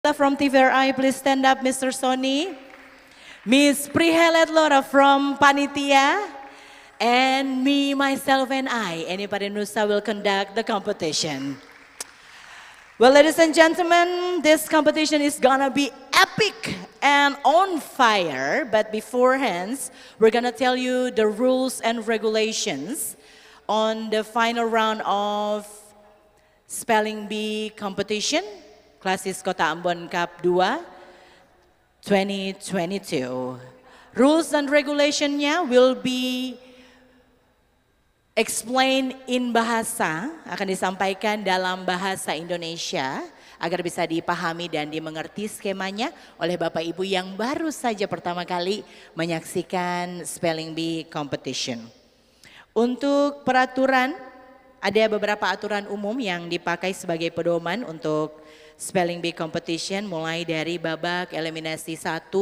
From TVRI, please stand up, Mr. Sony. Miss Prihelet Lora from Panitia. And me, myself, and I, Anybody Nusa, will conduct the competition. Well, ladies and gentlemen, this competition is gonna be epic and on fire. But beforehand, we're gonna tell you the rules and regulations on the final round of Spelling Bee competition, Klasis Kota Ambon Cup 2 2022. Rules and regulationnya will be explained in bahasa, akan disampaikan dalam bahasa Indonesia agar bisa dipahami dan dimengerti skemanya oleh Bapak Ibu yang baru saja pertama kali menyaksikan Spelling Bee competition. Untuk peraturan, ada beberapa aturan umum yang dipakai sebagai pedoman untuk Spelling Bee competition mulai dari babak eliminasi 1,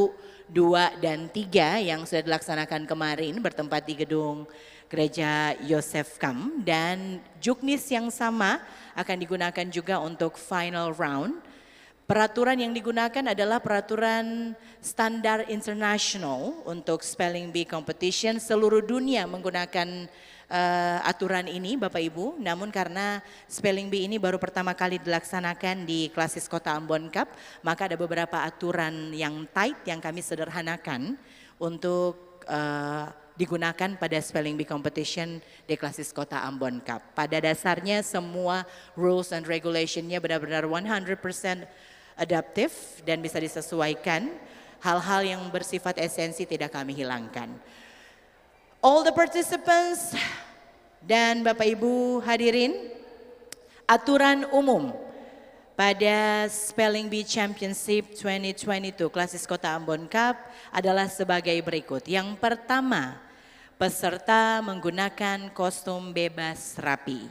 2, dan 3 yang sudah dilaksanakan kemarin bertempat di gedung Gereja Yosef Kam, dan juknis yang sama akan digunakan juga untuk final round. Peraturan yang digunakan adalah peraturan standar internasional untuk Spelling Bee competition. Seluruh dunia menggunakan aturan ini Bapak Ibu, namun karena Spelling Bee ini baru pertama kali dilaksanakan di Klasis Kota Ambon Cup, maka ada beberapa aturan yang tight yang kami sederhanakan untuk digunakan pada Spelling Bee competition di Klasis Kota Ambon Cup. Pada dasarnya semua rules and regulationnya benar-benar 100% adaptive dan bisa disesuaikan. Hal-hal yang bersifat esensi tidak kami hilangkan. All the participants dan Bapak Ibu hadirin, aturan umum pada Spelling Bee Championship 2022 Klasis Kota Ambon Cup adalah sebagai berikut. Yang pertama, peserta menggunakan kostum bebas rapi.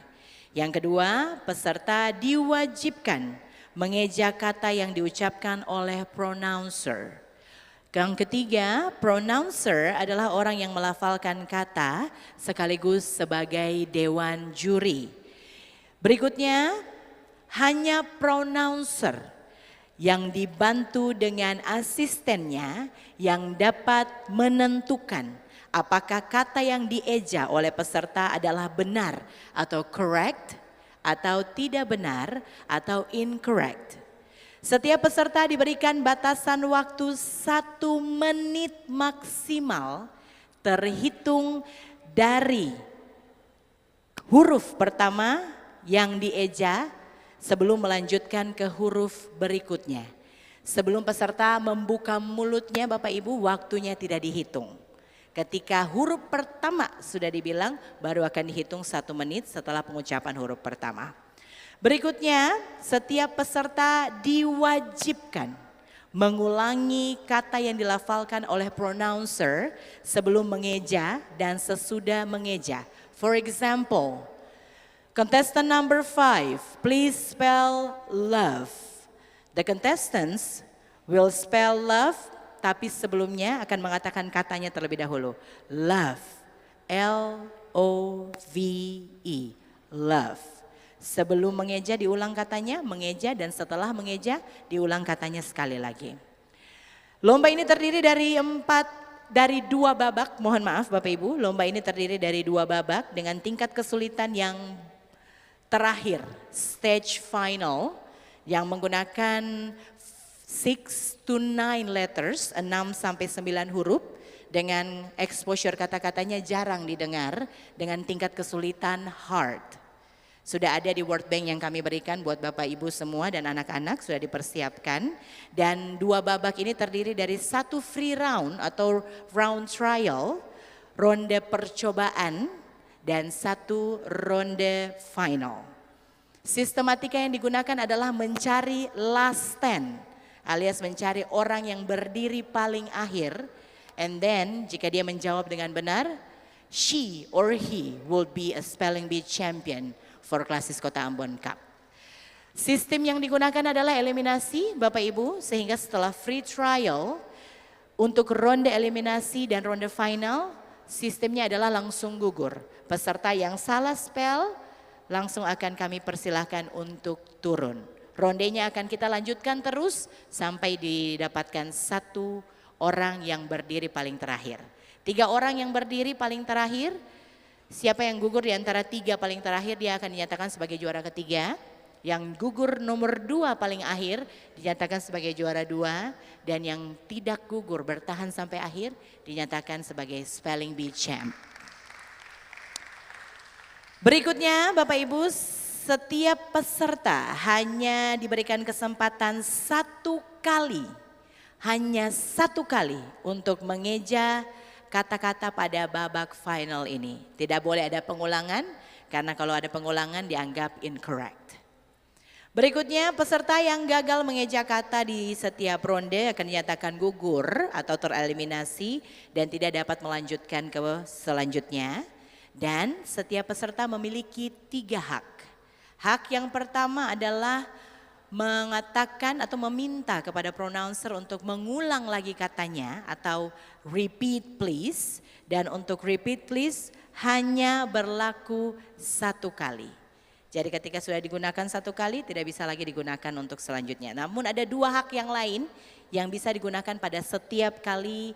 Yang kedua, peserta diwajibkan mengeja kata yang diucapkan oleh pronouncer. Yang ketiga, pronouncer adalah orang yang melafalkan kata sekaligus sebagai dewan juri. Berikutnya, hanya pronouncer yang dibantu dengan asistennya yang dapat menentukan apakah kata yang dieja oleh peserta adalah benar atau correct, atau tidak benar atau incorrect. Setiap peserta diberikan batasan waktu 1 menit maksimal terhitung dari huruf pertama yang dieja sebelum melanjutkan ke huruf berikutnya. Sebelum peserta membuka mulutnya Bapak Ibu, waktunya tidak dihitung. Ketika huruf pertama sudah dibilang, baru akan dihitung 1 menit setelah pengucapan huruf pertama. Berikutnya, setiap peserta diwajibkan mengulangi kata yang dilafalkan oleh pronouncer sebelum mengeja dan sesudah mengeja. For example, contestant number 5, please spell love. The contestants will spell love, tapi sebelumnya akan mengatakan katanya terlebih dahulu. Love, L-O-V-E, love. Sebelum mengeja diulang katanya, mengeja, dan setelah mengeja diulang katanya sekali lagi. Lomba ini terdiri dari 2 babak, mohon maaf Bapak Ibu. Lomba ini terdiri dari 2 babak dengan tingkat kesulitan yang terakhir, stage final, yang menggunakan 6 to 9 letters, 6 sampai 9 huruf, dengan exposure kata-katanya jarang didengar, dengan tingkat kesulitan hard. Sudah ada di World Bank yang kami berikan buat Bapak Ibu semua dan anak-anak, sudah dipersiapkan. Dan 2 babak ini terdiri dari 1 free round atau round trial, ronde percobaan, dan 1 ronde final. Sistematika yang digunakan adalah mencari last stand, alias mencari orang yang berdiri paling akhir. And then jika dia menjawab dengan benar, she or he will be a Spelling Bee champion for Klasis Kota Ambon Cup. Sistem yang digunakan adalah eliminasi Bapak Ibu, sehingga setelah free trial untuk ronde eliminasi dan ronde final, sistemnya adalah langsung gugur. Peserta yang salah spell langsung akan kami persilahkan untuk turun. Rondenya akan kita lanjutkan terus sampai didapatkan 1 orang yang berdiri paling terakhir. 3 orang yang berdiri paling terakhir, siapa yang gugur di antara 3 paling terakhir dia akan dinyatakan sebagai juara ketiga. Yang gugur nomor 2 paling akhir dinyatakan sebagai juara 2. Dan yang tidak gugur bertahan sampai akhir dinyatakan sebagai Spelling Bee Champ. Berikutnya Bapak Ibu, setiap peserta hanya diberikan kesempatan 1 kali. Hanya 1 kali untuk mengeja kata-kata pada babak final ini. Tidak boleh ada pengulangan karena kalau ada pengulangan dianggap incorrect. Berikutnya peserta yang gagal mengeja kata di setiap ronde akan dinyatakan gugur atau tereliminasi dan tidak dapat melanjutkan ke selanjutnya. Dan setiap peserta memiliki 3 hak. Hak yang pertama adalah mengatakan atau meminta kepada pronouncer untuk mengulang lagi katanya atau repeat please. Dan untuk repeat please hanya berlaku 1 kali. Jadi ketika sudah digunakan 1 kali tidak bisa lagi digunakan untuk selanjutnya. Namun ada 2 hak yang lain yang bisa digunakan pada setiap kali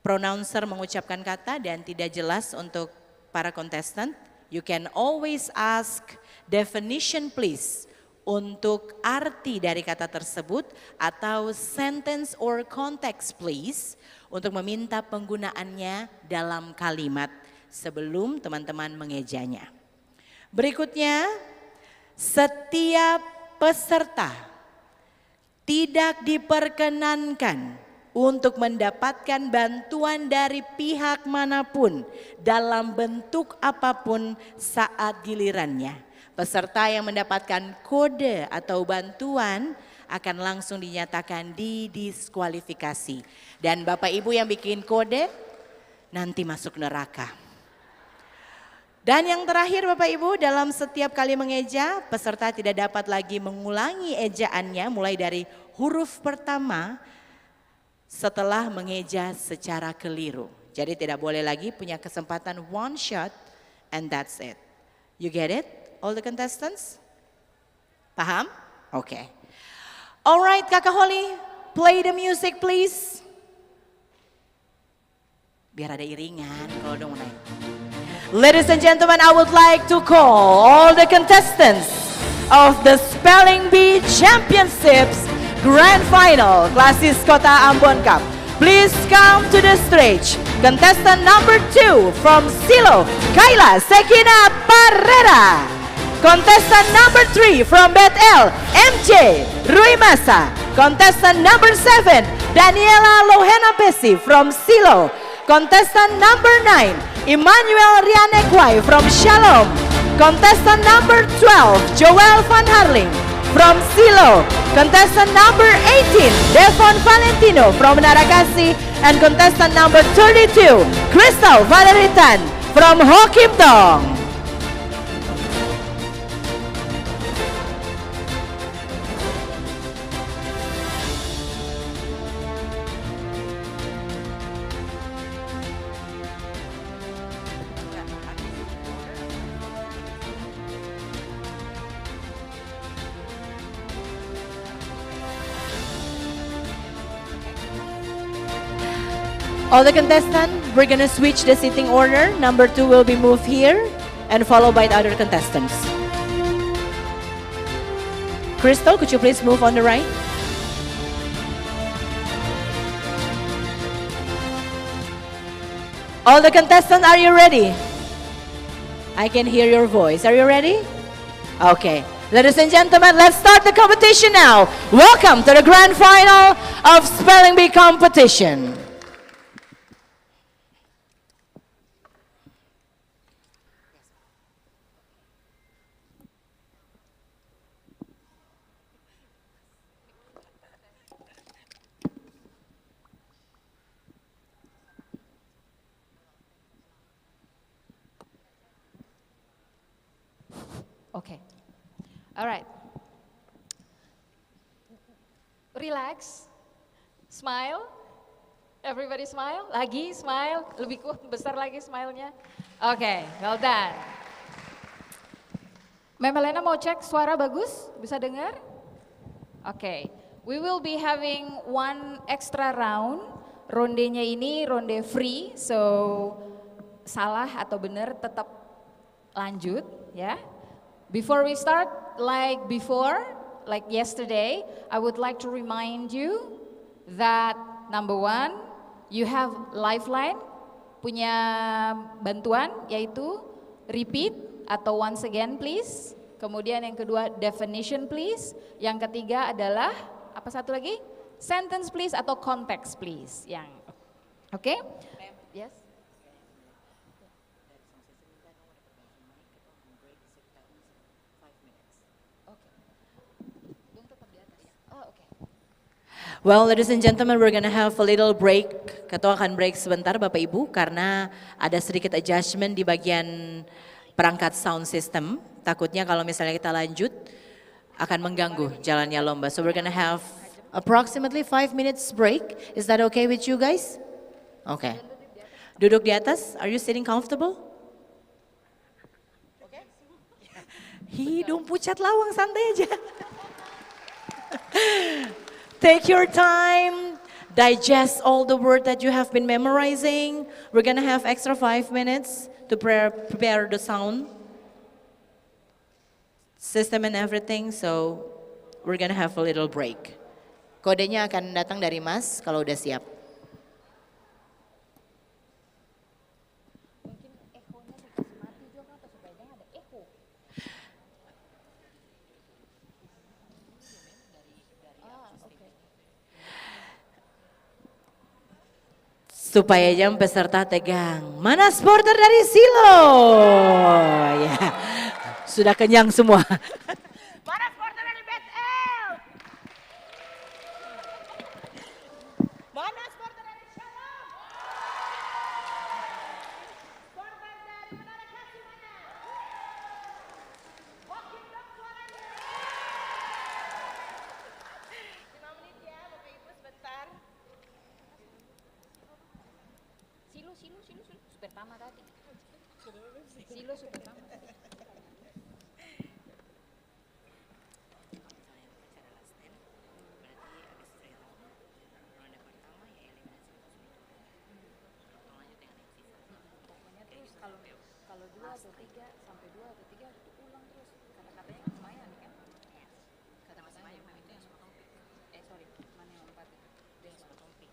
pronouncer mengucapkan kata dan tidak jelas untuk para contestant. You can always ask definition please untuk arti dari kata tersebut atau sentence or context please untuk meminta penggunaannya dalam kalimat sebelum teman-teman mengejanya. Berikutnya, setiap peserta tidak diperkenankan untuk mendapatkan bantuan dari pihak manapun dalam bentuk apapun saat gilirannya. Peserta yang mendapatkan kode atau bantuan akan langsung dinyatakan didiskualifikasi. Dan Bapak Ibu yang bikin kode nanti masuk neraka. Dan yang terakhir Bapak Ibu, dalam setiap kali mengeja, peserta tidak dapat lagi mengulangi ejaannya mulai dari huruf pertama setelah mengeja secara keliru. Jadi tidak boleh lagi punya kesempatan one shot and that's it. You get it? All the contestants? Paham? Oke. Okay. Alright Kakak Holly, play the music please. Biar ada iringan kalau udah mau naik. Ladies and gentlemen, I would like to call all the contestants of the Spelling Bee Championships Grand Final Klasis Kota Ambon Cup. Please come to the stage. Contestant number 2 from Silo, Kayla Sekina Parera. Contestant number 3 from Bethel, MJ Rui Masa. Contestant number 7, Daniela Lohena Besi from Silo. Contestant number 9, Emmanuel Rianekwai from Shalom. Contestant number 12, Joel Van Harling from Silo. Contestant number 18, Devon Valentino from Narakasi. And contestant number 32, Crystal Valeritan from Hokimdong. All the contestants, we're gonna switch the seating order. Number 2 will be moved here and followed by the other contestants. Crystal, could you please move on the right? All the contestants, are you ready? I can hear your voice. Are you ready? Okay. Ladies and gentlemen, let's start the competition now. Welcome to the grand final of Spelling Bee competition. Okay. All right. Relax. Smile. Everybody smile. Lagi smile. Lebih besar lagi smile-nya. Okay, well done. Ma'am Helena mau cek suara bagus? Bisa dengar? Oke. We will be having one extra round. Rondenya ini ronde free, so salah atau benar tetap lanjut ya. Before we start, like before, like yesterday, I would like to remind you that number one, you have lifeline, punya bantuan yaitu repeat atau once again please. Kemudian yang kedua definition please. Yang ketiga adalah apa satu lagi? Sentence please atau context please. Yang oke? Yes. Well, ladies and gentlemen, we're gonna have a little break. Ketua akan break sebentar Bapak Ibu karena ada sedikit adjustment di bagian perangkat sound system. Takutnya kalau misalnya kita lanjut akan mengganggu jalannya lomba. So we're gonna have approximately 5 minutes break. Is that okay with you guys? Okay. Duduk di atas. Are you sitting comfortable? Okay. Hidung pucat lawang, santai aja. Take your time, digest all the word that you have been memorizing. We're gonna have extra 5 minutes to prepare the sound system and everything, so we're gonna have a little break. Kodenya akan datang dari Mas kalau udah siap. Supaya jam peserta tegang. Mana supporter dari Silo? Ya, sudah kenyang semua. Mana supporter dari BTL? Mana supporter dari Shalom? Supporter dari Menara Kasih mana? Walking dong suaranya. 5 menit ya Bapak Ibu sebentar. Silo, super tama tadi. Silo super tama. Kalau 2 atau 3 sampai 2 atau 3 itu ulang terus. Kata-katanya kan Maya nih kan? Kata Mas Maya mana itu yang sama topik. Sorry, mana yang 4 itu? Dia sama topik.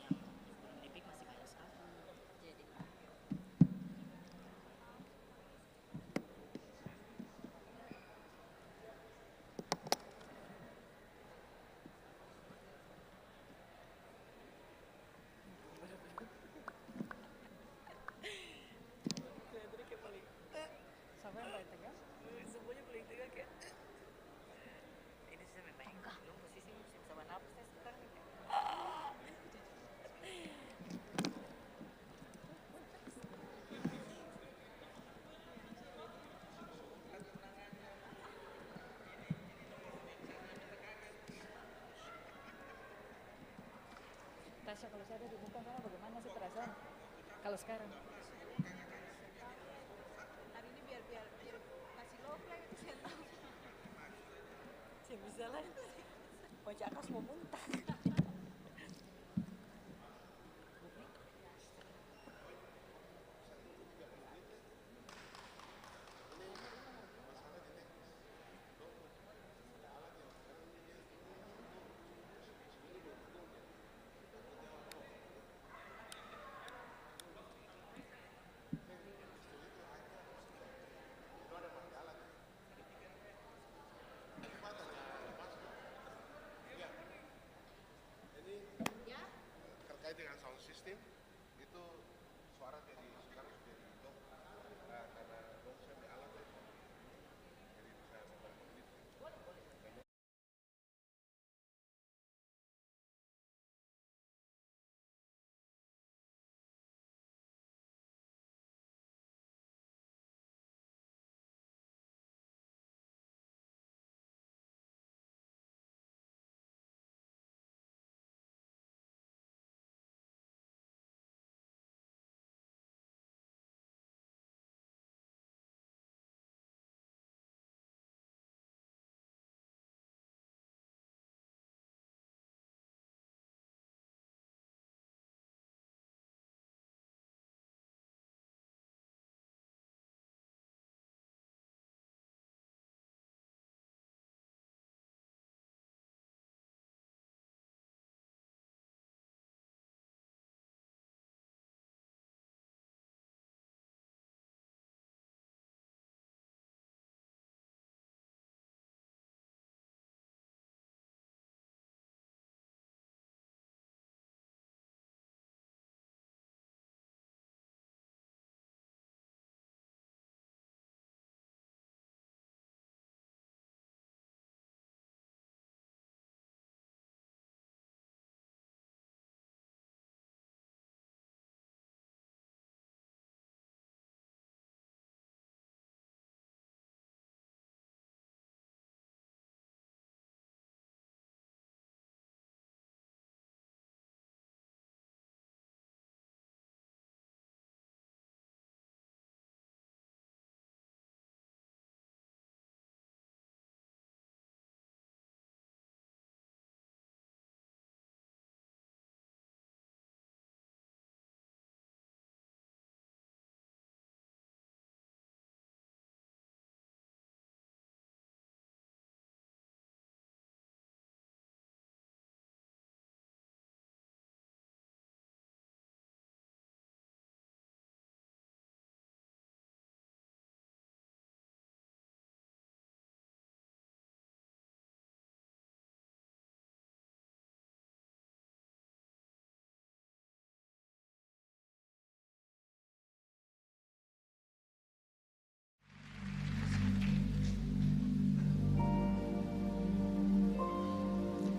Yang belum dipik masih banyak sekali. Jadi Tasya, kalau saya ada di depan sana bagaimana sih perasaan? Kalau sekarang? Hari ini biar kasih low play itu saya tahu. Saya bisa lah. Wajah akas mau muntah.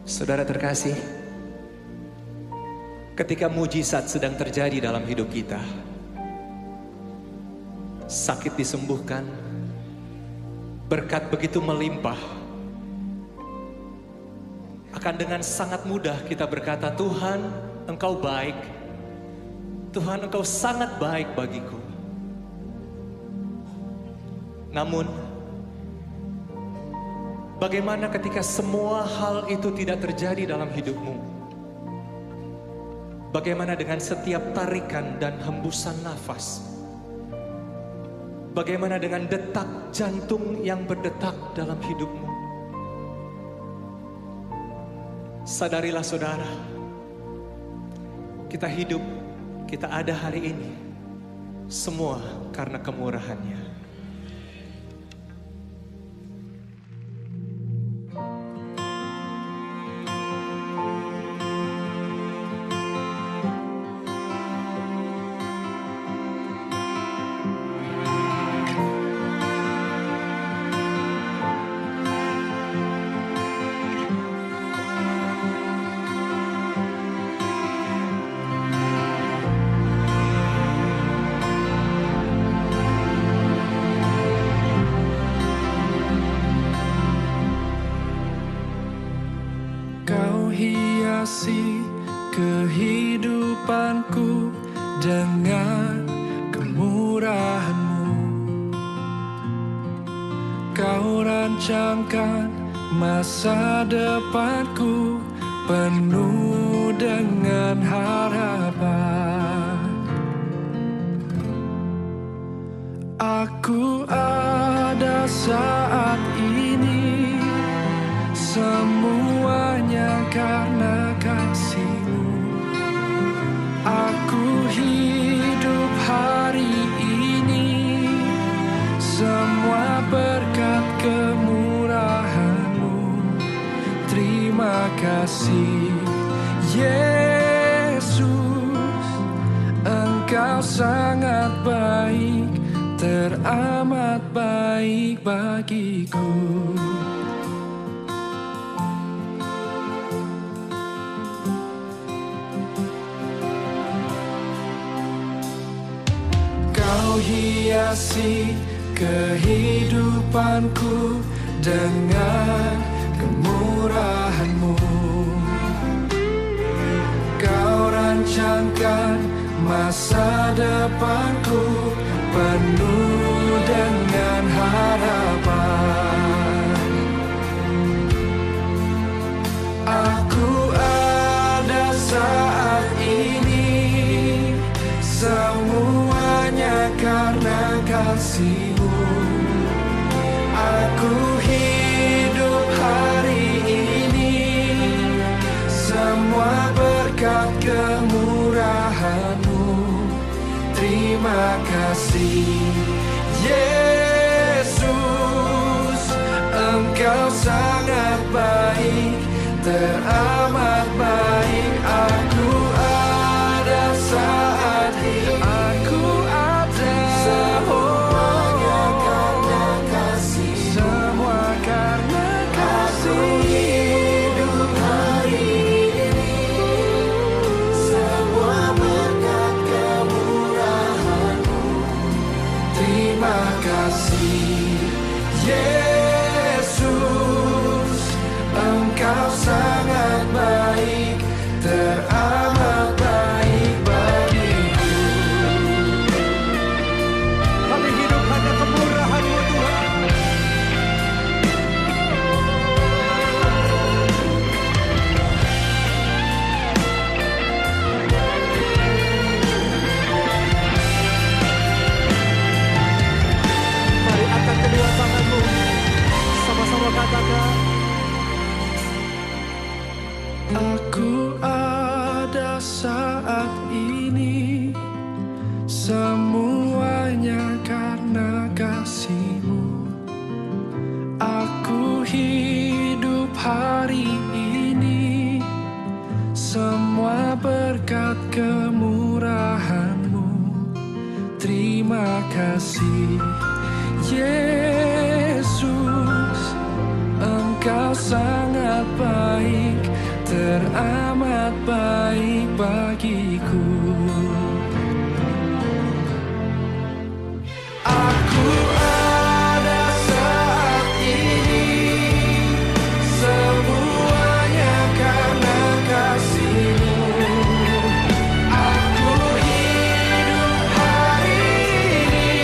Saudara terkasih, ketika mujizat sedang terjadi dalam hidup kita, sakit disembuhkan, berkat begitu melimpah, akan dengan sangat mudah kita berkata, Tuhan, Engkau baik. Tuhan, Engkau sangat baik bagiku. Namun, bagaimana ketika semua hal itu tidak terjadi dalam hidupmu? Bagaimana dengan setiap tarikan dan hembusan nafas? Bagaimana dengan detak jantung yang berdetak dalam hidupmu? Sadarilah saudara, kita hidup, kita ada hari ini, semua karena kemurahan-Nya. Kau hiasi kehidupanku dengan kemurahan-Mu. Kau rancangkan masa depanku penuh dengan harapan. Aku ada saat ini, semuanya karena kasih-Mu. Aku hidup hari ini, semua berkat kemurahan-Mu. Terima kasih Yesus, Engkau sangat baik, teramat baik bagiku. Kau hiasi kehidupanku dengan kemurahan-Mu. Kau rancangkan masa depanku penuh dengan harapan. Aku ada saat ini, semuanya karena kasih-Mu. Aku hidup hari ini, semua berkat kemurahan-Mu. Terima kasih Yesus, Engkau sangat baik, teramat baik. Aku ada saat ini, aku ada, semuanya karena kasih, semua karena kasih. Aku hidup hari ini, semua berkat kemurahan-Mu. Terima kasih Yesus, Engkau sangat baik, teramat baik bagiku. Kami hidup hanya kemurahan-Mu Tuhan. Mari angkat kedua tanganmu, sama-sama katakan, aku ada saat ini, semuanya karena kasih-Mu. Aku hidup hari ini, semua berkat kemurahan-Mu. Terima kasih Yesus, Engkau sangat baik, teramat baik bagiku. Aku ada saat ini, semuanya karena kasih-Mu. Aku hidup hari ini,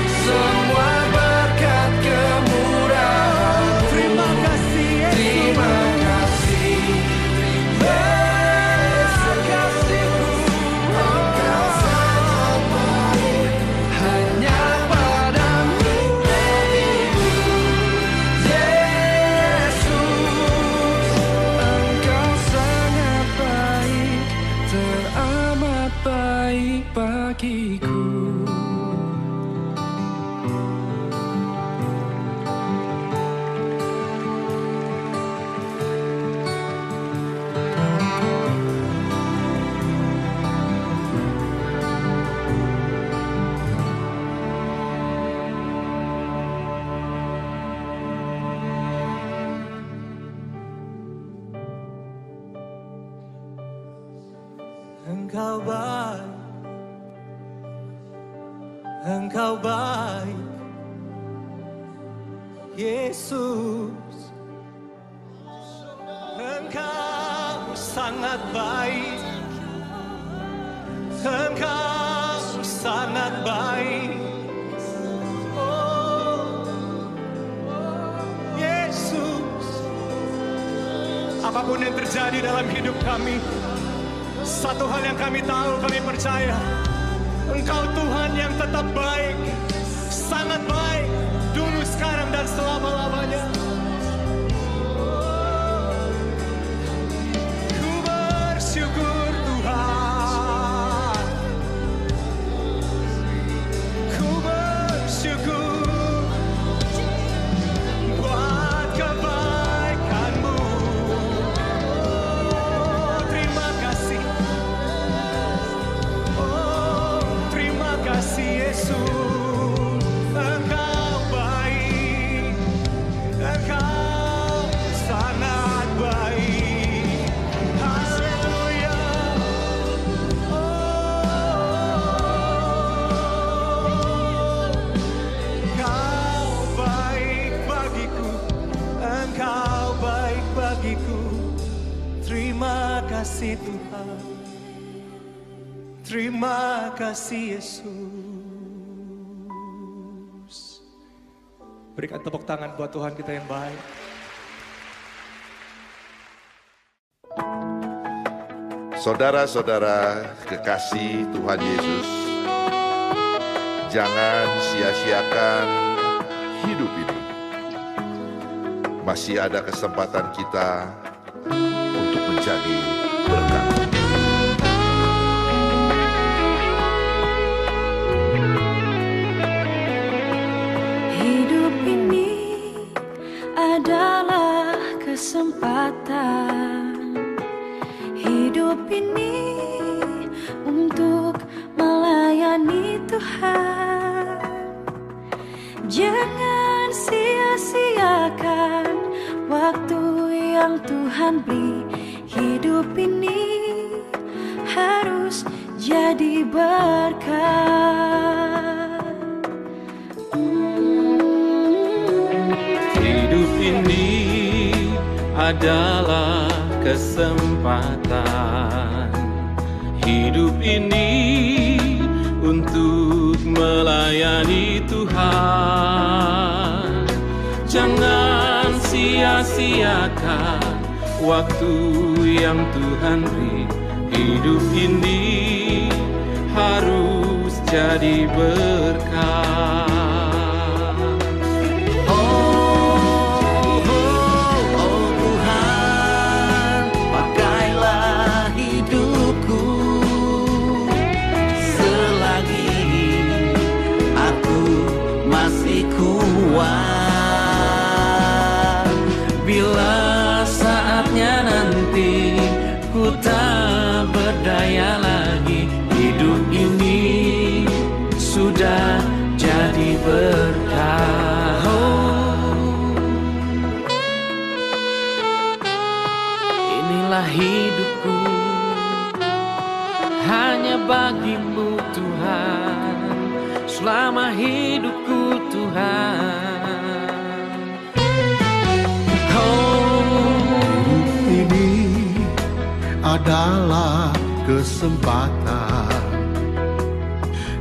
semua berkat kemurahan-Mu. Terima kasih Yesus. Terima kasih, terima kasih-Mu. Engkau sangat baik, hanya padamu Ibu Yesus. Engkau sangat baik, teramat baik bagiku. Engkau baik, Engkau baik, Yesus. Engkau sangat baik, Engkau sangat baik. Oh, Yesus. Apapun yang terjadi dalam hidup kami, satu hal yang kami tahu, kami percaya, Engkau Tuhan yang tetap baik, sangat baik, dulu, sekarang, dan selama-lamanya. Ku bersyukur Tuhan, ku bersyukur buat kebaikan-Mu. Terima kasih. Terima kasih Yesus, Engkau baik, Engkau sangat baik. Haleluya. Engkau baik bagiku, Engkau baik bagiku. Terima kasih Tuhan. Terima kasih Yesus. Berikan tepuk tangan buat Tuhan kita yang baik. Saudara-saudara kekasih Tuhan Yesus, jangan sia-siakan hidup ini. Masih ada kesempatan kita untuk menjadi berkat. Hidup ini adalah kesempatan. Hidup ini untuk melayani Tuhan. Jangan sia-siakan waktu yang Tuhan beri. Hidup ini harus jadi berkat. Hidup ini adalah kesempatan. Hidup ini untuk melayani Tuhan. Jangan sia-siakan waktu yang Tuhan beri. Hidup ini harus jadi berkat. Bila saatnya nanti ku tak berdaya lagi, hidup ini sudah jadi berkah. Pakailah hidupku hanya bagimu Tuhan, selama hidupku Tuhan. Hidup ini adalah kesempatan.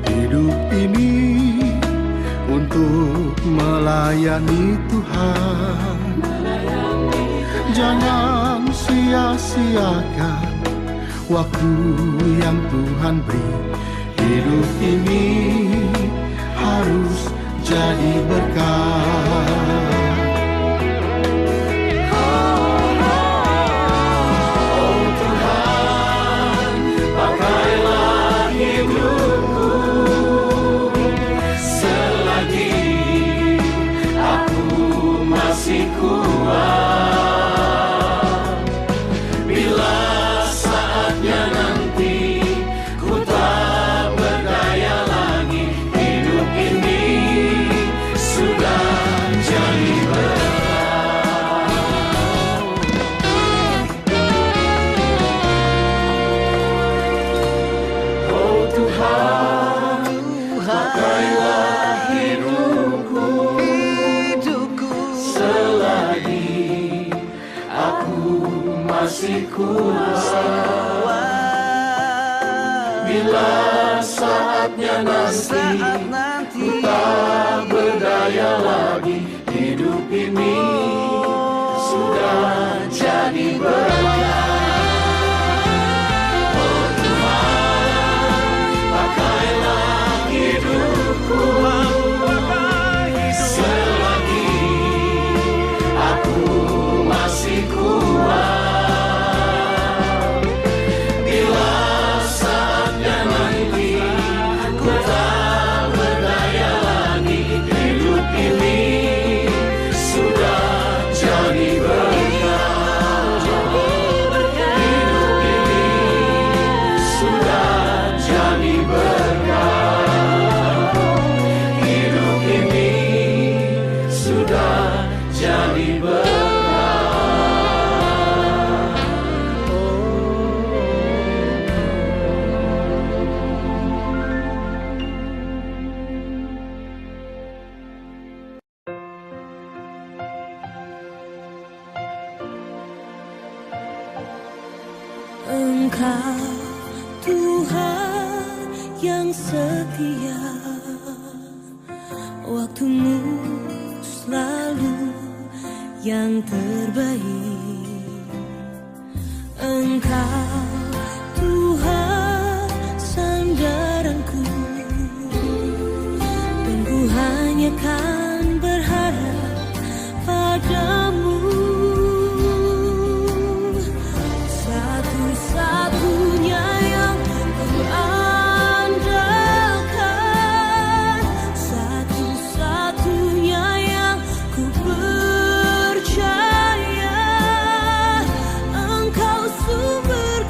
Hidup ini untuk melayani Tuhan. Jangan sia-siakan waktu yang Tuhan beri. Hidup ini harus jadi berkah. Oh Tuhan, pakailah hidupku selagi aku masih kuat. Masih kuat, bila saatnya nanti ku tak berdaya lagi. Hidup ini sudah jadi berkah. Oh Tuhan, pakailah hidupku selagi aku masih kuat. Engkau Tuhan yang setia, waktumu selalu yang terbaik. Engkau Tuhan sandaranku, dan ku hanya kan berharap padamu. Satu-satunya yang ku andalkan, satu-satunya yang ku percaya. Engkau sumber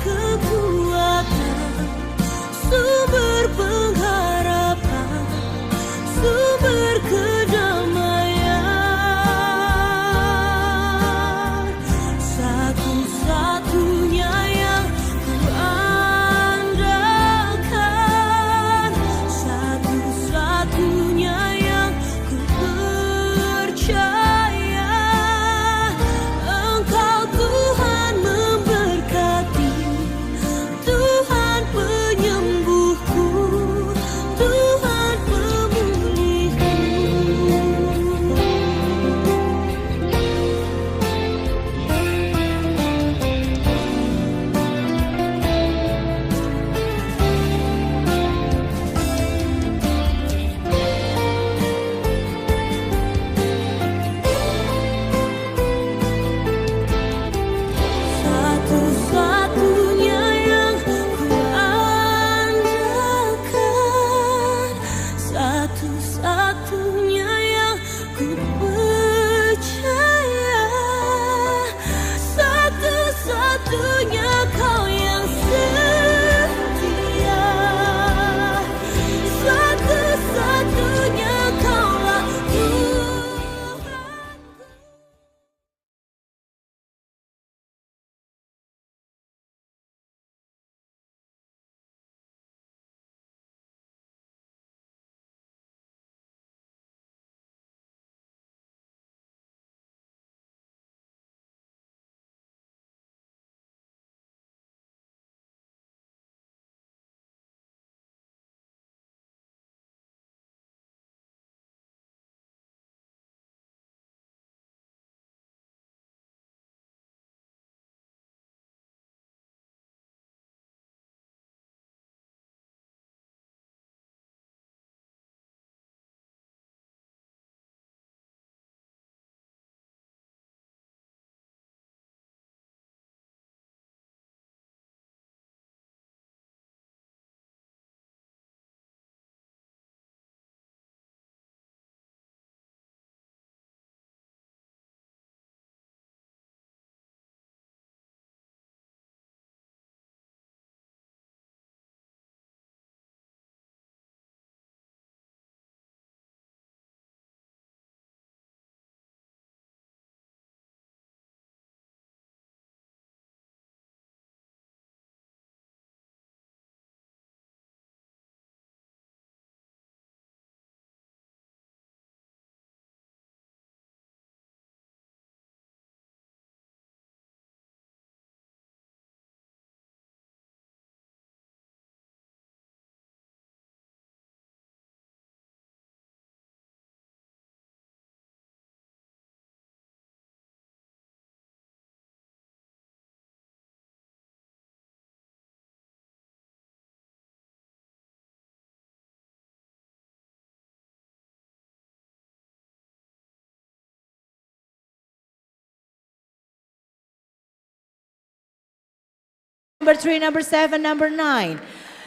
Number 3, number 7, number 9,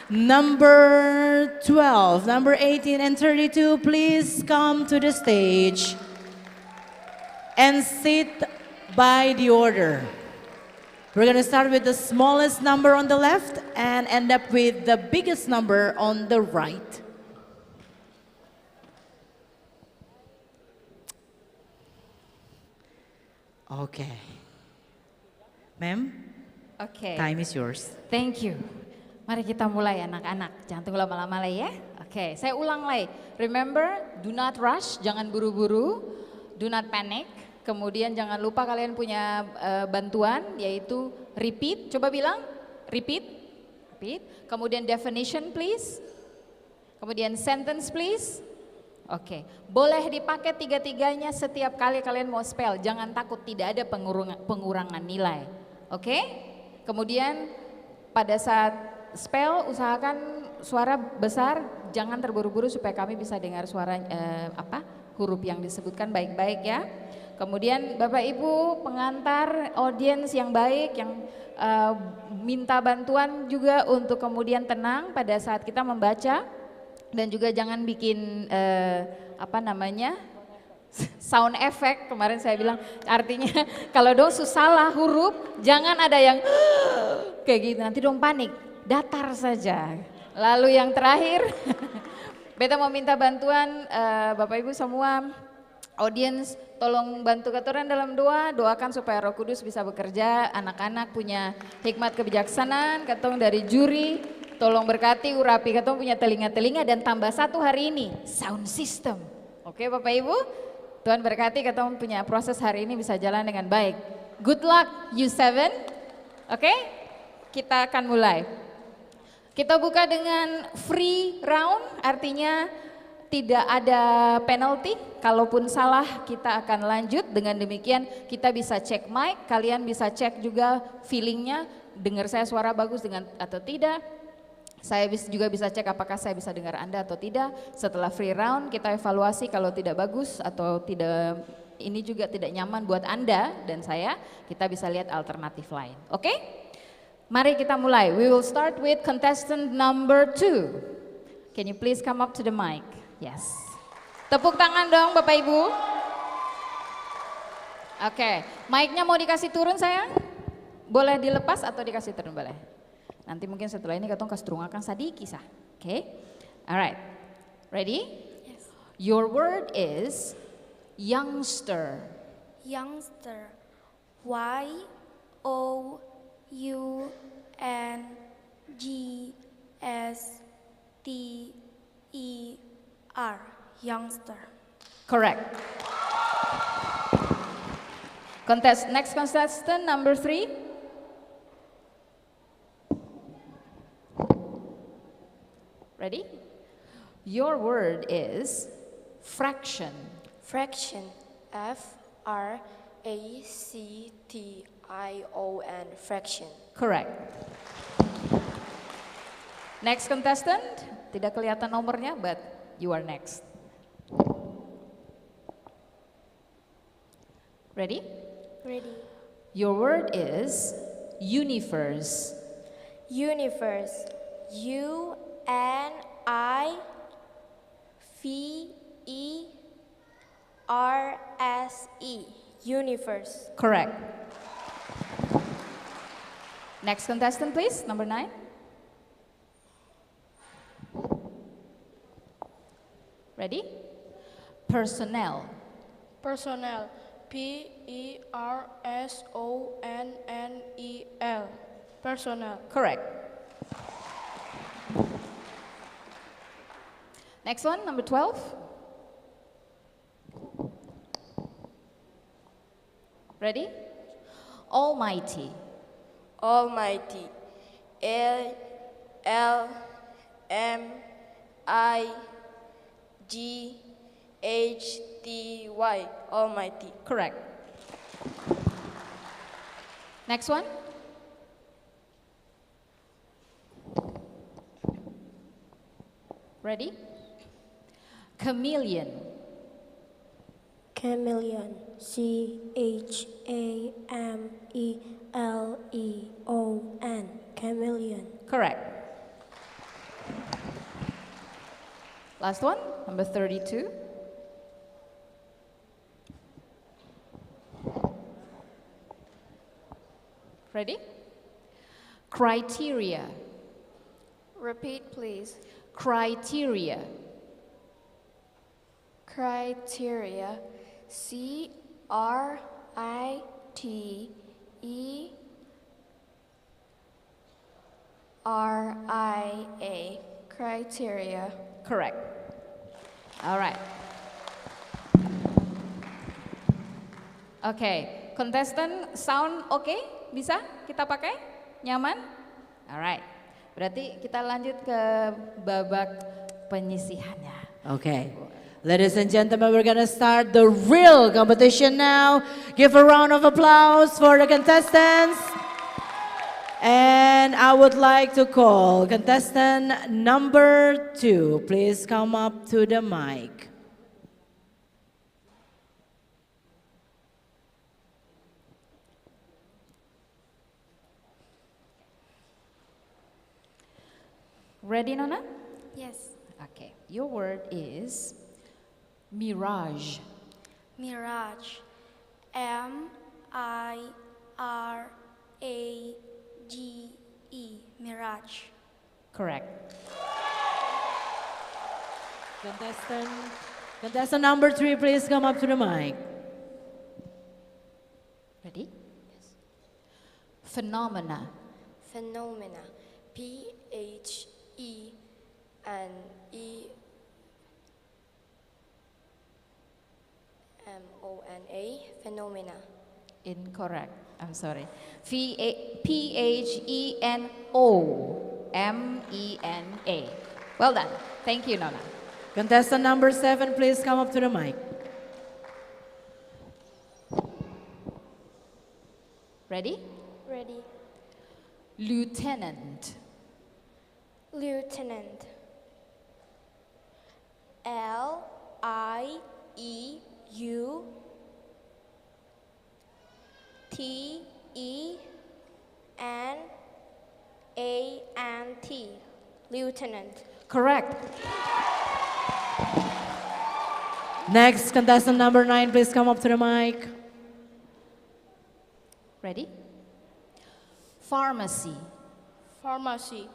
number 12, number 18, and 32, please come to the stage and sit by the order. We're going to start with the smallest number on the left and end up with the biggest number on the right. Okay. Ma'am? Oke. Time is yours. Thank you. Mari kita mulai anak-anak, jangan tunggu lama-lama lagi ya. Oke, saya ulang lagi. Remember, do not rush, jangan buru-buru, do not panic. Kemudian jangan lupa kalian punya bantuan, yaitu repeat. Coba bilang, repeat. Repeat. Kemudian definition please. Kemudian sentence please. Oke, boleh dipakai tiga-tiganya setiap kali kalian mau spell. Jangan takut, tidak ada pengurangan nilai. Oke? Kemudian pada saat spell usahakan suara besar, jangan terburu-buru supaya kami bisa dengar suara huruf yang disebutkan baik-baik ya. Kemudian Bapak Ibu pengantar, audiens yang baik yang minta bantuan juga untuk kemudian tenang pada saat kita membaca dan juga jangan bikin sound effect. Kemarin saya bilang artinya kalau dong salah huruf jangan ada yang kayak gitu, nanti dong panik, datar saja. Lalu yang terakhir beta mau minta bantuan Bapak Ibu semua audiens, tolong bantu katoran dalam doa, doakan supaya Roh Kudus bisa bekerja, anak-anak punya hikmat kebijaksanaan, katong dari juri tolong berkati, urapi katong punya telinga-telinga, dan tambah satu hari ini sound system. Oke Bapak Ibu, Tuhan berkati katong punya proses hari ini bisa jalan dengan baik. Good luck you 7. Oke, kita akan mulai. Kita buka dengan free round, artinya tidak ada penalty. Kalaupun salah kita akan lanjut. Dengan demikian kita bisa cek mic, kalian bisa cek juga feelingnya, dengar saya suara bagus dengan atau tidak. Saya juga bisa cek apakah saya bisa dengar Anda atau tidak. Setelah free round kita evaluasi, kalau tidak bagus atau tidak, ini juga tidak nyaman buat Anda dan saya, kita bisa lihat alternatif lain. Oke? Mari kita mulai. We will start with contestant number 2. Can you please come up to the mic? Yes. Tepuk tangan dong Bapak Ibu. Oke, mic-nya mau dikasih turun sayang? Boleh dilepas atau dikasih turun boleh? Nanti mungkin setelah ini katong kastrungakan sadiki sah. Oke? Alright. Ready? Yes. Your word is youngster. Youngster. Y-O-U-N-G-S-T-E-R. Youngster. Correct. Next contestant number 3. Ready? Your word is fraction. Fraction. F-R-A-C-T-I-O-N. Fraction. Correct. Next contestant, tidak kelihatan nomornya, but you are next. Ready? Ready. Your word is universe. Universe. U-N-I-V-E-R-S-E. Universe. Correct. Next contestant please, number 9. Ready? Personnel. Personnel. P-E-R-S-O-N-N-E-L. Personnel. Correct. Next one, number 12. Ready? Almighty. Almighty. L-M-I-G-H-T-Y. Almighty. Correct. Next one. Ready? Chameleon. Chameleon. C-H-A-M-E-L-E-O-N. chameleon. Correct. Last one, number 32. Ready? Criteria. Repeat, please. Criteria. Criteria. CRITERIA. Criteria. Correct. All right. Okay, contestant sound okay? Bisa kita pakai? Nyaman? Alright, berarti kita lanjut ke babak penyisihannya. Okay. Ladies and gentlemen, we're gonna start the real competition now. Give a round of applause for the contestants. And I would like to call contestant number 2. Please come up to the mic. Ready, Nona? Yes. Okay, your word is mirage. Mirage. MIRAGE. Mirage. Correct. Contestant number 3, please come up to the mic. Ready? Yes. Phenomena. Phenomena. PHENOMENA. Phenomena. Incorrect. I'm sorry. PHENOMENA. Well done. Thank you, Nona. Contestant number 7, please come up to the mic. Ready? Ready. Lieutenant. Lieutenant. LIEUTENANT. Lieutenant. Correct. Next, contestant number 9, please come up to the mic. Ready? Pharmacy. Pharmacy.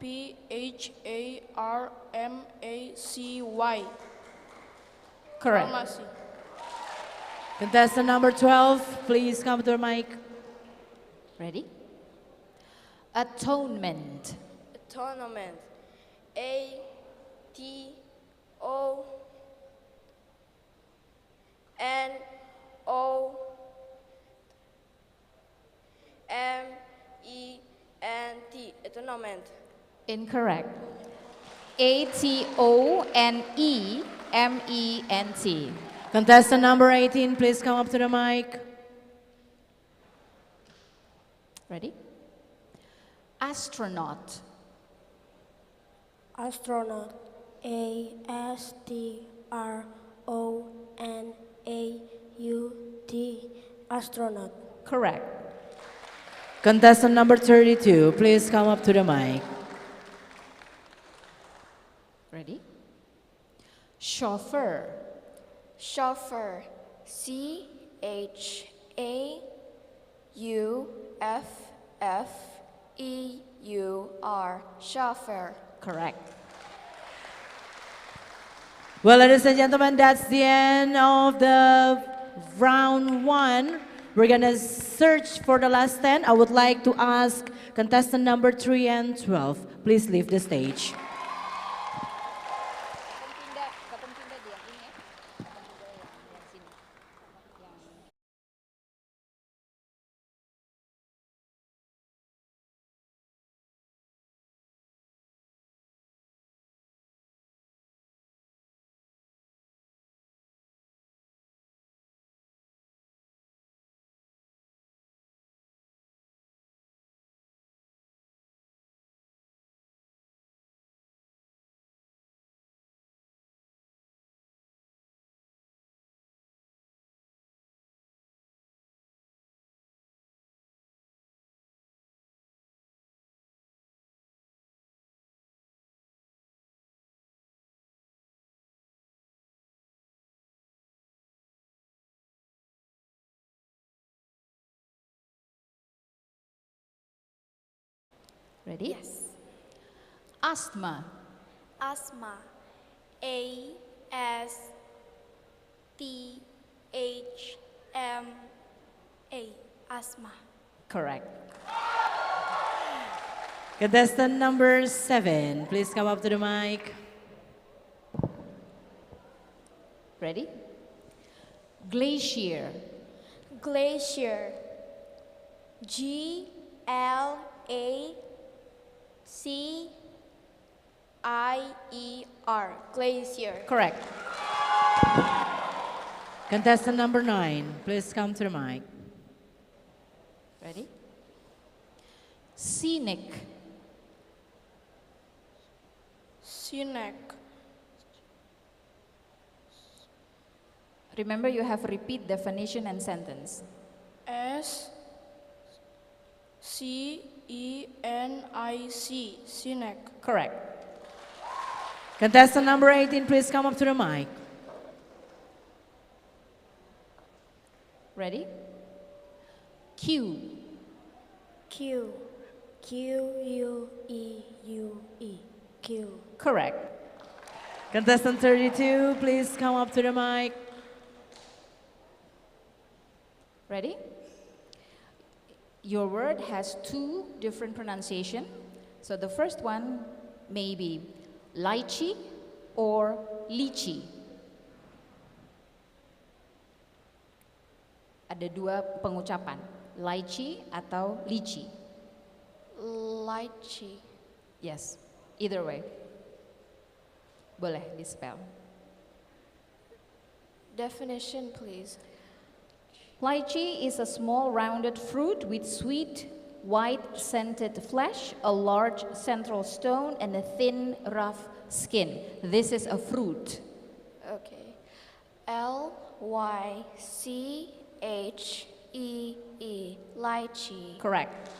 PHARMACY. Correct. Pharmacy. Contestant number 12, please come to the mic. Ready? Atonement. Atonement. ATONEMENT. Atonement. Incorrect. ATONEMENT. Contestant number 18, please come up to the mic. Ready? Astronaut. Astronaut. ASTRONAUT. Astronaut. Correct. Contestant number 32, please come up to the mic. Ready? Chauffeur. Chauffeur. CHAUFFEUR. Chauffeur. Correct. Well, ladies and gentlemen, that's the end of the round 1. We're gonna search for the last 10. I would like to ask contestant number 3 and 12, please leave the stage. Ready? Yes. Asthma. Asthma. A-S-T-H-M-A. Asthma. Correct. Contestant number 7, please come up to the mic. Ready? Glacier. Glacier. G-L-A-C-I-E-R. Glacier. Correct. Contestant number 9, please come to the mic. Ready? Scenic. Scenic. Remember, you have repeat definition and sentence. S-C-E-N-I-C. Scenic. Correct. Contestant number 18, please come up to the mic. Ready? Q. Q. Q-U-E-U-E. Q. Correct. Contestant 32, please come up to the mic. Ready? Your word has 2 different pronunciation. So the first one may be lychee or lychee. Ada 2 pengucapan, lychee atau lychee. Lychee. Yes, either way. Boleh di spell. Definition, please. Lychee is a small rounded fruit with sweet, white scented flesh, a large central stone, and a thin, rough skin. This is a fruit. Okay. L-Y-C-H-E-E. Lychee. Correct.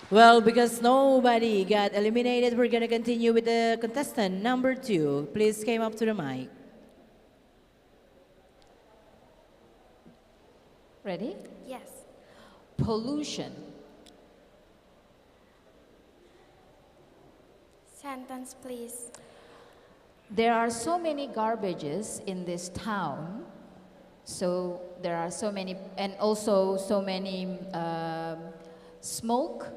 Well, because nobody got eliminated, we're going to continue with the contestant number 2. Please come up to the mic. Ready? Yes. Pollution. Sentence, please. There are so many garbages in this town. So there are so many, and also so many smoke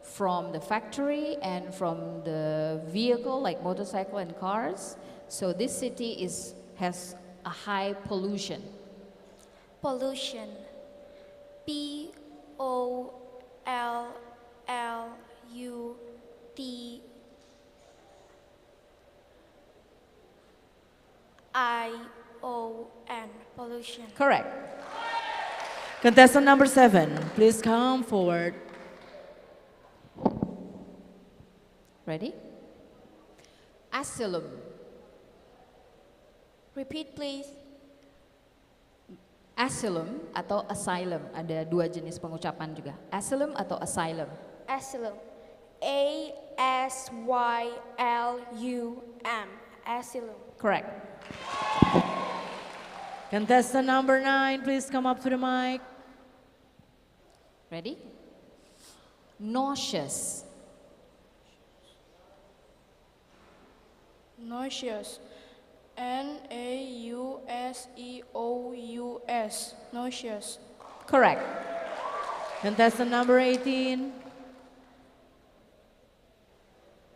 from the factory and from the vehicle like motorcycle and cars. So this city has a high pollution. Pollution. P-O-L-L-U-T-I-O-N. Pollution. Correct. Contestant number 7, please come forward. Ready? Asylum. Repeat, please. Asylum atau asylum, ada 2 jenis pengucapan juga. Asylum atau asylum? Asylum. A-S-Y-L-U-M. Asylum. Correct. Contestant number 9, please come up to the mic. Ready? Nauseous. Nauseous. N-A-U-S-E-O-U-S. Nauseous. Correct. Contestant number 18.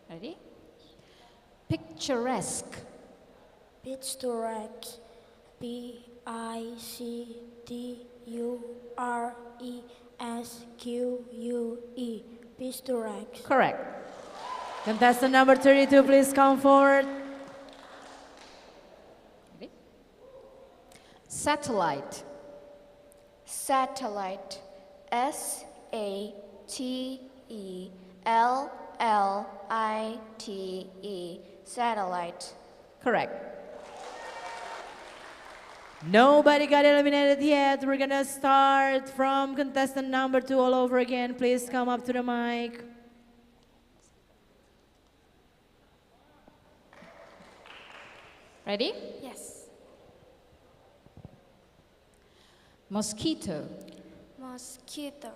Ready? Picturesque. Picturesque. P-I-C-T-U-R-E-S-Q-U-E. Picturesque. Correct. Contestant number 32, please come forward. Ready? Satellite. Satellite. S-A-T-E-L-L-I-T-E. Satellite. Correct. Nobody got eliminated yet. We're gonna start from contestant number 2 all over again. Please come up to the mic. Ready? Yes. Mosquito. Mosquito.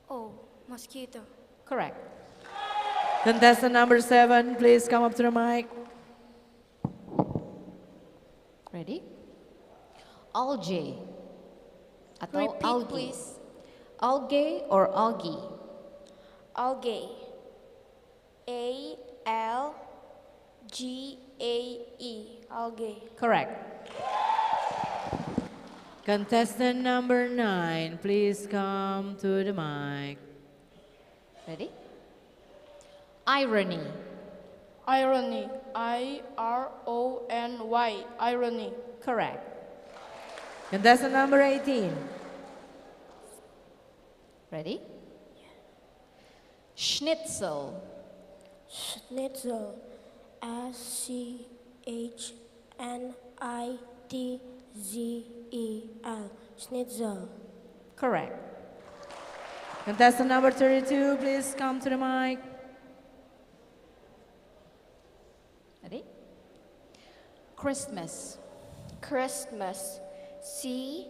Mosquito. Mosquito. Correct. Contestant number 7, please come up to the mic. Ready? Algae. Atau Repeat, algae. please. Algae or algae? Algae. ALGAE. Algae. Correct. Contestant number 9, please come to the mic. Ready? Irony. Irony. IRONY. Irony. Correct. Contestant number 18. Ready? Schnitzel. Schnitzel. SCHNITZEL. Schnitzel. Correct. Contestant number 32, please come to the mic. Ready? Christmas. Christmas. CHRISTMAS.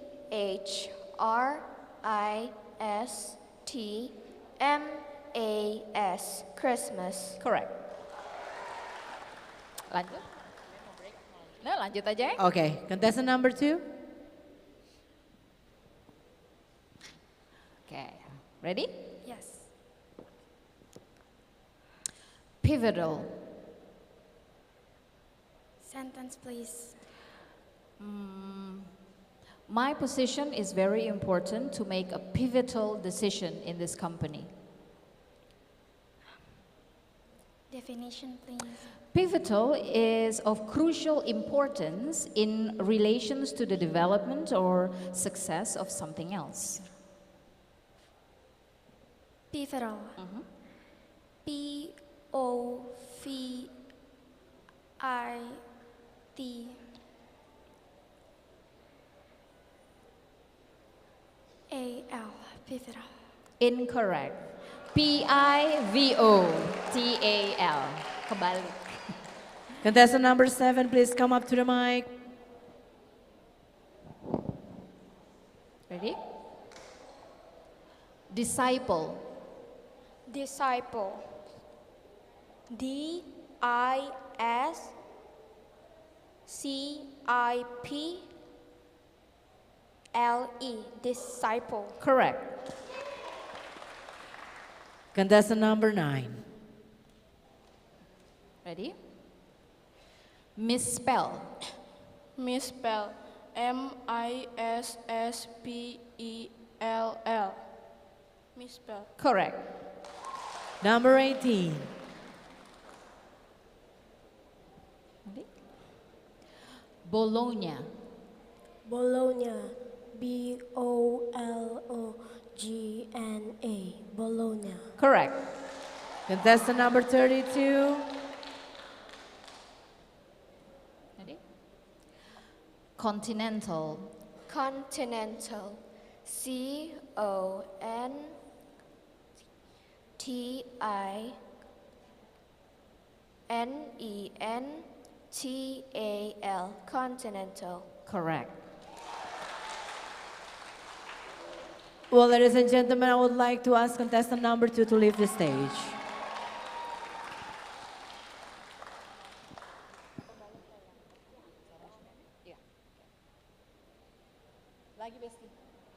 Christmas. Correct. Lanjut? Nah, lanjut aja ya. Okay, contestant number 2. Okay, ready? Yes. Pivotal. Sentence, please. My position is very important to make a pivotal decision in this company. Definition, please. Pivotal is of crucial importance in relations to the development or success of something else. Pivotal. POVITAL. Pivotal. Incorrect. PIVOTAL. Kebalik. Contestant number 7, please come up to the mic. Ready? Disciple. Disciple. DISCIPLE. Disciple. Correct. Contestant number 9. Ready? Misspell. Misspell. MISSPELL. Misspell. Correct. Number 18. Ready? Bologna. Bologna. BOLOGNA. Bologna. Correct. Contestant number 32. Ready? Continental. Continental. CONTINENTAL. Continental. Correct. Well, ladies and gentlemen, I would like to ask contestant number 2 to leave the stage. Lagi Besti,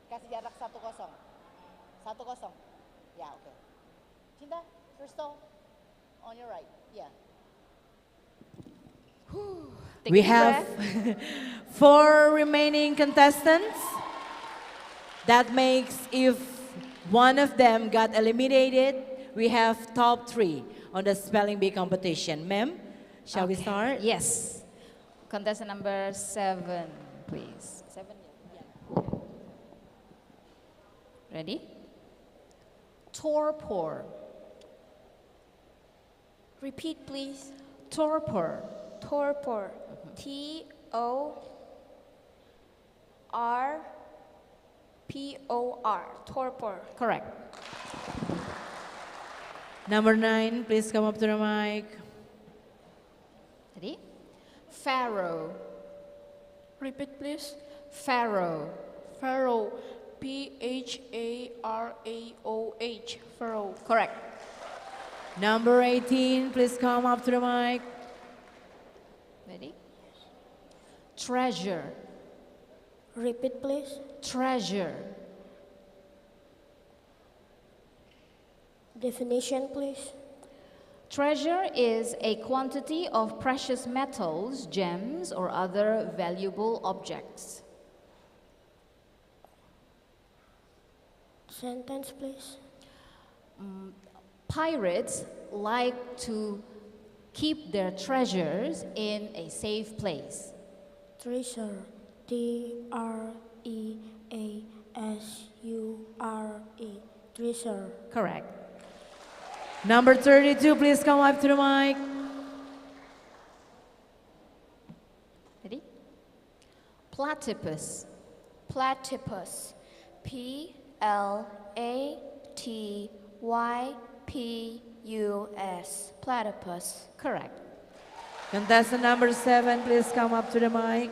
kasih jarak 1-0. 1-0. Ya, oke. Cinta, Risto, on your right. Yeah. We have 4 remaining contestants. That makes if one of them got eliminated, we have top 3 on the spelling bee competition. Ma'am, shall we start? Yes. Contestant number 7, please. 7. Yeah. Ready? Torpor. Repeat, please. Torpor. Torpor. TORPOR. Torpor. Correct. Number 9, please come up to the mic. Ready? Pharaoh. Repeat, please. Pharaoh. Pharaoh. Pharaoh. Pharaoh. Correct. Number 18, please come up to the mic. Ready? Treasure. Repeat, please. Treasure. Definition, please. Treasure is a quantity of precious metals, gems, or other valuable objects. Sentence, please. Pirates like to keep their treasures in a safe place. Treasure. Treasure. Treasure. Correct. Number 32, please come up to the mic. Ready? Platypus. Platypus. Platypus. Platypus. Correct. Contestant number 7, please come up to the mic.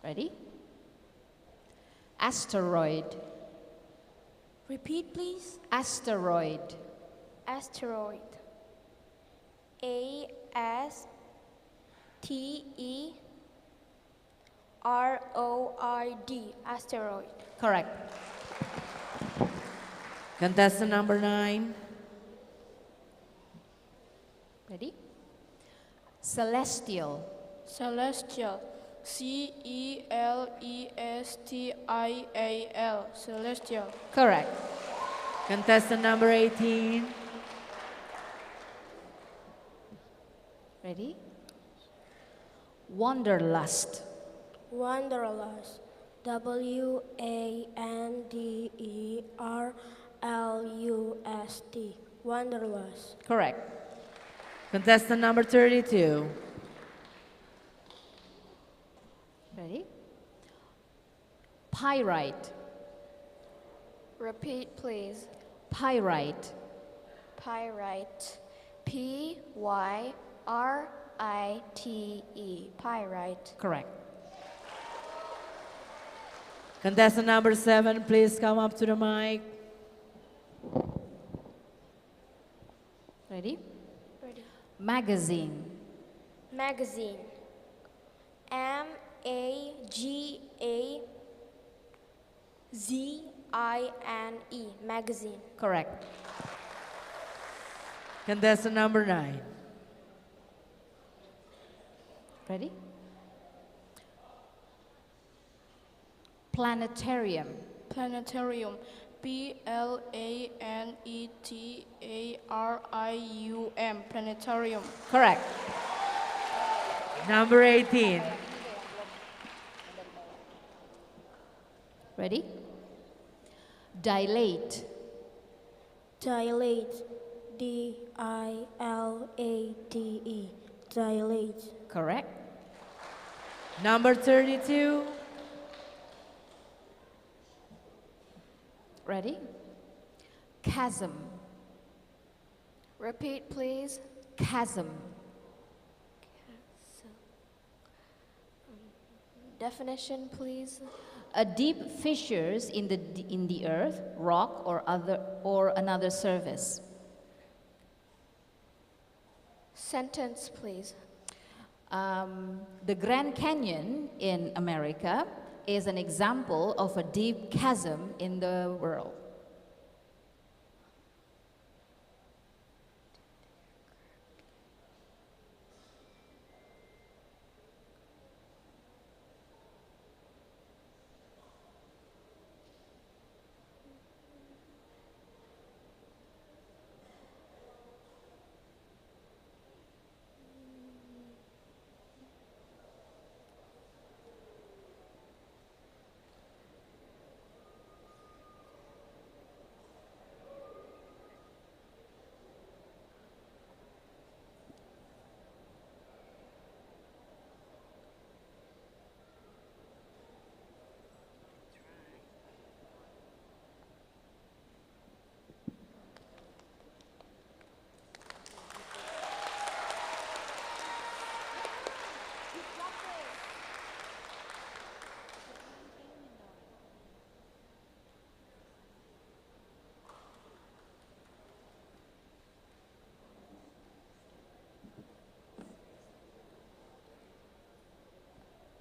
Ready? Asteroid. Repeat, please. Asteroid. Asteroid. Asteroid. Asteroid. Correct. Contestant number 9. Ready? Celestial. Celestial. Celestial. Celestial. Correct. Contestant number 18. Ready? Wanderlust. Wanderlust. Wanderlust. Wanderlust. Correct. Contestant number 32. Ready? Pyrite. Repeat, please. Pyrite. Pyrite. Pyrite. Pyrite. Correct. Contestant number 7, please come up to the mic. Ready? Ready. Magazine. Magazine. Magazine. Magazine. Correct. Contestant number 9. Ready? Planetarium. Planetarium. Planetarium. Planetarium. Correct. Number 18. Ready? Dilate. Dilate. Dilate. Dilate. Correct. Number 32. Ready? Chasm. Repeat, please. Chasm. Definition, please. A deep fissures in the earth, rock, or another surface. Sentence, please. The Grand Canyon in America is an example of a deep chasm in the world.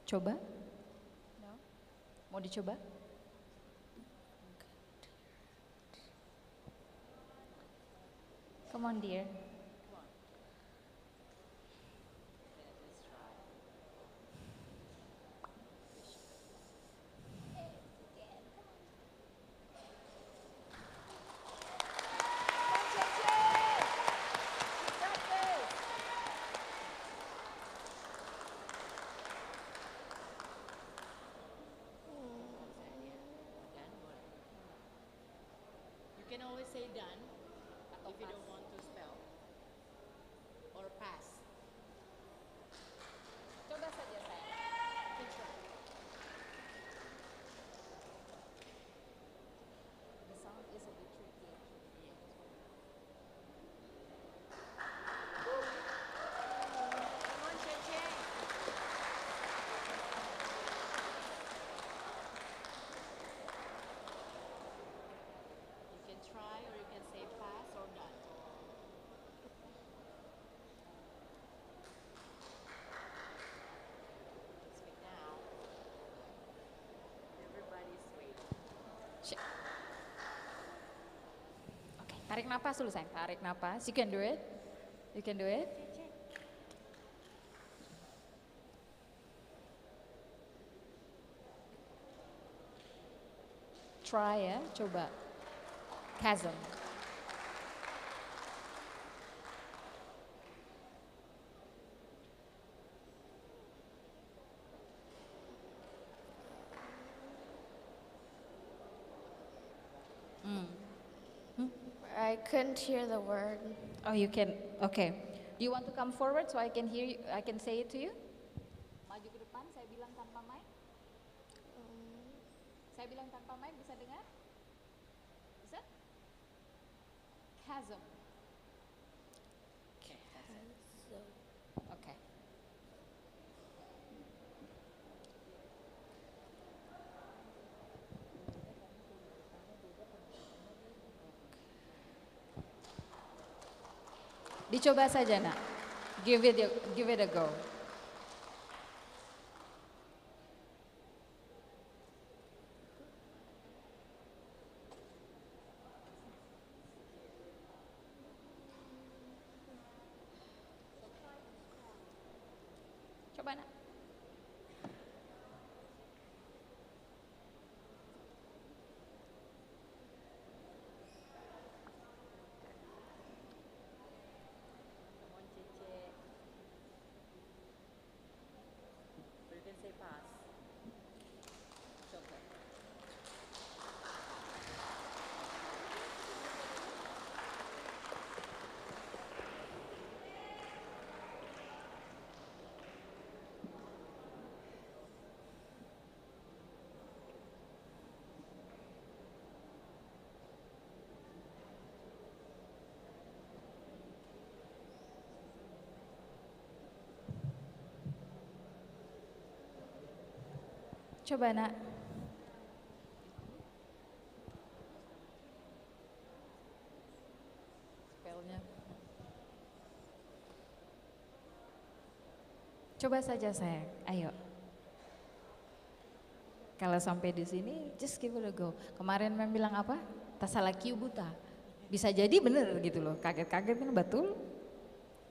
Coba? Mau dicoba? Come on dear. You can always say done if you don't want to spell or pass. Coba saja saya. The sound is a bit tricky. Come on, Cece. You can try or you can say pass or done. Let's wait now. Everybody's waiting. Oke, tarik napas dulu sayang, tarik napas. You can do it. You can do it. Try ya, coba. Chasm. I couldn't hear the word. Oh, you can. Okay. Do you want to come forward so I can hear you? I can say it to you. Maju ke depan. Saya bilang tanpa mic. Saya bilang tanpa mic, bisa dengar? Bisa? Chasm. Okay. Okay. Dicoba saja nak. Give it a go. Coba nak. Come on, Cece. Or you can say pass. It's okay. Coba nak. Spellnya. Coba saja sayang, ayo. Kalau sampai di sini, just give it a go. Kemarin Mem bilang apa? Tasalakiu buta. Bisa jadi bener gitu loh, kaget-kaget kan betul.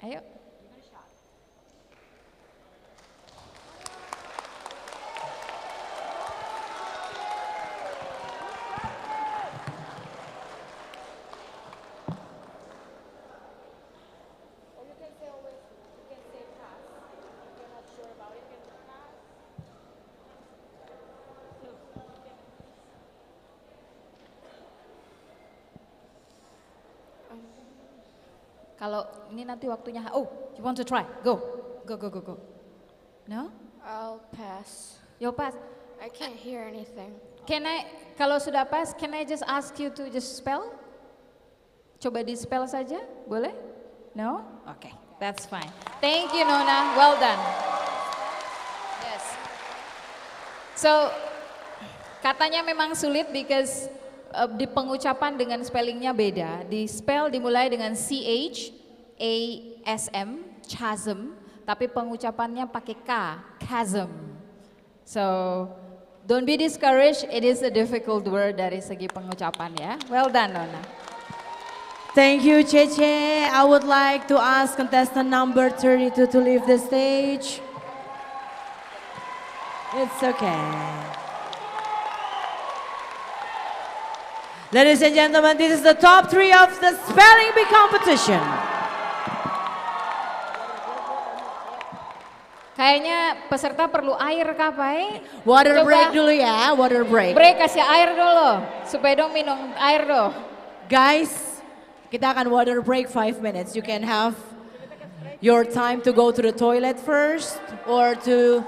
Ayo. Kalau ini nanti waktunya, oh, you want to try? Go, go, go, go, go. No? I'll pass. Yo pass. I can't hear anything. Can I, kalau sudah pass, can I just ask you to just spell? Coba di spell saja, boleh? No? Okay, that's fine. Thank you Nona, well done. Yes. So, katanya memang sulit because di pengucapan dengan spellingnya beda. Di spell dimulai dengan CH-A-S-M, chasm, tapi pengucapannya pakai K, chasm. So don't be discouraged, it is a difficult word dari segi pengucapan ya. Well done Nona. Thank you, Cece. I would like to ask contestant number 32 to leave the stage. It's okay. Ladies and gentlemen, this is the top 3 of the spelling bee competition. Kayaknya peserta perlu air Kapai. Water Coba break dulu ya, water break. break kasih air dulu, supaya dong minum air dong. Guys, kita akan water break 5 minutes. You can have your time to go to the toilet first or to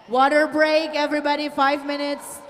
water break, everybody, 5 minutes.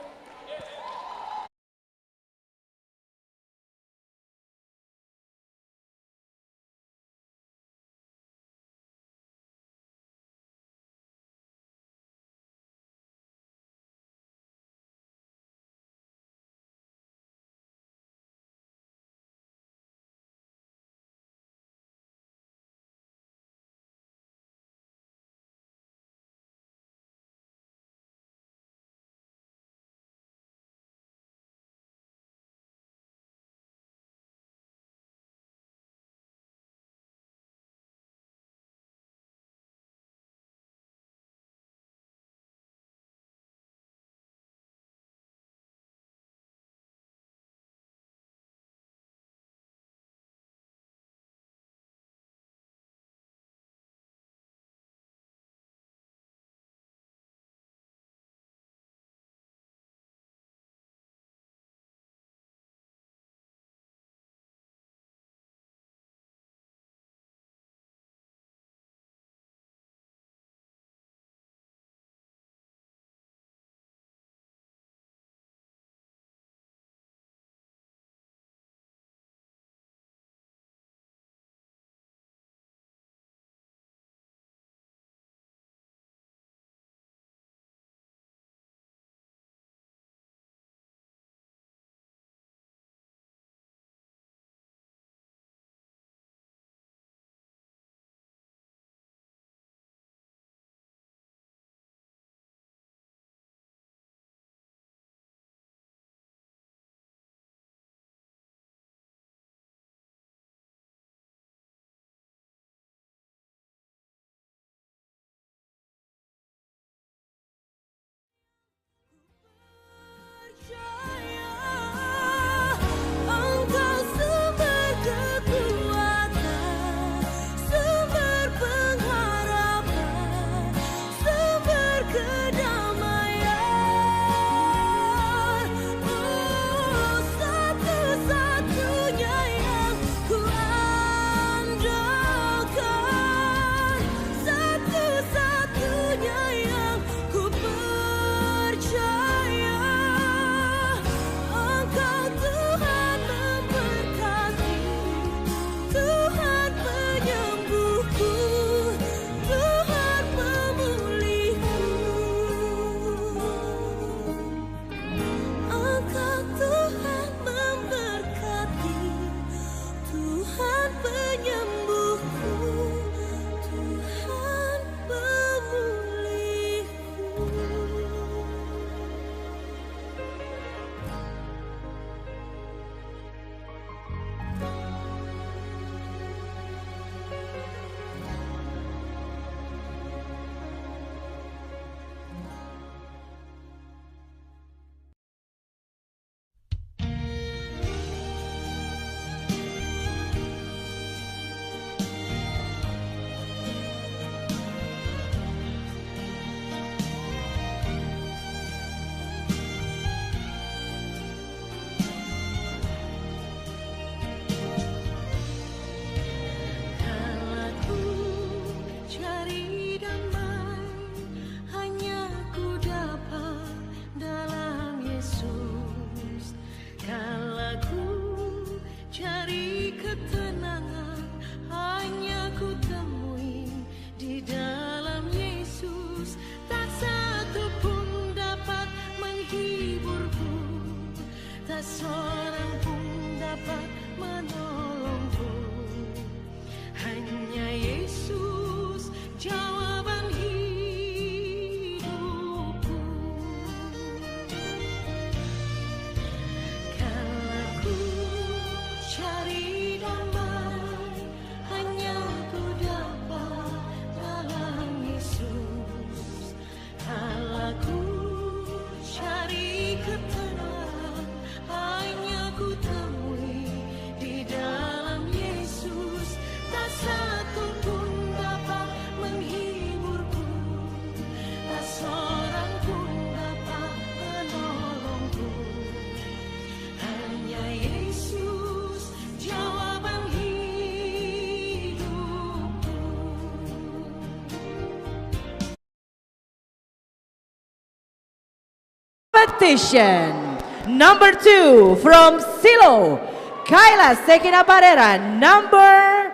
competition. Number 2 from Silo, Kailas Sekina Parera. Number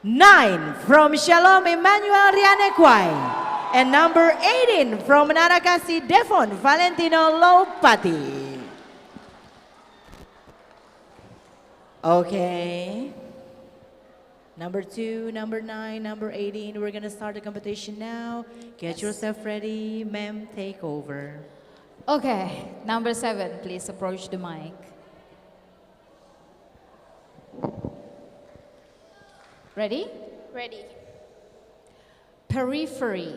9 from Shalom Emmanuel Rianekwai. And number 18 from Narakasi Devon Valentino Lopati. Okay. Number 2, number 9, number 18. We're gonna start the competition now. Get yourself ready, ma'am. Take over. Okay, number 7, please approach the mic. Ready? Ready. Periphery.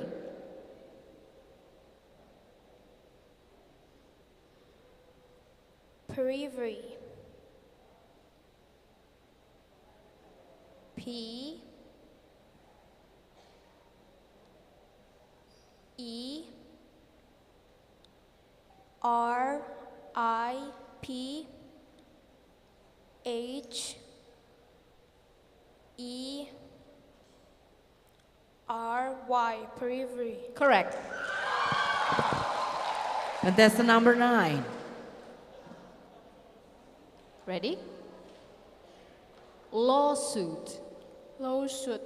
Periphery. P E R I P H E R Y, periphery. Correct. Contestant number 9. Ready? Lawsuit. Lawsuit.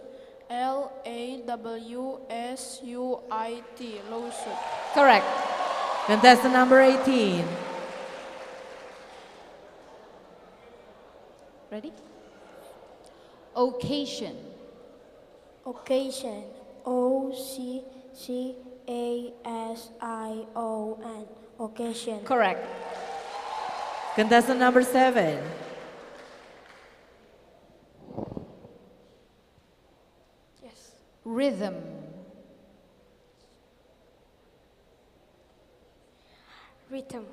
L-A-W-S-U-I-T. Lawsuit. Correct. Contestant number 18. Ready? Occasion. Occasion. O-C-C-A-S-I-O-N. Occasion. Correct. Contestant number 7. Yes. Rhythm. Rhythm.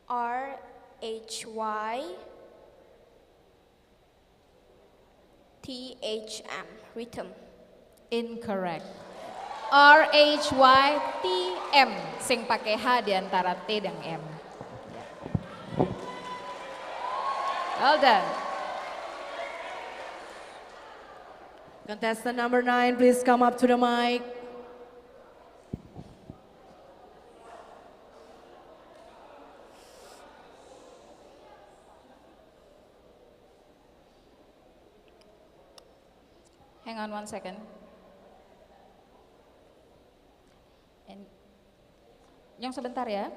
R-H-Y-T-H-M. Rhythm. Incorrect. R-H-Y-T-M. Sing pakai H di antara T dan M. Well done. Contestant number 9, please come up to the mic. Hang on 1 second. And yang sebentar ya.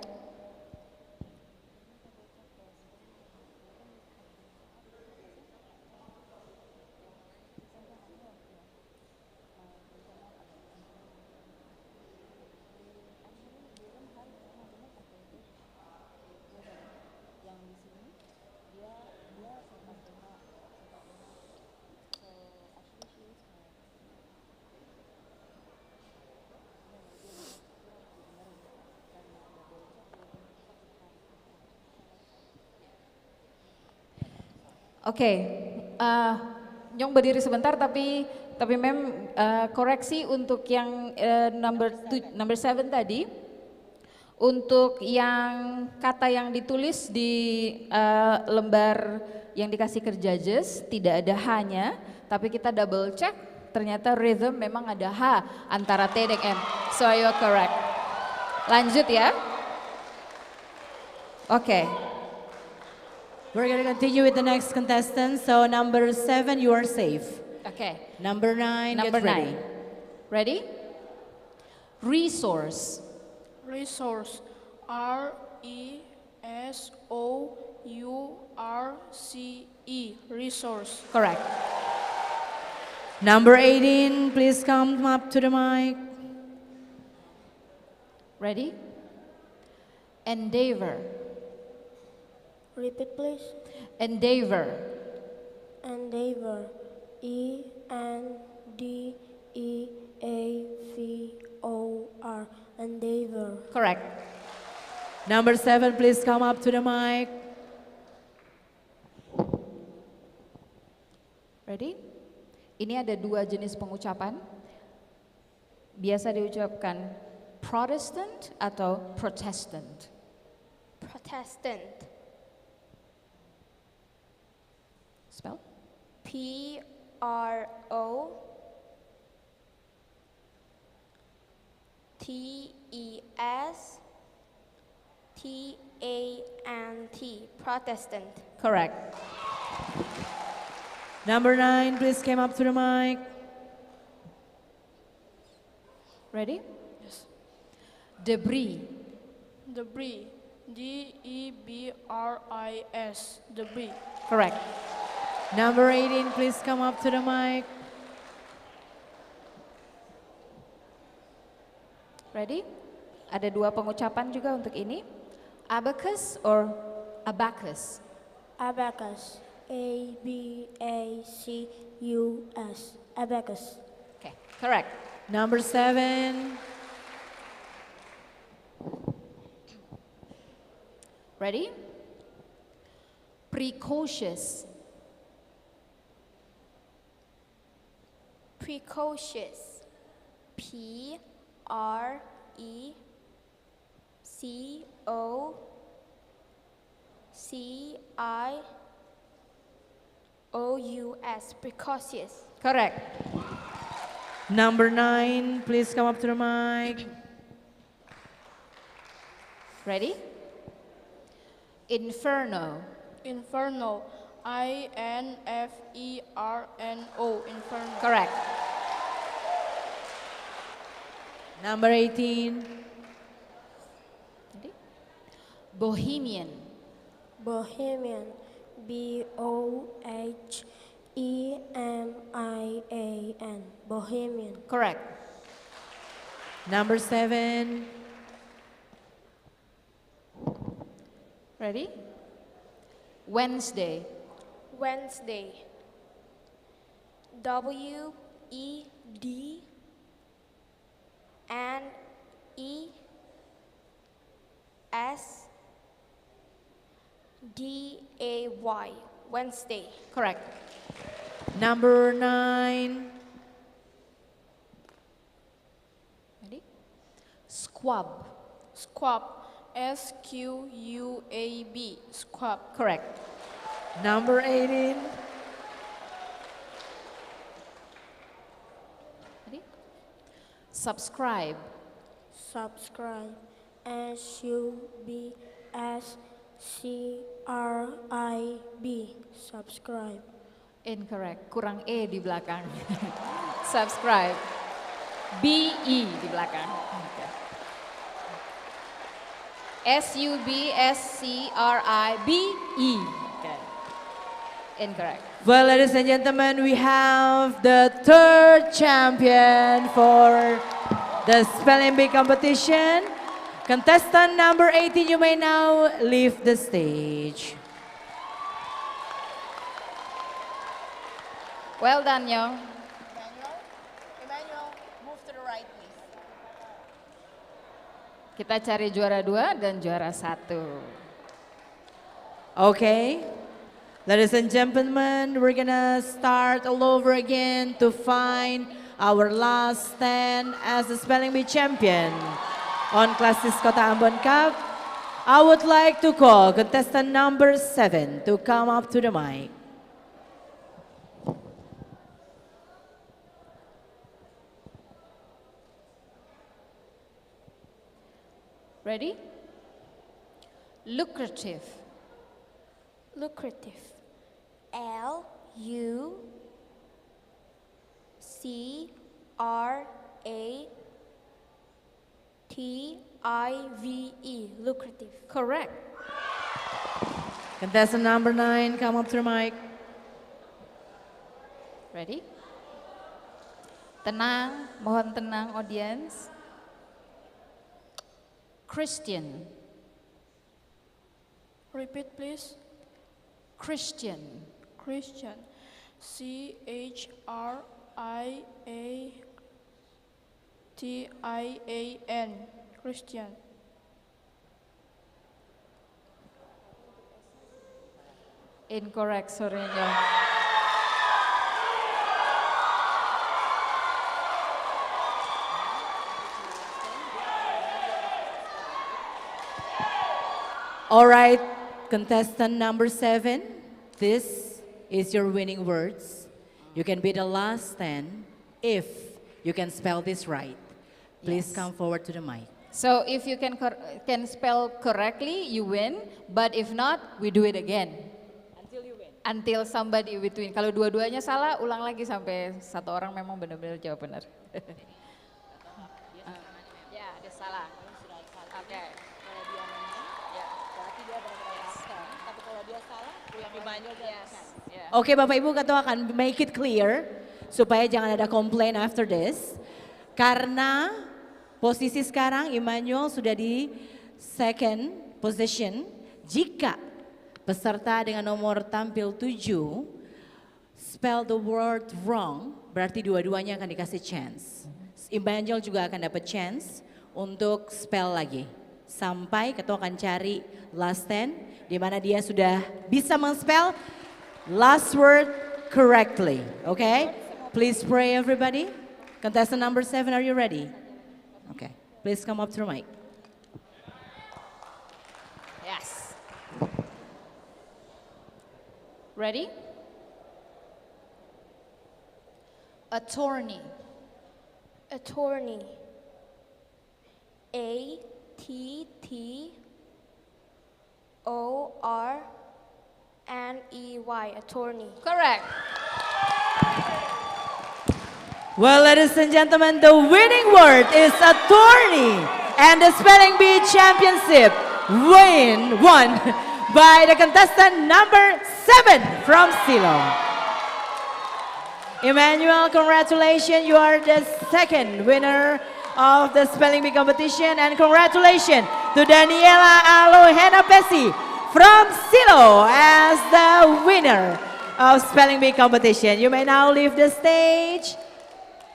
Oke, Nyong berdiri sebentar tapi mem koreksi untuk yang number 7 tadi. Untuk yang kata yang ditulis di lembar yang dikasih ke judges tidak ada H-nya, tapi kita double check ternyata rhythm memang ada H antara T dan M. So you're correct. Lanjut ya. Oke. We're going to continue with the next contestant. So number 7, you are safe. Okay. Number 9, Number get ready. 9. Ready? Resource. Resource. R-E-S-O-U-R-C-E. Resource. Correct. Number 18, please come up to the mic. Ready? Endeavor. Repeat please. Endeavor. Endeavor. E-N-D-E-A-V-O-R. Endeavor. Correct. Number 7, please come up to the mic. Ready? Ini ada 2 jenis pengucapan. Biasa diucapkan Protestant atau Protestant. Protestant. Spell? T-E-S-T-A-N-T, Protestant. Correct. Number 9, please come up to the mic. Ready? Yes. Debris. Debris. D-E-B-R-I-S. Debris. Correct. Number 18, please come up to the mic. Ready? Ada dua pengucapan juga untuk ini. Abacus or abacus? Abacus. A-B-A-C-U-S. Abacus. Okay, correct. Number 7. Ready? Precocious. Precocious. P-R-E-C-O-C-I-O-U-S. Precocious. Correct. Number 9, please come up to the mic. Ready? Inferno. Inferno. I-N-F-E-R-N-O. Inferno. Correct. Number 18. Ready? Bohemian. Bohemian. B-O-H-E-M-I-A-N. Bohemian. Correct. Number 7. Ready? Wednesday. Wednesday. W-E-D-N-E-S-D-A-Y. Wednesday. Correct. Number 9. Ready? Squab. Squab. S-Q-U-A-B. Squab. Correct. Number 18. Ready? Subscribe. Subscribe. S-U-B-S-C-R-I-B. Subscribe. Incorrect. Kurang E di belakang. Subscribe. B-E di belakang. Okay. S-U-B-S-C-R-I-B-E. Okay. Incorrect. Well, ladies and gentlemen, we have the third champion for the spelling bee competition. Contestant number 18, you may now leave the stage. Well done, yo. Emmanuel, move to the right, please. Kita cari juara 2 dan juara 1. Okay. Ladies and gentlemen, we're gonna start all over again to find our last stand as the spelling bee champion on Klasis Kota Ambon Cup. I would like to call contestant number 7 to come up to the mic. Ready? Lucrative. Lucrative. L-U-C-R-A-T-I-V-E. Lucrative. Correct. Contestant number 9, come up to the mic. Ready? Tenang, mohon tenang audience. Christian. Repeat, please. Christian. Christian. C-H-R-I-A-T-I-A-N. Christian. Incorrect, sorry. No. All right, contestant number 7, this is your winning words. You can be the last 10 if you can spell this right. Please come forward to the mic. So if you can spell correctly, you win. But if not, we do it again. Until you win. Until somebody between. Kalau dua-duanya salah, ulang lagi sampai satu orang memang benar-benar jawab benar. Ya, dia salah. Oke. Kalau dia menang, ya berarti dia benar-benar last. Tapi kalau dia salah, ulang lagi. Oke Bapak Ibu, ketua akan make it clear supaya jangan ada komplain after this. Karena posisi sekarang Emmanuel sudah di second position. Jika peserta dengan nomor tampil 7 spell the word wrong, berarti dua-duanya akan dikasih chance. Emmanuel juga akan dapat chance untuk spell lagi. Sampai ketua akan cari last 10 di mana dia sudah bisa men-spell last word correctly. Okay? Please pray everybody. Contestant number 7, are you ready? Okay, please come up to the mic. Yes. Ready? Attorney. Attorney. A-T-T-O-R-N-E-Y. Attorney. Correct. Well, ladies and gentlemen, the winning word is attorney, and the Spelling Bee Championship won by the contestant number 7 from Silo. Emmanuel, congratulations, you are the second winner of the Spelling Bee competition, and congratulations to Daniela Alohena Pesi from Silo as the winner of Spelling Bee competition. You may now leave the stage.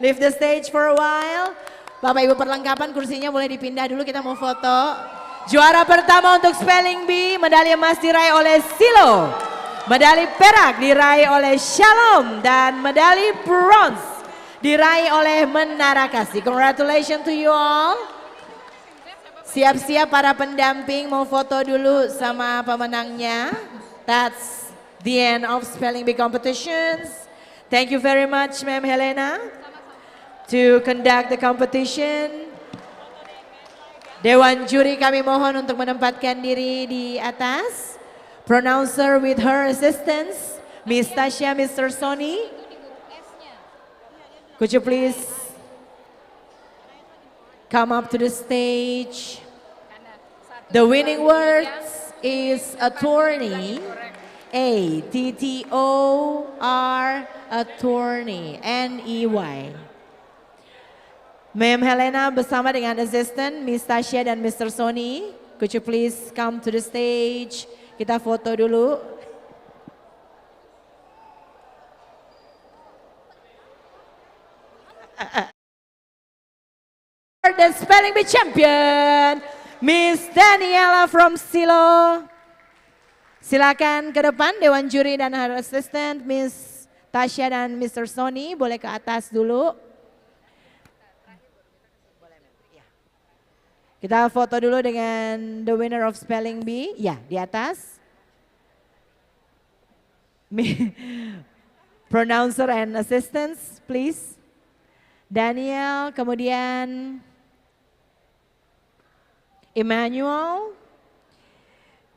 Leave the stage for a while. Bapak Ibu perlengkapan kursinya boleh dipindah dulu, kita mau foto. Juara pertama untuk Spelling Bee, medali emas diraih oleh Silo. Medali perak diraih oleh Shalom dan medali bronze diraih oleh Menara Kasih. Congratulations to you all. Siap-siap para pendamping mau foto dulu sama pemenangnya. That's the end of Spelling Bee competitions. Thank you very much, Ma'am Helena, to conduct the competition. Dewan juri kami mohon untuk menempatkan diri di atas. Pronouncer with her assistants, Miss Tasha, Mr. Sony. Could you please come up to the stage? The winning words is attorney, A-T-T-O-R, attorney, N-E-Y. Ma'am Helena bersama dengan assistant Miss Tasha dan Mr. Sony, could you please come to the stage? Kita foto dulu. The Spelling Bee champion, Miss Daniela from Silo. Silakan ke depan, Dewan Juri dan her assistant Miss Tasha dan Mr. Sony, boleh ke atas dulu. Kita foto dulu dengan the winner of Spelling Bee. Ya, di atas. Pronouncer and assistants, please. Daniel, kemudian Emmanuel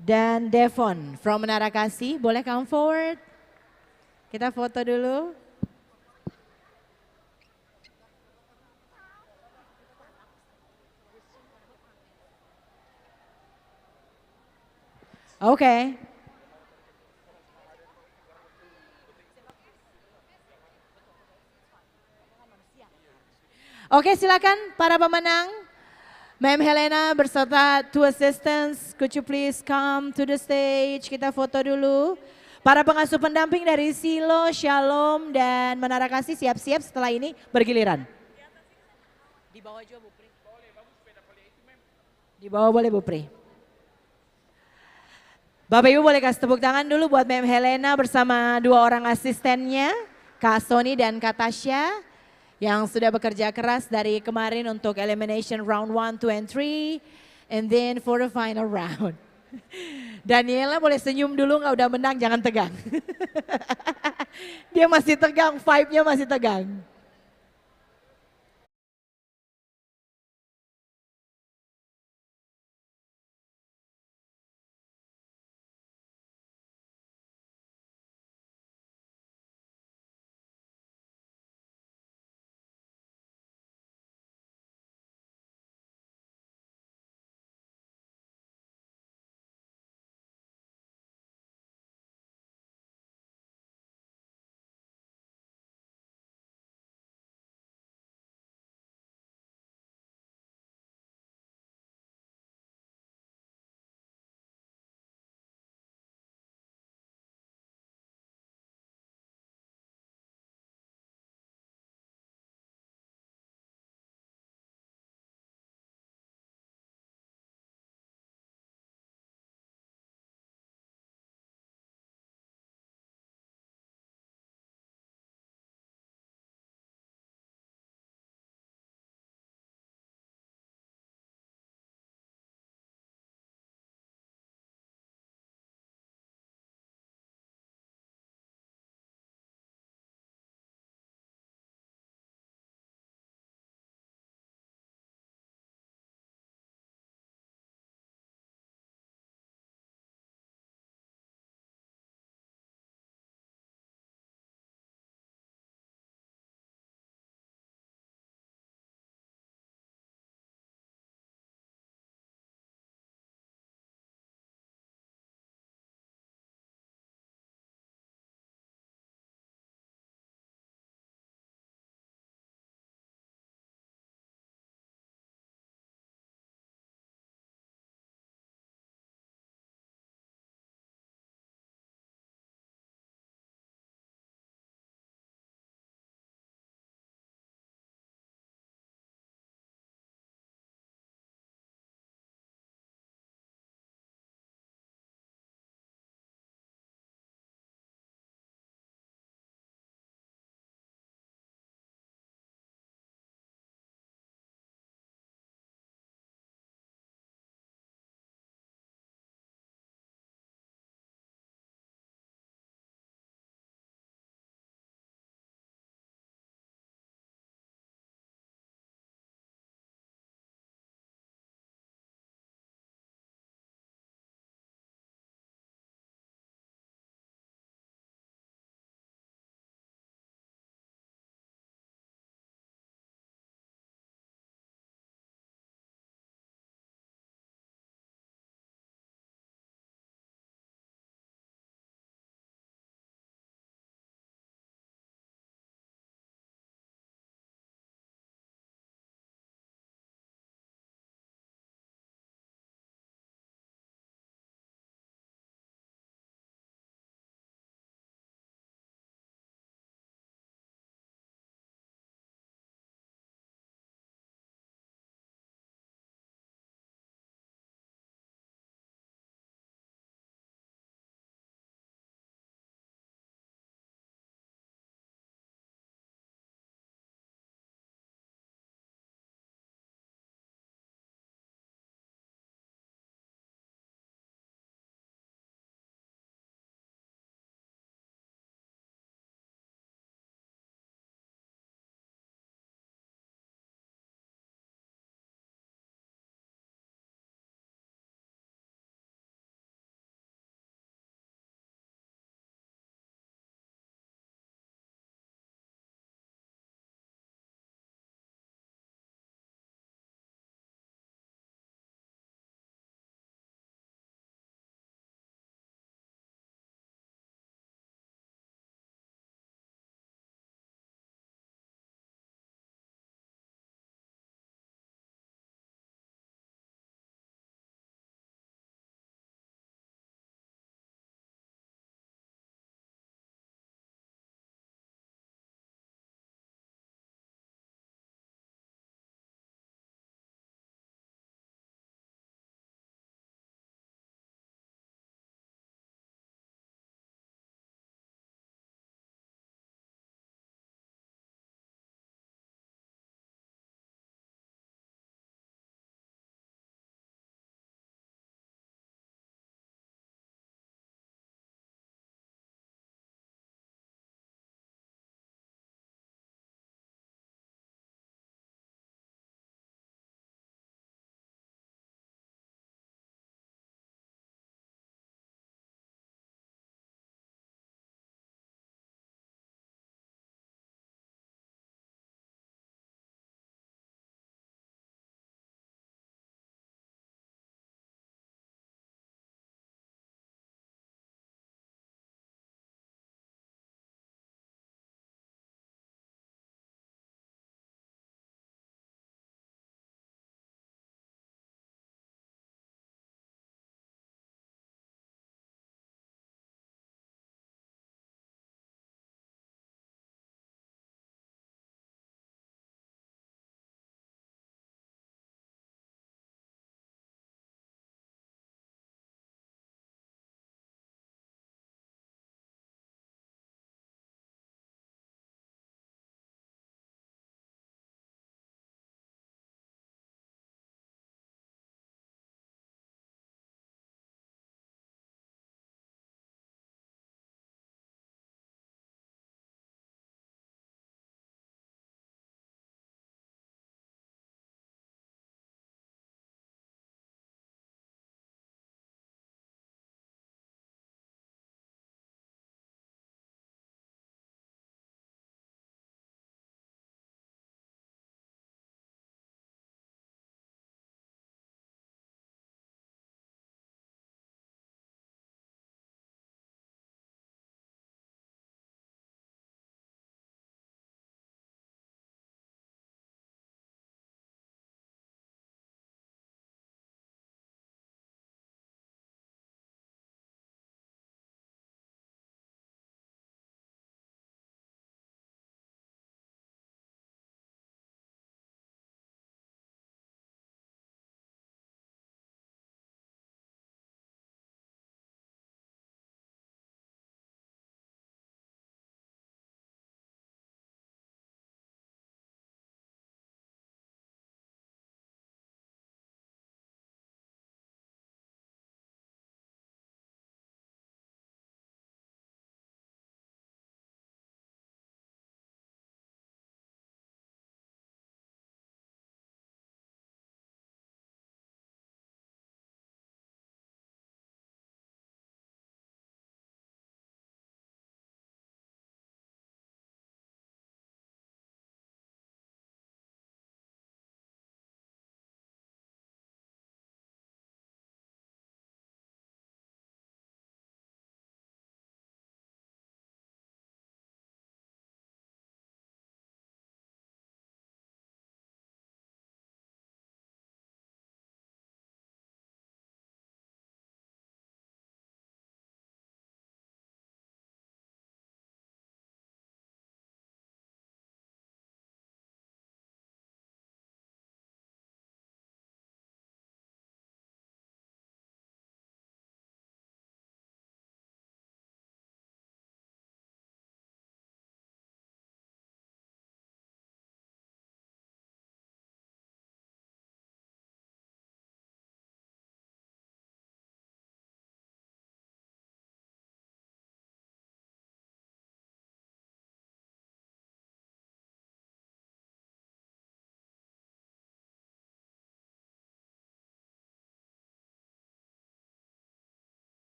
dan Devon from Menara Kasih. Boleh come forward? Kita foto dulu. Oke. Oke, silakan para pemenang. Ma'am Helena berserta two assistants, could you please come to the stage? Kita foto dulu. Para pengasuh pendamping dari Silo, Shalom, dan Menara Kasih siap-siap setelah ini bergiliran. Di bawah juga Bu Pri. Di bawah boleh Bu Pri. Bapak Ibu boleh kasih tepuk tangan dulu buat Ma'am Helena bersama dua orang asistennya, Kak Sony dan Kak Tasha, yang sudah bekerja keras dari kemarin untuk elimination round 1, 2, and 3, and then for the final round. Daniela boleh senyum dulu, nggak udah menang jangan tegang. Dia masih tegang, vibe-nya masih tegang.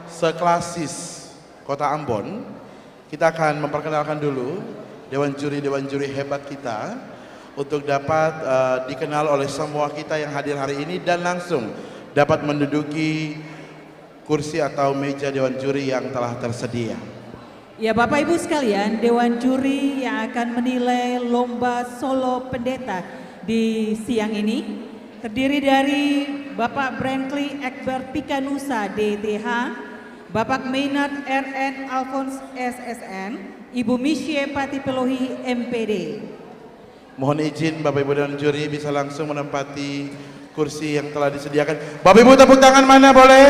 seklasis Kota Ambon, kita akan memperkenalkan dulu dewan juri hebat kita untuk dapat dikenal oleh semua kita yang hadir hari ini dan langsung dapat menduduki kursi atau meja dewan juri yang telah tersedia. Ya Bapak Ibu sekalian, dewan juri yang akan menilai lomba solo pendeta di siang ini terdiri dari Bapak Brantley Egbert Pikanusa DTH, Bapak Maynard RN Alphonse SSN, Ibu Misye Patipelohi MPD. Mohon izin Bapak Ibu dan juri bisa langsung menempati kursi yang telah disediakan. Bapak Ibu tepuk tangan mana boleh?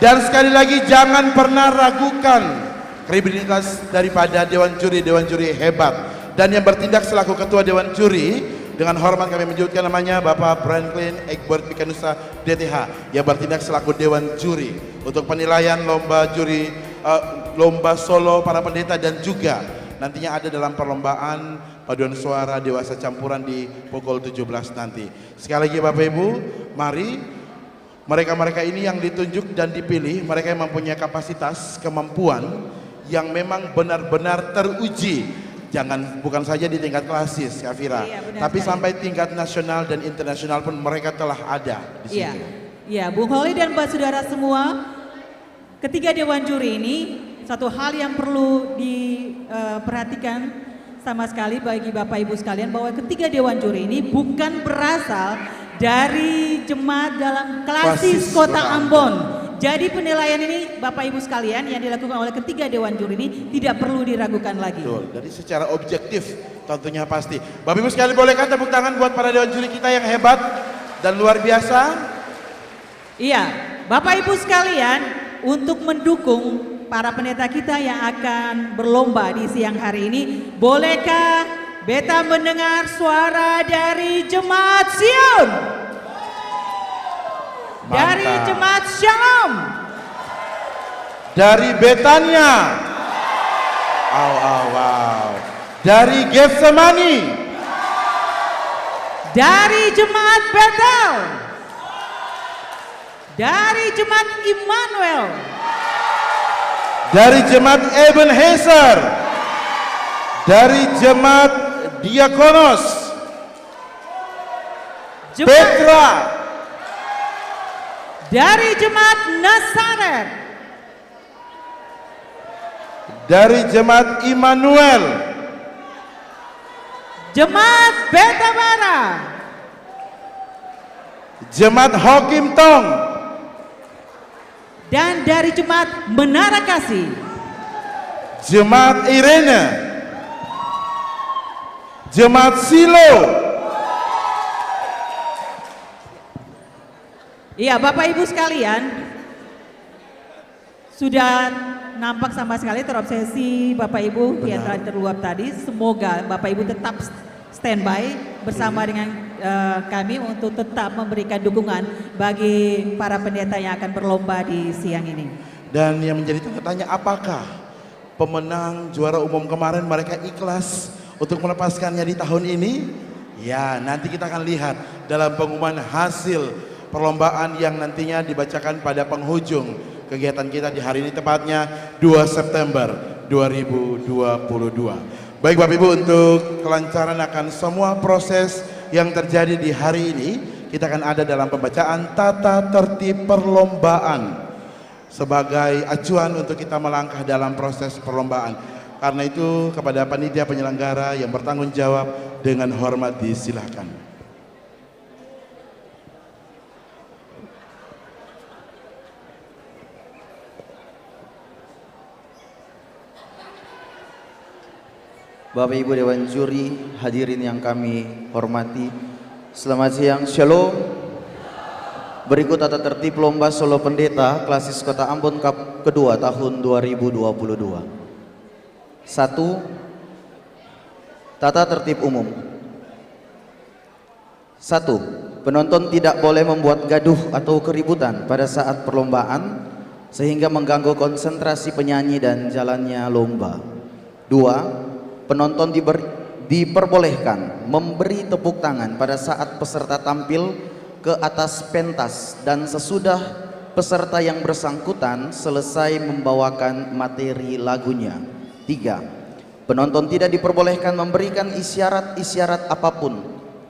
Dan sekali lagi jangan pernah ragukan kredibilitas daripada dewan juri hebat. Dan yang bertindak selaku ketua dewan juri, dengan hormat kami menyebutkan namanya Bapak Brantley Egbert Pikanusa DTH yang bertindak selaku dewan juri untuk penilaian lomba solo para pendeta dan juga nantinya ada dalam perlombaan paduan suara dewasa campuran di pukul 17 nanti. Sekali lagi Bapak Ibu, mari mereka-mereka ini yang ditunjuk dan dipilih, mereka yang mempunyai kapasitas, kemampuan yang memang benar-benar teruji. Bukan saja di tingkat klasis, Kak Fira, tapi sampai tingkat nasional dan internasional pun mereka telah ada di situ. Iya, Bung Holi dan Mbak Saudara semua, ketiga dewan juri ini satu hal yang perlu diperhatikan sama sekali bagi Bapak Ibu sekalian bahwa ketiga dewan juri ini bukan berasal dari jemaat dalam klasis Kota Ambon. Jadi penilaian ini Bapak Ibu sekalian yang dilakukan oleh ketiga dewan juri ini tidak perlu diragukan lagi. Betul, jadi secara objektif tentunya pasti. Bapak Ibu sekalian bolehkan tepuk tangan buat para dewan juri kita yang hebat dan luar biasa. Iya, Bapak Ibu sekalian untuk mendukung para pendeta kita yang akan berlomba di siang hari ini, bolehkah beta mendengar suara dari Jemaat Sion? Dari Jemaat Shalom? Dari Betania? Wow. Dari Getsemani? Dari Jemaat Betel? Dari Jemaat Immanuel? Dari Jemaat Ebenezer, dari Jemaat Diakonos, Petra, dari Jemaat Nazaret, dari Jemaat Immanuel, Jemaat Betabara, Jemaat Hokim Tong, dan dari Jemaat Menara Kasih, Jemaat Irene, Jemaat Silo. Iya Bapak Ibu sekalian, sudah nampak sama sekali terobsesi Bapak Ibu yang telah terluap tadi. Semoga Bapak Ibu tetap standby bersama dengan kami untuk tetap memberikan dukungan bagi para pendeta yang akan berlomba di siang ini. Dan yang menjadi tanda tanya, apakah pemenang juara umum kemarin mereka ikhlas untuk melepaskannya di tahun ini? Ya, nanti kita akan lihat dalam pengumuman hasil perlombaan yang nantinya dibacakan pada penghujung kegiatan kita di hari ini, tepatnya 2 September 2022. Baik Bapak Ibu, untuk kelancaran akan semua proses yang terjadi di hari ini, kita akan ada dalam pembacaan tata tertib perlombaan sebagai acuan untuk kita melangkah dalam proses perlombaan. Karena itu kepada panitia penyelenggara yang bertanggung jawab dengan hormat disilahkan. Bapak Ibu Dewan Juri, hadirin yang kami hormati, selamat siang, Shalom. Berikut tata tertib lomba solo pendeta klasis Kota Ambon Cup kedua tahun 2022. 1. Tata tertib umum. 1. Penonton tidak boleh membuat gaduh atau keributan pada saat perlombaan sehingga mengganggu konsentrasi penyanyi dan jalannya lomba. 2. Penonton diperbolehkan memberi tepuk tangan pada saat peserta tampil ke atas pentas dan sesudah peserta yang bersangkutan selesai membawakan materi lagunya. 3. Penonton tidak diperbolehkan memberikan isyarat-isyarat apapun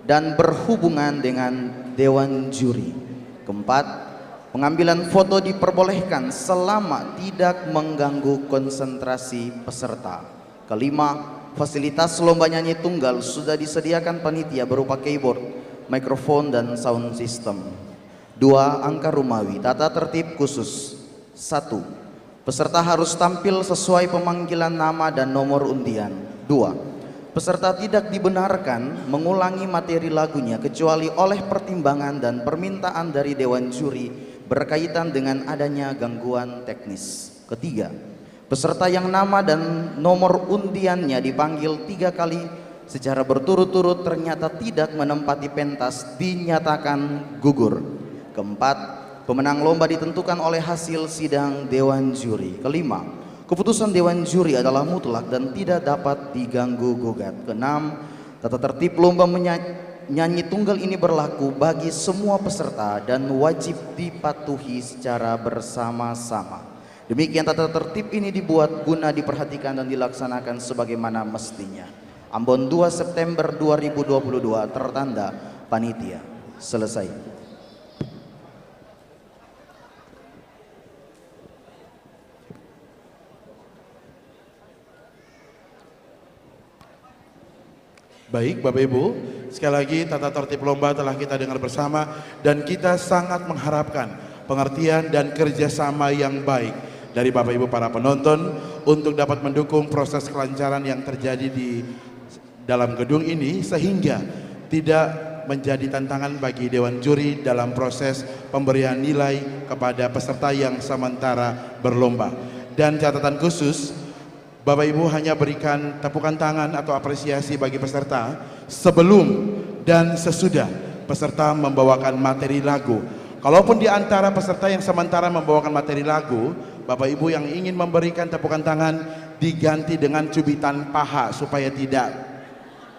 dan berhubungan dengan dewan juri. 4. Pengambilan foto diperbolehkan selama tidak mengganggu konsentrasi peserta. 5. Fasilitas lomba nyanyi tunggal sudah disediakan panitia berupa keyboard, mikrofon, dan sound system. 2. Angka rumawi, tata tertib khusus. 1. Peserta harus tampil sesuai pemanggilan nama dan nomor undian. 2. Peserta tidak dibenarkan mengulangi materi lagunya kecuali oleh pertimbangan dan permintaan dari dewan juri berkaitan dengan adanya gangguan teknis. 3. Peserta yang nama dan nomor undiannya dipanggil 3 kali secara berturut-turut ternyata tidak menempati pentas dinyatakan gugur. 4. Pemenang lomba ditentukan oleh hasil sidang dewan juri. 5. Keputusan dewan juri adalah mutlak dan tidak dapat diganggu gugat. 6. Tata tertib lomba nyanyi tunggal ini berlaku bagi semua peserta dan wajib dipatuhi secara bersama-sama. Demikian tata tertib ini dibuat guna diperhatikan dan dilaksanakan sebagaimana mestinya. Ambon 2 September 2022, tertanda panitia. Selesai. Baik Bapak Ibu, sekali lagi tata tertib lomba telah kita dengar bersama dan kita sangat mengharapkan pengertian dan kerjasama yang baik dari Bapak Ibu para penonton untuk dapat mendukung proses kelancaran yang terjadi di dalam gedung ini sehingga tidak menjadi tantangan bagi dewan juri dalam proses pemberian nilai kepada peserta yang sementara berlomba. Dan catatan khusus, Bapak Ibu hanya berikan tepukan tangan atau apresiasi bagi peserta sebelum dan sesudah peserta membawakan materi lagu. Kalaupun di antara peserta yang sementara membawakan materi lagu, Bapak Ibu yang ingin memberikan tepukan tangan diganti dengan cubitan paha supaya tidak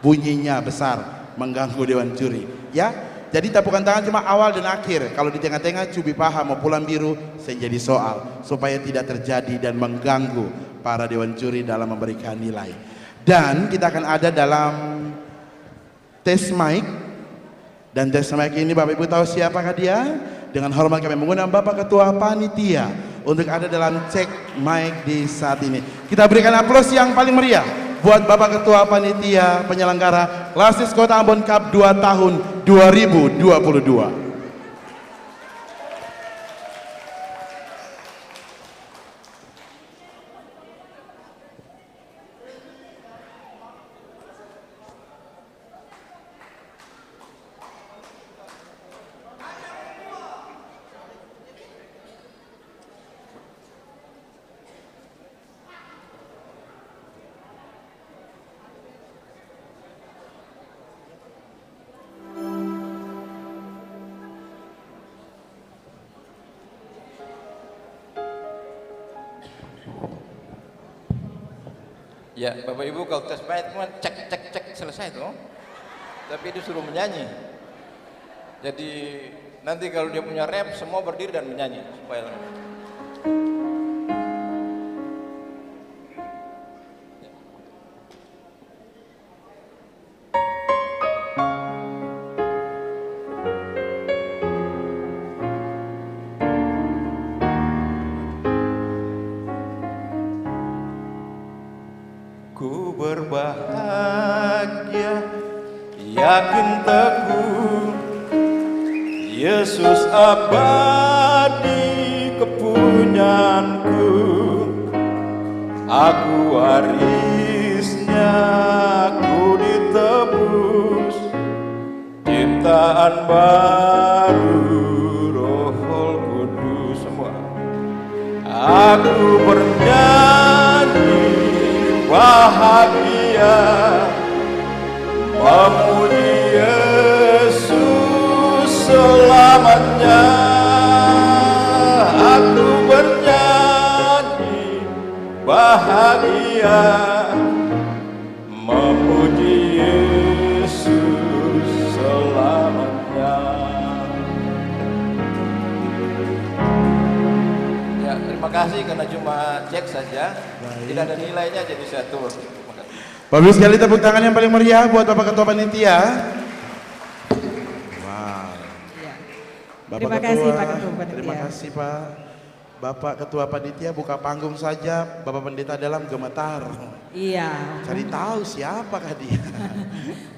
bunyinya besar mengganggu dewan juri. Ya, jadi tepukan tangan cuma awal dan akhir. Kalau di tengah-tengah cubi paha mau pulang biru jadi soal supaya tidak terjadi dan mengganggu para dewan juri dalam memberikan nilai. Dan kita akan ada dalam tes mic. Dan tes mic ini Bapak Ibu tahu siapakah dia? Dengan hormat kami mengundang Bapak Ketua Panitia untuk ada dalam cek mic di saat ini. Kita berikan aplaus yang paling meriah buat Bapak Ketua Panitia penyelenggara Klasis Kota Ambon Cup 2 tahun 2022. Ya, Bapak Ibu kalau tes mic cek selesai tuh. Tapi disuruh menyanyi. Jadi nanti kalau dia punya rap semua berdiri dan menyanyi supaya Ku berbahagia, yakin teguh, Yesus abadi kepunyaanku. Aku warisnya, ku ditebus, ciptaan baru Roh Kudus semua. Aku bernyanyi bahagia, memuji Yesus selamanya. Aku bernyanyi bahagia, memuji Yesus selamanya. Terima kasih karena cuma cek saja, tidak ada nilainya jadi saya turun. Bapak Ibu sekali tepuk tangan yang paling meriah buat Bapak Ketua Panitia. Wow. Bapak Terima Ketua, kasih Pak Ketua Panitia. Terima kasih Pak. Bapak Ketua Panitia buka panggung saja, Bapak Pendeta dalam gemetar. Iya. Cari tahu siapakah dia.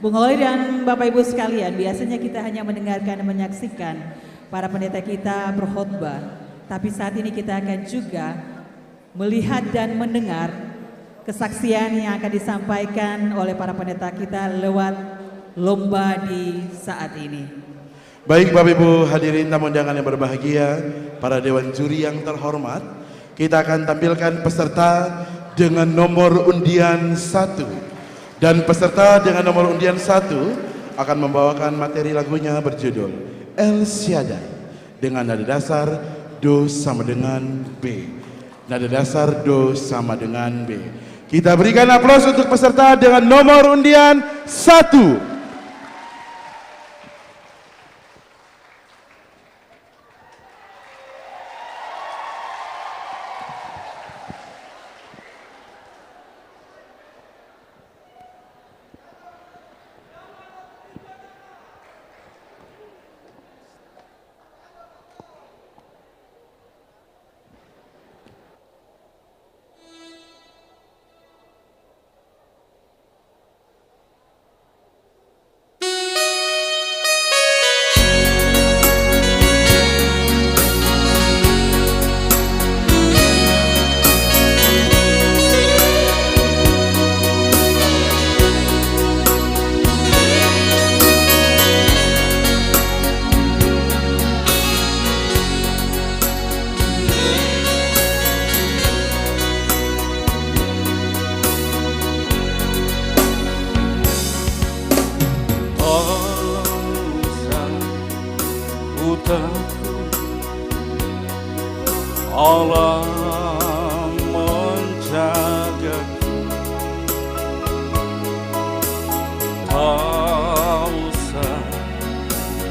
Bung Hoi dan Bapak Ibu sekalian, biasanya kita hanya mendengarkan dan menyaksikan para pendeta kita berkhotbah. Tapi saat ini kita akan juga melihat dan mendengar kesaksian yang akan disampaikan oleh para pendeta kita lewat lomba di saat ini. Baik Bapak Ibu hadirin tamu undangan yang berbahagia, para dewan juri yang terhormat, kita akan tampilkan peserta dengan nomor undian 1. Dan peserta dengan nomor undian 1 akan membawakan materi lagunya berjudul El Shaddai dengan nada dasar Do sama dengan B. Nada dasar Do sama dengan B. Kita berikan aplaus untuk peserta dengan nomor undian 1. Allah menjagaku, tak usah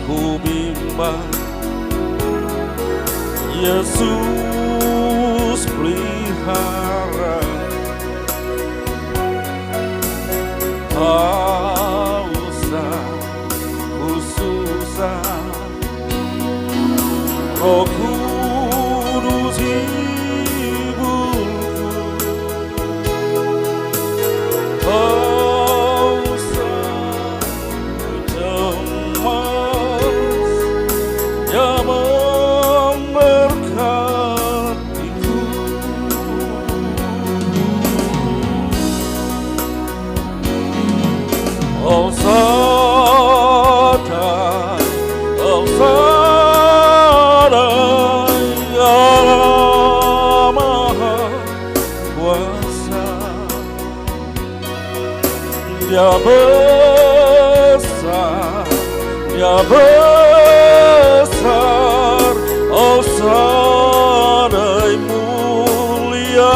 ku bimbang. Yesus pelihara, tak usah ku susah. Roh Kudus hiburku, tak usah cemas. Dia memberkatiku. El Shaddai, El Shaddai, Allah Maha Kuasa. Dia besar, Dia besar, El Shaddai mulia,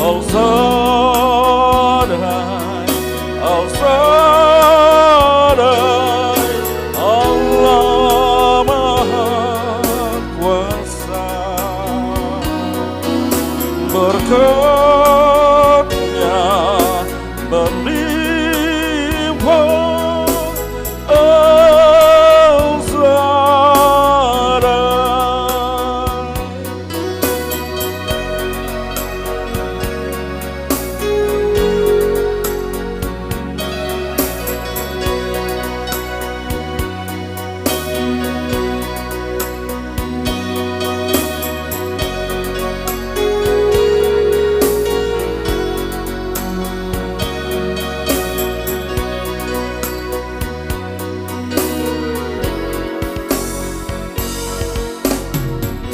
El Shaddai, El Shaddai, Allah Maha Kuasa. Berkatnya berlimpah, El Shaddai.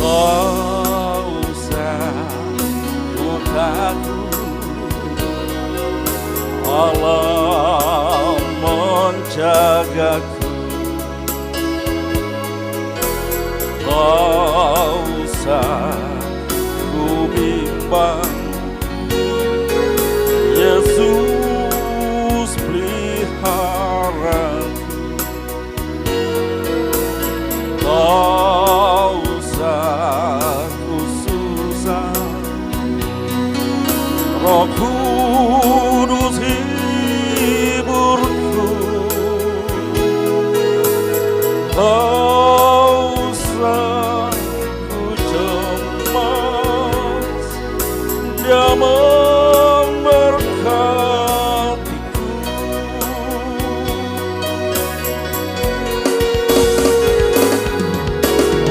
Tak usah ku takut, Allah menjagaku. Tak usah ku bimbang, Yesus peliharaku. Tak usah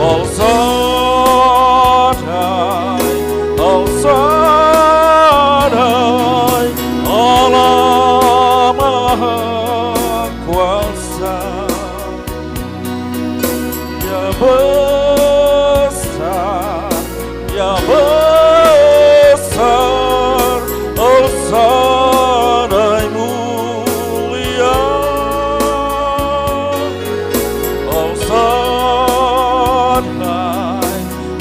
El Shaddai, El Shaddai, Allah Maha Kuasa. Ya besar, ya besar, El Shaddai mulia. El Shaddai,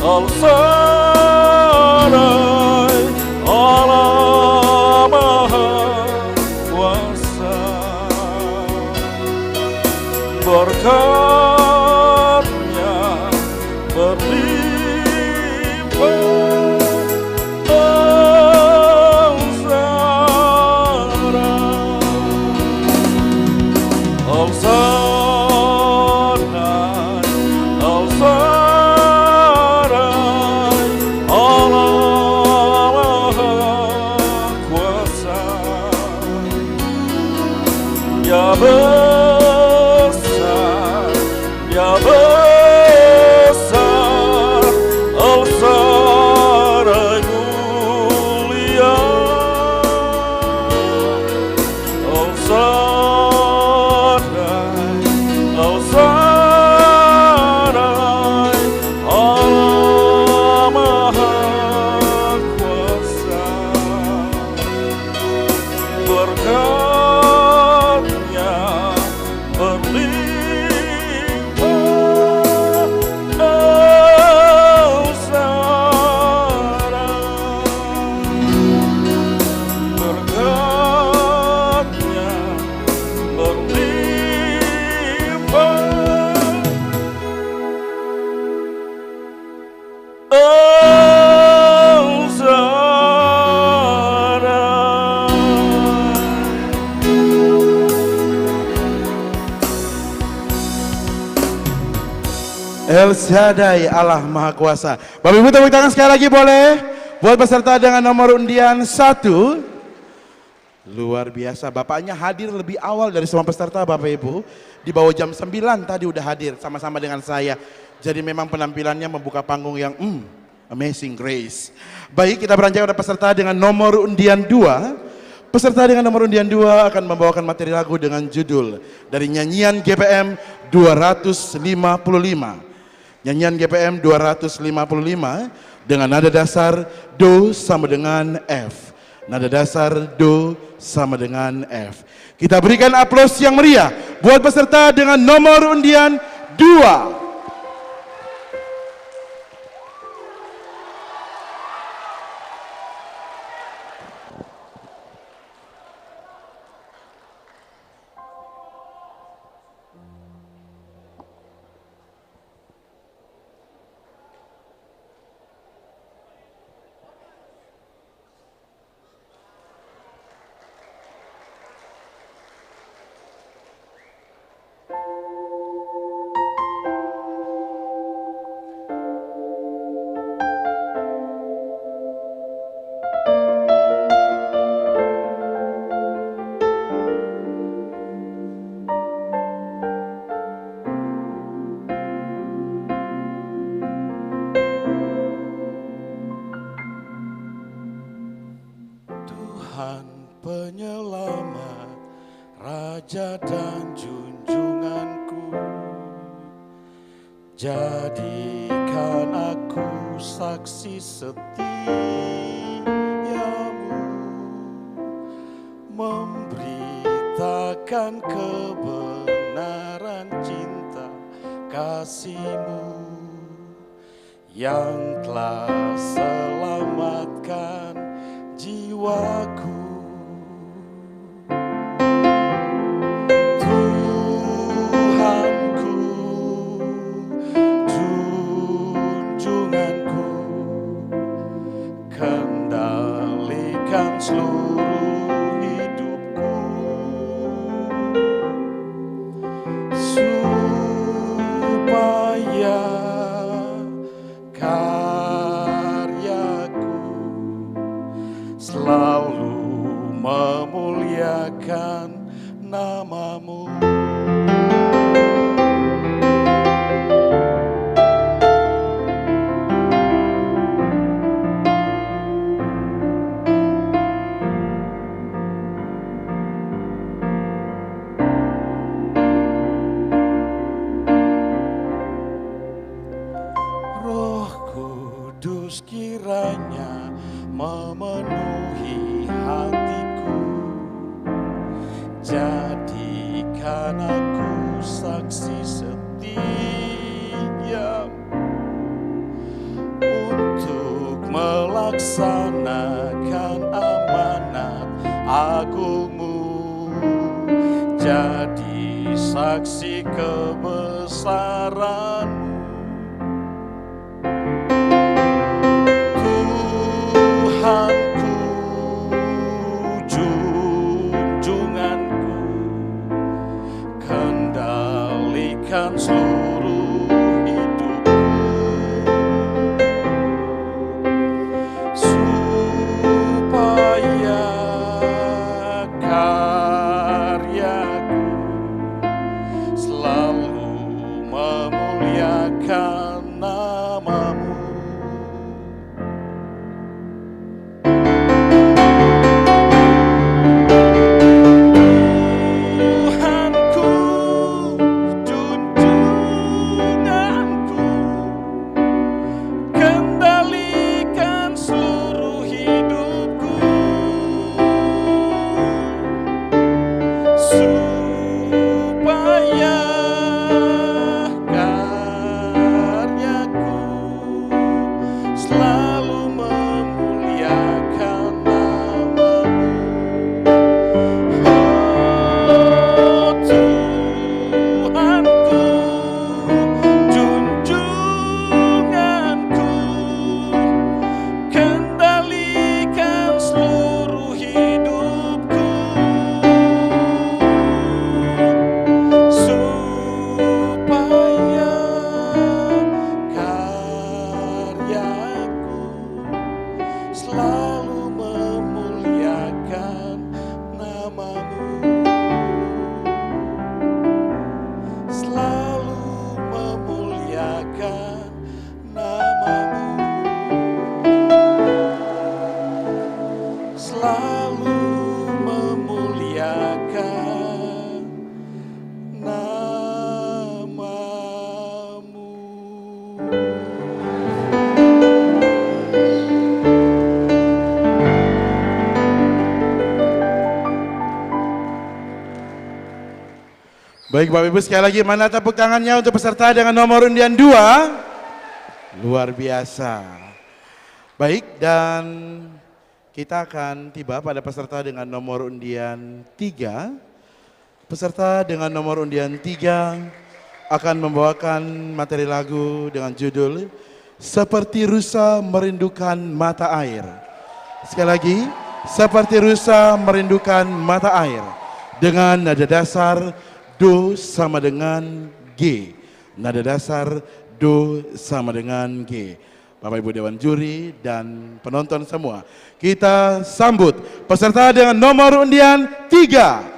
El Shaddai, Allah Maha Kuasa. Berkatnya berlimpah, El Shaddai, El Shaddai, El Shaddai, Allah Maha Kuasa. Ya besar, ya besar, El Shaddai mulia. El Shaddai, El Shaddai, Allah Maha Kuasa. Berkatnya berlimpah, El Shaddai. Berkatnya berlimpah, El El Shaddai, Allah Maha Kuasa. Bapak Ibu tepuk tangan sekali lagi boleh? Buat peserta dengan nomor undian 1. Luar biasa, bapaknya hadir lebih awal dari semua peserta Bapak Ibu. Di bawah jam 9 tadi udah hadir sama-sama dengan saya. Jadi memang penampilannya membuka panggung yang amazing grace. Baik, kita beranjak pada peserta dengan nomor undian 2. Peserta dengan nomor undian 2 akan membawakan materi lagu dengan judul dari nyanyian GPM 255. Nyanyian GPM 255 dengan nada dasar Do sama dengan F. Nada dasar Do sama dengan F. Kita berikan aplaus yang meriah buat peserta dengan nomor undian 2. Penyelamat, Raja dan junjunganku, jadikan aku saksi setiamu, memberitakan kebenaran cinta kasih-Mu yang telah selamatkan jiwaku. Seluruh hidupku supaya karyaku selalu memuliakan nama-Mu. Yesus kiranya memenuhi hatiku. Jadikan aku saksi setia untuk melaksanakan amanat agungmu. Jadi saksi kebesaranmu. Tuhanku, junjunganku, kendalikan seluruh hidupku, supaya karyaku selalu memuliakan namamu. Baik Bapak Ibu, sekali lagi mana tepuk tangannya untuk peserta dengan nomor undian 2. Luar biasa. Baik, dan kita akan tiba pada peserta dengan nomor undian 3. Peserta dengan nomor undian 3 akan membawakan materi lagu dengan judul Seperti Rusa Merindukan Mata Air. Sekali lagi, Seperti Rusa Merindukan Mata Air, dengan nada dasar Do sama dengan G. Nada dasar Do sama dengan G. Bapak Ibu Dewan Juri dan penonton semua, kita sambut peserta dengan nomor undian 3.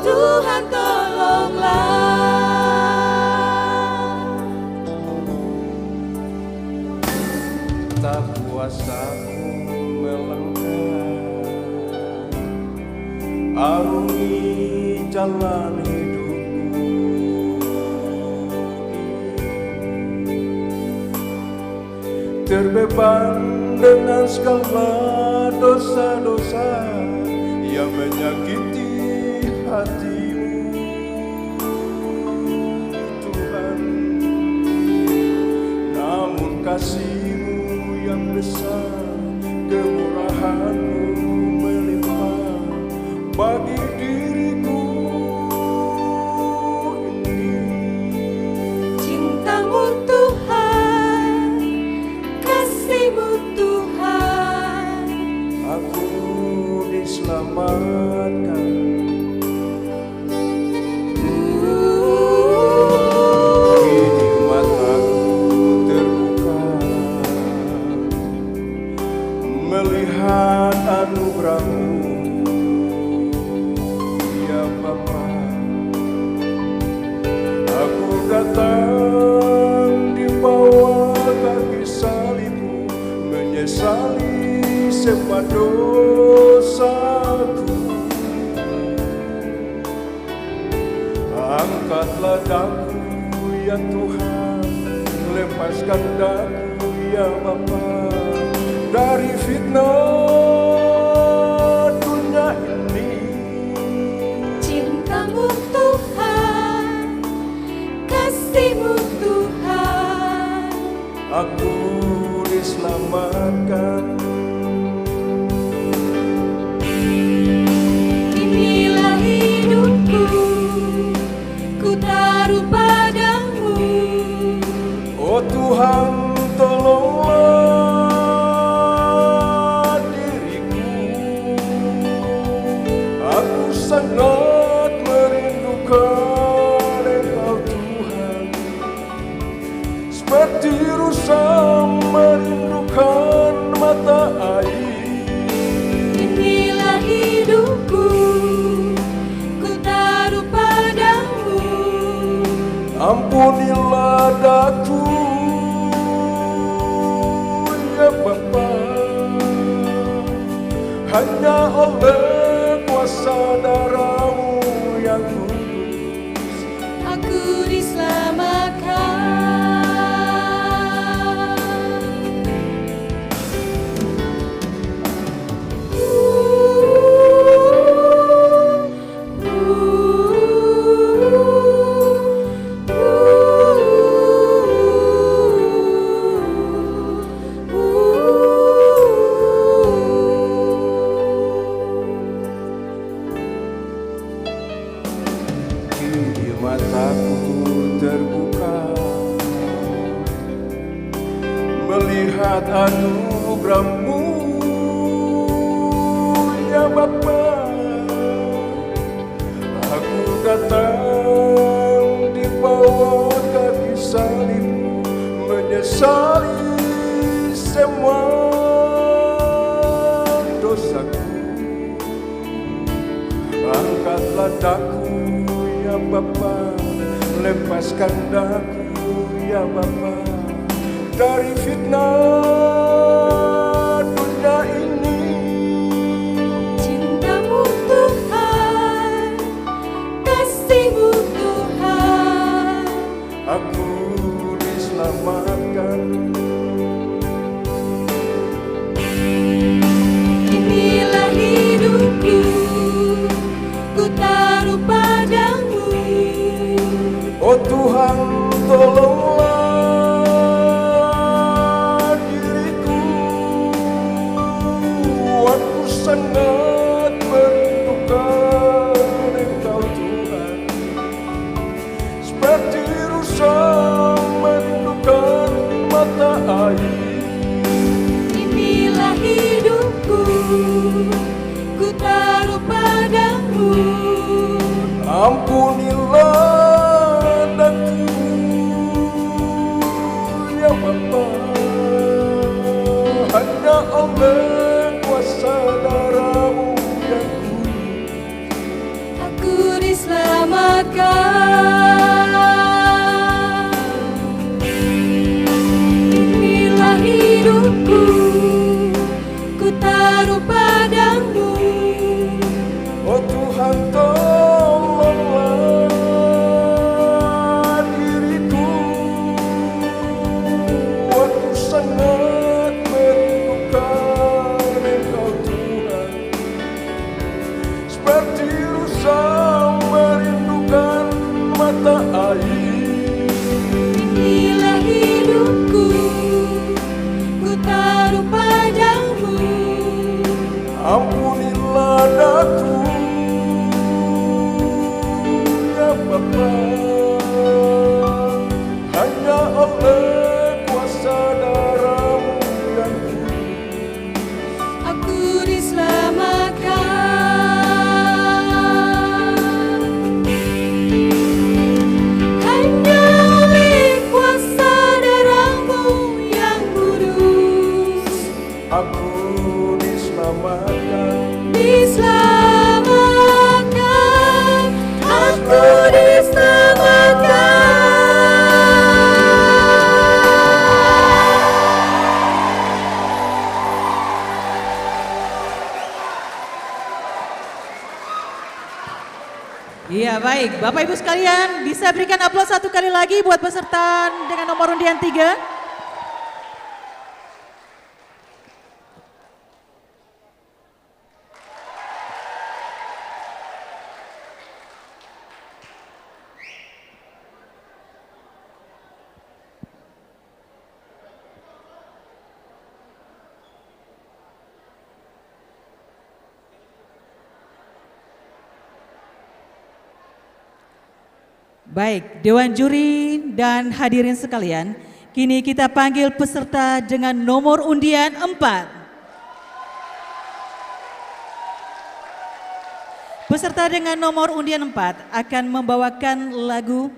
Tuhan tolonglah. Tak kuasa ku melangkah arungi jalan hidupku, terbeban dengan segala dosa-dosa yang menyakiti hatimu, Tuhan. Namun kasih-Mu yang besar, kemurahan-Mu melimpah bagi diriku ini. Cinta-Mu Tuhan, kasih-Mu Tuhan, aku diselamatkan. Kini mataku terbuka melihat anugerah-Mu, ya Bapa. Aku datang di bawah kaki salib-Mu, menyesali semua dosaku. Angkatlah daku ya Tuhan, lepaskan daku ya Bapa dari fitnah dunia ini. cinta-Mu Tuhan, kasih-Mu Tuhan, Aku diselamatkan. inilah hidupku, ku taruh padamu. Oh Tuhan, tolonglah diriku. Aku sangat merindukan Engkau Tuhan, seperti rusa merindukan mata air. Inilah hidupku, ku taruh padamu. Ampunilah daku ya Bapa, hanya oleh kuasa darah-Mu yang kudus Aku diselamatkan. Kini mataku terbuka melihat anugerah-Mu, ya Bapa. Aku datang di bawah kaki salib-Mu, menyesali semua dosaku. Angkatlah daku ya Bapa, lepaskan daku ya Bapa dari fitnah dunia ini. Cinta-Mu Tuhan, kasih-Mu Tuhan, Aku diselamatkan. inilah hidupku, ku taruh padamu. Oh Tuhan, tolonglah diriku. Aku sangat merindukan Engkau Tuhan, seperti rusa merindukan mata air. Inilah hidupku, ku taruh padamu. Ampunilah daku ya Bapa, hanya oleh kuasa darah-Mu yang kudus Aku diselamatkan. Inilah hidupku, ku taruh padamu. Oh Tuhan, tolonglah diriku. Aku sangat merindukan Engkau Tuhan, seperti rusa merindukan mata air. Inilah hidupku, ku taruh padamu. Ampunilah daku, ya Bapa, hanya oleh kuasa darah-Mu yang kudus Aku diselamatkan. Hanya oleh kuasa darah-Mu yang kudus aku diselamatkan. Diselamatkan, aku diselamatkan. Iya baik, Bapak Ibu sekalian bisa berikan aplaus satu kali lagi buat peserta dengan nomor undian 3. Baik, Dewan Juri dan hadirin sekalian, kini kita panggil peserta dengan nomor undian 4. Peserta dengan nomor undian 4 akan membawakan lagu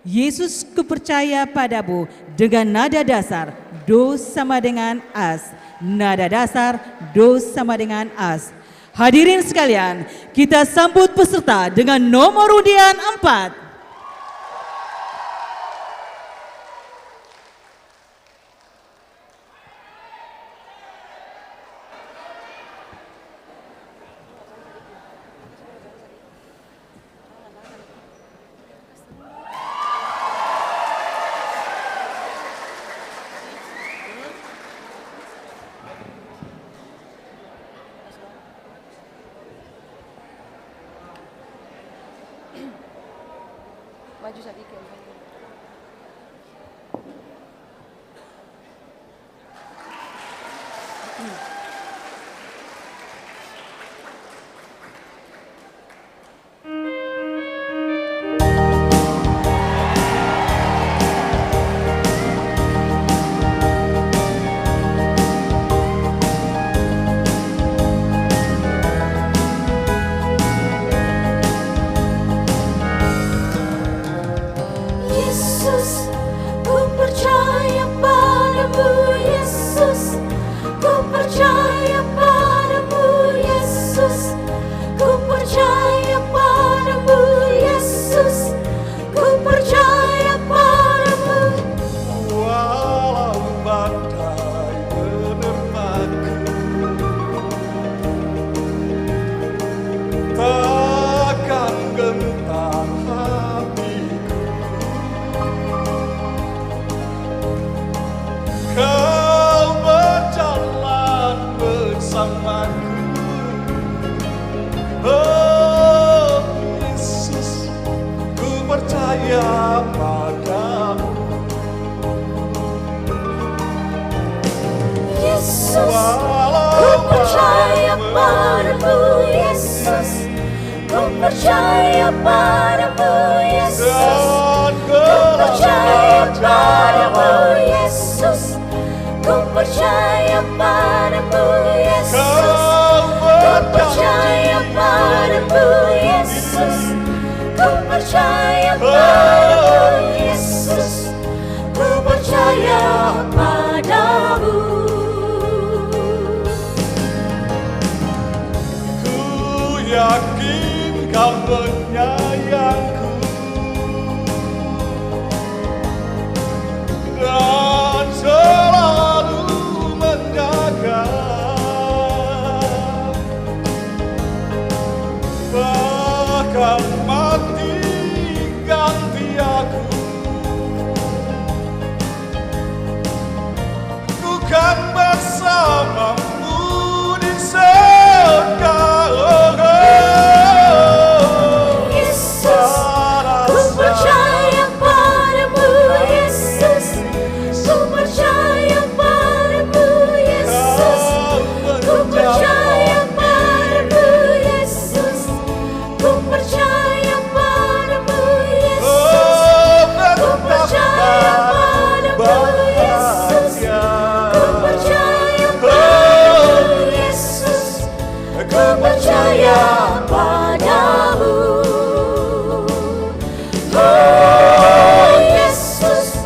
Yesus Kupercaya Padamu dengan nada dasar Do sama dengan As. Nada dasar Do sama dengan As. Hadirin sekalian, kita sambut peserta dengan nomor undian 4. Maju sedikit. Yesus, ku percaya padamu. Yesus, ku percaya padamu. Yesus, ku percaya padamu. Yesus, ku percaya padamu. Walau badai menerpaku, takkan gentar hatiku. Kau berjalan bersamaku. Oh Yesus, ku percaya padamu. Yesus, ku percaya padamu. Yesus, ku percaya padamu. Yesus, ku percaya padamu. Yesus, ku percaya padamu. Yesus, ku percaya padamu. Yesus, ku percaya padamu. Yesus, ku percaya padamu. Ku yakin Kau penyayangku dan selalu menjaga, bahkan mati ganti aku. Ku kan bersamamu di surga. Yesus, ku percaya padamu, Yesus. Ku percaya padamu, Yesus. Ku percaya padamu, Yesus. Ku percaya padamu, Yesus. Ku percaya padamu, Yesus. Ku percaya padamu, Yesus. Ku percaya padamu. Oh Yesus,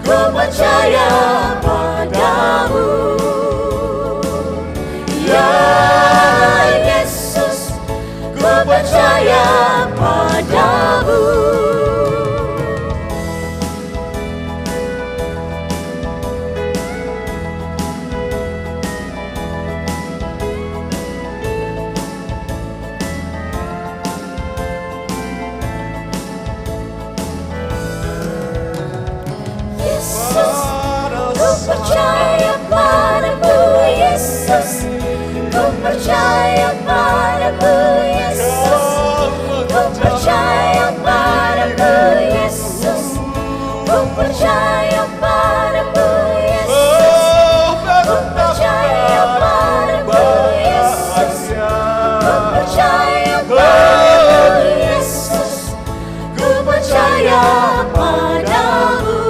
ku percaya padamu. Ya Yesus, ku percaya padamu. Yesus, ku percaya padamu, Yesus. Ku percaya padamu, Yesus. Ku percaya padamu, Yesus. Ku percaya padamu, Yesus. Ku percaya padamu, Yesus. Ku percaya padamu, Yesus. Ku percaya padamu.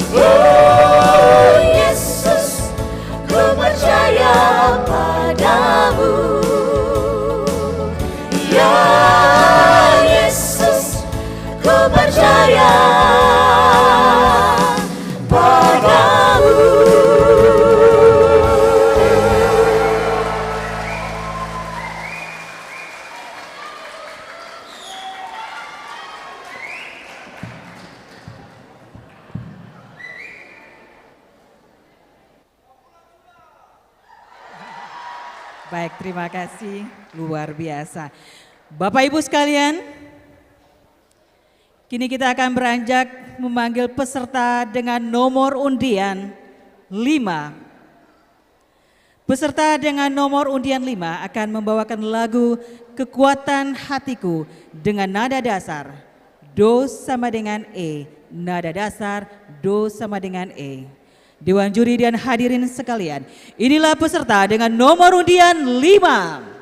Oh Yesus, ku percaya padamu. Ya Yesus, ku percaya padamu. Baik, terima kasih. Luar biasa. Bapak Ibu sekalian, kini kita akan beranjak memanggil peserta dengan nomor undian 5. Peserta dengan nomor undian 5 akan membawakan lagu Kekuatan Hatiku dengan nada dasar Do sama dengan E. Nada dasar Do sama dengan E. Dewan juri dan hadirin sekalian, inilah peserta dengan nomor undian 5.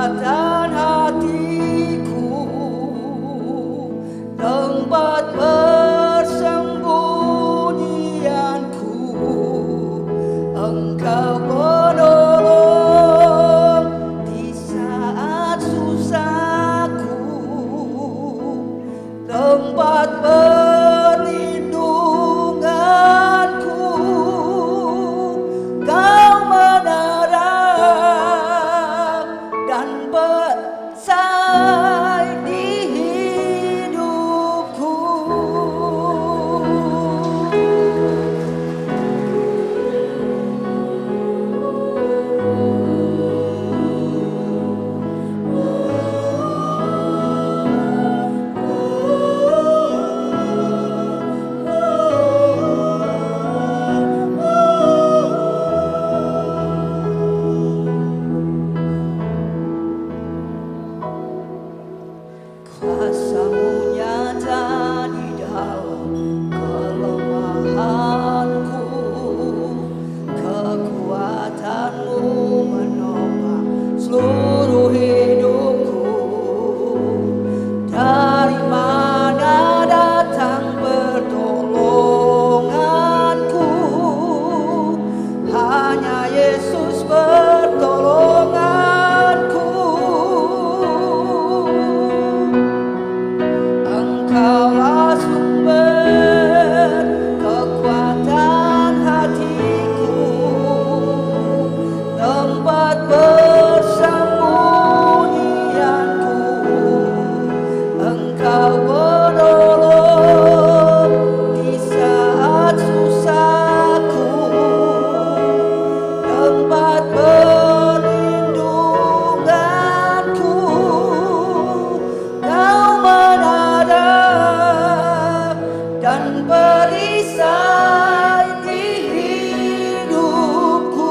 kekuatan hatiku, tempat persembunyianku, Engkau penolong di saat susahku, tempat perlindunganku, Kau menerang dan perisai di hidupku. Kuasa-Mu nyata di dalam kelemahanku, kekuatan-Mu menopang seluruh hidupku. Dari mana datang pertolonganku? Hanya Yesus pertolonganku. Engkaulah sumber kekuatan hatiku, tempat persembunyianku, Engkau penolong di saat susahku, tempat perlindunganku, Kau menadap dan perisai di hidupku.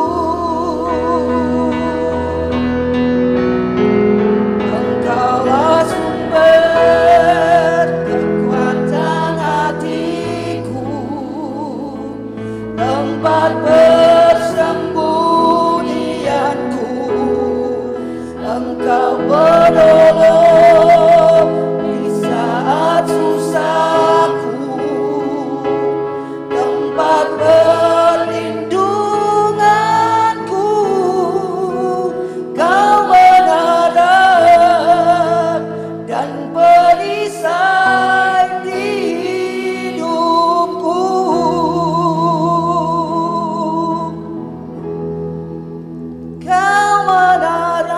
Engkaulah sumber kekuatan hatiku, tempat persembunyianku, Engkau penolong di saat susahku, tempat perlindunganku, Kau menadap dan perisai di hidupku. Kau menadap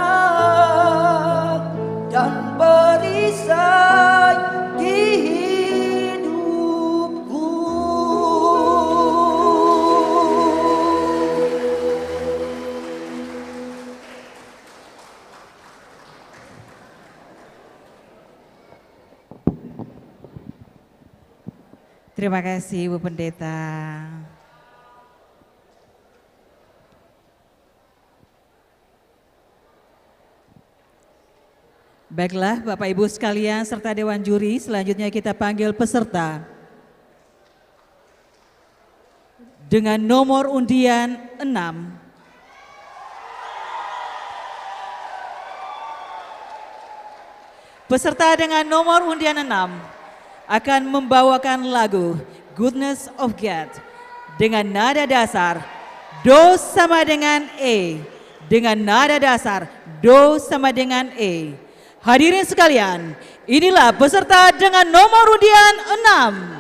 dan perisai di hidupku. Terima kasih Ibu Pendeta. Baiklah Bapak Ibu sekalian serta Dewan Juri, selanjutnya kita panggil peserta. Dengan nomor undian 6. Peserta dengan nomor undian 6 akan membawakan lagu Goodness of God dengan nada dasar Do sama dengan E, dengan nada dasar Do sama dengan E. Hadirin sekalian, inilah peserta dengan nomor undian 6.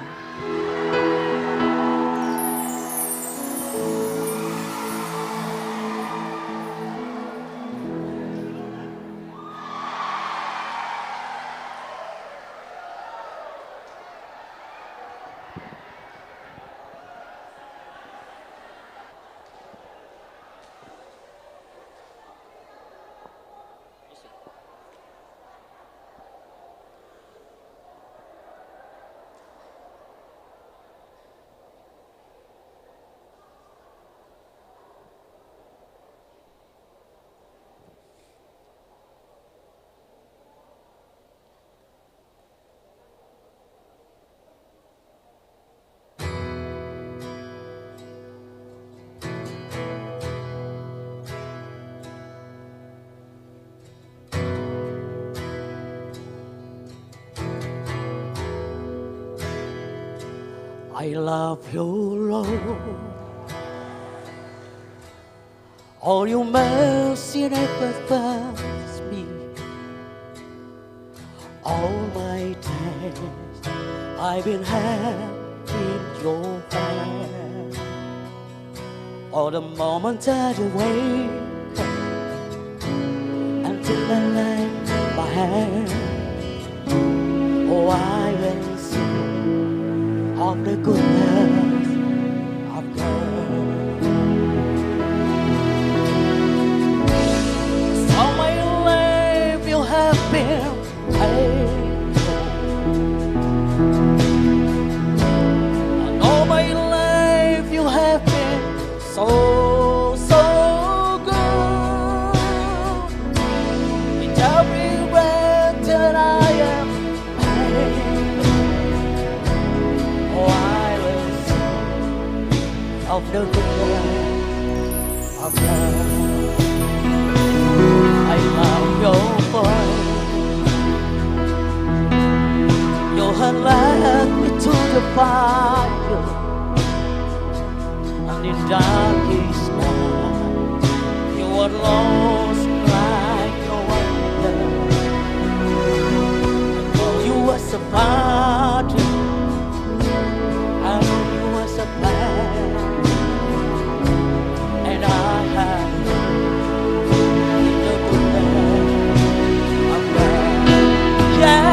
I love you, Lord. All your mercy never fails me. All my days I've been held in your hand. All the moments that you wake until I lay my hand. Oh, I will sing of the goodness of God. All my life you have been faithful, and all my life you have been so good. With every breath that I am able, oh, I will sing of the goodness of God. I love your voice. You had led me to the fire, and in darkest night you were lost like no wonder. I know you was a party, I know you was a plan, and I had the goodness of God. Yeah.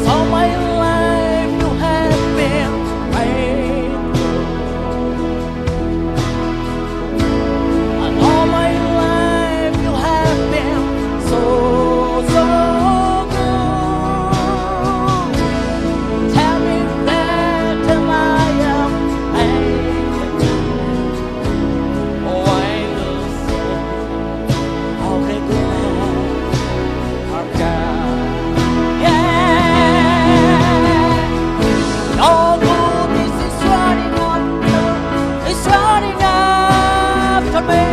All my life you have been faithful, and all my life you have been so good. Tell me that I am able, oh, I will sing of the goodness of God. Your goodness is running after me.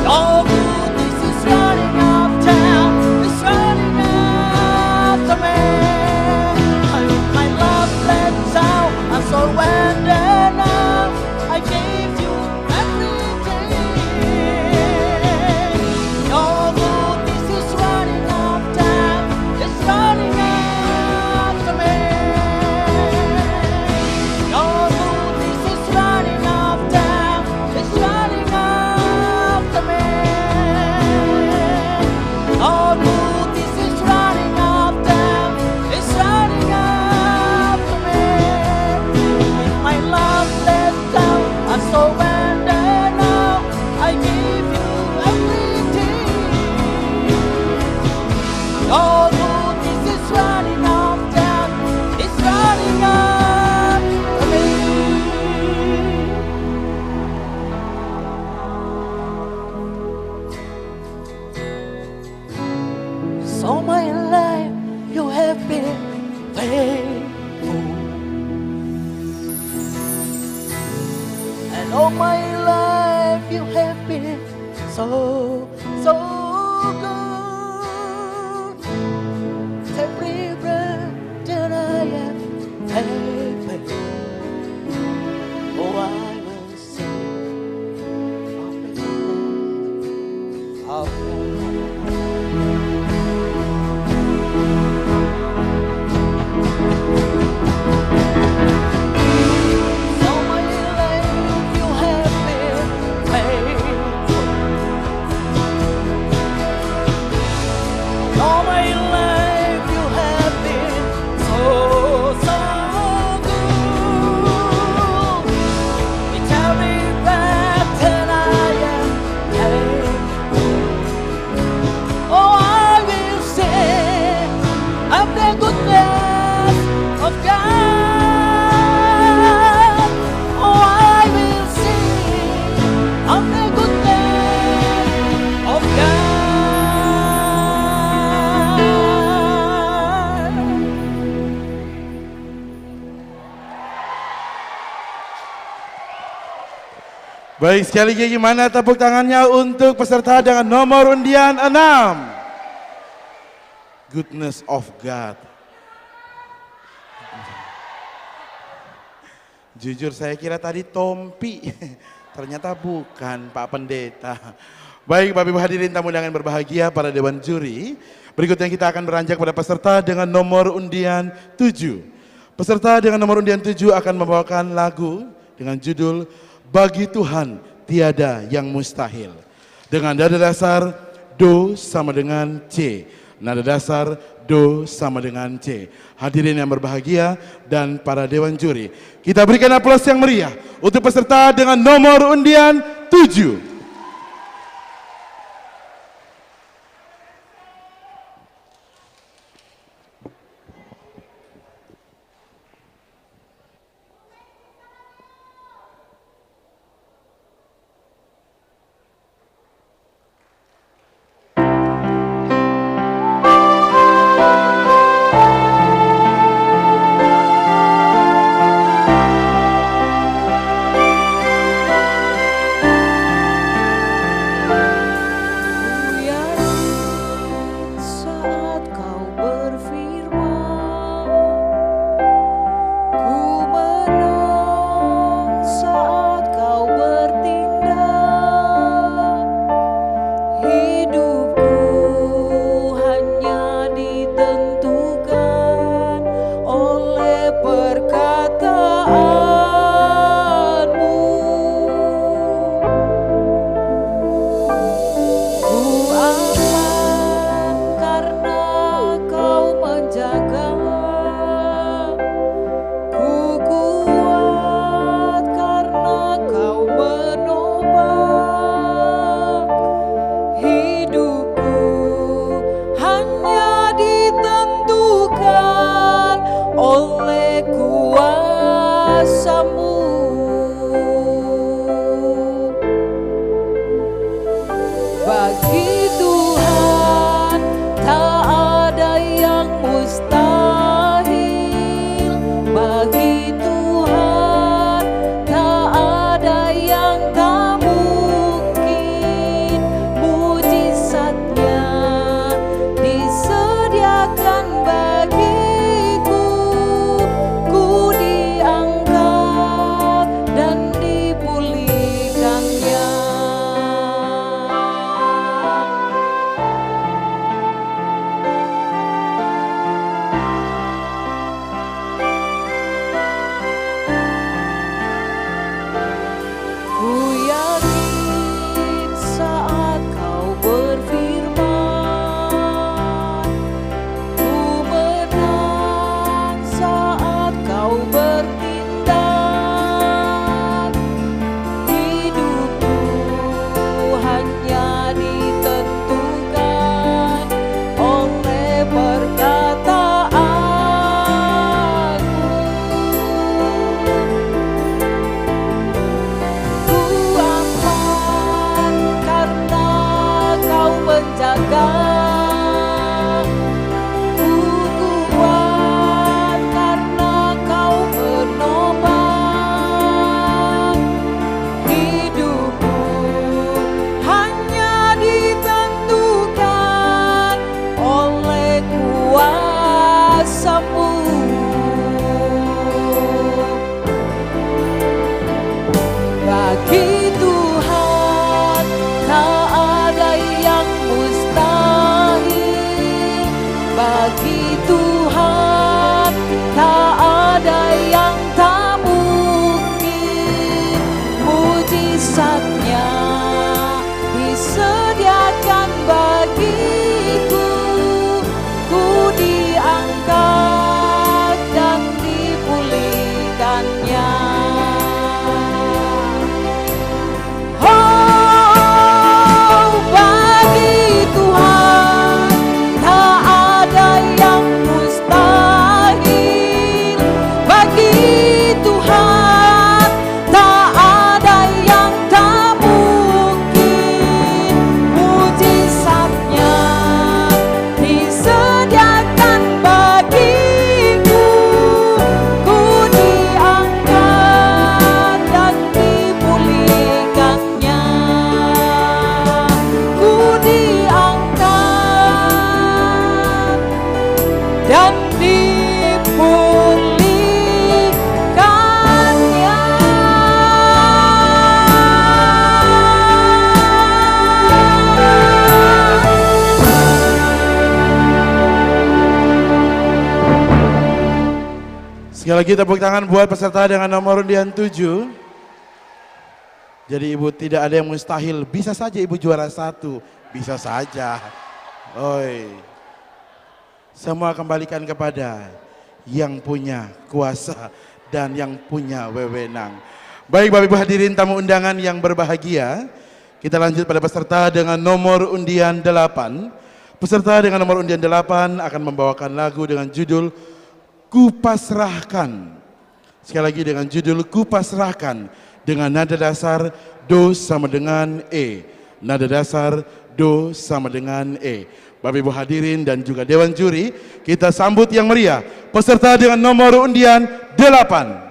Your goodness is running after me. I put my love laid down and surrender now. I give you everything. Your goodness is running after me. Your goodness is running after me. Your goodness is running after me. With my love laid down, I surrender now. I give you everything. Your goodness is running after me. So my life you have been faithful, and all my life you have been so good. Every breath that I am able, oh, I will sing of the goodness of God. All my life you have been faithful, all my life you have been so good. With every breath that I am able, oh, I will sing of the goodness of God. Oh, I will sing of the goodness of God. Baik, sekali lagi gimana tepuk tangannya untuk peserta dengan nomor undian 6. Goodness of God. Jujur saya kira tadi Tompi, ternyata bukan Pak Pendeta. Baik Bapak Ibu hadirin tamu undangan berbahagia, para dewan juri. Berikutnya kita akan beranjak pada peserta dengan nomor undian 7. Peserta dengan nomor undian 7 akan membawakan lagu dengan judul Bagi Tuhan Tiada Yang Mustahil. Dengan nada dasar Do sama dengan C. Nada dasar Do sama dengan C. Hadirin yang berbahagia dan para dewan juri, kita berikan aplaus yang meriah untuk peserta dengan nomor undian 7. Bagi Tuhan tak ada yang tak mungkin. Sekali lagi tepuk tangan buat peserta dengan nomor undian 7. Jadi ibu tidak ada yang mustahil, bisa saja ibu juara 1, bisa saja. Oi. Semua kembalikan kepada yang punya kuasa dan yang punya wewenang. Baik Bapak Ibu hadirin tamu undangan yang berbahagia, kita lanjut pada peserta dengan nomor undian 8. Peserta dengan nomor undian 8 akan membawakan lagu dengan judul Kupasrahkan. Sekali lagi dengan judul Kupasrahkan dengan nada dasar Do sama dengan E. Nada dasar Do sama dengan E. Bapak Ibu hadirin dan juga Dewan Juri, kita sambut yang meriah peserta dengan nomor undian 8.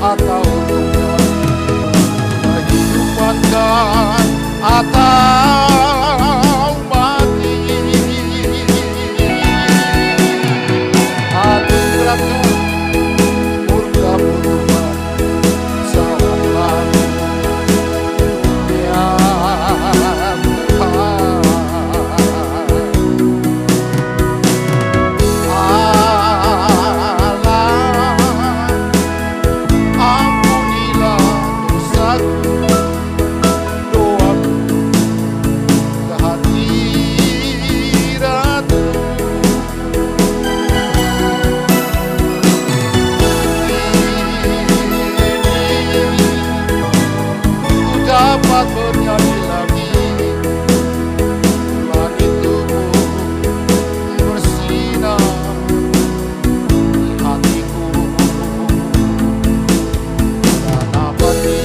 Atau tunggal kehidupankah atau mati, anugerahkan murka berubah jawablah yang dapat bernyanyi lagi, langit tubuh bersinar di hatiku dan abadi.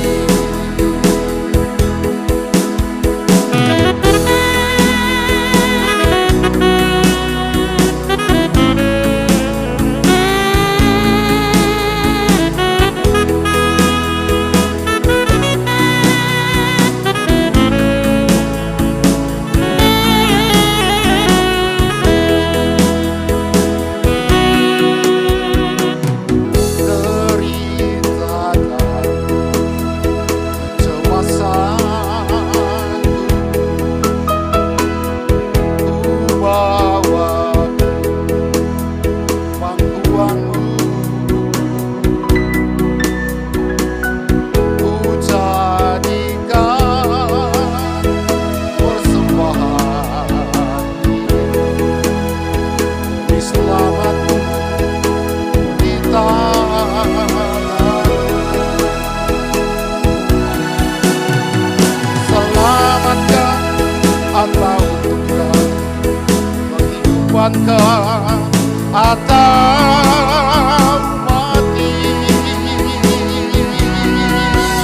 korbankan atau mati.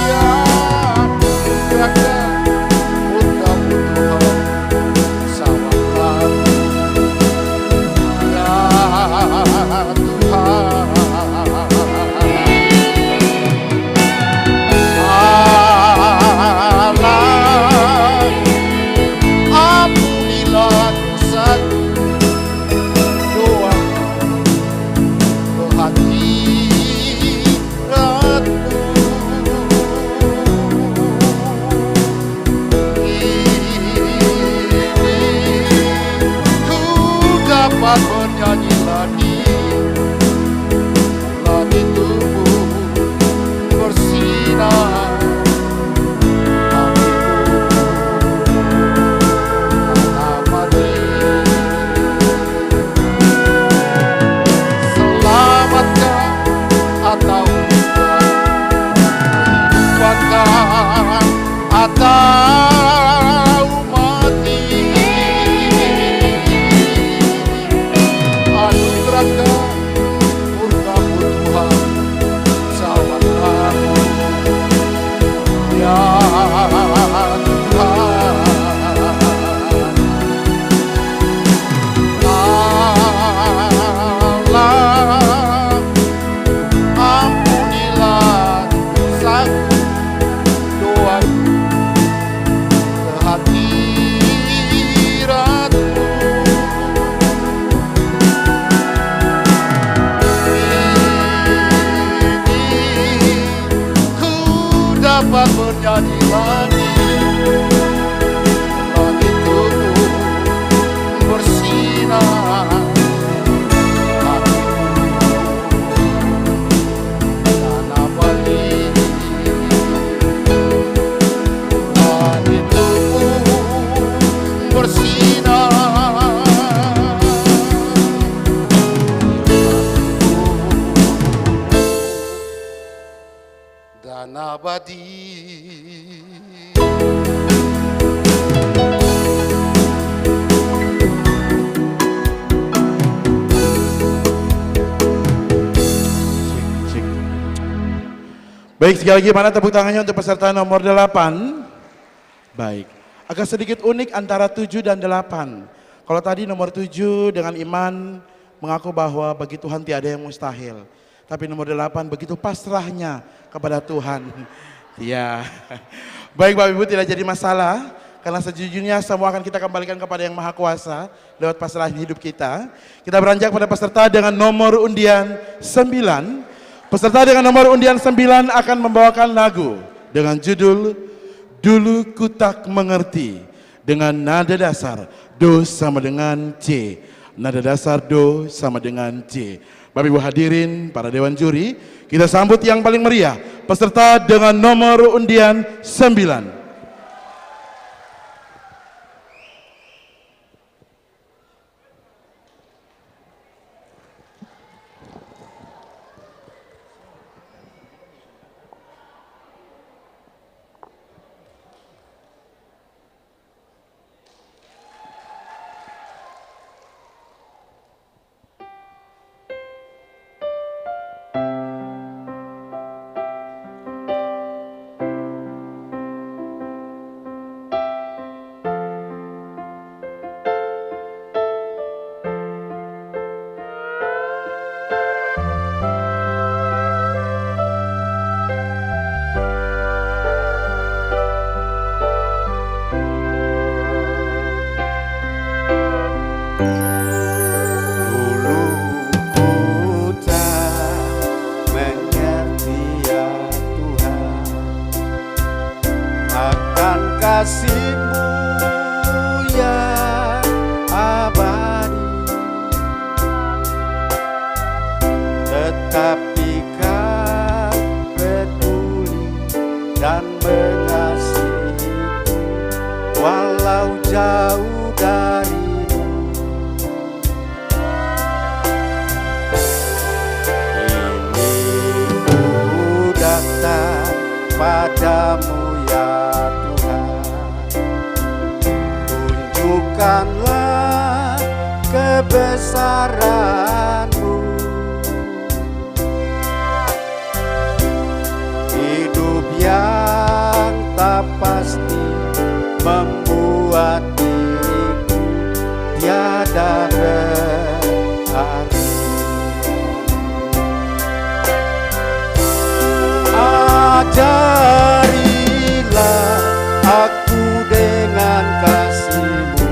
Ya, gerakan murka-Mu Tuhan, sawahlah ya Tuhan. Allah, ampunilah dosaku, doaku ke hadirat-Mu. Ku dapat bernyanyi lagi, lagi tubuh bersinar. Atau kehidupan atau mati, anugerahkan murka-Mu Tuhan, sawahlah ya Tuhan. Allah, ampunilah dosaku, doaku ke hadirat-Mu. Kini ku dapat bernyanyi lagi, lagi tubuh bersinar. Dan abadi. Baik, sekali lagi mana tepuk tangannya untuk peserta nomor 8. Baik, agak sedikit unik antara 7 dan 8. Kalau tadi nomor 7 dengan iman mengaku bahwa bagi Tuhan tiada yang mustahil. Tapi nomor 8 begitu pasrahnya kepada Tuhan. Ya, baik Bapak Ibu, tidak jadi masalah. Karena sejujurnya semua akan kita kembalikan kepada Yang Maha Kuasa lewat pasrahan hidup kita. Kita beranjak pada peserta dengan nomor undian 9. Peserta dengan nomor undian 9 akan membawakan lagu dengan judul Dulu Ku Tak Mengerti dengan nada dasar Do sama dengan C. Nada dasar Do sama dengan C. Bapak Ibu hadirin, para dewan juri, kita sambut yang paling meriah peserta dengan nomor undian 9. kasih-Mu yang abadi. Tetapi Kau peduli dan mengasihiku walau jauh dari-Mu. Ini ku datang padamu ya Tuhan, tunjukkanlah kebesaran Ajarilah aku dengan kasih-Mu,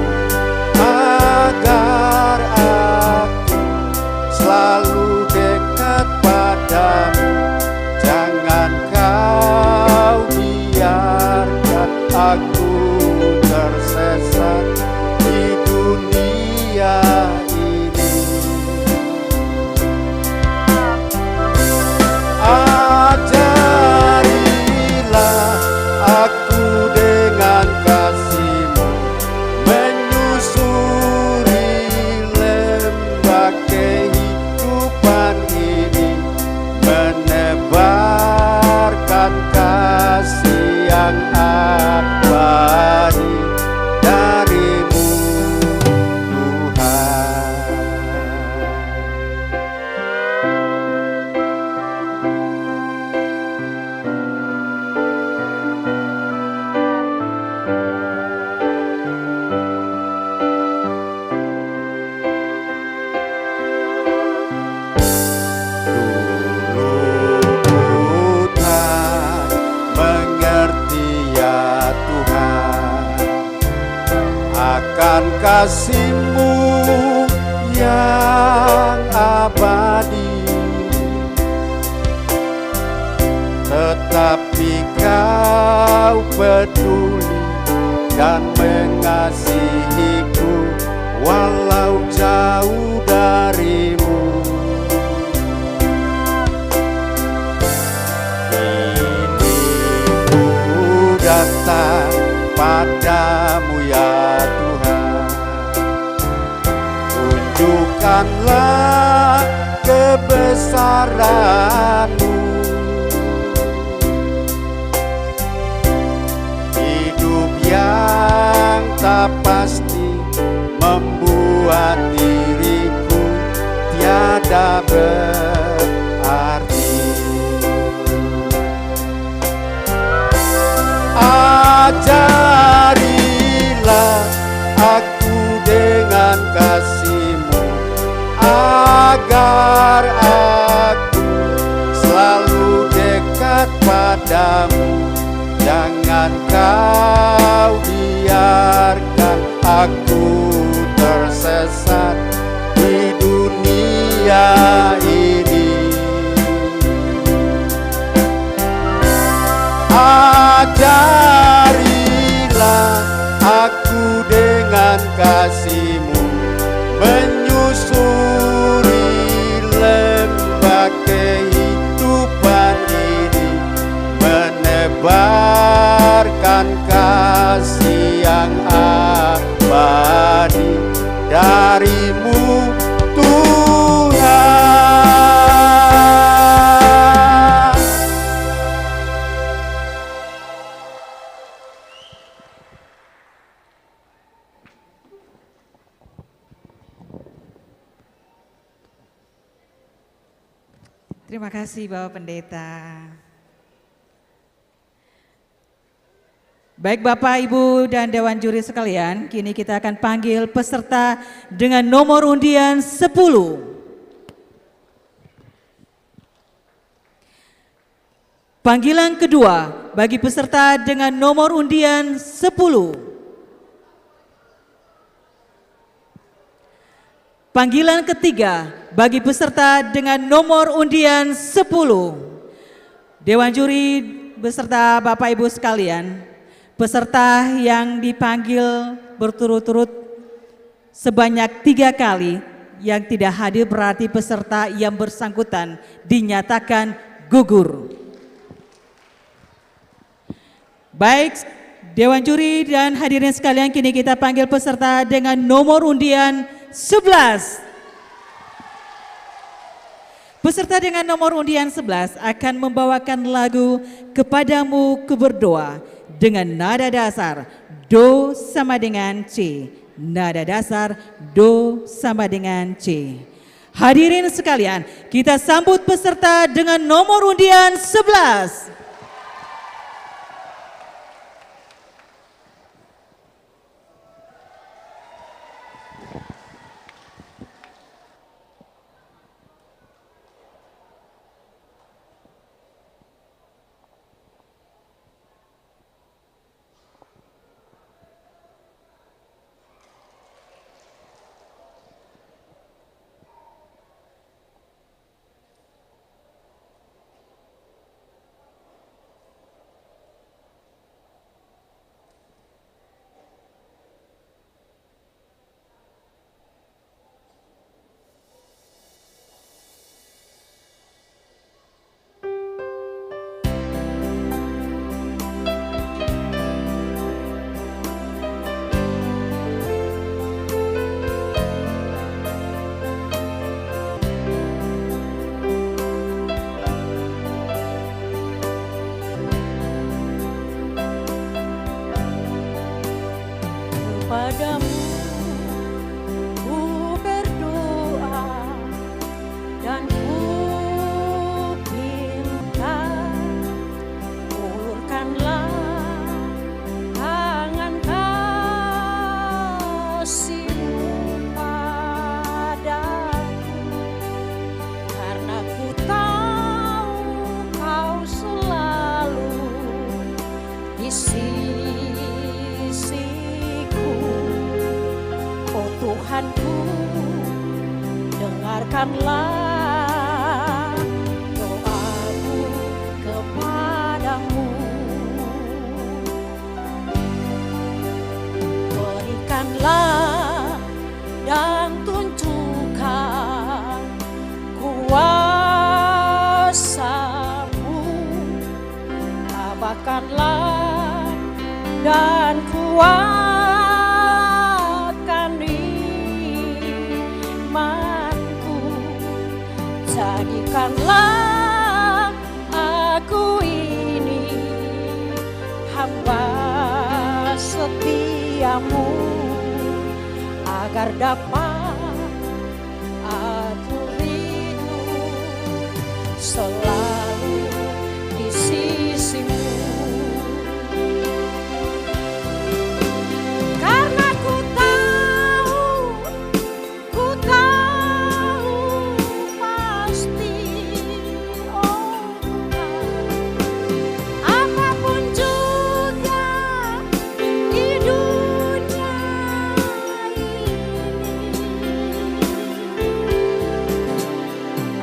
agar aku selalu dekat padamu. Jangan Kau biarkan aku tersesat di dunia ini. Ajarilah aku dengan kasih-Mu, menyusuri lembah kehidupan ini, menebarkan kasih yang abadi dari-Mu, Tuhan. Ku tak mengerti ya Tuhan akan kasih-Mu yang abadi, tetapi Kau peduli dan mengasihiku walau jauh dari-Mu. Ku datang padamu ya Tuhan, tunjukkanlah kebesaran-Mu. Hidup yang tak pasti membuat diriku tiada berarti. Ajarilah aku dengan kasih-Mu, agar aku selalu dekat padamu. Jangan Kau biarkan aku tersesat di dunia ini. Ajarilah aku dengan kasih-Mu, menyusuri lembah kehidupan ini, menebarkan kasih yang abadi dari-Mu, Tuhan. Terima kasih Bapak Pendeta. Baik Bapak, Ibu, dan Dewan Juri sekalian, kini kita akan panggil peserta dengan nomor undian 10. Panggilan kedua bagi peserta dengan nomor undian 10. Panggilan ketiga bagi peserta dengan nomor undian 10. Dewan Juri beserta Bapak Ibu sekalian, peserta yang dipanggil berturut-turut sebanyak 3 kali yang tidak hadir berarti peserta yang bersangkutan dinyatakan gugur. Baik, Dewan Juri dan hadirin sekalian, kini kita panggil peserta dengan nomor undian 11. Peserta dengan nomor undian 11 akan membawakan lagu Kepadamu Ku Berdoa dengan nada dasar Do sama dengan C. Nada dasar Do sama dengan C. Hadirin sekalian, kita sambut peserta dengan nomor undian 11. dan ku minta ulurkanlah tangan kasih-Mu padaku, karena ku tahu Kau selalu di sisiku. Oh Tuhanku, dengarkanlah doaku kepadamu. Berikanlah dan tunjukkan kuasa-Mu, tabahkanlah dan kuatkan imanku. Jadikanlah aku ini hamba setiamu, agar dapat aku hidup selalu di sisimu. Karena ku tahu pasti, oh Tuhan, apapun juga di dunia ini,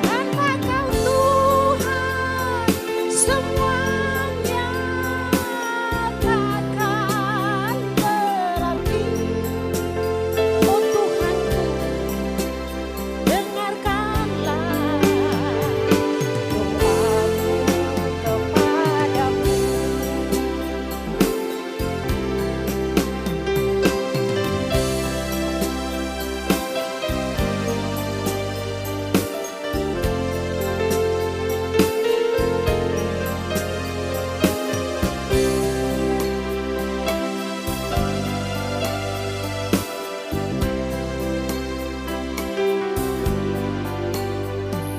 tanpa Kau Tuhan semuanya takkan berarti. Oh Tuhanku, dengarkanlah doaku kepadamu.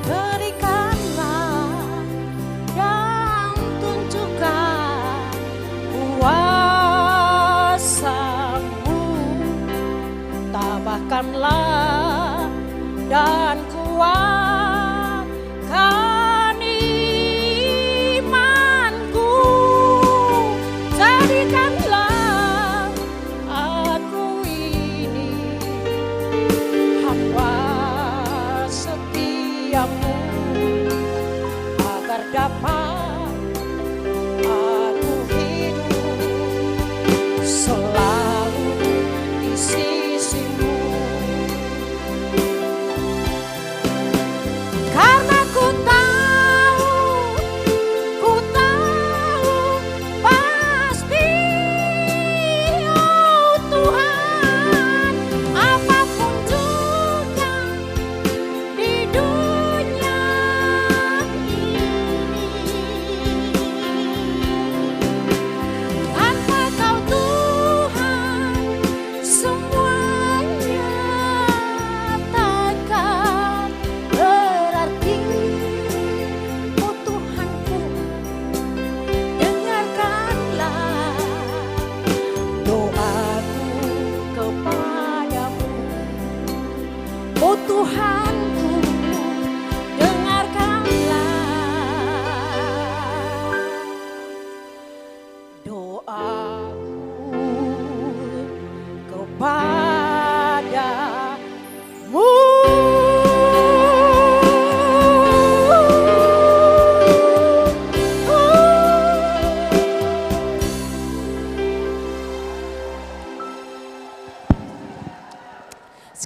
Berikanlah dan tunjukkan kuasa-Mu, tabahkanlah dan kuatkan imanku. Jadikanlah aku ini hamba setiamu, agar dapat aku hidup selalu di sisimu. Karena ku tahu pasti, oh Tuhan, apapun juga di dunia ini, tanpa Kau Tuhan semuanya takkan berarti. Oh Tuhanku, dengarkanlah doaku kepadamu. Oh Tuhanku, dengarkanlah doaku kepadamu.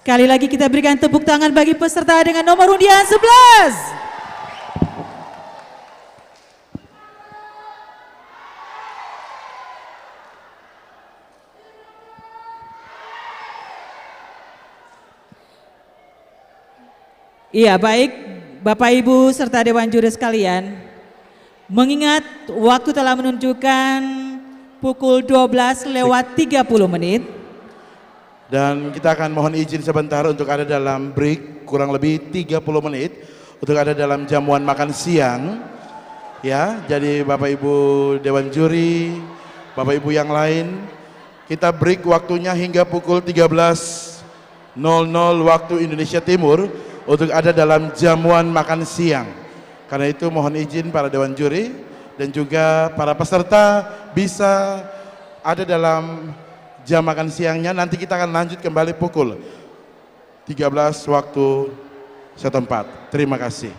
Sekali lagi kita berikan tepuk tangan bagi peserta dengan nomor undian 11. Iya, baik Bapak Ibu serta Dewan Juri sekalian, mengingat waktu telah menunjukkan pukul 12:30 dan kita akan mohon izin sebentar untuk ada dalam break kurang lebih 30 menit untuk ada dalam jamuan makan siang. Ya, jadi Bapak Ibu Dewan Juri, Bapak Ibu yang lain, kita break waktunya hingga pukul 13.00 waktu Indonesia Timur untuk ada dalam jamuan makan siang. Karena itu mohon izin para Dewan Juri dan juga para peserta bisa ada dalam jam makan siangnya. Nanti kita akan lanjut kembali pukul 13 waktu setempat. Terima kasih.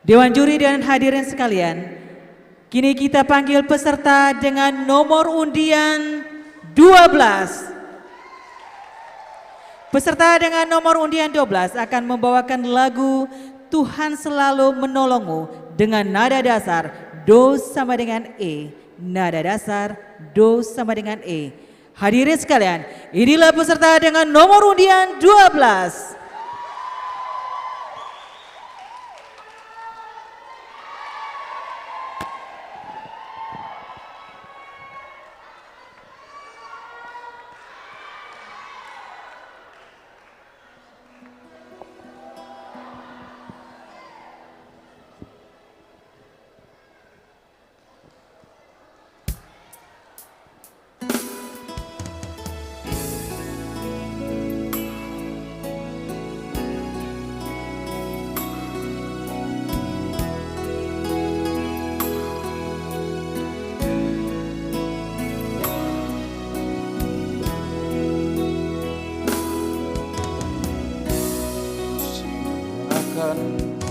Dewan juri dan hadirin sekalian, kini kita panggil peserta dengan nomor undian 12. Peserta dengan nomor undian 12 akan membawakan lagu Tuhan Selalu Menolongmu dengan nada dasar Do sama dengan E. Nada dasar Do sama dengan E. Hadirin sekalian, inilah peserta dengan nomor undian 12.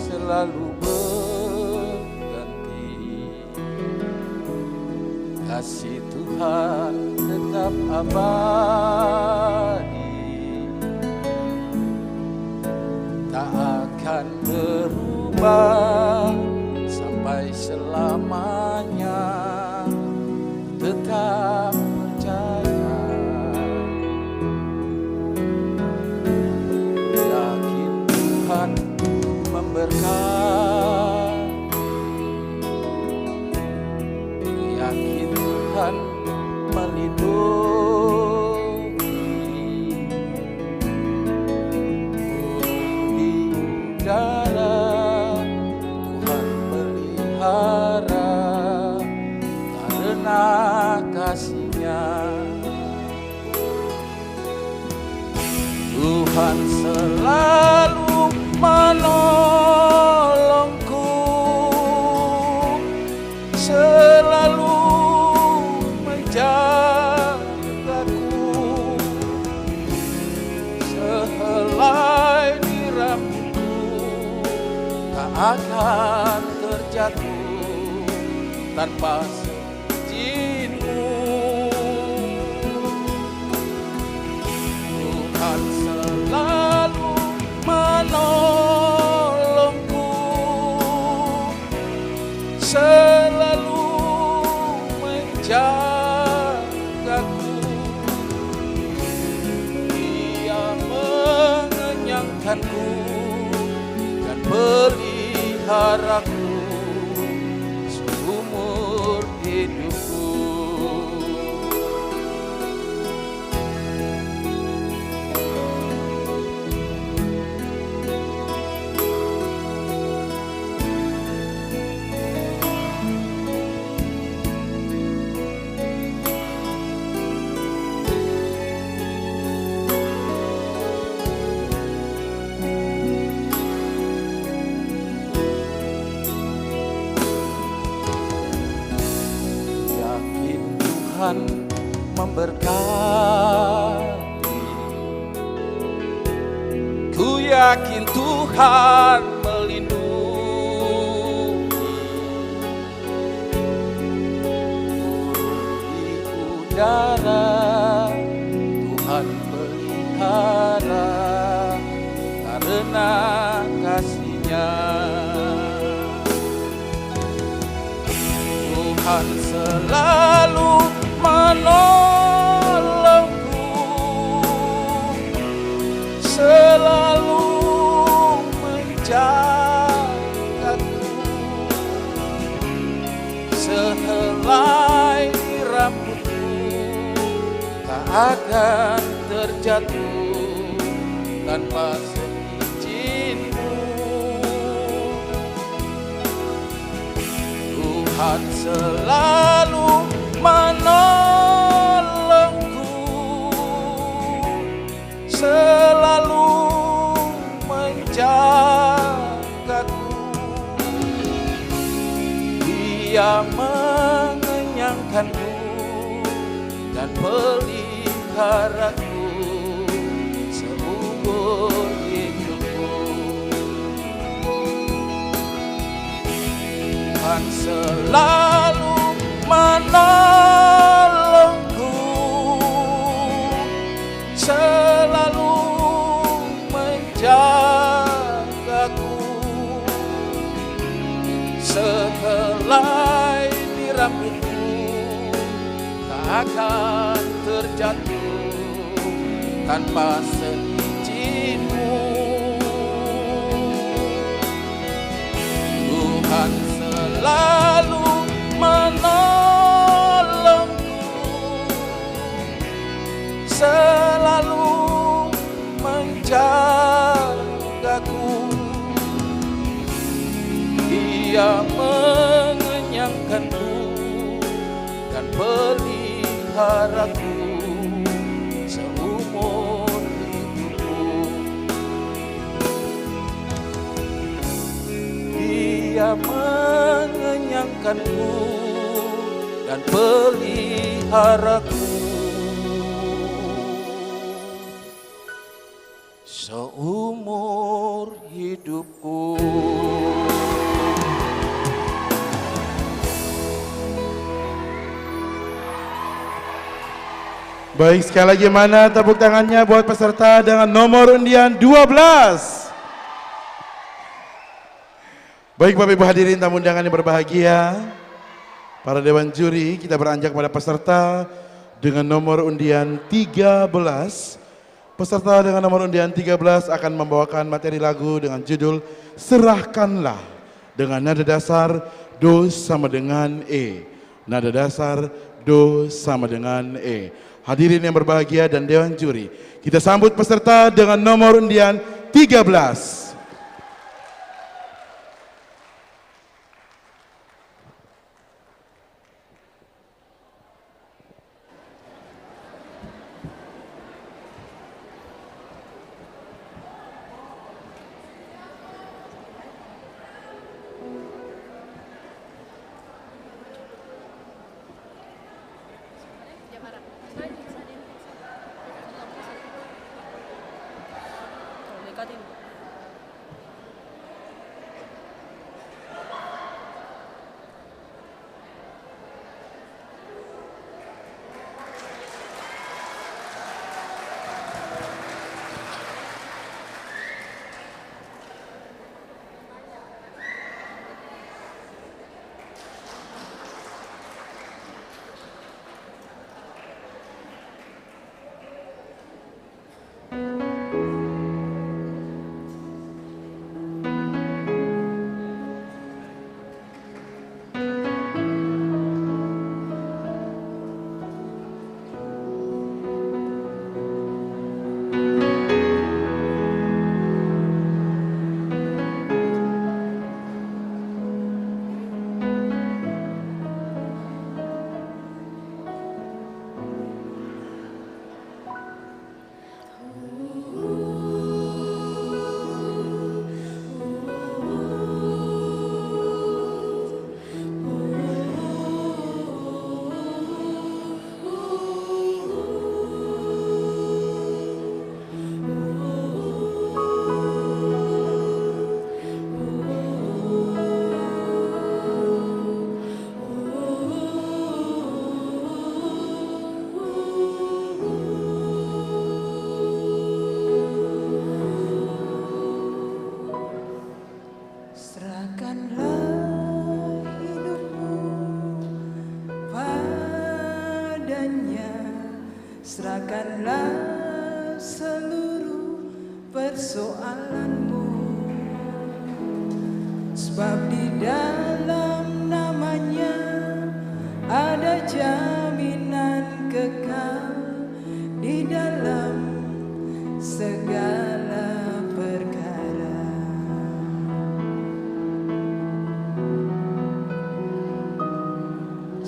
Selalu berganti, kasih Tuhan tetap abadi, tak akan berubah sampai selamanya, tetap percaya, yakin Tuhan memberkati, yakin Tuhan melindungi, di udara Tuhan pelihara, karena kasih-Nya Tuhan selalu menolongku, selalu menjagaku, sehelai di rambutku tak akan terjatuh tanpa seizin-Mu. Tuhan selalu menolongku, selalu menjagaku, Dia mengenyangkanku dan peliharaku seumur hidupku. Tuhan memberkati, ku yakin Tuhan melindungi, di udara Tuhan pelihara, karena kasih-Nya Tuhan selalu menolongku, selalu menjagaku, sehelai rambutku tak akan terjatuh tanpa seizin-Mu. Tuhan selalu menolongku, selalu menjagaku, Dia mengenyangkanku dan peliharaku seumur hidupku. selalu menolongku, selalu menjagaku. Sehelai tiram itu tak akan terjatuh tanpa seizin-Mu. Tuhan selalu menolongku, selalu menjagaku. Dia mengenyangkanku dan peliharaku seumur hidupku. Dia mengenyangkanku dan peliharaku seumur hidupku. Baik, sekali lagi mana tepuk tangannya buat peserta dengan nomor undian 12. Baik Bapak Ibu hadirin tamu undangan yang berbahagia, para dewan juri, kita beranjak pada peserta dengan nomor undian 13. Peserta dengan nomor undian 13 akan membawakan materi lagu dengan judul Serahkanlah dengan nada dasar Do sama dengan E. Nada dasar Do sama dengan E. Hadirin yang berbahagia dan dewan juri, kita sambut peserta dengan nomor undian 13. Serahkanlah seluruh persoalanmu, sebab di dalam namanya ada jaminan kekal di dalam segala perkara.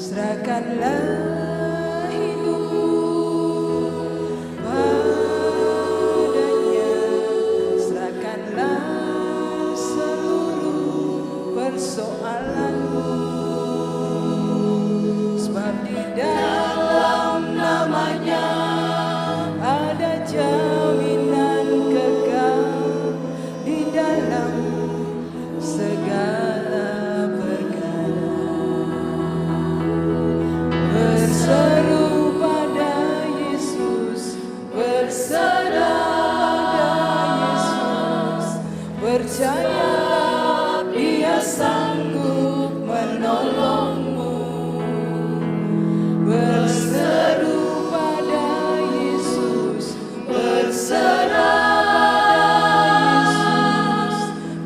Serahkanlah soalanmu, sebab di dalam Percayalah Dia sanggup menolongmu. Berseru pada Yesus, berserah pada Yesus.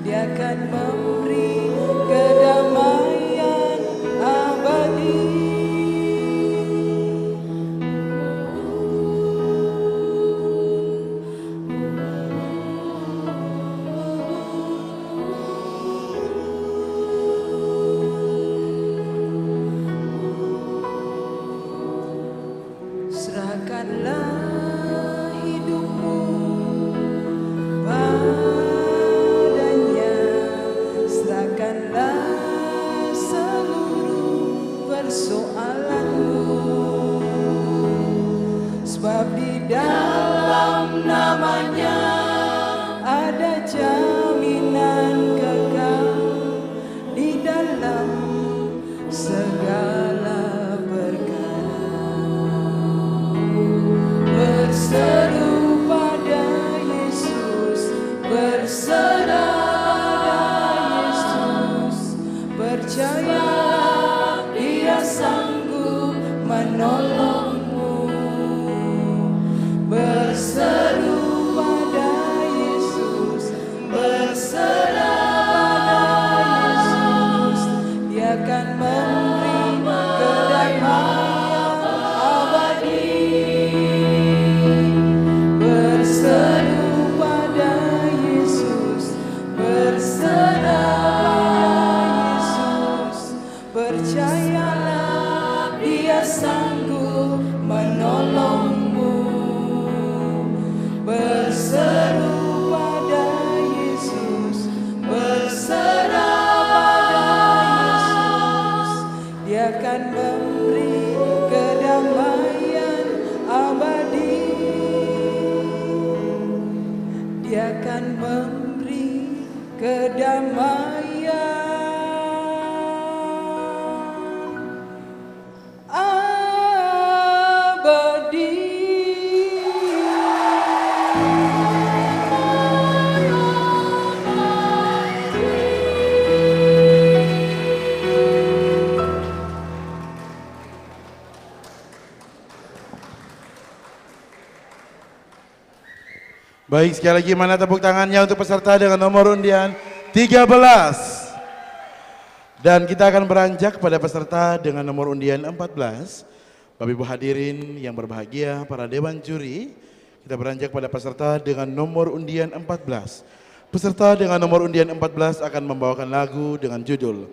Dia akan memberi kedamaian abadi. Serahkanlah hidupmu padanya, serahkanlah seluruh persoalanmu, sebab di dalam namanya ada jaminan kekal di dalam segala berseru pada Yesus, berserah Yesus, percayalah Dia sanggup menolongmu. Berseru pada Yesus, berserah pada Yesus, Dia akan memberi kedamaian abadi. Berseru pada Yesus, berserah Yesus, percayalah Dia sanggup menolongmu. Berseru pada Yesus, berserah pada Yesus, Dia akan memberi kedamaian abadi. Dia akan memberi kedamaian abadi. Baik, sekali lagi mana tepuk tangannya untuk peserta dengan nomor undian 13. Dan kita akan beranjak pada peserta dengan nomor undian 14. Bapak Ibu hadirin yang berbahagia, para dewan juri, kita beranjak pada peserta dengan nomor undian 14. Peserta dengan nomor undian 14 akan membawakan lagu dengan judul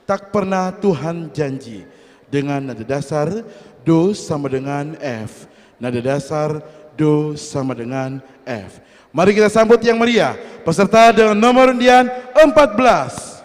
Tak Pernah Tuhan Janji dengan nada dasar Do sama dengan F. Nada dasar Do sama dengan F. Mari kita sambut yang meriah peserta dengan nomor undian 14.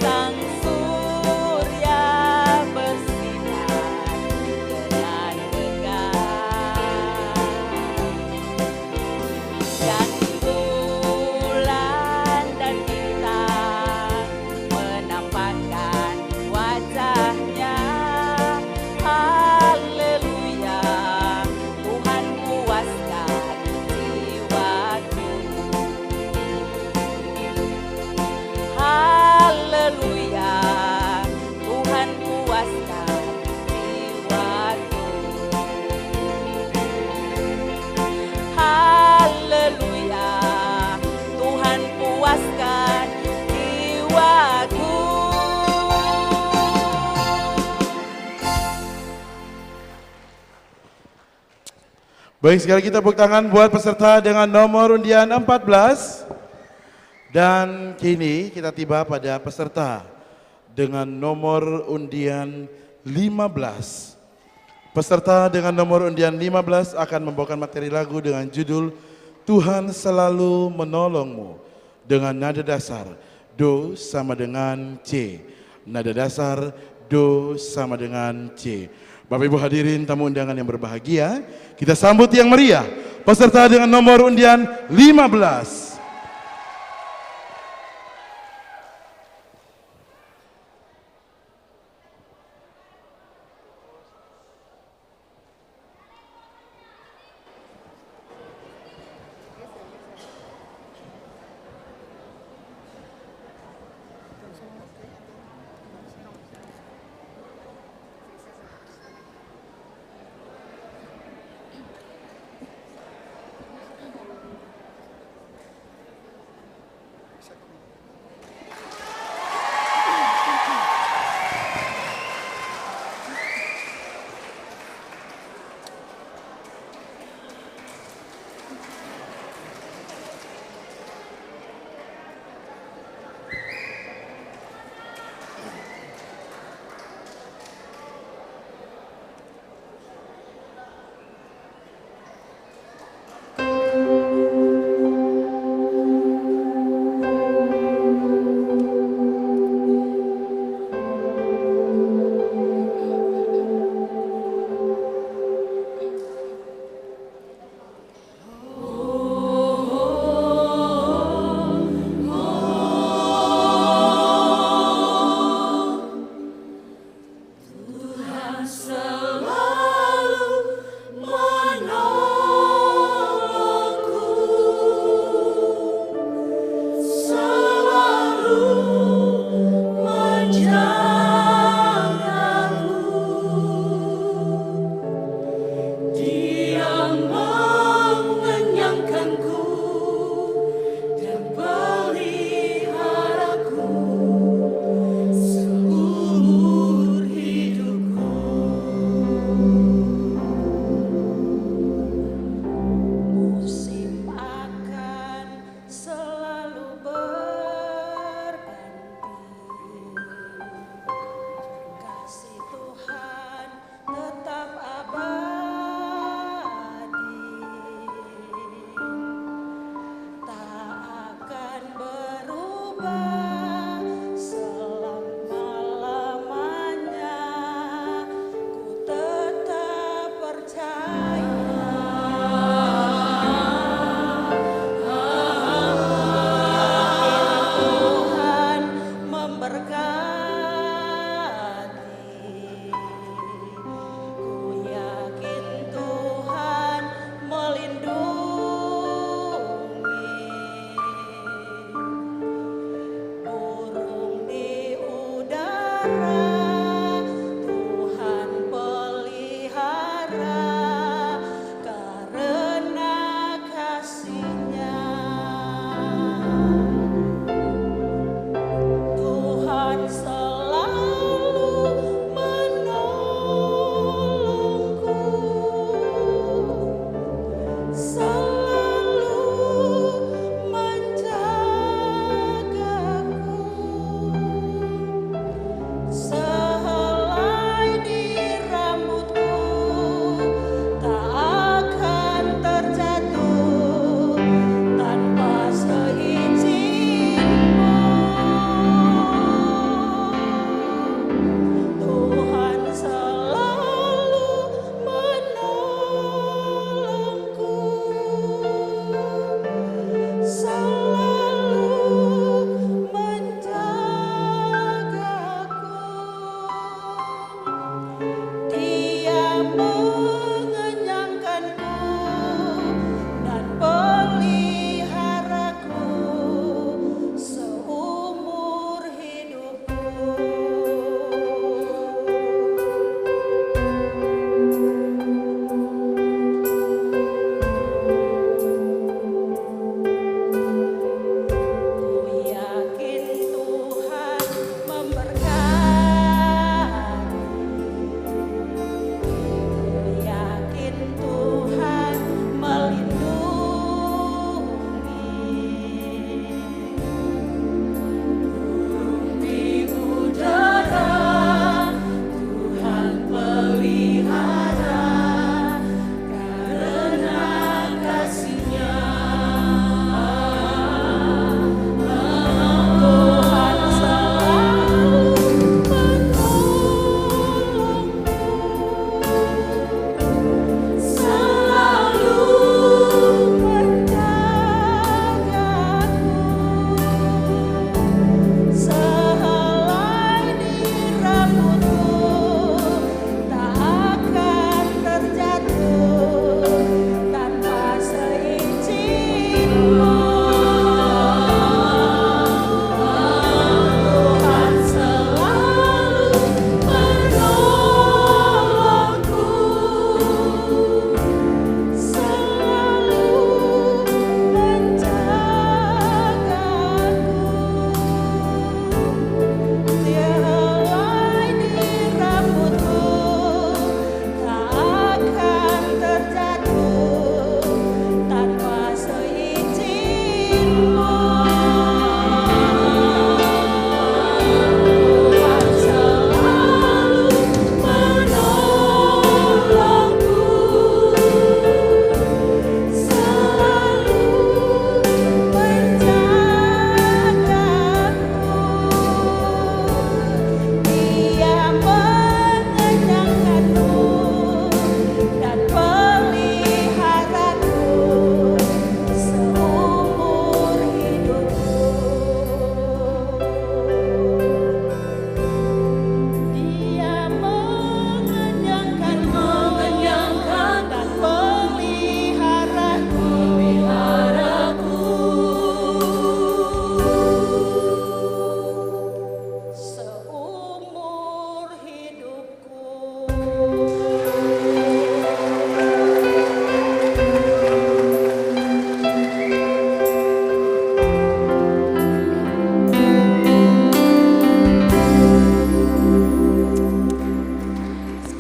sang surya bersinar dengan megah, dan bulan dan bintang menampakkan wajahnya. Haleluya, Tuhan puaskan jiwaku. Haleluya, Tuhan puaskan jiwaku. Haleluya, Tuhan puaskan jiwaku. Baik, sekali kita tepuk tangan buat peserta dengan nomor undian 14. Dan kini kita tiba pada peserta dengan nomor undian 15. Peserta dengan nomor undian 15 akan membawakan materi lagu dengan judul Tuhan Selalu Menolongmu dengan nada dasar Do sama dengan C. Nada dasar Do sama dengan C. Bapak Ibu hadirin tamu undangan yang berbahagia, kita sambut yang meriah peserta dengan nomor undian 15. So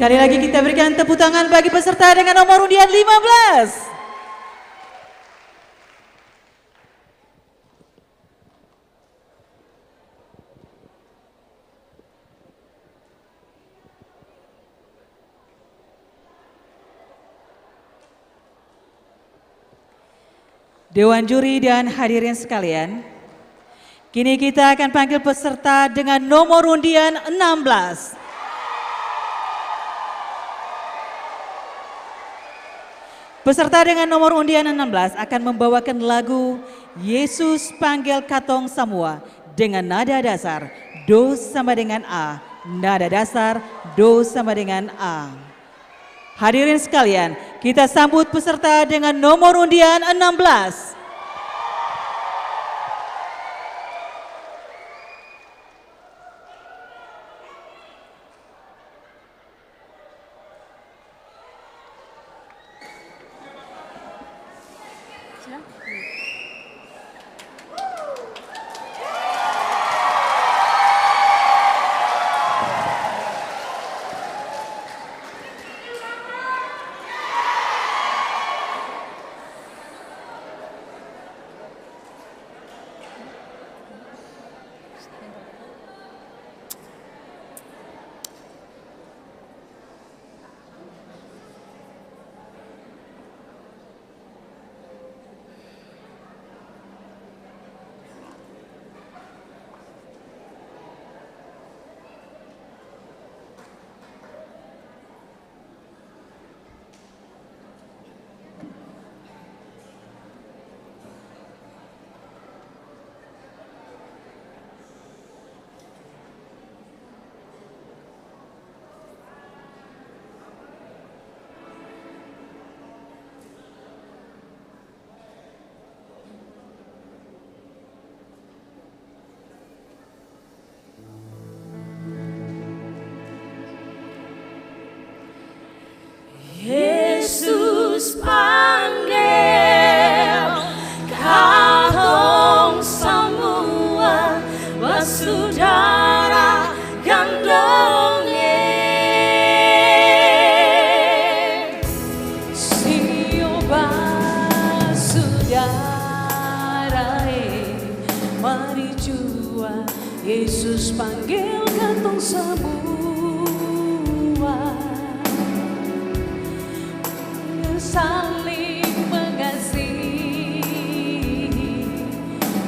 Sekali lagi kita berikan tepuk tangan bagi peserta dengan nomor undian 15. Dewan juri dan hadirin sekalian, kini kita akan panggil peserta dengan nomor undian 16. Peserta dengan nomor undian 16 akan membawakan lagu Yesus Panggil Katong Samua dengan nada dasar Do sama dengan A, nada dasar Do sama dengan A. Hadirin sekalian, kita sambut peserta dengan nomor undian 16. Yesus panggil katong semua bersaudara gandongnya siapa saudara mari jua Yesus panggil katong semua saling mengasihi,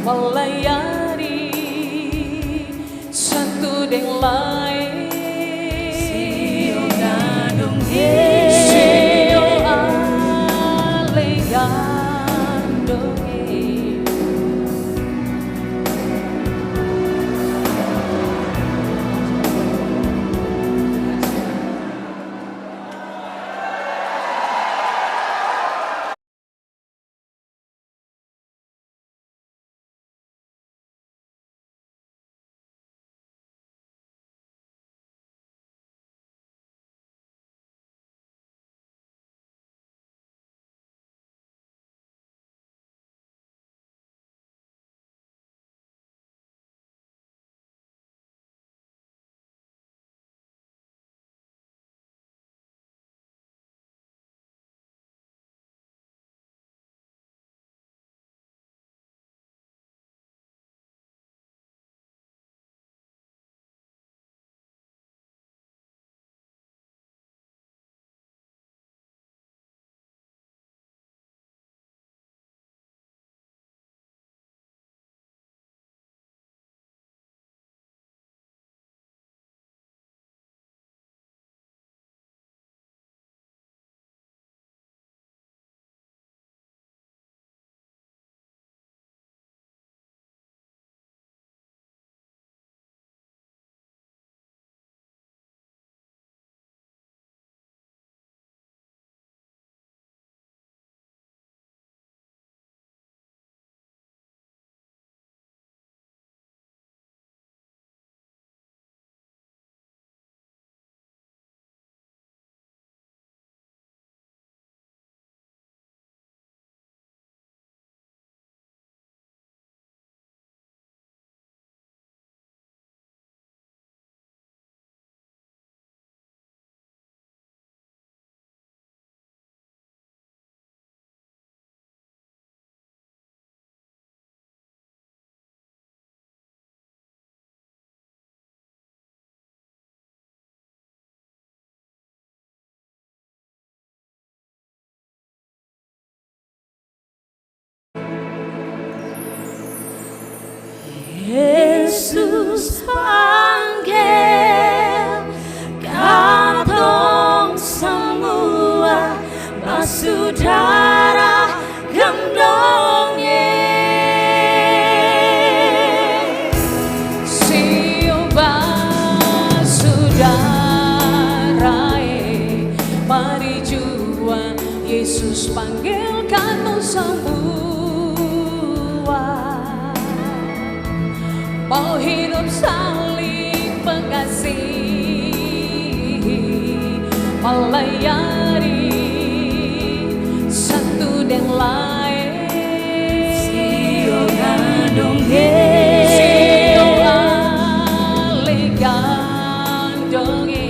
melayani satu dengan lain. Sio ganung sio alegando. Saudara gandongnya Siapa saudara mari jua Yesus panggil kanu semua. Mau hidup saling mengasihi, melayani satu dan lain. Sio gandongnya Sio ale gandongnya,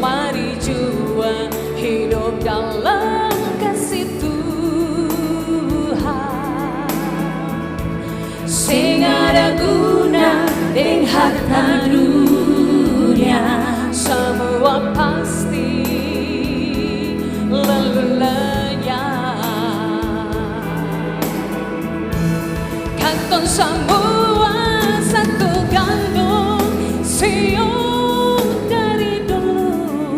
mari jua hidup dalam kasih Tuhan. Sing ada guna deng harta dunia, Semua pasti lalu lenyap. Kantong semua satu gandum siung dari dulu,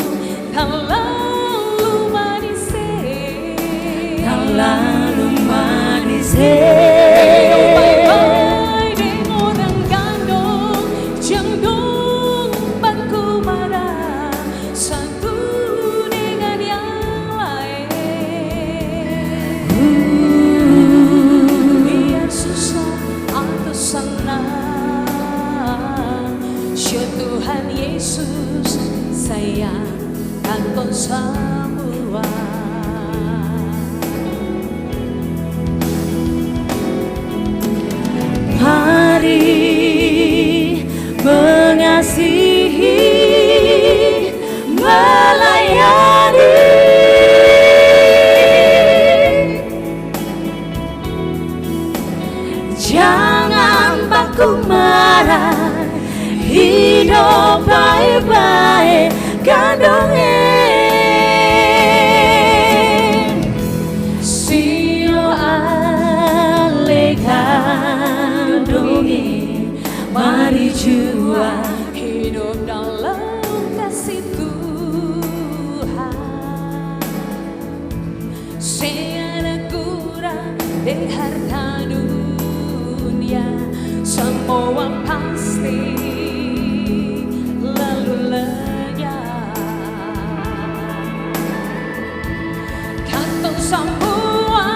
tak lalu manis, tak lalu manis. bye-bye deng orang gandum jangdung bangku marah satu dengan yang lain. Biar susah atau senang, syur Tuhan Yesus sayang kantong semua. Mari mengasihi, melayani, jangan baku marah, hidup baik-baik gandongnya. Sio ale gandongnya, mari jua Hidup dalam kasih Tuhan. Tiada kurang dari harta dunia, semua pasti lalu lenyap. Kantong semua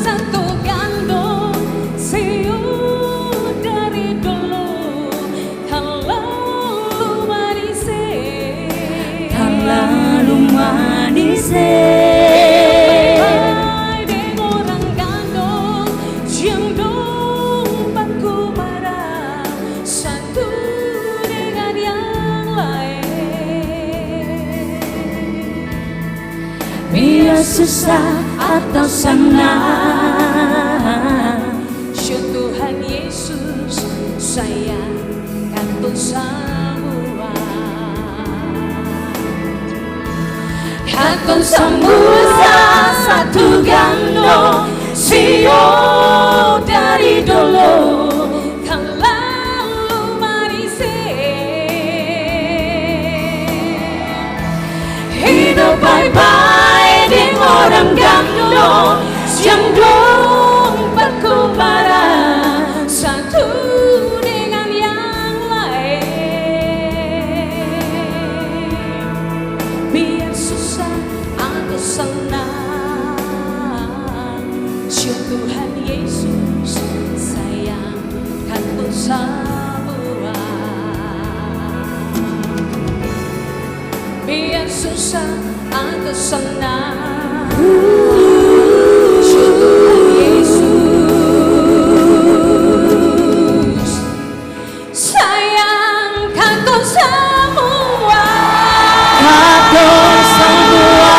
satu gandum siung dari dulu, tak lalu manis, tak lalu manis. bye-bye deng orang gandum jangdung bangku marah satu dengan yang lain. Biar susah atau senang, Syur Tuhan Yesus sayang kantong semua. kantong semua satu gandong sio dari dulu, tak lalu manis, hidup bye-bye deng orang gandong jangdung berkubaran satu dengan yang lain. Biar susah atau senang, syur Tuhan Yesus sayang kantong semua. Biar susah atau senang, syur Tuhan Yesus sayang kantong semua. kantong semua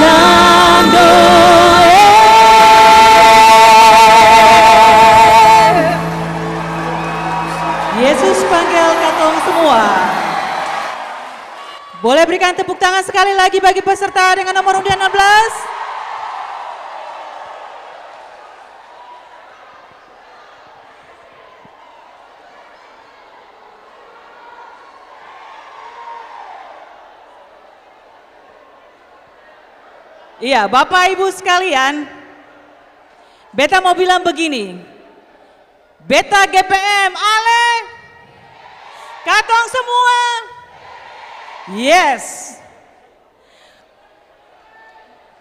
gandong. Yesus panggil katong semua. Boleh berikan tepuk tangan sekali lagi bagi peserta dengan nomor undian 16. Iya, Bapak Ibu sekalian, beta mau bilang begini, beta GPM, ale, katong semua, yes.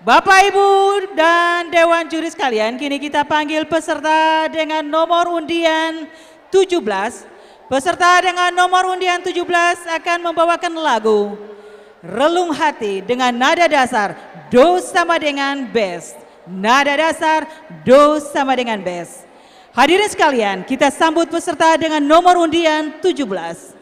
Bapak Ibu dan Dewan Juri sekalian, kini kita panggil peserta dengan nomor undian 17. Peserta dengan nomor undian 17 akan membawakan lagu Relung Hati dengan nada dasar Do sama dengan bass. Nada dasar Do sama dengan bass. Hadirin sekalian, kita sambut peserta dengan nomor undian 17.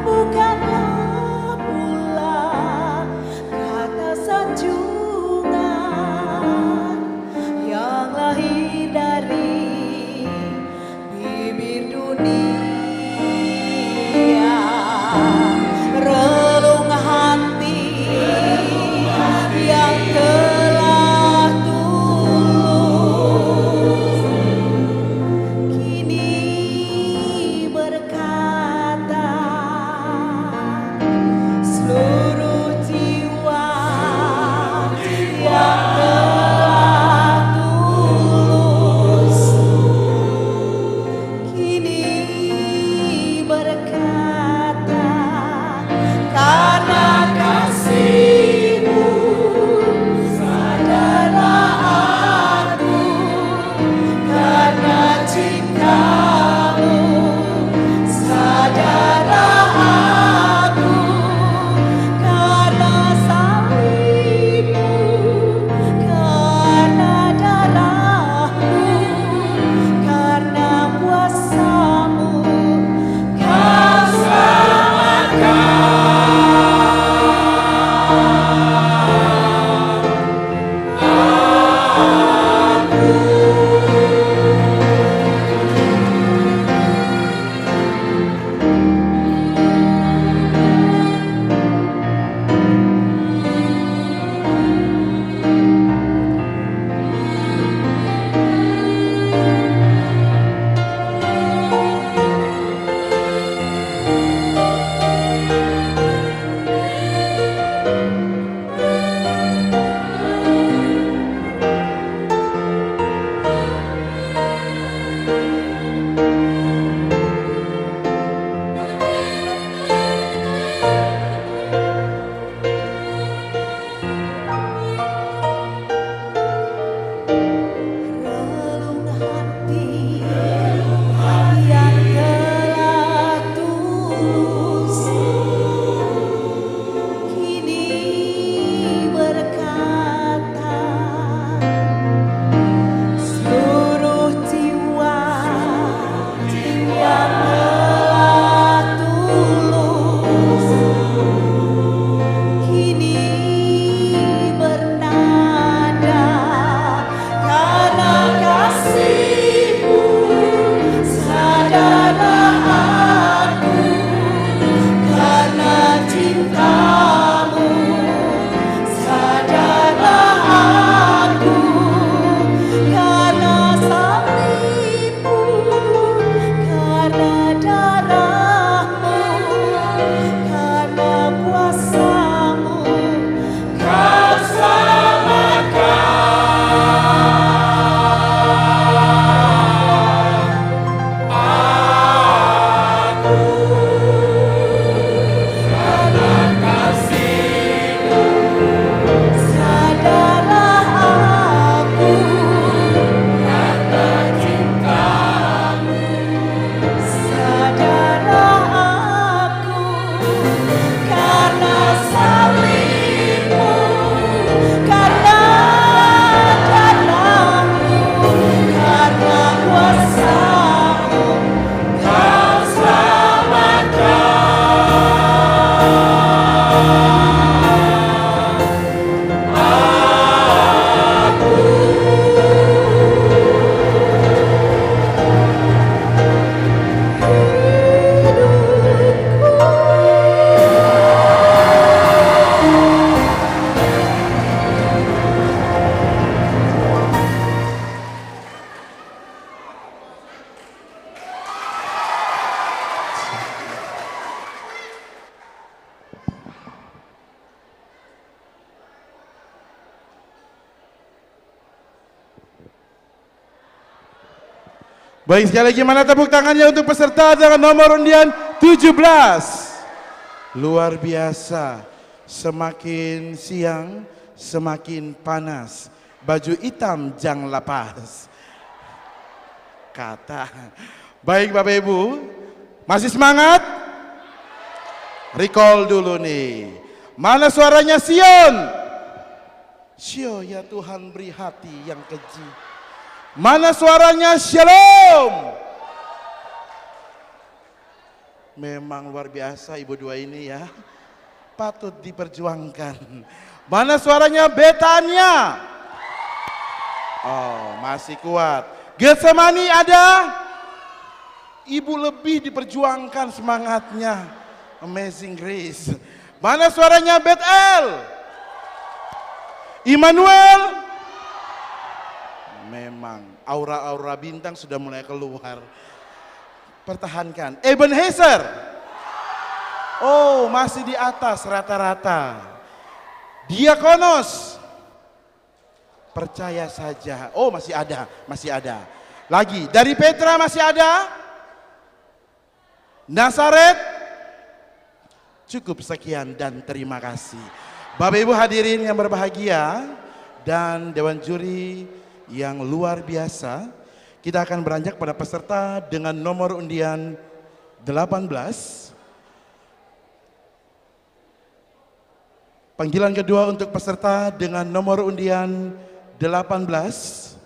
Bukanlah Baik, sekali lagi mana tepuk tangannya untuk peserta dengan nomor undian 17. Luar biasa, semakin siang semakin panas. Baju hitam jangan lepas. Kata. Baik Bapak Ibu, masih semangat? Recall dulu nih. Mana suaranya Sion? Sio, ya Tuhan beri hati yang keji. Mana suaranya Shalom? Memang luar biasa ibu dua ini ya. Patut diperjuangkan. Mana suaranya Betania? Oh, masih kuat. Getsemani ada? Ibu lebih diperjuangkan semangatnya. Amazing Grace. Mana suaranya Bethel? Immanuel? Memang aura-aura bintang sudah mulai keluar. Pertahankan. Ebenezer. Oh, masih di atas rata-rata. Diakonos. Percaya saja. Oh, masih ada, masih ada. Lagi, dari Petra masih ada. Nazaret. Cukup sekian dan terima kasih. Bapak Ibu hadirin yang berbahagia dan Dewan Juri yang luar biasa, kita akan beranjak pada peserta dengan nomor undian 18. Panggilan kedua untuk peserta dengan nomor undian 18.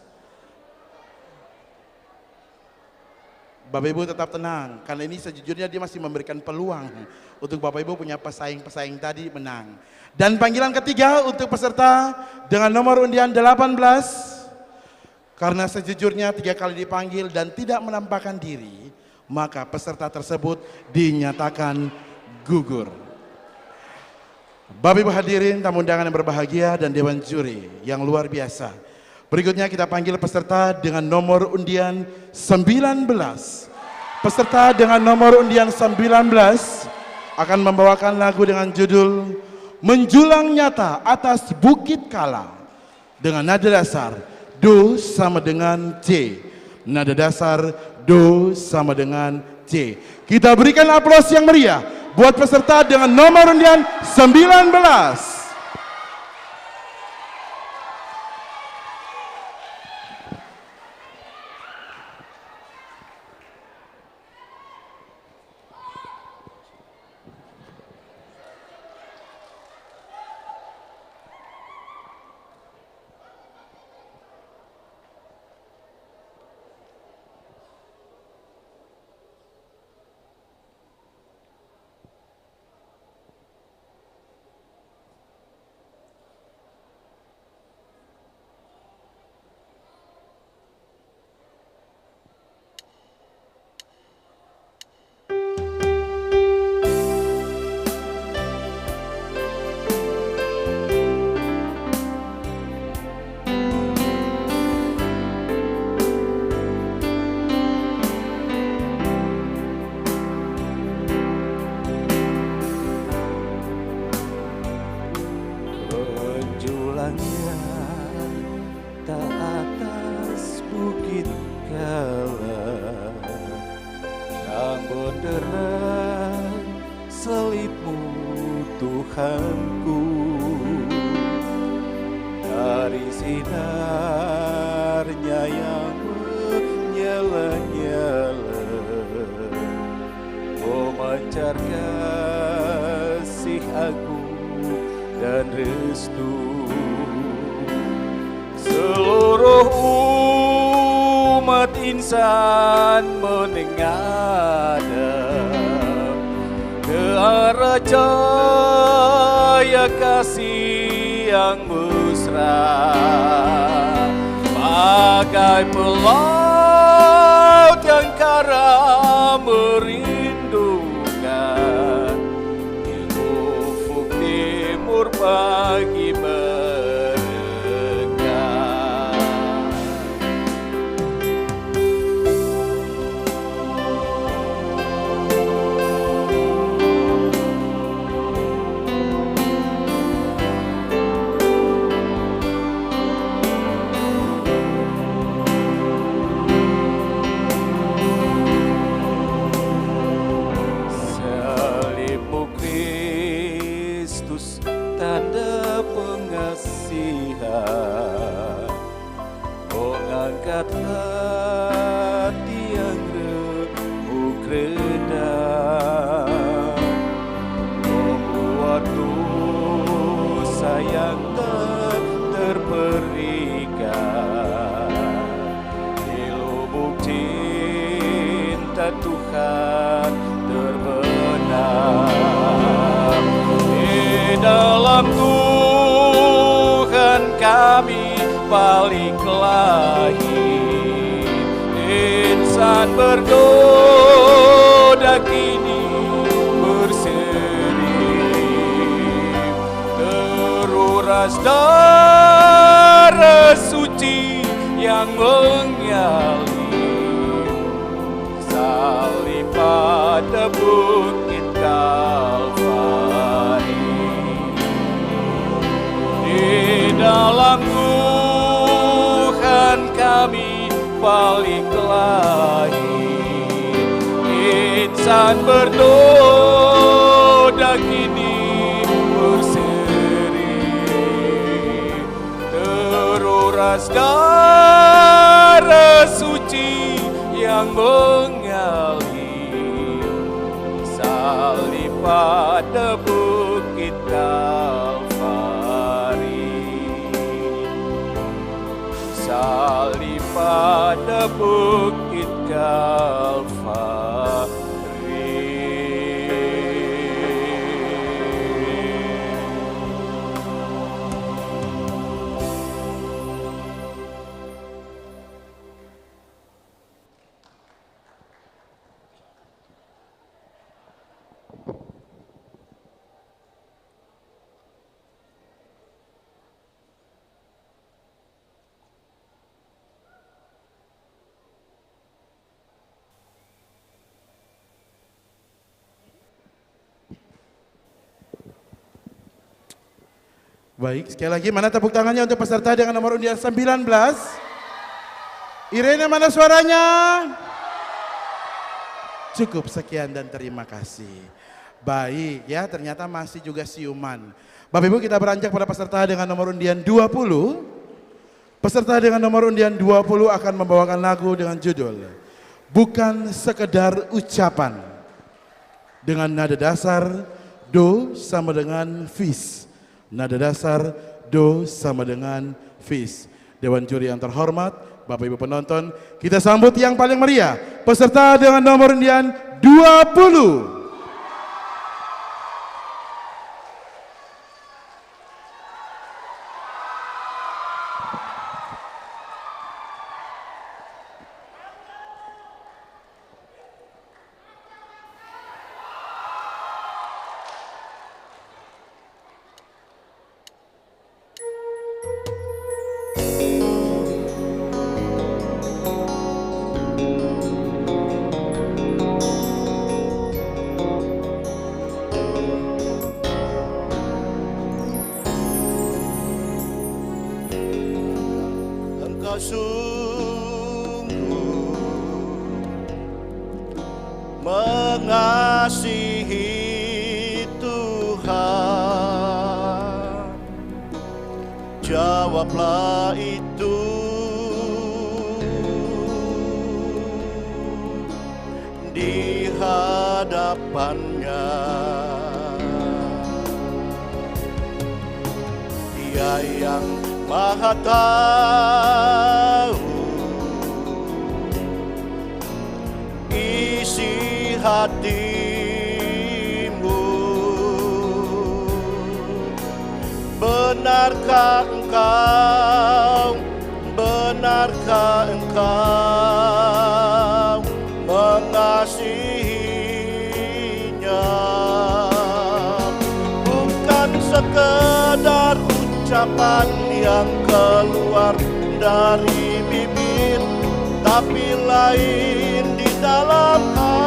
Bapak Ibu tetap tenang, karena ini sejujurnya dia masih memberikan peluang untuk Bapak Ibu punya pesaing-pesaing tadi menang. Dan panggilan ketiga untuk peserta dengan nomor undian 18. Karena sejujurnya 3 kali dipanggil dan tidak menampakkan diri, maka peserta tersebut dinyatakan gugur. Bapak Ibu hadirin, tamu undangan yang berbahagia dan Dewan Juri yang luar biasa. Berikutnya kita panggil peserta dengan nomor undian 19. Peserta dengan nomor undian 19 akan membawakan lagu dengan judul Menjulang Nyata Atas Bukit Kala dengan nada dasar Do sama dengan C. Nada dasar Do sama dengan C. Kita berikan aplaus yang meriah buat peserta dengan nomor undian 19. lihat hati yang remuk redam, membuat dosa yang terperikat di lubuk cinta Tuhan terbenam. Di dalam Tuhan kami balik lagi, insan bergoda kini berseri, teruras darah suci yang mengalir, salib pada bukit Kalvari. Di dalam Tuhan kami balik lagi, insan bernoda kini berseri, teruras darah suci yang mengalir, salib pada bukit Kalvari, salib pada bukit Kalvari. Baik, sekali lagi mana tepuk tangannya untuk peserta dengan nomor undian 19? Irene, mana suaranya? Cukup, sekian dan terima kasih. Baik ya, ternyata masih juga siuman. Bapak Ibu, kita beranjak pada peserta dengan nomor undian 20. Peserta dengan nomor undian 20 akan membawakan lagu dengan judul Bukan Sekedar Ucapan, dengan nada dasar Do sama dengan Fis. Nada dasar Do sama dengan Fis. Dewan juri yang terhormat, Bapak Ibu penonton, kita sambut yang paling meriah, peserta dengan nomor undian 20. Mengasihi Tuhan, jawablah itu di hadapannya. Dia yang Maha tahu isi hatimu. Benarkah engkau mengasihinya? Bukan sekedar ucapan yang keluar dari bibir, tapi lain di dalam hati.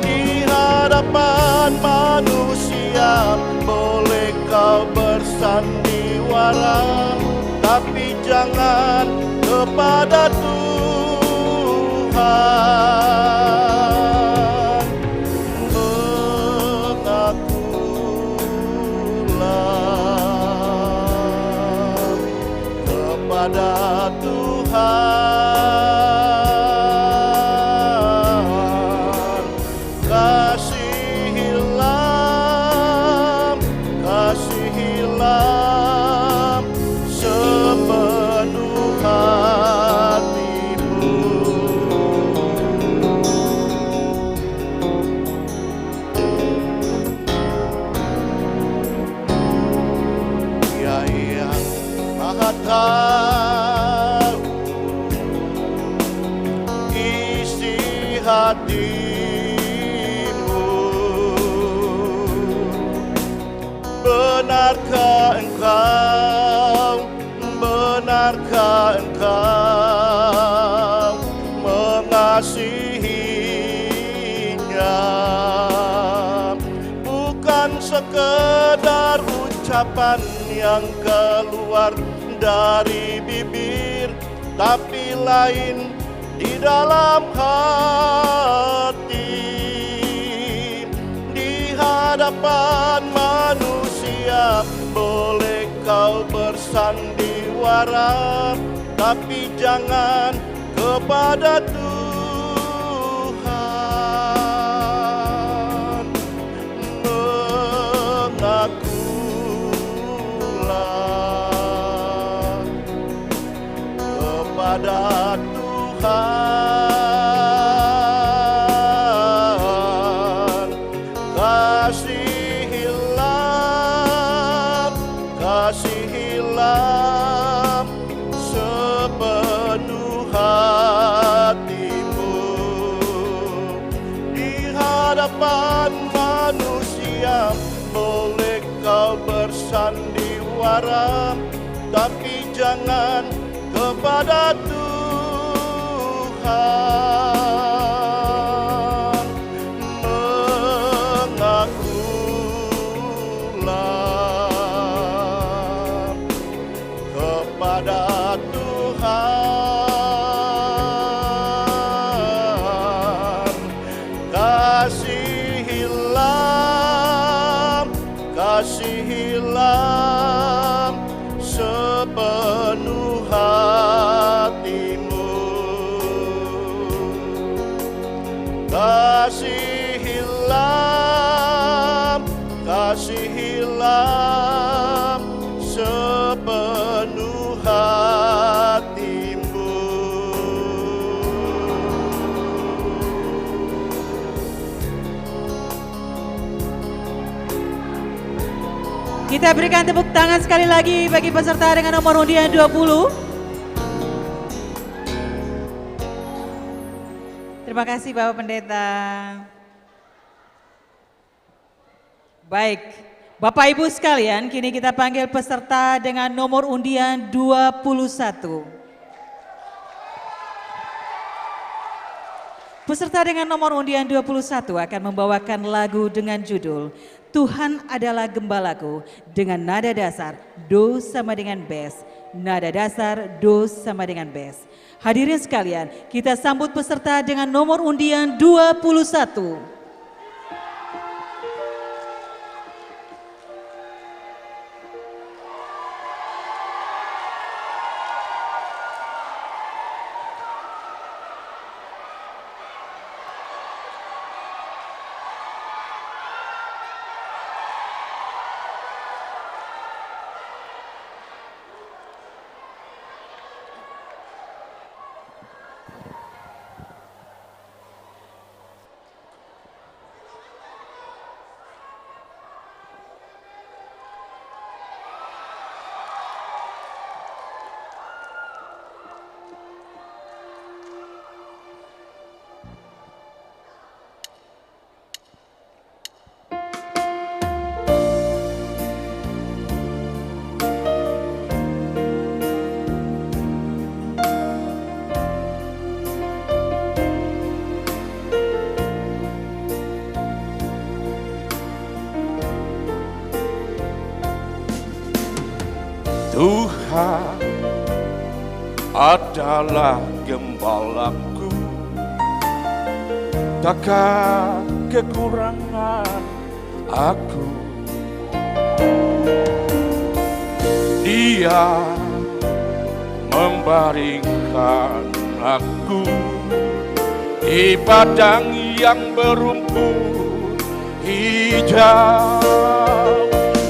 Di hadapan manusia boleh kau bersandiwara, tapi jangan kepada Tuhan. Mengakulah hatimu. Benarkah engkau, benarkah engkau mengasihinya? Bukan sekedar ucapan yang keluar dari bibir, tapi lain di dalam hati. Di hadapan manusia boleh kau bersandiwara, tapi jangan kepada Tuhan. Mengakulah kepada Tuhan, kasihilah sepenuh hatimu. Di hadapan manusia boleh kau bersandiwara, tapi jangan kepada Tuhan. Mengakulah kepada Tuhan. Kasihilah sepenuh hatimu. Kasihilah sepenuh hatimu. Kita berikan tepuk tangan sekali lagi bagi peserta dengan nomor undian 20. Terima kasih Bapak Pendeta. Baik, Bapak Ibu sekalian, kini kita panggil peserta dengan nomor undian 21. Peserta dengan nomor undian 21 akan membawakan lagu dengan judul Tuhan adalah Gembalaku dengan nada dasar do sama dengan bass. Nada dasar do sama dengan bass. Hadirin sekalian, kita sambut peserta dengan nomor undian 21. Tuhan adalah gembalaku, takkan kekurangan aku. Dia membaringkan aku di padang yang berumput hijau.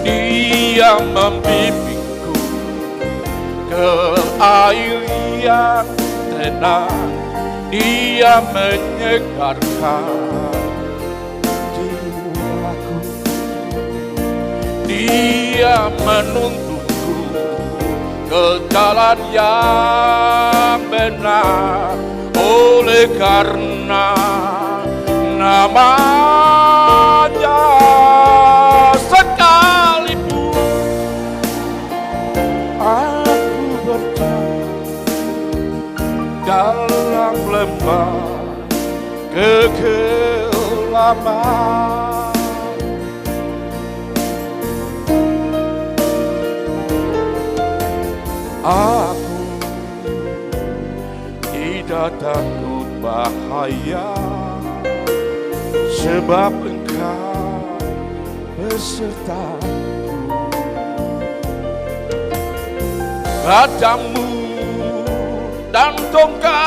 Dia membimbingku ke air yang tenang. Dia menyegarkan jiwaku. Dia menuntunku ke jalan yang benar oleh karena namanya. Sekalipun aku berjalan dalam lembah kegelapan, aku tidak takut bahaya, sebab Engkau besertaku. Padamu dan tongkatmu,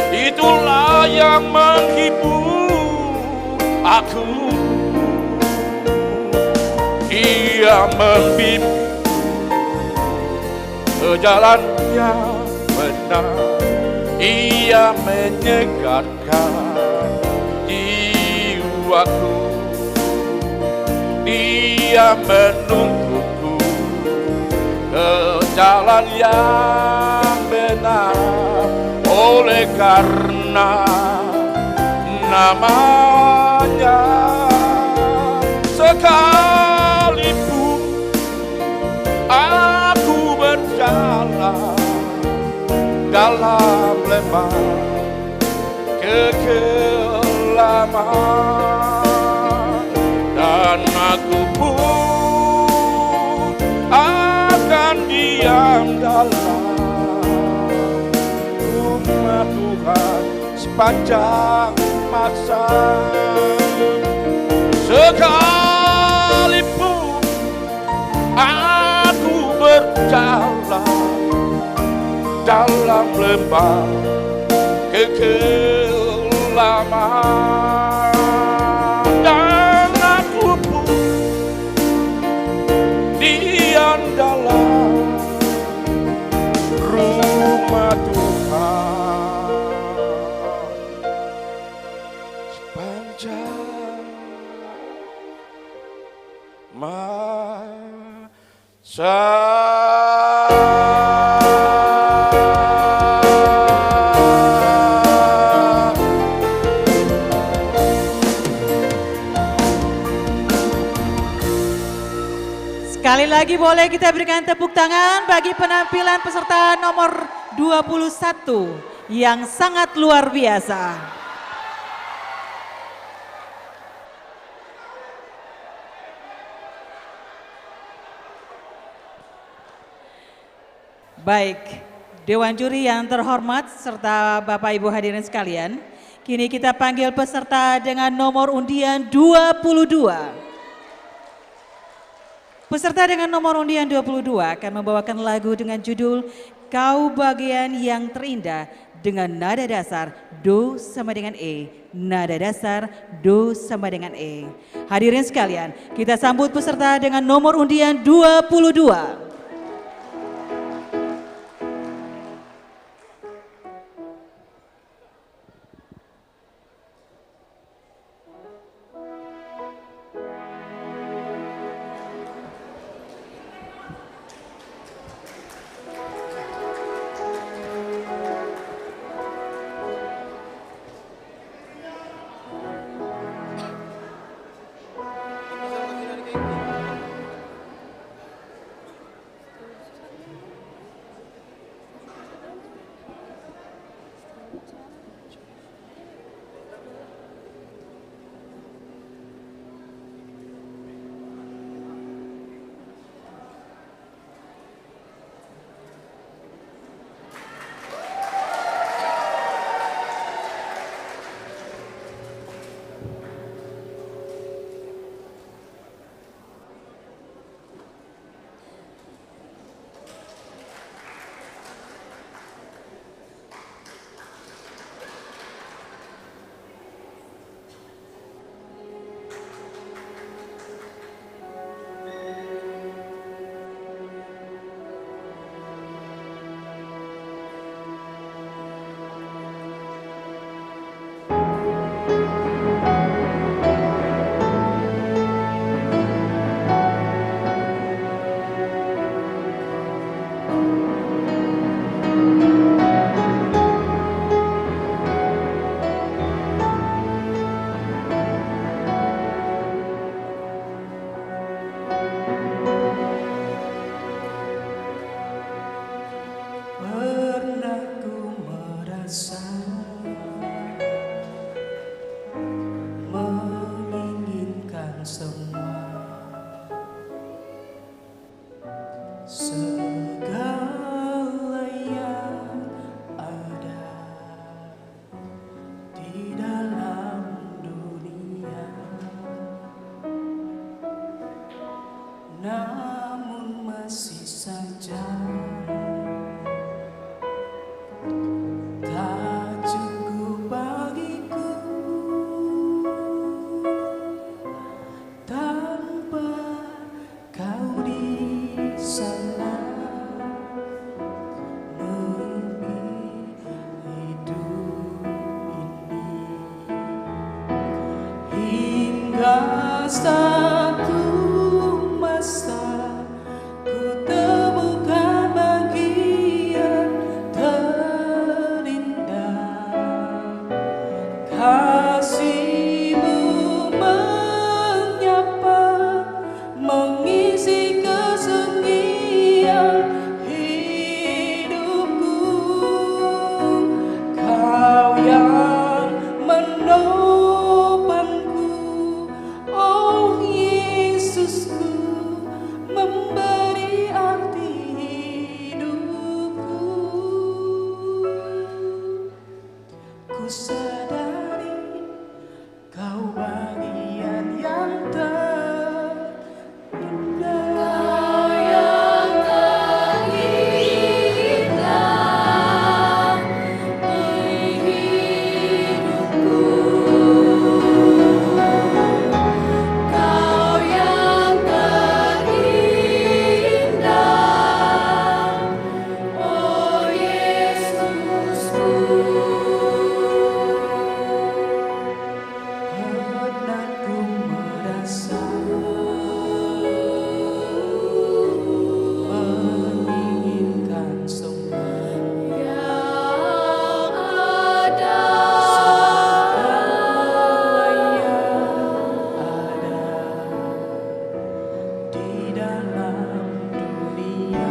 itulah yang menghibur aku. Ia membimbing ke jalan yang benar, ia menyegarkan jiwaku. Dia menuntunku ke jalan yang benar, oleh karena namanya. Sekalipun aku berjalan dalam lembah kegelapan, dan aku pun akan diam dalam rumah Tuhan sepanjang masa. Sekalipun aku berjalan dalam lembah kegelapan, dan aku pun diam dalam rumah Tuhan sepanjang masa. Sekali lagi boleh kita berikan tepuk tangan bagi penampilan peserta nomor 21 yang sangat luar biasa. Baik, Dewan Juri yang terhormat serta Bapak Ibu hadirin sekalian, kini kita panggil peserta dengan nomor undian 22. Peserta dengan nomor undian 22 akan membawakan lagu dengan judul Kau Bagian Yang Terindah dengan nada dasar Do sama dengan E. Nada dasar Do sama dengan E. Hadirin sekalian, kita sambut peserta dengan nomor undian 22. Inilah satu masa ku temukan bagian terindah, kasih-Mu menyapa, mengisi kesunyian hidupku. Kau yang menopangku, oh Yesusku, memberi arti hidupku. Ku sadari Kau bagian yang terindah. Kau yang terindah di hidupku. Kau yang terindah, oh Yesusku. Pernah ku merasa menginginkan semua yang ada, semua yang ada di dalam dunia.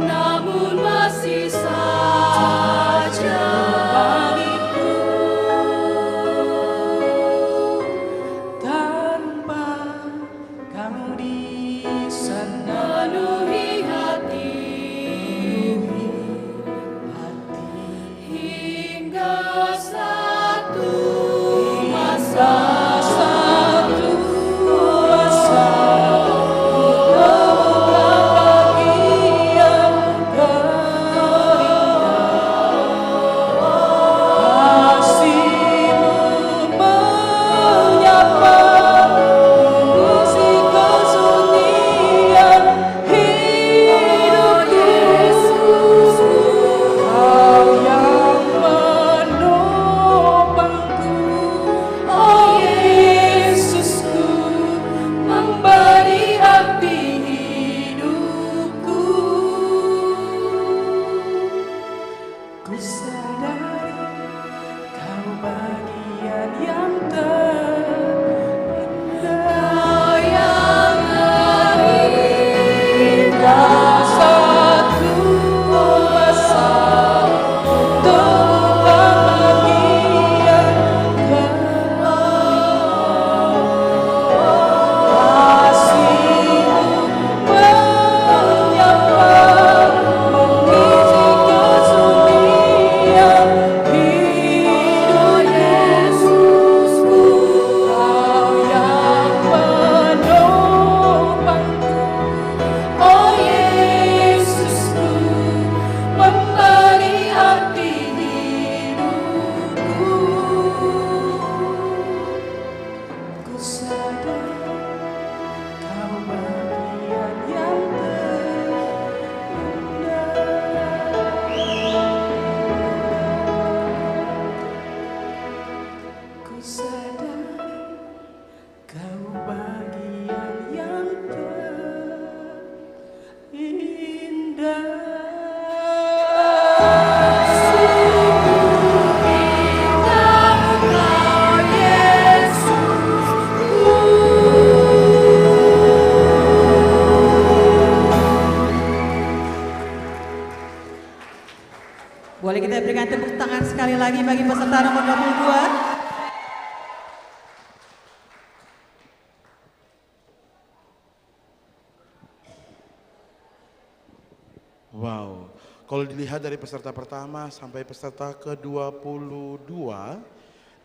Namun masih saja bagiku, tanpa Kau di sana memenuhi hati, hingga satu masa, satu masa bagian kasih-Mu menyapa, mengisi kesunyian hidup Yesusku. Kau yang menopangku, oh Yesusku, memberi arti hidupku. Ku sadari Kau bagian yang terindah. Kau yang terindah, satu masa temukan bagian kasih-Mu menyapa, mengisi kesunyian hidup Yesusku. Kau yang menopangku, oh Yesusku, memberi arti hidupku. Ku sadar Kau bagian yang terindah. Ku sadari Kau bagian yang Boleh kita berikan tepuk tangan sekali lagi bagi peserta nomor 22. Wow, kalau dilihat dari peserta pertama sampai peserta ke-22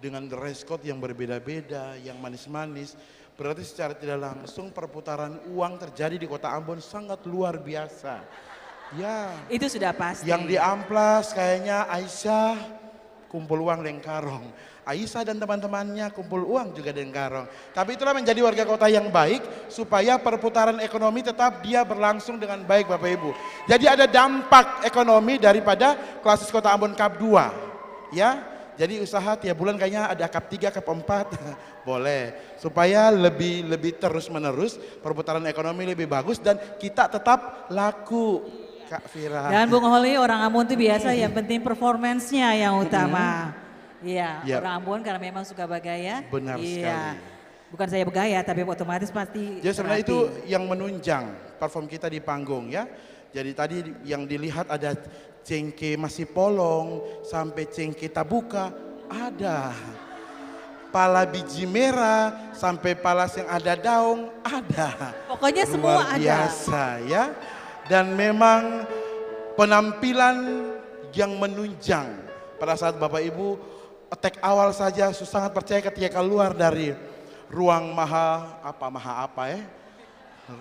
dengan dress code yang berbeda-beda, yang manis-manis, berarti secara tidak langsung perputaran uang terjadi di Kota Ambon sangat luar biasa. Ya. Itu sudah pasti. Yang di amplas kayaknya Aisyah, kumpul uang Lengkarong. Aisyah dan teman-temannya kumpul uang juga di Lengkarong. Tapi itulah menjadi warga kota yang baik supaya perputaran ekonomi tetap dia berlangsung dengan baik Bapak Ibu. Jadi ada dampak ekonomi daripada Klasis Kota Ambon Cup 2. Ya, jadi usaha tiap bulan kayaknya ada Cup 3, Cup 4. Boleh. Supaya lebih terus menerus perputaran ekonomi lebih bagus dan kita tetap laku. Kak Fira. Dan Bung Holly, orang Ambon itu biasa yang penting performance-nya yang utama. Iya, orang Ambon karena memang suka bergaya. Benar sekali. Bukan saya bergaya, tapi otomatis pasti. Jadi sebenarnya itu yang menunjang perform kita di panggung ya. Jadi tadi yang dilihat ada cengke masih polong, sampai cengke tabuka, ada. Pala biji merah, sampai palas yang ada daun, ada. Pokoknya semua luar biasa ya. Dan memang penampilan yang menunjang pada saat Bapak Ibu attack awal saja sangat percaya ketika keluar dari ruang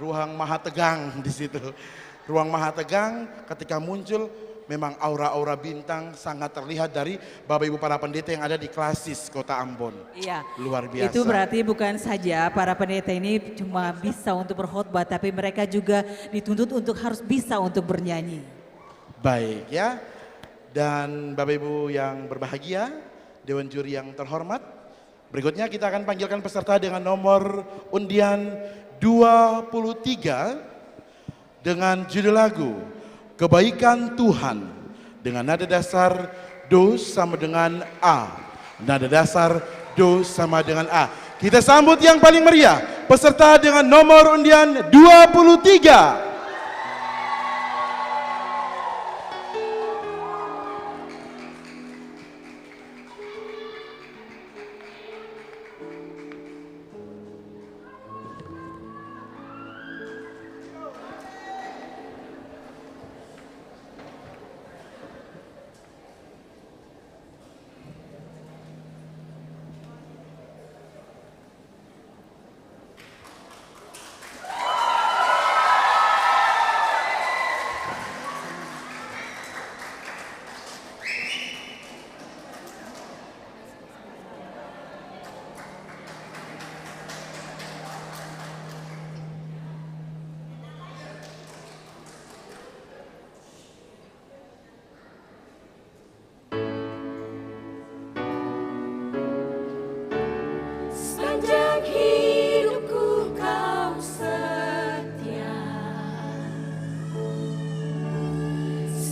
ruang maha tegang di situ. Ruang maha tegang ketika muncul memang aura-aura bintang sangat terlihat dari Bapak Ibu para pendeta yang ada di Klasis Kota Ambon. Iya. Luar biasa. Itu berarti bukan saja para pendeta ini cuma bisa untuk berkhotbah, tapi mereka juga dituntut untuk harus bisa untuk bernyanyi. Baik ya. Dan Bapak Ibu yang berbahagia, Dewan Juri yang terhormat, berikutnya kita akan panggilkan peserta dengan nomor undian 23 dengan judul lagu Kebaikan Tuhan dengan nada dasar Do sama dengan A. Nada dasar Do sama dengan A. Kita sambut yang paling meriah, peserta dengan nomor undian 23.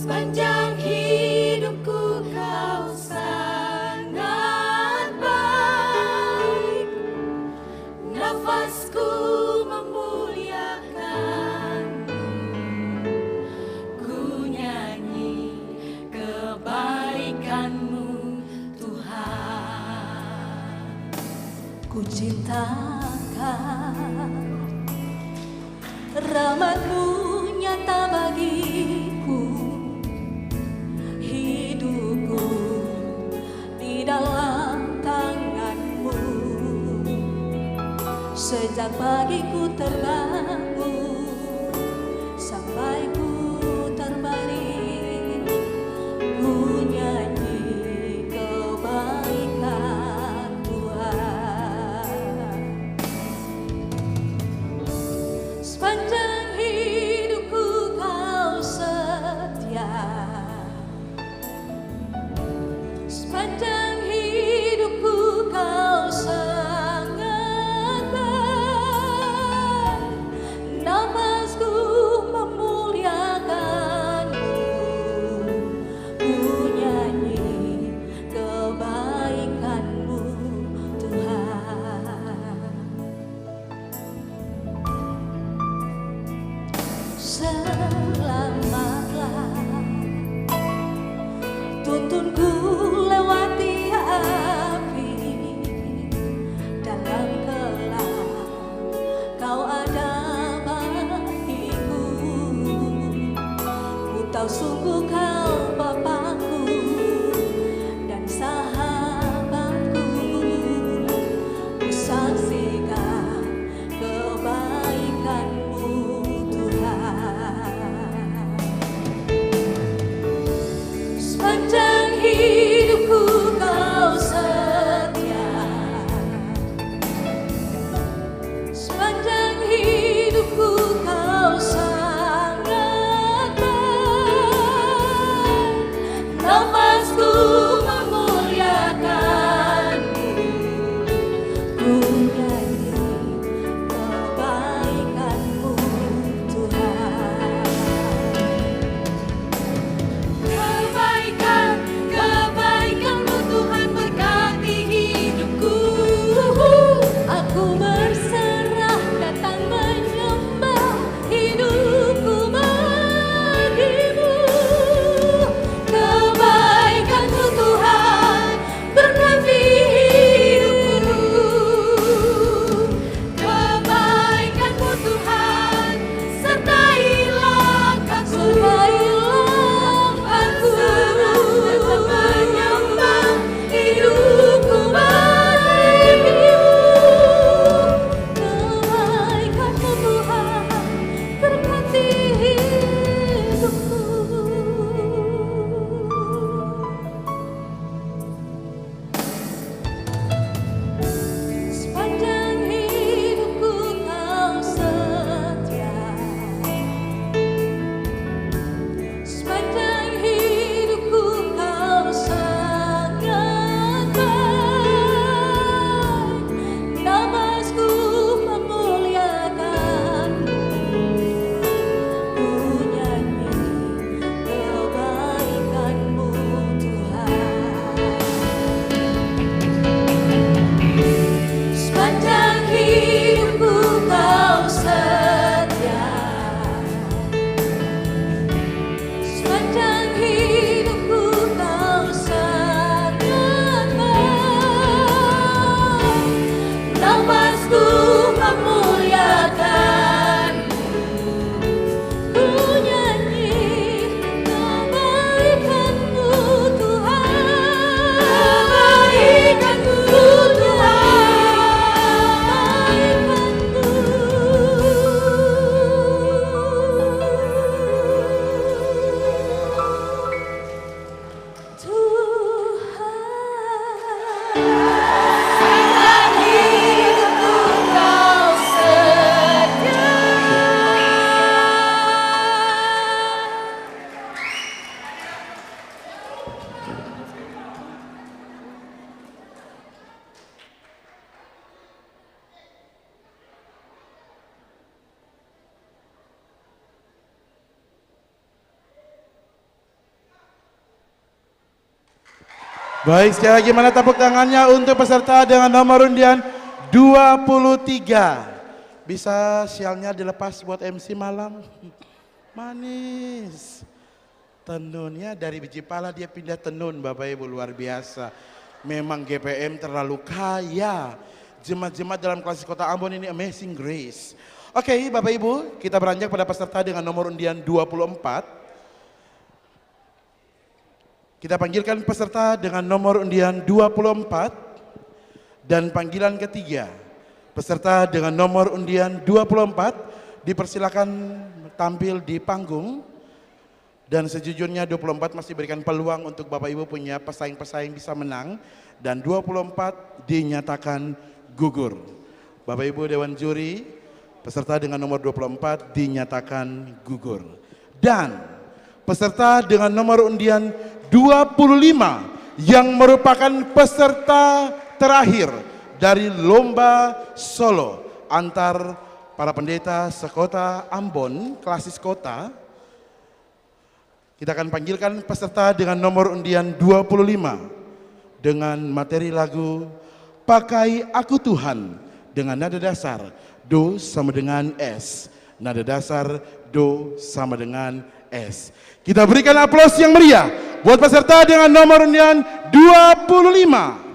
Sepanjang hidupku kau sangat baik, nafasku memuliakanmu, ku nyanyi kebaikanmu Tuhan. Ku cintakan rahmat-Mu nyata bagiku, dalam tangan-Mu. Sejak pagi ku terbangun sampai ku terbaring, ku nyanyi kebaikan Tuhan. Sepanjang hidupku kau setia, sepanjang tuntunku lewati api, dalam gelap kau ada bagiku. Ku tahu sungguh kau Bapakku dan sahabatku, ku saksikan kebaikan-Mu Tuhan. Sepanjang hidupku Baik, sekali lagi mana tepuk tangannya untuk peserta dengan nomor undian 23. Bisa sialnya dilepas buat MC malam. Manis. Tenunnya dari biji pala dia pindah tenun, Bapak Ibu, luar biasa. Memang GPM terlalu kaya. Jemaat-jemaat dalam Klasis Kota Ambon ini amazing grace. Oke, Bapak Ibu, kita beranjak pada peserta dengan nomor undian 24. Kita panggilkan peserta dengan nomor undian 24 dan panggilan ketiga. Peserta dengan nomor undian 24 dipersilakan tampil di panggung. Dan sejujurnya 24 masih berikan peluang untuk Bapak Ibu punya pesaing-pesaing bisa menang. Dan 24 dinyatakan gugur. Bapak Ibu Dewan Juri, peserta dengan nomor 24 dinyatakan gugur. Dan peserta dengan nomor undian 25 yang merupakan peserta terakhir dari lomba solo antar para pendeta sekota Ambon, Klasis Kota. Kita akan panggilkan peserta dengan nomor undian 25 dengan materi lagu Pakai Aku Tuhan dengan nada dasar Do sama dengan S. Nada dasar Do sama dengan S. Kita berikan aplaus yang meriah buat peserta dengan nomor undian 25.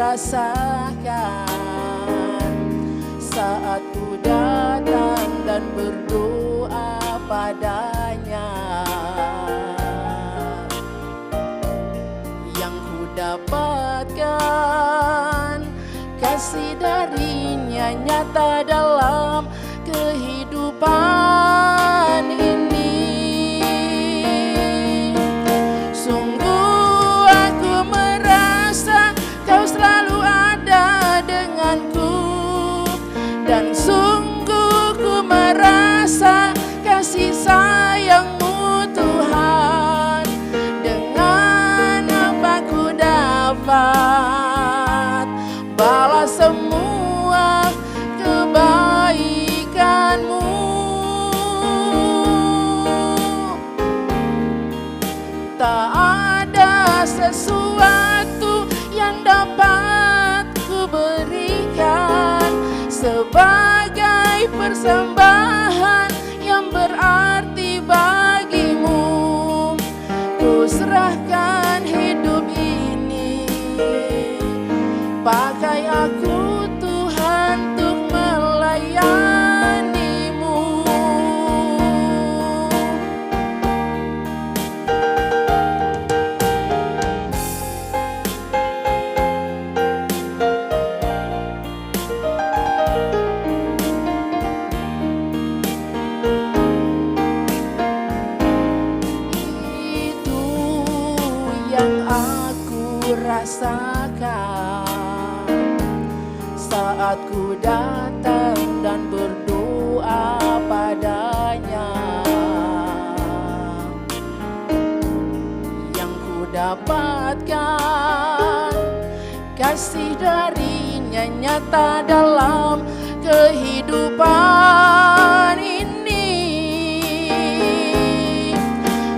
rasakan saat ku datang dan berdoa padanya. Yang ku dapatkan kasih darinya nyata dalam kehidupan ini. Sungguh aku merasa kau selalu ada denganku, dan sungguh ku merasa kasih sayangmu Tuhan. Dengan apa ku dapat balas semua kebaikanmu. Tak ada sesuatu yang dapat ku berikan sebagai persembahan yang berarti bagimu. Ku serahkan hidup ini, pakai aku Tuhan untuk melayanimu. Itu yang aku rasakan saat ku datang dan berdoa padanya. Yang ku dapatkan kasih darinya nyata dalam kehidupan ini.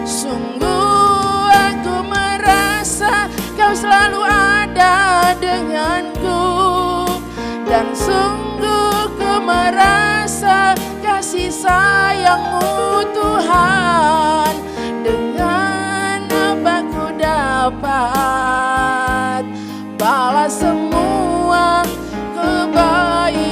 Sungguh aku merasa kau selalu ada denganku, dan sungguh ku merasa kasih sayang-Mu Tuhan. Dengan apa ku dapat balas semua kebaikan-Mu.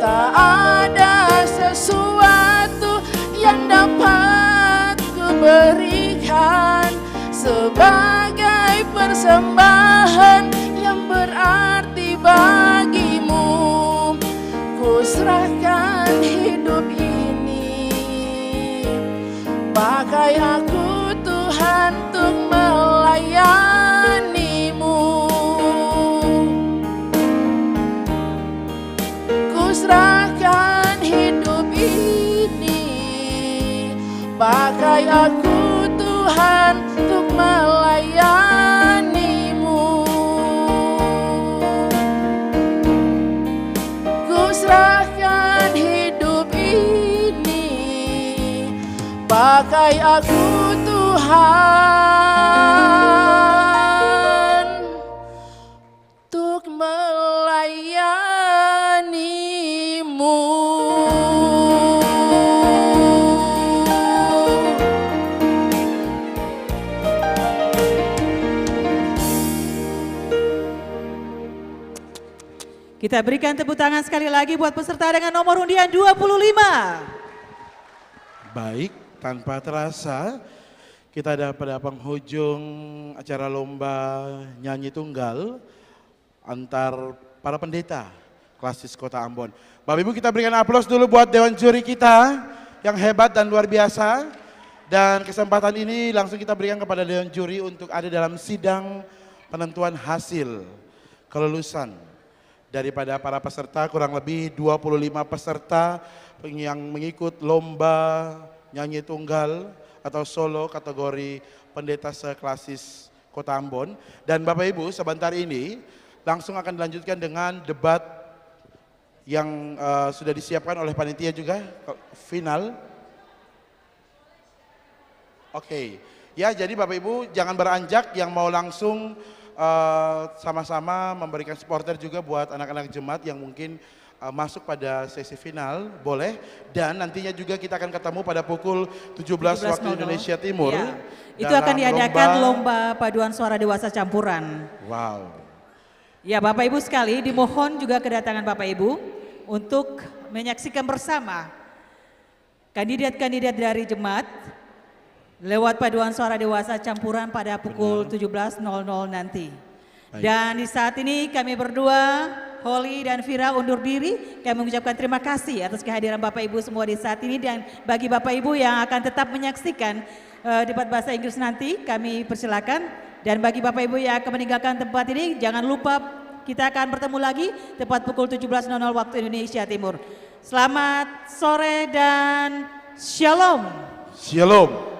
Tak ada sesuatu yang dapat ku berikan sebagai persembahan yang berarti bagimu. Ku serahkan hidup ini, pakai aku Tuhan untuk melayani-Mu. Ku serahkan hidup ini, pakai aku Tuhan untuk melayani-Mu. Ku serahkan hidup ini, pakai aku Tuhan untuk melayani-Mu. Kita berikan tepuk tangan sekali lagi buat peserta dengan nomor undian 25. Baik, tanpa terasa kita ada pada penghujung acara lomba nyanyi tunggal antar para pendeta klasis Kota Ambon. Bapak Ibu, kita berikan aplaus dulu buat dewan juri kita yang hebat dan luar biasa. Dan kesempatan ini langsung kita berikan kepada dewan juri untuk ada dalam sidang penentuan hasil kelulusan daripada para peserta, kurang lebih 25 peserta yang mengikut lomba nyanyi tunggal atau solo kategori pendeta seklasis Kota Ambon. Dan Bapak Ibu, sebentar ini langsung akan dilanjutkan dengan debat yang sudah disiapkan oleh panitia juga, final. Oke, ya jadi Bapak Ibu jangan beranjak, yang mau langsung sama-sama memberikan supporter juga buat anak-anak jemaat yang mungkin masuk pada sesi final, boleh. Dan nantinya juga kita akan ketemu pada pukul 17 waktu Indonesia Timur. Ya, itu akan diadakan lomba paduan suara dewasa campuran. Wow. Ya Bapak Ibu sekali, dimohon juga kedatangan Bapak Ibu untuk menyaksikan bersama kandidat-kandidat dari jemaat lewat paduan suara dewasa campuran pada pukul 17.00 nanti. Baik. Dan di saat ini kami berdua, Holly dan Vira undur diri. Kami mengucapkan terima kasih atas kehadiran Bapak Ibu semua di saat ini. Dan bagi Bapak Ibu yang akan tetap menyaksikan debat bahasa Inggris nanti, kami persilakan. Dan bagi Bapak Ibu yang akan meninggalkan tempat ini, jangan lupa kita akan bertemu lagi tepat pukul 17.00 waktu Indonesia Timur. Selamat sore dan shalom. Shalom.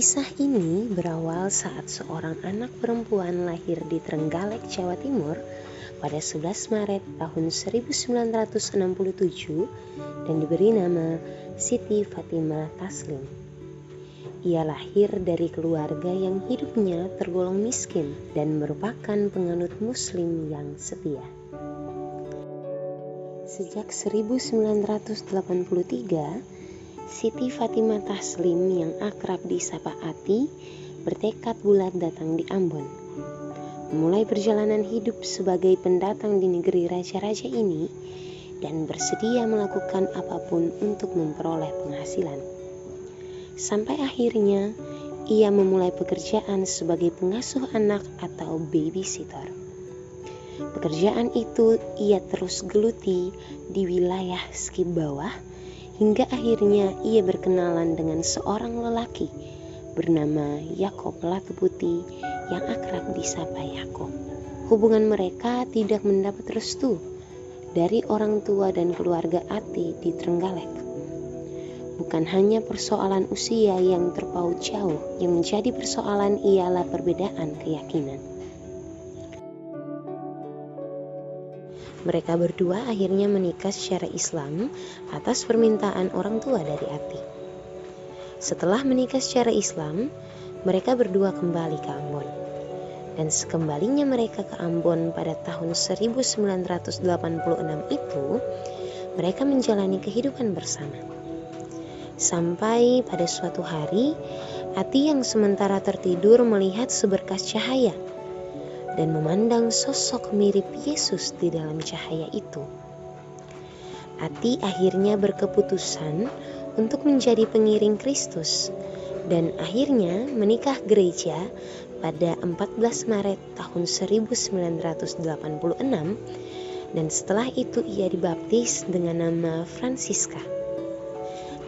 Kisah ini berawal saat seorang anak perempuan lahir di Trenggalek, Jawa Timur pada 11 Maret tahun 1967 dan diberi nama Siti Fatimah Taslim. Ia lahir dari keluarga yang hidupnya tergolong miskin dan merupakan penganut Muslim yang setia. Sejak 1983, Siti Fatimah Taslim yang akrab disapa Ati bertekad bulat datang di Ambon. Memulai perjalanan hidup sebagai pendatang di negeri raja-raja ini dan bersedia melakukan apapun untuk memperoleh penghasilan. Sampai akhirnya ia memulai pekerjaan sebagai pengasuh anak atau babysitter. Pekerjaan itu ia terus geluti di wilayah Skip Bawah hingga akhirnya ia berkenalan dengan seorang lelaki bernama Yakob Latu Putih yang akrab disapa Yakob. Hubungan mereka tidak mendapat restu dari orang tua dan keluarga Ati di Trenggalek. Bukan hanya persoalan usia yang terpaut jauh, yang menjadi persoalan ialah perbedaan keyakinan. Mereka berdua akhirnya menikah secara Islam atas permintaan orang tua dari Ati. Setelah menikah secara Islam, mereka berdua kembali ke Ambon. Dan sekembalinya mereka ke Ambon pada tahun 1986 itu, mereka menjalani kehidupan bersama. Sampai pada suatu hari, Ati yang sementara tertidur melihat seberkas cahaya dan memandang sosok mirip Yesus di dalam cahaya itu. Ati akhirnya berkeputusan untuk menjadi pengiring Kristus dan akhirnya menikah gereja pada 14 Maret tahun 1986 dan setelah itu ia dibaptis dengan nama Francisca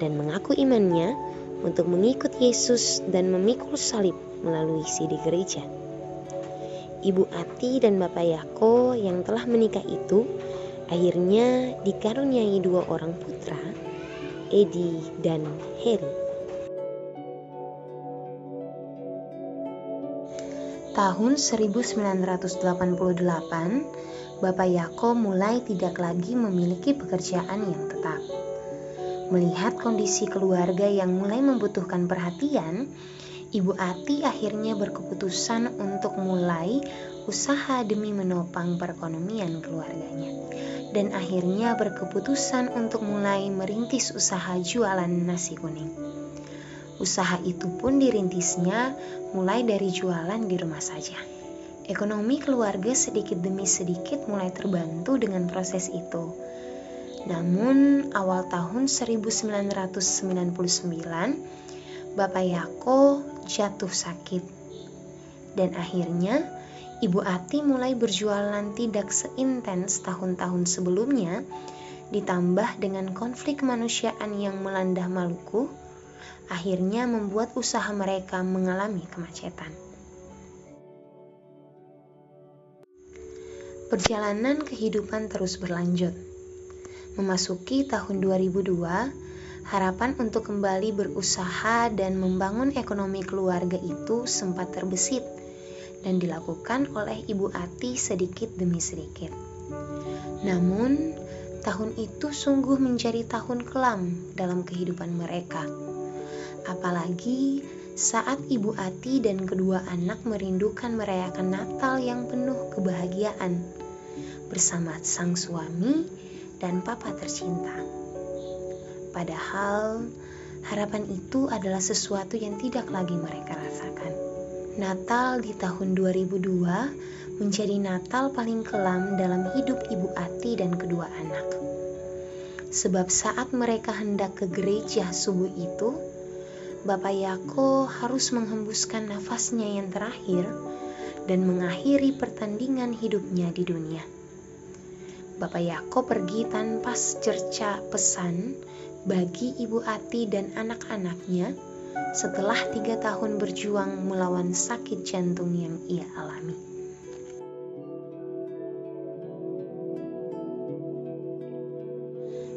dan mengaku imannya untuk mengikut Yesus dan memikul salib melalui di gereja. Ibu Ati dan Bapak Yako yang telah menikah itu akhirnya dikaruniai 2 orang putra, Edi dan Heri. Tahun 1988, Bapak Yako mulai tidak lagi memiliki pekerjaan yang tetap. Melihat kondisi keluarga yang mulai membutuhkan perhatian, Ibu Ati akhirnya berkeputusan untuk mulai usaha demi menopang perekonomian keluarganya. Dan akhirnya berkeputusan untuk mulai merintis usaha jualan nasi kuning. Usaha itu pun dirintisnya mulai dari jualan di rumah saja. Ekonomi keluarga sedikit demi sedikit mulai terbantu dengan proses itu. Namun awal tahun 1999, Bapak Yako jatuh sakit dan akhirnya Ibu Ati mulai berjualan tidak seintens tahun-tahun sebelumnya, ditambah dengan konflik kemanusiaan yang melanda Maluku, akhirnya membuat usaha mereka mengalami kemacetan. Perjalanan kehidupan terus berlanjut. Memasuki tahun 2002, harapan untuk kembali berusaha dan membangun ekonomi keluarga itu sempat terbesit dan dilakukan oleh Ibu Ati sedikit demi sedikit. Namun, tahun itu sungguh menjadi tahun kelam dalam kehidupan mereka. Apalagi saat Ibu Ati dan kedua anak merindukan merayakan Natal yang penuh kebahagiaan bersama sang suami dan papa tercinta. Padahal harapan itu adalah sesuatu yang tidak lagi mereka rasakan. Natal di tahun 2002 menjadi Natal paling kelam dalam hidup Ibu Ati dan kedua anak. Sebab saat mereka hendak ke gereja subuh itu, Bapak Yako harus menghembuskan nafasnya yang terakhir dan mengakhiri pertandingan hidupnya di dunia. Bapak Yako pergi tanpa cerca pesan bagi Ibu Ati dan anak-anaknya setelah 3 tahun berjuang melawan sakit jantung yang ia alami.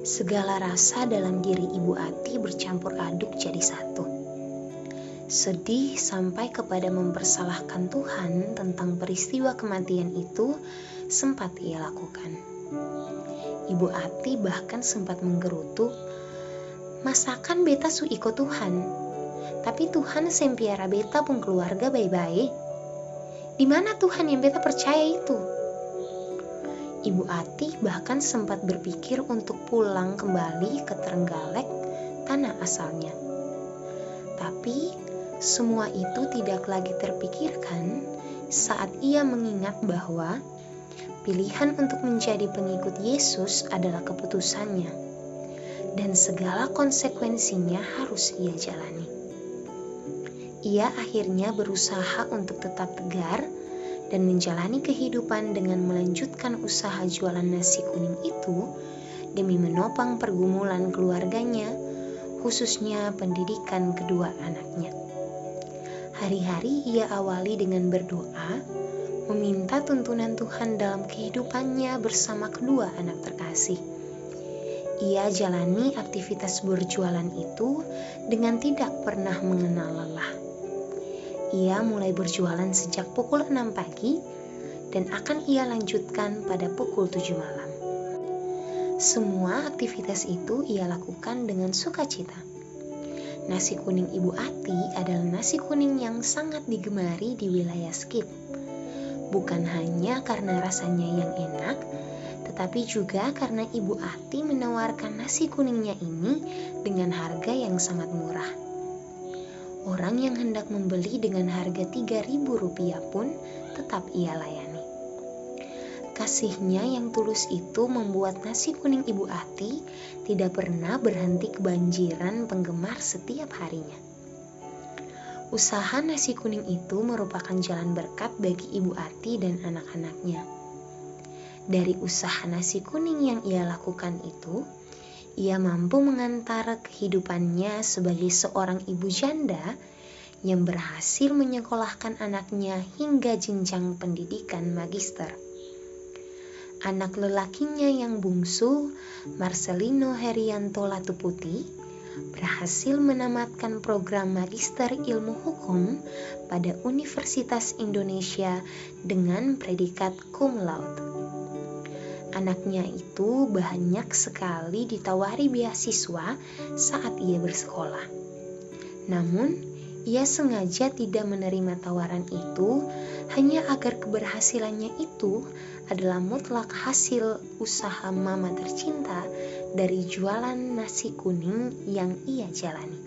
Segala rasa dalam diri Ibu Ati bercampur aduk jadi satu. Sedih sampai kepada mempersalahkan Tuhan tentang peristiwa kematian itu sempat ia lakukan. Ibu Ati bahkan sempat menggerutu, "Masakan beta su iko Tuhan, tapi Tuhan sempiara beta pun keluarga baik-baik. Di mana Tuhan yang beta percaya itu?" Ibu Ati bahkan sempat berpikir untuk pulang kembali ke Trenggalek, tanah asalnya. Tapi semua itu tidak lagi terpikirkan saat ia mengingat bahwa pilihan untuk menjadi pengikut Yesus adalah keputusannya, dan segala konsekuensinya harus ia jalani. Ia akhirnya berusaha untuk tetap tegar dan menjalani kehidupan dengan melanjutkan usaha jualan nasi kuning itu demi menopang pergumulan keluarganya, khususnya pendidikan kedua anaknya. Hari-hari ia awali dengan berdoa, meminta tuntunan Tuhan dalam kehidupannya bersama kedua anak terkasih. Ia jalani aktivitas berjualan itu dengan tidak pernah mengenal lelah. Ia mulai berjualan sejak pukul 6 pagi dan akan ia lanjutkan pada pukul 7 malam. Semua aktivitas itu ia lakukan dengan sukacita. Nasi kuning Ibu Ati adalah nasi kuning yang sangat digemari di wilayah Skip. Bukan hanya karena rasanya yang enak, tetapi juga karena Ibu Ati menawarkan nasi kuningnya ini dengan harga yang sangat murah. Orang yang hendak membeli dengan harga Rp3.000 pun tetap ia layani. Kasihnya yang tulus itu membuat nasi kuning Ibu Ati tidak pernah berhenti kebanjiran penggemar setiap harinya. Usaha nasi kuning itu merupakan jalan berkat bagi Ibu Ati dan anak-anaknya. Dari usaha nasi kuning yang ia lakukan itu, ia mampu mengantar kehidupannya sebagai seorang ibu janda yang berhasil menyekolahkan anaknya hingga jenjang pendidikan magister. Anak lelakinya yang bungsu, Marcelino Herianto Latuputi, berhasil menamatkan program Magister Ilmu Hukum pada Universitas Indonesia dengan predikat cum laude. Anaknya itu banyak sekali ditawari beasiswa saat ia bersekolah. Namun, ia sengaja tidak menerima tawaran itu hanya agar keberhasilannya itu adalah mutlak hasil usaha mama tercinta dari jualan nasi kuning yang ia jalani.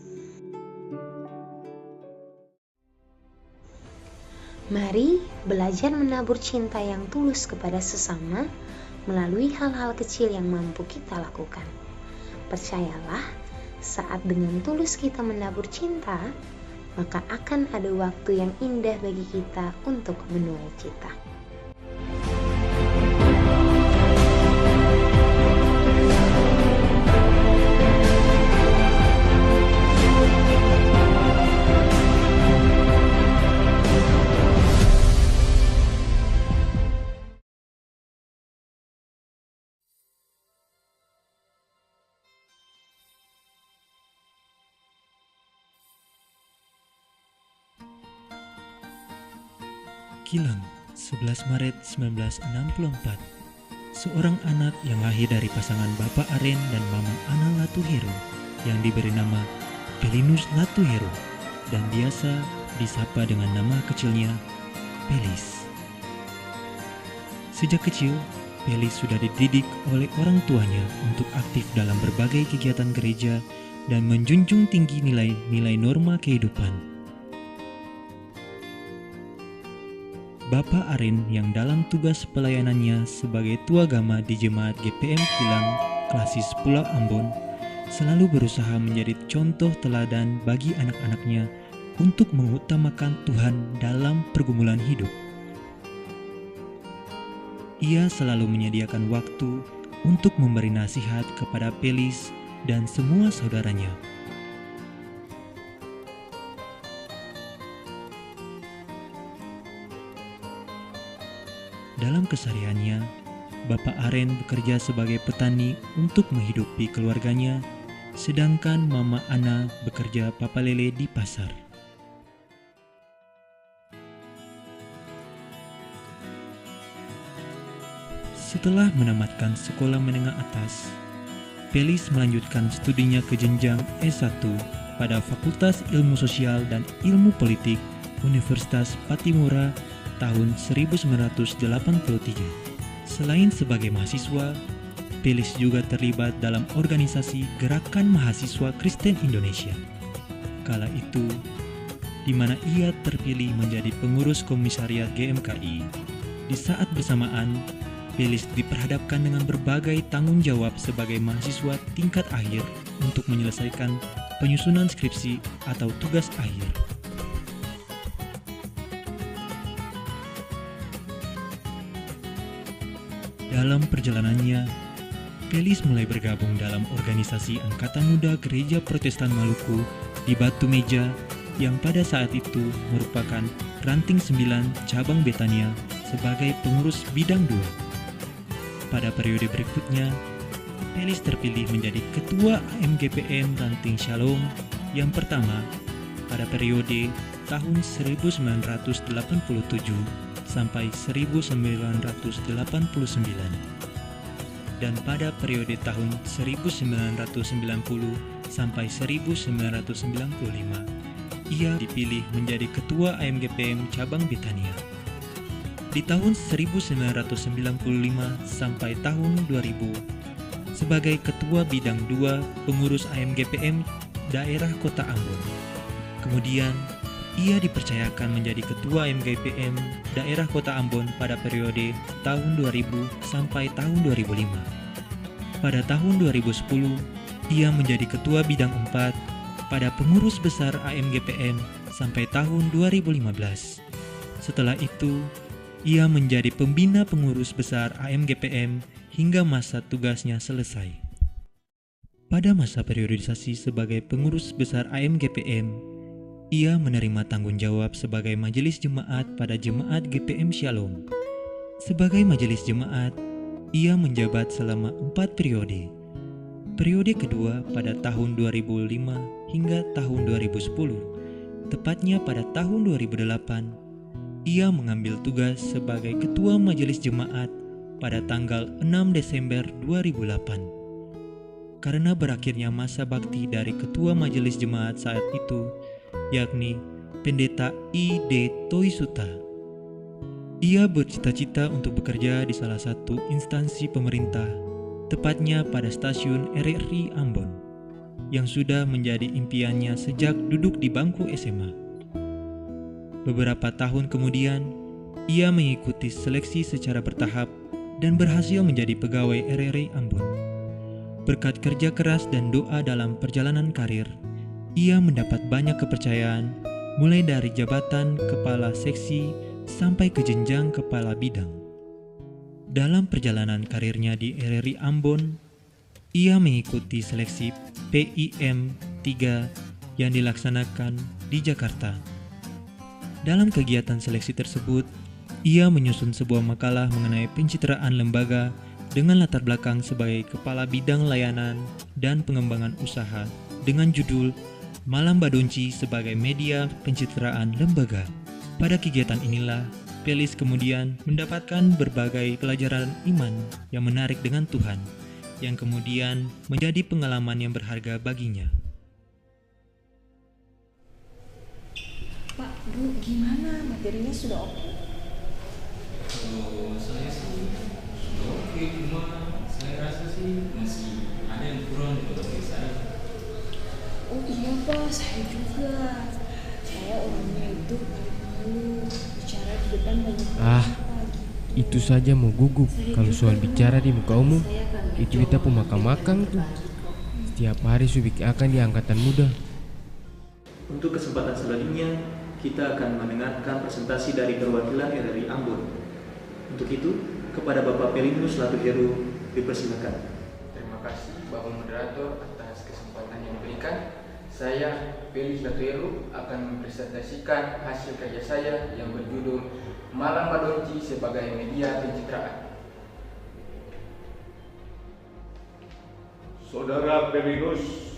Mari belajar menabur cinta yang tulus kepada sesama melalui hal-hal kecil yang mampu kita lakukan. Percayalah, saat dengan tulus kita menabur cinta, maka akan ada waktu yang indah bagi kita untuk menuai cita. Kilang, 11 Maret 1964. Seorang anak yang lahir dari pasangan Bapak Aren dan Mama Ana Latuhero yang diberi nama Pelinus Latuhero dan biasa disapa dengan nama kecilnya Pelis. Sejak kecil, Pelis sudah dididik oleh orang tuanya untuk aktif dalam berbagai kegiatan gereja dan menjunjung tinggi nilai-nilai norma kehidupan. Bapak Aren yang dalam tugas pelayanannya sebagai tua gama di Jemaat GPM Kilang Klasis Pulau Ambon selalu berusaha menjadi contoh teladan bagi anak-anaknya untuk mengutamakan Tuhan dalam pergumulan hidup. Ia selalu menyediakan waktu untuk memberi nasihat kepada Pelis dan semua saudaranya. Dalam kesehariannya, Bapak Aren bekerja sebagai petani untuk menghidupi keluarganya, sedangkan Mama Ana bekerja papalele di pasar. Setelah menamatkan sekolah menengah atas, Pelis melanjutkan studinya ke jenjang S1 pada Fakultas Ilmu Sosial dan Ilmu Politik Universitas Patimura tahun 1983. Selain sebagai mahasiswa, Pelis juga terlibat dalam organisasi Gerakan Mahasiswa Kristen Indonesia. Kala itu, di mana ia terpilih menjadi pengurus komisariat GMKI. Di saat bersamaan, Pelis diperhadapkan dengan berbagai tanggung jawab sebagai mahasiswa tingkat akhir untuk menyelesaikan penyusunan skripsi atau tugas akhir. Dalam perjalanannya, Pelis mulai bergabung dalam organisasi Angkatan Muda Gereja Protestan Maluku di Batu Meja yang pada saat itu merupakan ranting 9 cabang Betania sebagai pengurus bidang 2. Pada periode berikutnya, Pelis terpilih menjadi Ketua AMGPM Ranting Shalom yang pertama pada periode tahun 1987 sampai 1989 dan pada periode tahun 1990 sampai 1995 ia dipilih menjadi Ketua AMGPM Cabang Betania. Di tahun 1995 sampai tahun 2000 sebagai Ketua Bidang 2 Pengurus AMGPM Daerah Kota Ambon. Kemudian, ia dipercayakan menjadi Ketua AMGPM Daerah Kota Ambon pada periode tahun 2000 sampai tahun 2005. Pada tahun 2010, ia menjadi Ketua Bidang 4 pada Pengurus Besar AMGPM sampai tahun 2015. Setelah itu, ia menjadi pembina pengurus besar AMGPM hingga masa tugasnya selesai. Pada masa periodisasi sebagai pengurus besar AMGPM, ia menerima tanggung jawab sebagai majelis jemaat pada Jemaat GPM Shalom. Sebagai majelis jemaat, ia menjabat selama 4 periode. Periode kedua pada tahun 2005 hingga tahun 2010, tepatnya pada tahun 2008, ia mengambil tugas sebagai Ketua Majelis Jemaat pada tanggal 6 Desember 2008. Karena berakhirnya masa bakti dari Ketua Majelis Jemaat saat itu, yakni Pendeta I.D. Toisuta. Ia bercita-cita untuk bekerja di salah satu instansi pemerintah, tepatnya pada stasiun RRI Ambon, yang sudah menjadi impiannya sejak duduk di bangku SMA. Beberapa tahun kemudian, ia mengikuti seleksi secara bertahap dan berhasil menjadi pegawai RRI Ambon. Berkat kerja keras dan doa dalam perjalanan karir, ia mendapat banyak kepercayaan, mulai dari jabatan kepala seksi sampai ke jenjang kepala bidang. Dalam perjalanan karirnya di RRI Ambon, ia mengikuti seleksi PIM 3 yang dilaksanakan di Jakarta. Dalam kegiatan seleksi tersebut, ia menyusun sebuah makalah mengenai pencitraan lembaga dengan latar belakang sebagai Kepala Bidang Layanan dan Pengembangan Usaha dengan judul Malam Badonci sebagai Media Pencitraan Lembaga. Pada kegiatan inilah, Pelis kemudian mendapatkan berbagai pelajaran iman yang menarik dengan Tuhan, yang kemudian menjadi pengalaman yang berharga baginya. Pak, Bu, gimana? Materinya sudah oke? Kalau saya sih sudah oke, cuma saya rasa sih masih ada yang kurang di otak saya. Oh iya Pak, saya juga. Saya orangnya itu malu bicara di depan banyak orang. Itu saja mau gugup. Kalau soal bicara di muka umum, itu kita pemakang-makang tuh. Setiap hari Subik akan di angkatan muda. Untuk kesempatan selanjutnya, kita akan mendengarkan presentasi dari perwakilan RRI Ambon. Untuk itu, kepada Bapak Pelinus Latuheru dipersilakan. Terima kasih Bapak Moderator atas kesempatan yang diberikan. Saya, Pelinus Latuheru, akan mempresentasikan hasil kerja saya yang berjudul Malam Badonci sebagai Media Pencitraan. Saudara Pelinus,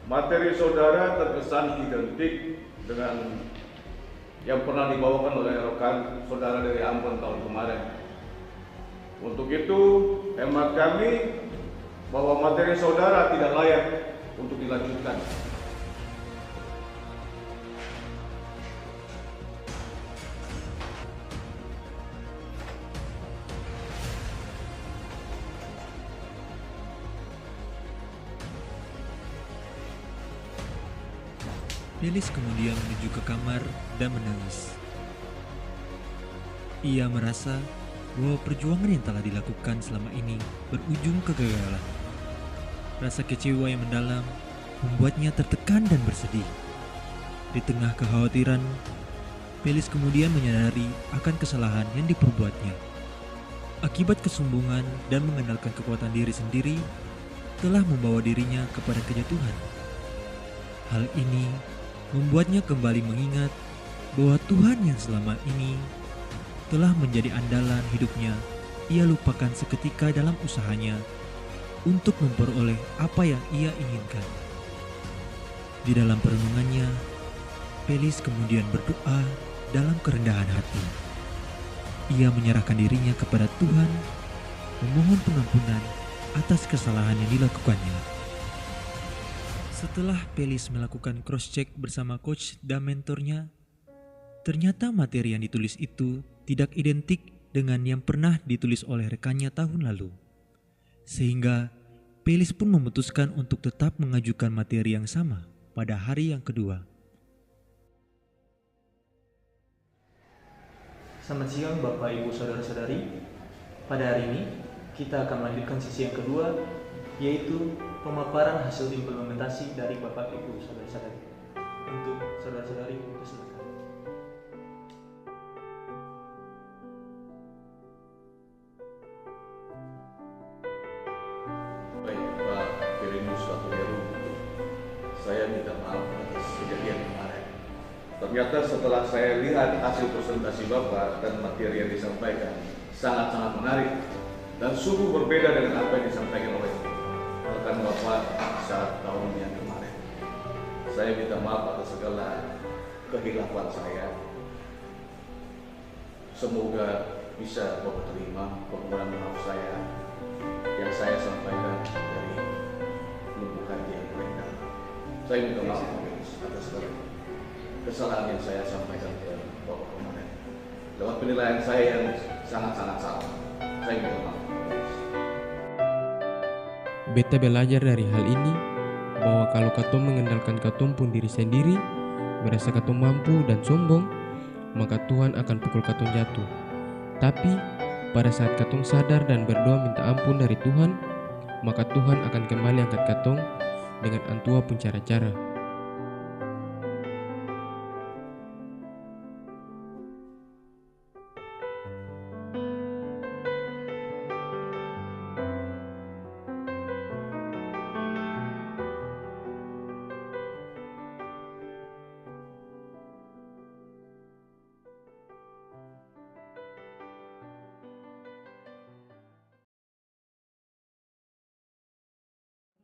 materi saudara terkesan identik dengan yang pernah dibawakan oleh rekan saudara dari Ambon tahun kemarin. Untuk itu, hemat kami bahwa materi saudara tidak layak untuk dilanjutkan. Pelis kemudian menuju ke kamar dan menangis. Ia merasa bahwa perjuangan yang telah dilakukan selama ini berujung kegagalan. Rasa kecewa yang mendalam membuatnya tertekan dan bersedih. Di tengah kekhawatiran, Pelis kemudian menyadari akan kesalahan yang diperbuatnya. Akibat kesombongan dan mengandalkan kekuatan diri sendiri telah membawa dirinya kepada kejatuhan. Hal ini membuatnya kembali mengingat bahwa Tuhan yang selama ini telah menjadi andalan hidupnya, ia lupakan seketika dalam usahanya untuk memperoleh apa yang ia inginkan. Di dalam perenungannya, Pelis kemudian berdoa dalam kerendahan hati. Ia menyerahkan dirinya kepada Tuhan, memohon pengampunan atas kesalahan yang dilakukannya. Setelah Pelis melakukan cross-check bersama coach dan mentornya, ternyata materi yang ditulis itu tidak identik dengan yang pernah ditulis oleh rekannya tahun lalu. Sehingga Pelis pun memutuskan untuk tetap mengajukan materi yang sama pada hari yang kedua. Selamat siang Bapak Ibu Saudara-saudari. Pada hari ini kita akan melanjutkan sesi yang kedua, yaitu pemaparan hasil implementasi dari Bapak Ibu Saudara-saudari. Untuk saudara-saudari silakan. Baik, Pak Pelinus Latuheru, saya minta maaf atas kejadian kemarin. Ternyata setelah saya lihat hasil presentasi Bapak dan materi yang disampaikan sangat-sangat menarik dan sungguh berbeda dengan apa yang disampaikan oleh rekan Bapak saat tahun yang kemarin. Saya minta maaf atas segala kehilafan saya. Semoga bisa Bapak terima permohonan maaf saya yang saya sampaikan dari lubuk hati yang paling dalam. Saya minta maaf atas segala kesalahan yang saya sampaikan ke Bapak kemarin. Lewat penilaian saya yang sangat-sangat salah. Saya minta maaf. Beta belajar dari hal ini bahwa kalau katong mengandalkan katong pun diri sendiri, merasa katong mampu dan sombong, maka Tuhan akan pukul katong jatuh. Tapi pada saat katong sadar dan berdoa minta ampun dari Tuhan, maka Tuhan akan kembali angkat katong dengan antua pun cara-cara.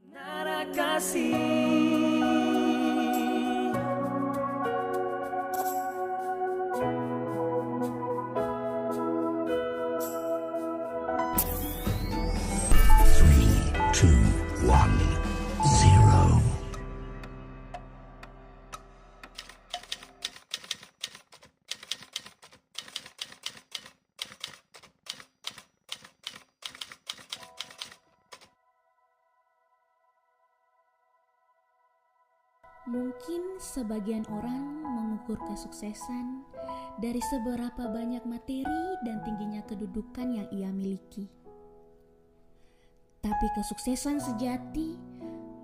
Nara kasih Mungkin sebagian orang mengukur kesuksesan dari seberapa banyak materi dan tingginya kedudukan yang ia miliki. Tapi kesuksesan sejati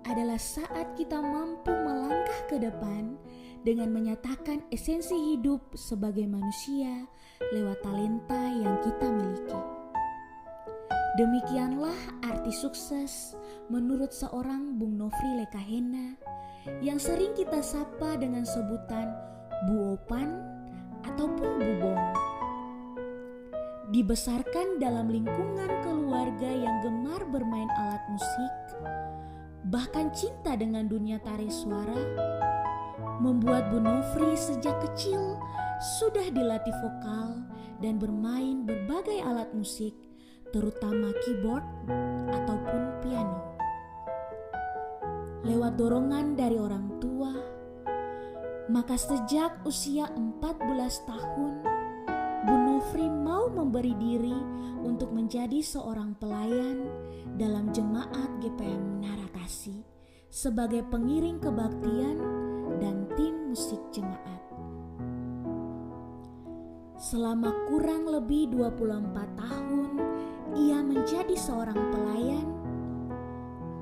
adalah saat kita mampu melangkah ke depan dengan menyatakan esensi hidup sebagai manusia lewat talenta yang kita miliki. Demikianlah arti sukses menurut seorang Bung Nofri Lekahena yang sering kita sapa dengan sebutan Bu Opan ataupun Bu Bong. Dibesarkan dalam lingkungan keluarga yang gemar bermain alat musik, bahkan cinta dengan dunia tari suara, membuat Bu Nofri sejak kecil sudah dilatih vokal dan bermain berbagai alat musik, terutama keyboard ataupun piano. Lewat dorongan dari orang tua, maka sejak usia 14 tahun, Bu Nofri mau memberi diri untuk menjadi seorang pelayan dalam jemaat GPM Menara Kasih sebagai pengiring kebaktian dan tim musik jemaat. Selama kurang lebih 24 tahun ia menjadi seorang pelayan,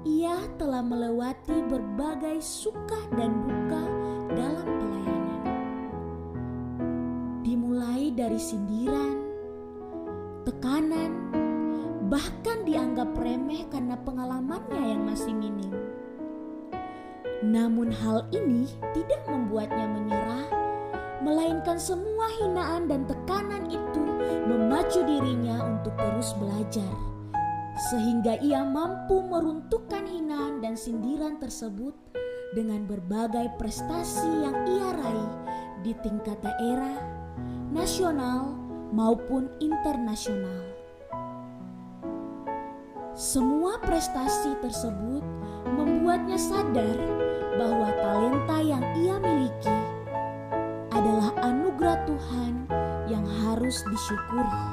ia telah melewati berbagai suka dan duka dalam pelayanan. Dimulai dari sindiran, tekanan, bahkan dianggap remeh karena pengalamannya yang masih minim. Namun hal ini tidak membuatnya menyerah, melainkan semua hinaan dan tekanan itu memacu dirinya untuk terus belajar, sehingga ia mampu meruntuhkan hinaan dan sindiran tersebut dengan berbagai prestasi yang ia raih di tingkat daerah, nasional maupun internasional. Semua prestasi tersebut membuatnya sadar bahwa talenta yang ia miliki adalah anugerah Tuhan yang harus disyukuri.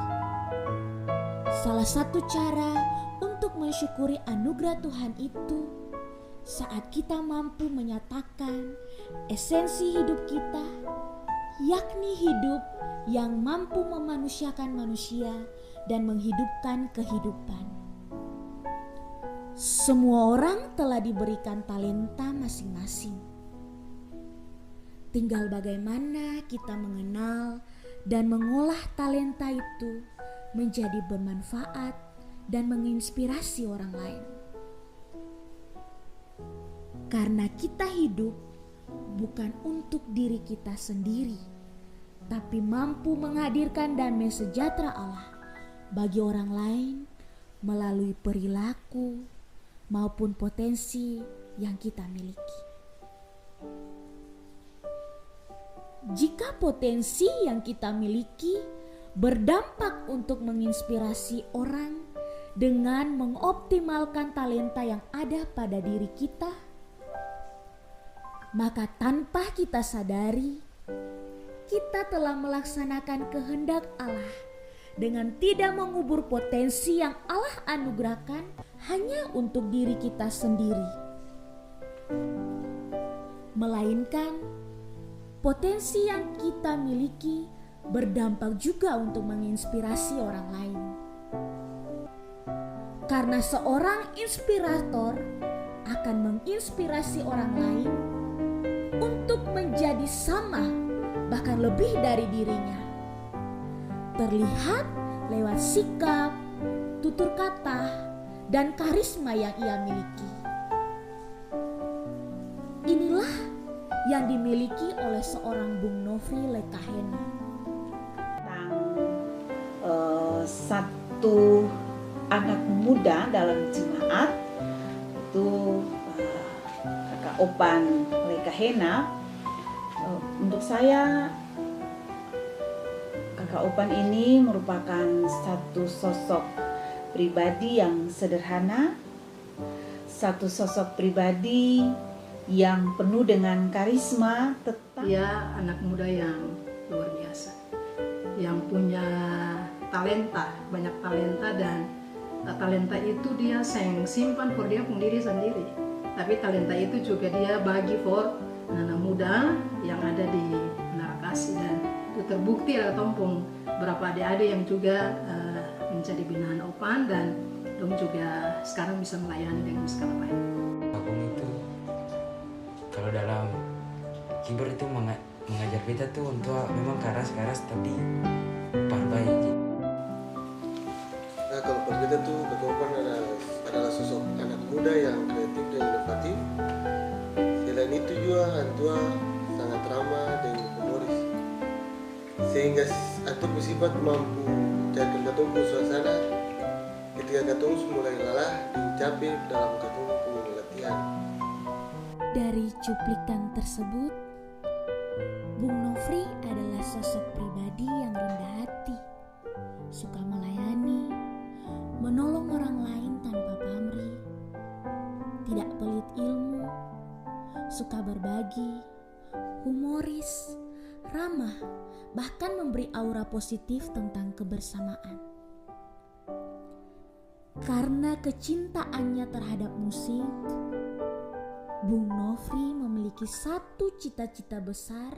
Salah satu cara untuk mensyukuri anugerah Tuhan itu saat kita mampu menyatakan esensi hidup kita, yakni hidup yang mampu memanusiakan manusia dan menghidupkan kehidupan. Semua orang telah diberikan talenta masing-masing. Tinggal bagaimana kita mengenal dan mengolah talenta itu menjadi bermanfaat dan menginspirasi orang lain. Karena kita hidup bukan untuk diri kita sendiri, tapi mampu menghadirkan damai sejahtera Allah bagi orang lain melalui perilaku maupun potensi yang kita miliki. Jika potensi yang kita miliki berdampak untuk menginspirasi orang dengan mengoptimalkan talenta yang ada pada diri kita, maka tanpa kita sadari, kita telah melaksanakan kehendak Allah dengan tidak mengubur potensi yang Allah anugerahkan hanya untuk diri kita sendiri, melainkan potensi yang kita miliki berdampak juga untuk menginspirasi orang lain. Karena seorang inspirator akan menginspirasi orang lain untuk menjadi sama, bahkan lebih dari dirinya. Terlihat lewat sikap, tutur kata, dan karisma yang ia miliki. Inilah yang dimiliki oleh seorang Bung Nofri Lekahena. Satu anak muda dalam jemaat itu Kakak Opan Lekahena. Untuk saya Kakak Opan ini merupakan satu sosok pribadi yang sederhana, satu sosok pribadi yang penuh dengan karisma. Dia anak muda yang luar biasa, yang punya talenta, banyak talenta, dan talenta itu dia simpan for dia pun diri sendiri. Tapi talenta itu juga dia bagi for anak muda yang ada di Menara Kasih, dan itu terbukti ada tompong berapa adik-adik yang juga menjadi binaan Opan, dan dong juga sekarang bisa melayani dengan skala baik. Abang itu kalau dalam keyboard itu mengajar kita tuh untuk memang keras tapi baik. Nah, kalau buat kita tuh Kakak Opan adalah sosok anak muda yang kreatif dan inovatif. Selain itu juga Antua sangat ramah dan humoris, sehingga Antua bersifat mampu mencairkan katongku suasana ketika katong mulai lelah diucapin dalam katongku latihan. Dari cuplikan tersebut, Bung Nofri adalah sosok pribadi yang rendah hati, suka melayani, menolong orang lain tanpa pamrih, tidak pelit ilmu, suka berbagi, humoris, ramah, bahkan memberi aura positif tentang kebersamaan. Karena kecintaannya terhadap musik, Bung Nofri memiliki satu cita-cita besar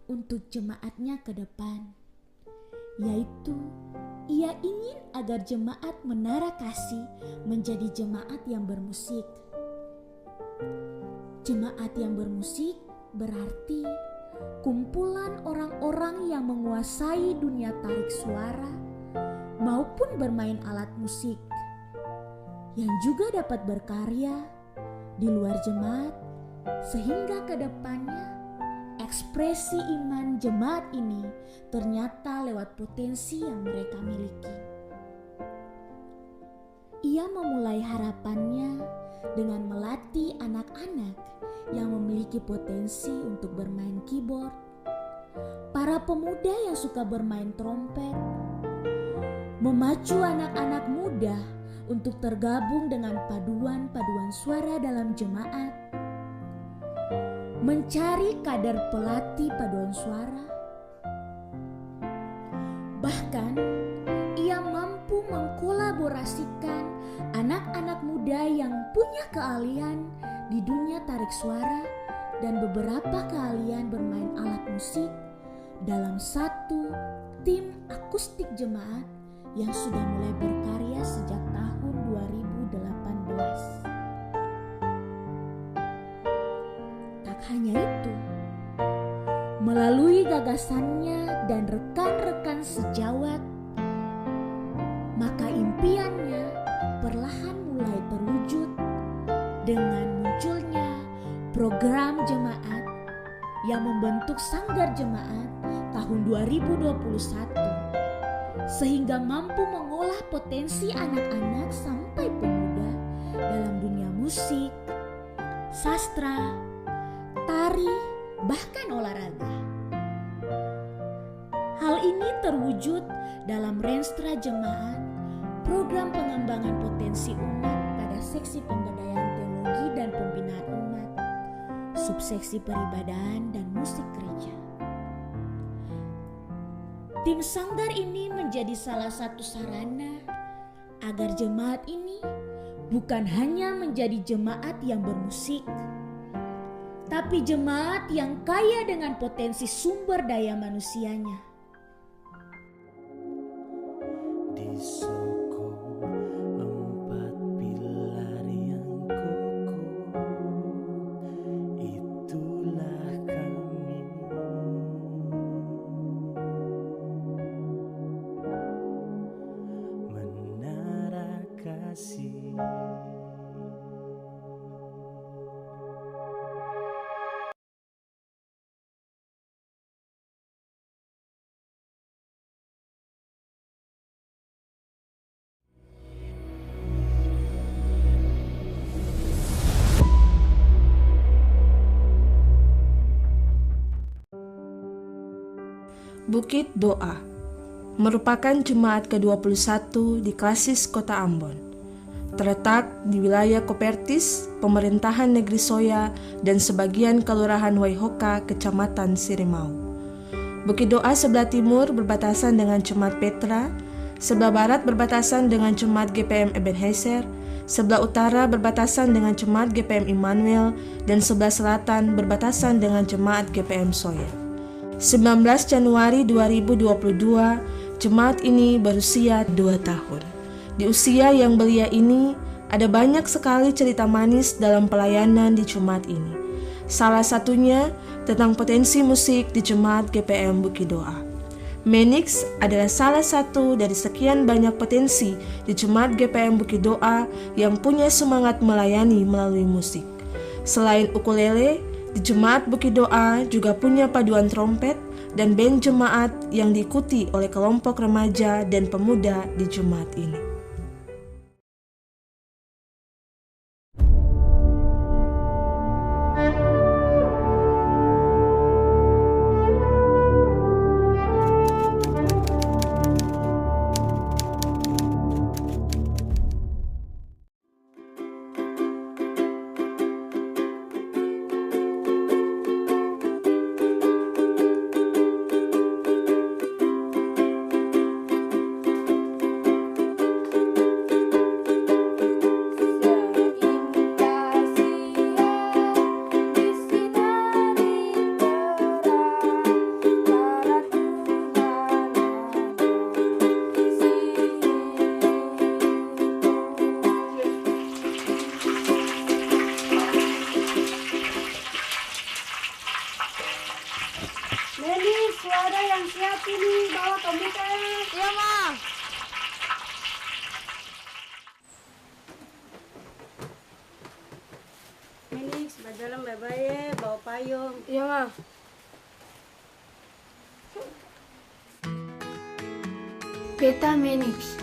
untuk jemaatnya ke depan, yaitu ia ingin agar jemaat Menara Kasih menjadi jemaat yang bermusik. Jemaat yang bermusik berarti kumpulan orang-orang yang menguasai dunia tarik suara maupun bermain alat musik, yang juga dapat berkarya di luar jemaat, sehingga ke depannya ekspresi iman jemaat ini ternyata lewat potensi yang mereka miliki. Ia memulai harapannya dengan melatih anak-anak yang memiliki potensi untuk bermain keyboard, para pemuda yang suka bermain trompet, memacu anak-anak muda untuk tergabung dengan paduan-paduan suara dalam jemaat, mencari kader pelatih paduan suara. Bahkan ia mampu mengkolaborasikan anak-anak muda yang punya keahlian di dunia tarik suara dan beberapa keahlian bermain alat musik dalam satu tim akustik jemaat yang sudah mulai berkarya sejak tahun 2018. Tak hanya itu, melalui gagasannya dan rekan-rekan sejawat, maka impiannya perlahan mulai terwujud dengan munculnya program jemaat yang membentuk Sanggar Jemaat tahun 2021, sehingga mampu mengolah potensi anak-anak sampai pemuda dalam dunia musik, sastra, tari, bahkan olahraga. Hal ini terwujud dalam Renstra Jemaat, program pengembangan potensi umat pada seksi pemberdayaan teologi dan pembinaan umat, subseksi peribadahan dan musik gereja. Tim Sanggar ini menjadi salah satu sarana agar jemaat ini bukan hanya menjadi jemaat yang bermusik, tapi jemaat yang kaya dengan potensi sumber daya manusianya. Di soko empat pilar yang kokoh, itulah kami. Menara Kasih. Bukit Doa merupakan jemaat ke-21 di Klasis Kota Ambon. Terletak di wilayah Kopertis, Pemerintahan Negeri Soya, dan sebagian Kelurahan Waihoka, Kecamatan Sirimau. Bukit Doa sebelah timur berbatasan dengan Jemaat Petra, sebelah barat berbatasan dengan Jemaat GPM Ebenezer, sebelah utara berbatasan dengan Jemaat GPM Immanuel, dan sebelah selatan berbatasan dengan Jemaat GPM Soya. 19 Januari 2022, jemaat ini berusia 2 tahun. Di usia yang belia ini, ada banyak sekali cerita manis dalam pelayanan di jemaat ini. Salah satunya tentang potensi musik di jemaat GPM Bukit Doa. Menix adalah salah satu dari sekian banyak potensi di jemaat GPM Bukit Doa yang punya semangat melayani melalui musik. Selain ukulele, di jemaat Bukit Doa juga punya paduan trompet dan band jemaat yang diikuti oleh kelompok remaja dan pemuda di jemaat ini. sini bawa komputer. Iya, Ma. Minix, berjalan baik-baik, bawa payung. Iya, Ma. Beta Minix.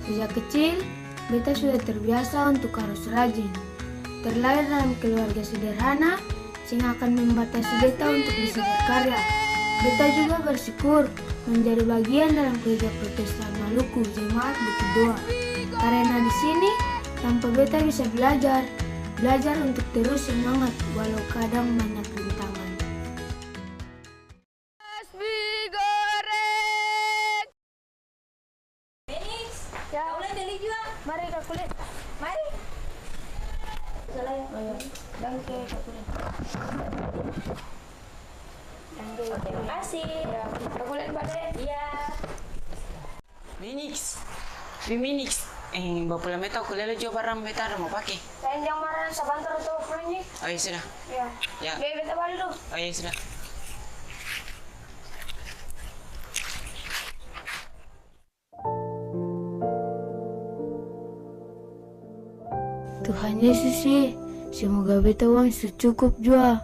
Sejak kecil, Beta sudah terbiasa untuk harus rajin. Terlahir dalam keluarga sederhana, sehingga akan membatasi Beta untuk bisa berkarya. Beta juga bersyukur menjadi bagian dalam gereja Protestan Maluku Jemaat Bukit Doa. Karena di sini, tanpa Beta bisa belajar untuk terus semangat walau kadang banyak rintangan. Mari Kak Kulit. Mari. Salah ya. Oh, ya. Dan ke Kak Kulit. Terima kasih. Ya. Kak Kulit balik. Iya. Minix. Bapak lama tahu kuliah juga barang beta ada mau pakai. Saya jangan marah sebentar tuh Frunyi. Oh iya sudah. Ya. Ya. Beta balik dulu. Oh iya sudah. Tuhan Yesus sih, semoga Beta uang secukup juga.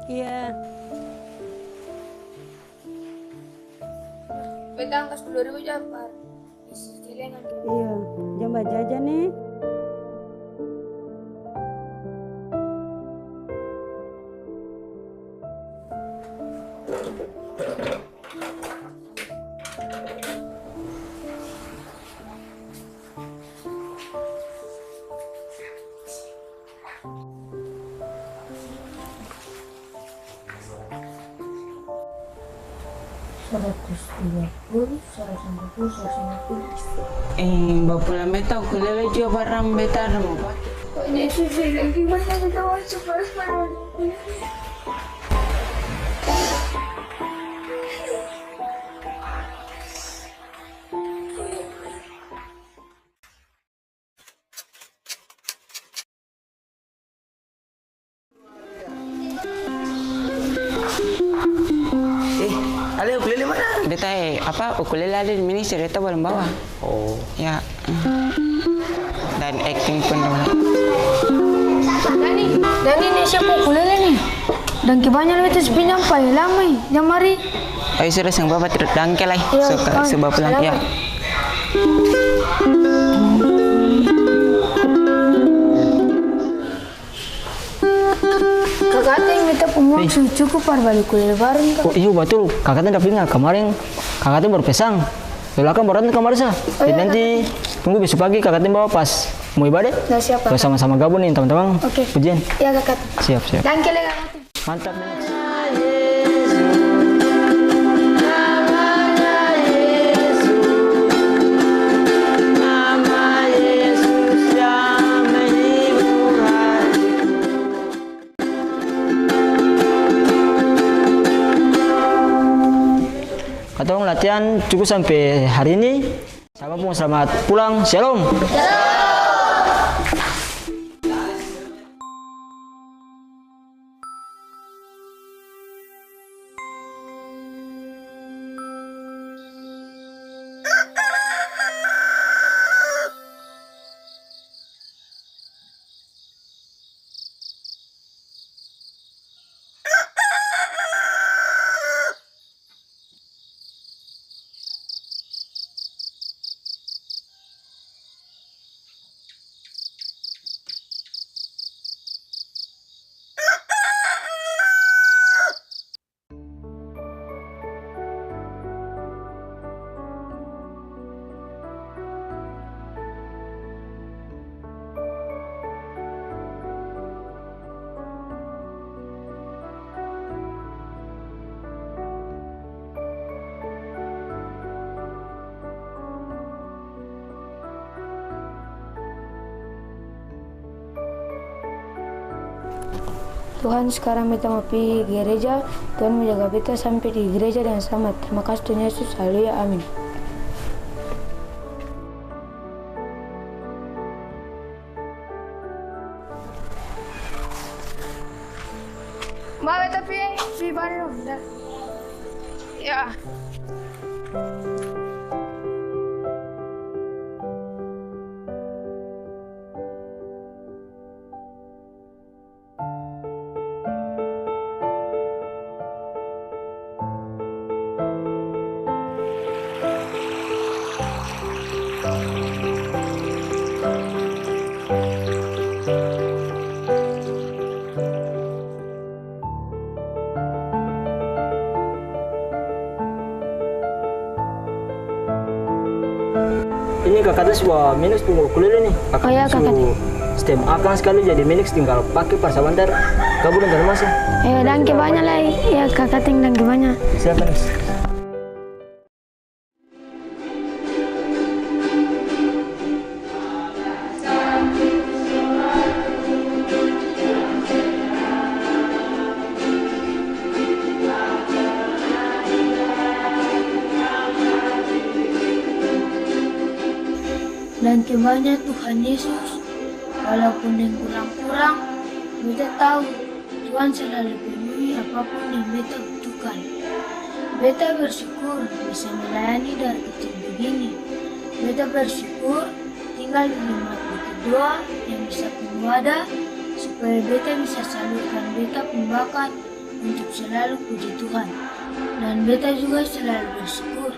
Iya. Beta angkas 10.000 jampar. Isi cilengan. Iya, jambak jajan nih. Bapak lama tahu kuliah juga barang beta ada mau pakai. Ini sih gimana kita masuk harus mana? Ale ukulele mana? Beta ukulele ada di Minix, beta belum bawa. Oh. Ya. Dan acting pun ada. Dani ini siapa ukulele nih? Dan kibanya lebih terus pinjam pai lama jam mari. Ayo sudah sang bapak terdangkel lah. Sebab pulang ya. Kakak yang minta pemuang cukup balik kuliah bareng. Oh iya betul, kakaknya udah pindah kemarin. Kakaknya baru pesang. Belakang baru kamar sah. Jadi nanti tunggu besok pagi kakaknya bawa pas mau ibadah. Nah, siap. Kita sama-sama gabung nih teman-teman. Oke. Pujian. Iya kakak. Siap. Dan kakak. Mantap. Atau latihan cukup sampai hari ini. Sama pun selamat pulang. Shalom. Tuhan, sekarang beta mau pergi gereja. Tuhan menjaga beta sampai di gereja dengan selamat. Terima kasih Tuhan Yesus. Haleluya. Amin. Mbak, beta pergi Bandung. Ya. Ini kakak tuh sebuah minus tunggu kuliah nih. Kakak iya, kakak. STEM akan sekali jadi minus, tinggal pakai pas sebentar. Kamu dan mas ya? Dan banyak lah. Ya kakak ting dan banyak. Siapa nih? Dan kebanya Tuhan Yesus, walaupun yang kurang-kurang, beta tahu Tuhan selalu penuhi apapun yang beta butuhkan. Beta bersyukur bisa melayani dari kecil begini. Beta bersyukur tinggal di jemaat Bukit Doa yang bisa berwadah supaya beta bisa salurkan beta pembakat untuk selalu puji Tuhan. Dan beta juga selalu bersyukur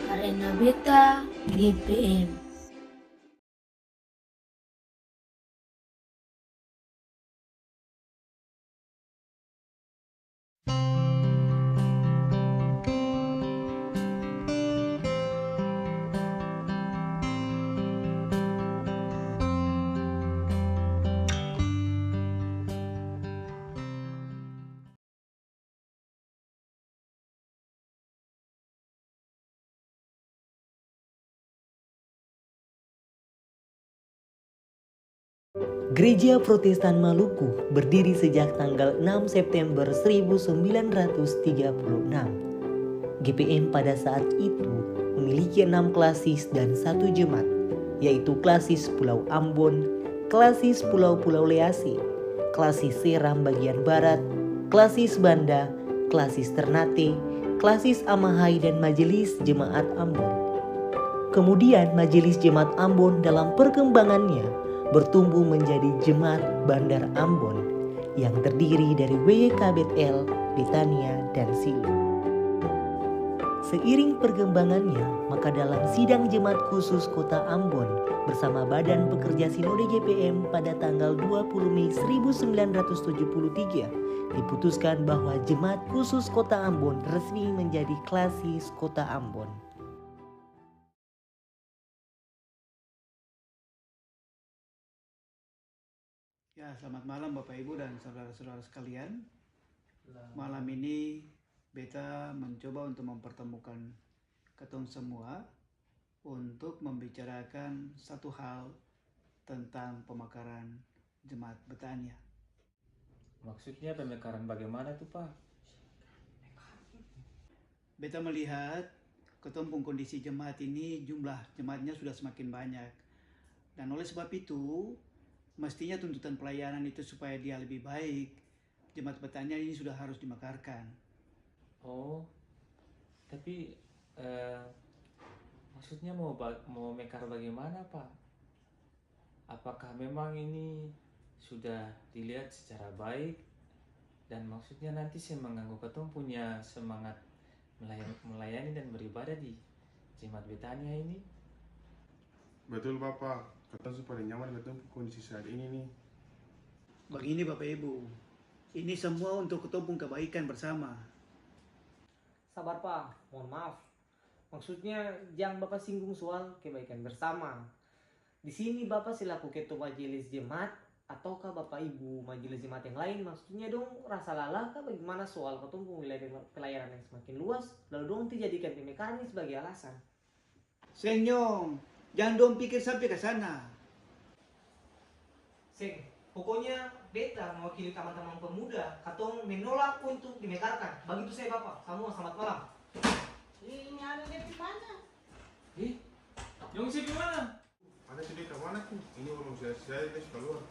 karena beta GPM. Gereja Protestan Maluku berdiri sejak tanggal 6 September 1936. GPM pada saat itu memiliki 6 klasis dan 1 jemaat, yaitu klasis Pulau Ambon, klasis Pulau-Pulau Lease, klasis Seram bagian Barat, klasis Banda, klasis Ternate, klasis Amahai dan Majelis Jemaat Ambon. Kemudian Majelis Jemaat Ambon dalam perkembangannya bertumbuh menjadi Jemaat Bandar Ambon yang terdiri dari WYK Betel, Betania, dan Silo. Seiring perkembangannya, maka dalam sidang Jemaat Khusus Kota Ambon bersama Badan Pekerja Sinode GPM pada tanggal 20 Mei 1973 diputuskan bahwa Jemaat Khusus Kota Ambon resmi menjadi klasis Kota Ambon. Ya, selamat malam Bapak Ibu dan saudara-saudara sekalian. Malam ini beta mencoba untuk mempertemukan ketong semua untuk membicarakan satu hal tentang pemekaran Jemaat Betania. Maksudnya pemekaran bagaimana tuh Pak? Beta melihat ketempung kondisi jemaat ini, jumlah jemaatnya sudah semakin banyak. Dan oleh sebab itu, mestinya tuntutan pelayanan itu supaya dia lebih baik, Jemaat Betania ini sudah harus dimekarkan. Oh, tapi maksudnya mau mekar bagaimana Pak? Apakah memang ini sudah dilihat secara baik dan maksudnya nanti saya mengganggu ketong punya semangat melayani dan beribadah di Jemaat Betania ini? Betul Bapak, ketong supaya nyaman ketong kondisi saat ini nih. Begini Bapak Ibu, ini semua untuk ketempung kebaikan bersama. Sabar Pak, mohon maaf. Maksudnya jangan Bapak singgung soal kebaikan bersama. Di sini Bapak selaku ketua majelis jemaat ataukah Bapak Ibu majelis jemaat yang lain, maksudnya dong rasa lelah kah bagaimana soal ketempung wilayah pelayanan yang semakin luas, lalu dong dijadikan pemekaran ini sebagai alasan. Senyong, jangan dong pikir sampai ke sana. Seng, Pokoknya beta mewakili teman-teman pemuda, katong menolak untuk dimekarkan. Begitu saya Bapak. Semua selamat malam. Ini ada di mana? Yang sih gimana? Ada sedih ke mana tuh? Ini belum selesai, guys, keluar.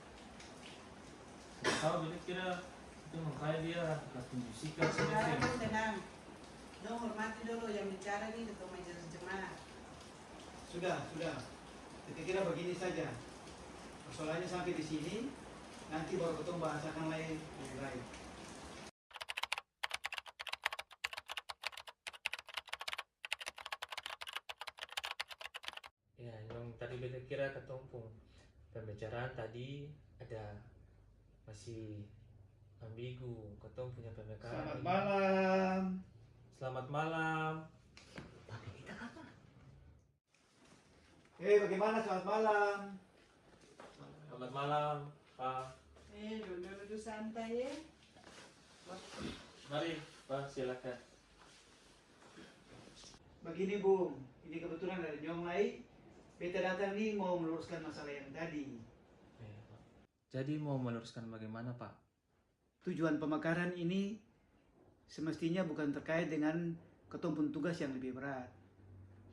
Tahu jadi kira itu makanya dia tunjuk sikap sedikit. Tenang. Dong hormati dulu yang bicara nih ketua majelis jemaat. Sudah. Kita kira begini saja. Persoalannya sampai di sini, nanti baru kita bahasakan lain lebih baik. Ya, yang tadi beta kira ketumpung pembicaraan tadi ada masih ambigu. Ketemu punya pembicaraan. Selamat malam. Selamat malam. Bagaimana selamat malam? Selamat malam, Pak. Duduk santai ya. Mari, Pak, silakan. Begini Bung, ini kebetulan dari Nyonglai. Beta datang nih mau meluruskan masalah yang tadi. Jadi mau meluruskan bagaimana, Pak? Tujuan pemekaran ini semestinya bukan terkait dengan ketumpun tugas yang lebih berat.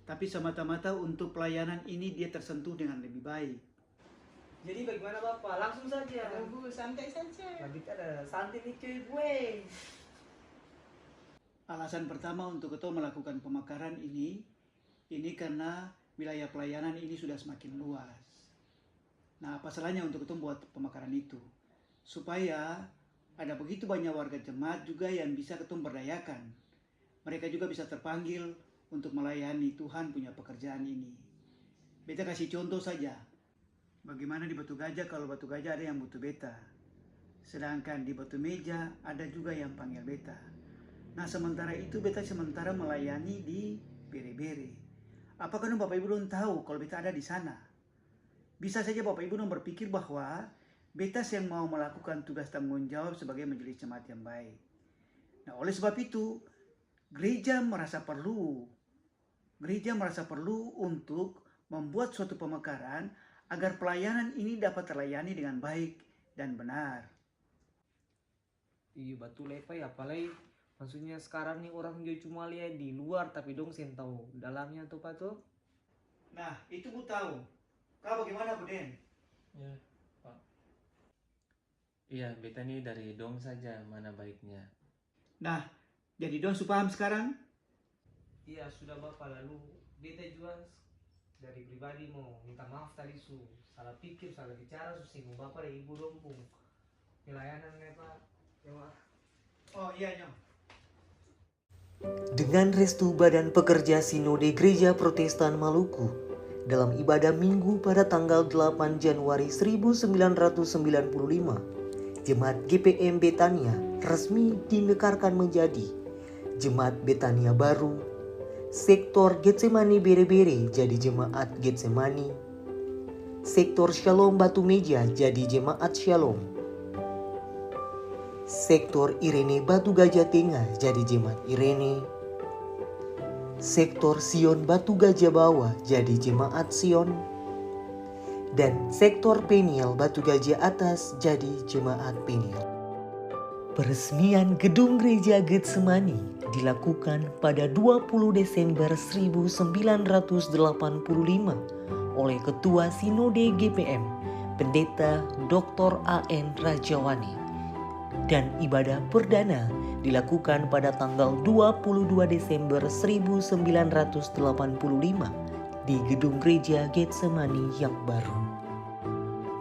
Tapi semata-mata untuk pelayanan ini dia tersentuh dengan lebih baik. Jadi bagaimana Bapak? Langsung saja. Tunggu, santai saja. Lagi ada santai nih cuy gue. Alasan pertama untuk ketua melakukan pemekaran ini karena wilayah pelayanan ini sudah semakin luas. Nah, apa salahnya untuk ketua buat pemekaran itu? Supaya ada begitu banyak warga jemaat juga yang bisa ketua berdayakan. Mereka juga bisa terpanggil untuk melayani Tuhan punya pekerjaan ini. Beta kasih contoh saja. Bagaimana di Batu Gajah, kalau Batu Gajah ada yang butuh beta. Sedangkan di Batu Meja ada juga yang panggil beta. Nah, sementara itu beta sementara melayani di Bere-Bere. Apakah Bapak Ibu belum tahu kalau beta ada di sana? Bisa saja Bapak Ibu berpikir bahwa beta yang mau melakukan tugas tanggung jawab sebagai majelis jemaat yang baik. Nah, oleh sebab itu gereja merasa perlu untuk membuat suatu pemekaran agar pelayanan ini dapat terlayani dengan baik dan benar. Iya betul Pak ya, apalagi maksudnya sekarang nih orang juga cuma lihat di luar tapi dong sen tahu dalamnya tuh Pak tuh. Nah, itu Bu tahu. Kau bagaimana Bu Den? Ya, Pak. Iya, beta nih dari dong saja mana baiknya. Nah, jadi dong paham sekarang? Iya sudah Bapak, lalu beta juga dari pribadi mau minta maaf tadi salah pikir, salah bicara, singgung Bapak dan Ibu dong pelayanan ya Pak. Ya Pak. Oh iya Nyong. Dengan restu Badan Pekerja Sinode Gereja Protestan Maluku, dalam ibadah Minggu pada tanggal 8 Januari 1995, Jemaat GPM Betania resmi dimekarkan menjadi Jemaat Betania Baru. Sektor Getsemani Bere-Bere jadi Jemaat Getsemani. Sektor Shalom Batu Meja jadi Jemaat Shalom. Sektor Irene Batu Gajah Tengah jadi Jemaat Irene. Sektor Sion Batu Gajah Bawah jadi Jemaat Sion. Dan sektor Peniel Batu Gajah Atas jadi Jemaat Peniel. Peresmian Gedung Gereja Getsemani dilakukan pada 20 Desember 1985 oleh Ketua Sinode GPM, Pendeta Dr. A.N. Rajawani. Dan ibadah perdana dilakukan pada tanggal 22 Desember 1985 di Gedung Gereja Getsemani yang baru.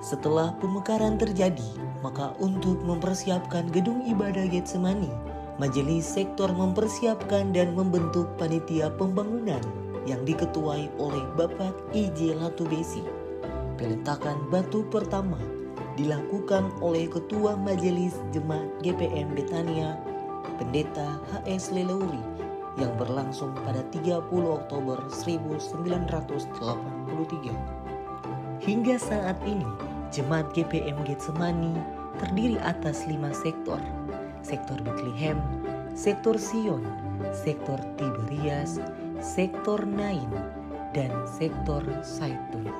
Setelah pemekaran terjadi, maka untuk mempersiapkan gedung ibadah Getsemani, Majelis Sektor mempersiapkan dan membentuk panitia pembangunan yang diketuai oleh Bapak I.J. Latubesi. Peletakan batu pertama dilakukan oleh Ketua Majelis Jemaat GPM Betania, Pendeta H.S. Leleuri, yang berlangsung pada 30 Oktober 1983. Hingga saat ini, Jemaat GPM Getsemani terdiri atas 5 sektor. Sektor Bethlehem, Sektor Sion, Sektor Tiberias, Sektor Nain, dan Sektor Zaitun.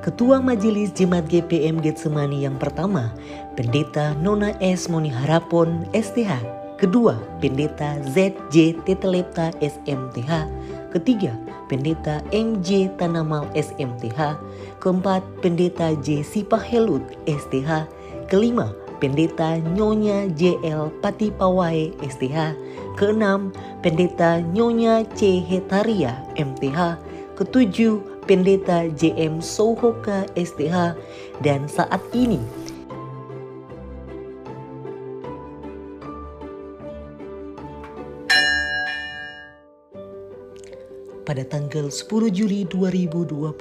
Ketua Majelis Jemaat GPM Getsemani yang pertama, Pendeta Nona S. Moni Harapon, STH. Kedua, Pendeta ZJ Tetelepta, SMTH. Ketiga, Pendeta MJ Tanamal, SMTH. Keempat, Pendeta J. Sipahelut, STH. Kelima, Pendeta Nyonya JL Patipawai, STH. Keenam, Pendeta Nyonya C. Hetaria, MTH. Ketujuh, Pendeta JM Souhoka, STH. Dan saat ini pada tanggal 10 Juli 2022,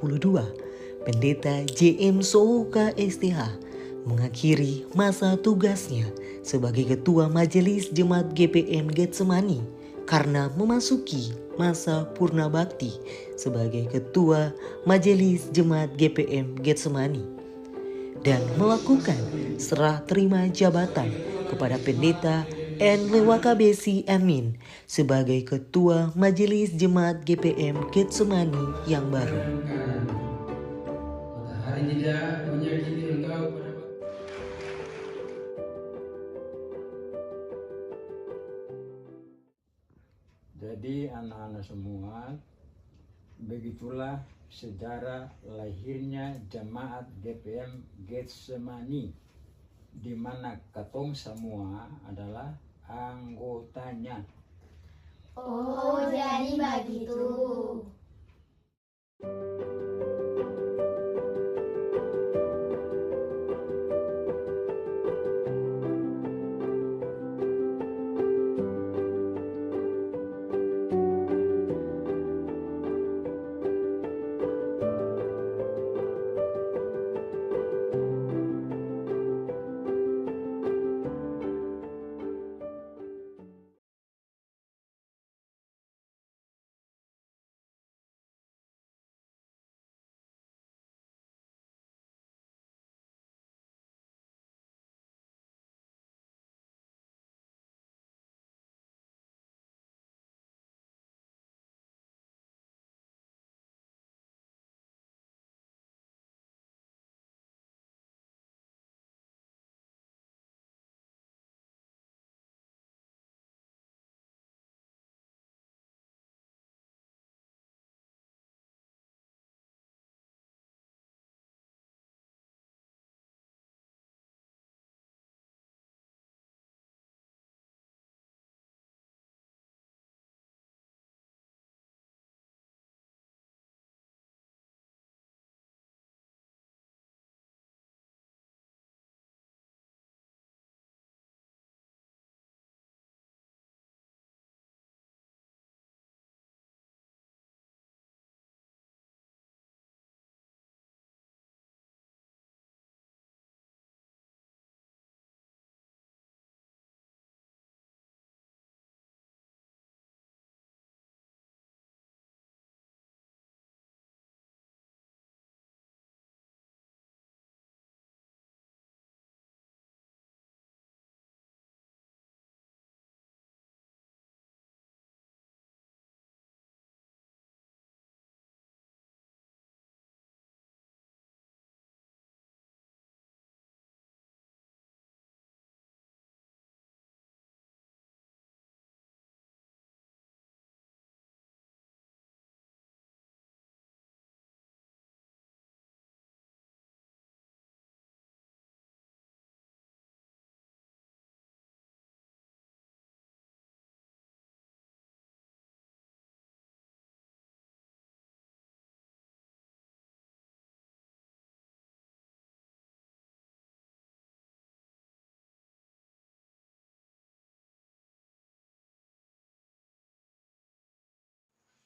Pendeta JM Souhoka, STH mengakhiri masa tugasnya sebagai Ketua Majelis Jemaat GPM Getsemani karena memasuki masa purna bakti sebagai Ketua Majelis Jemaat GPM Getsemani dan melakukan serah terima jabatan kepada Pendeta N. Lewakabesi Amin sebagai Ketua Majelis Jemaat GPM Getsemani yang baru. Matahari tidak menyakiti engkau pada Jadi anak-anak semua, begitulah sejarah lahirnya jemaat GPM Getsemani, di mana katong semua adalah anggotanya. Oh, jadi begitu.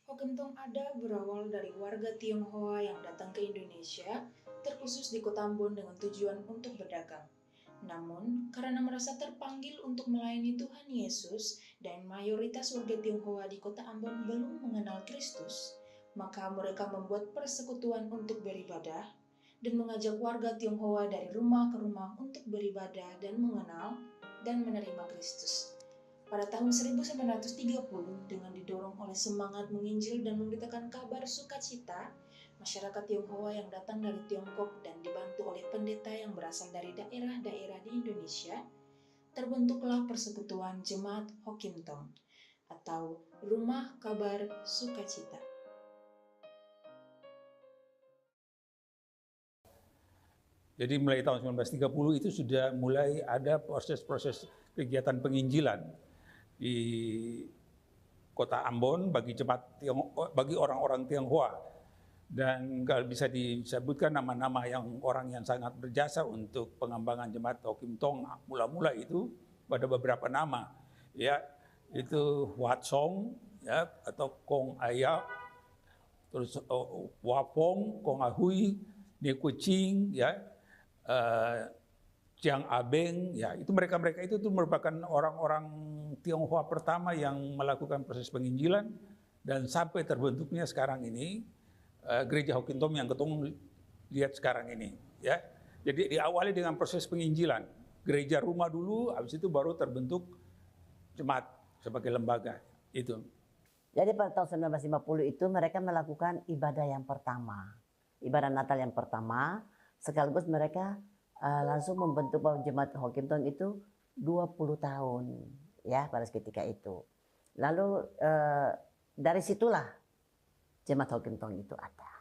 Hokentong Ada berawal dari warga Tionghoa yang datang ke Indonesia, terkhusus di Kota Ambon dengan tujuan untuk berdagang. Namun, karena merasa terpanggil untuk melayani Tuhan Yesus dan mayoritas warga Tionghoa di Kota Ambon belum mengenal Kristus, maka mereka membuat persekutuan untuk beribadah dan mengajak warga Tionghoa dari rumah ke rumah untuk beribadah dan mengenal dan menerima Kristus. Pada tahun 1930, dengan didorong oleh semangat menginjil dan memberitakan kabar sukacita, masyarakat Tionghoa yang datang dari Tiongkok dan dibantu oleh pendeta yang berasal dari daerah-daerah di Indonesia, terbentuklah Persekutuan Jemaat Hokintong atau Rumah Kabar Sukacita. Jadi mulai tahun 1930 itu sudah mulai ada proses-proses kegiatan penginjilan di kota Ambon bagi bagi orang-orang Tionghoa. Dan kalau bisa disebutkan nama-nama yang orang yang sangat berjasa untuk pengembangan jemaat Hokintong mula-mula itu pada beberapa nama, ya itu Wat Song, ya atau Kong Aya, terus Wapong, Kong Ahui, Nekucing, ya. Chiang Abeng, ya itu mereka itu tuh merupakan orang-orang Tionghoa pertama yang melakukan proses penginjilan dan sampai terbentuknya sekarang ini gereja Hokintong yang ketemu lihat sekarang ini, ya. Jadi diawali dengan proses penginjilan, gereja rumah dulu, habis itu baru terbentuk jemaat sebagai lembaga itu. Jadi pada tahun 1950 itu mereka melakukan ibadah yang pertama, ibadah Natal yang pertama. Sekaligus mereka langsung membentuk bahwa jemaat Hokintong itu 20 tahun ya pada ketika itu. Lalu dari situlah jemaat Hokintong itu ada.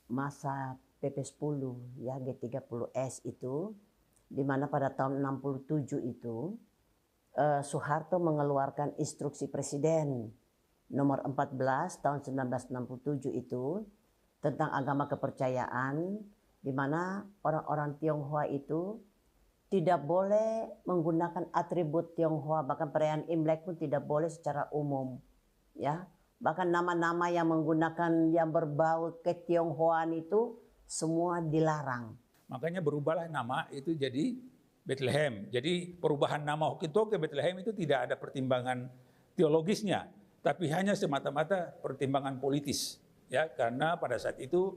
Masa PP10 ya G30S itu, di mana pada tahun 67 itu Soeharto mengeluarkan instruksi Presiden nomor 14 tahun 1967 itu tentang agama kepercayaan, di mana orang-orang Tionghoa itu tidak boleh menggunakan atribut Tionghoa, bahkan perayaan Imlek pun tidak boleh secara umum, ya. Bahkan nama-nama yang menggunakan yang berbau ketionghoaan itu semua dilarang. Makanya berubahlah nama itu jadi Bethlehem. Jadi perubahan nama Hokintong ke Bethlehem itu tidak ada pertimbangan teologisnya, tapi hanya semata-mata pertimbangan politis, ya, karena pada saat itu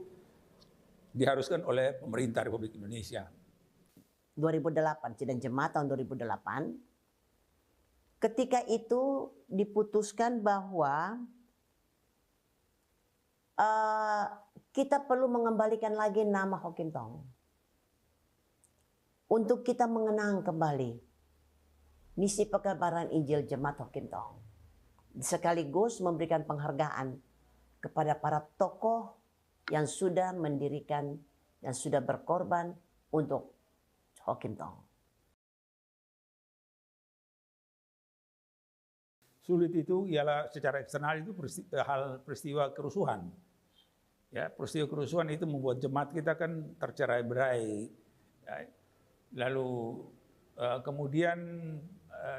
diharuskan oleh pemerintah Republik Indonesia. 2008, Sidang Jemaat tahun 2008. Ketika itu diputuskan bahwa kita perlu mengembalikan lagi nama Hokintong untuk kita mengenang kembali misi pekabaran Injil Jemaat Hokintong, sekaligus memberikan penghargaan kepada para tokoh yang sudah mendirikan dan sudah berkorban untuk Hokintong. Sulit itu ialah secara eksternal itu peristiwa kerusuhan. Ya, peristiwa kerusuhan itu membuat jemaat kita kan tercerai-berai. Ya. Lalu kemudian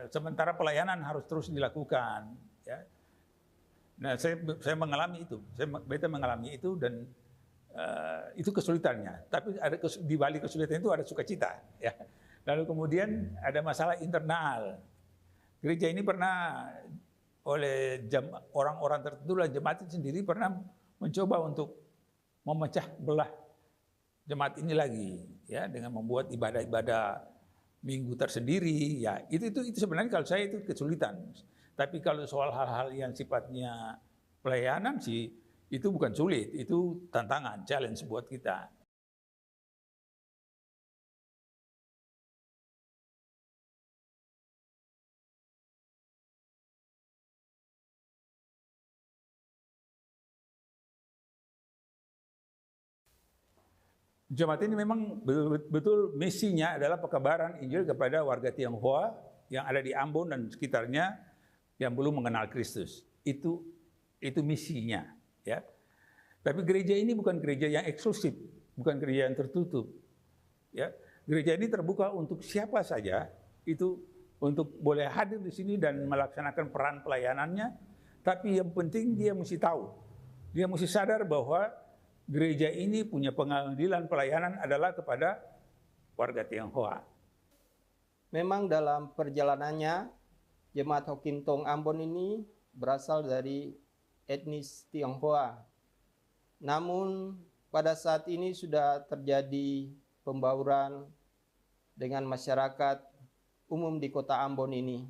sementara pelayanan harus terus dilakukan. Ya. Nah, saya mengalami itu, beta mengalami itu dan itu kesulitannya. Tapi di balik kesulitan itu ada sukacita. Ya. Lalu kemudian ada masalah internal. Gereja ini pernah oleh orang-orang tertentu, jemaat itu sendiri pernah mencoba untuk memecah belah jemaat ini lagi, ya, dengan membuat ibadah-ibadah minggu tersendiri, ya itu sebenarnya kalau saya itu kesulitan. Tapi kalau soal hal-hal yang sifatnya pelayanan sih itu bukan sulit, itu tantangan, challenge buat kita. Jemaat ini memang betul misinya adalah pekabaran Injil kepada warga Tionghoa yang ada di Ambon dan sekitarnya yang belum mengenal Kristus. Itu misinya, ya. Tapi gereja ini bukan gereja yang eksklusif, bukan gereja yang tertutup, ya. Gereja ini terbuka untuk siapa saja itu untuk boleh hadir di sini dan melaksanakan peran pelayanannya. Tapi yang penting dia mesti tahu, dia mesti sadar bahwa gereja ini punya pengadilan pelayanan adalah kepada warga Tionghoa. Memang dalam perjalanannya, Jemaat Hokintong Ambon ini berasal dari etnis Tionghoa. Namun pada saat ini sudah terjadi pembauran dengan masyarakat umum di kota Ambon ini.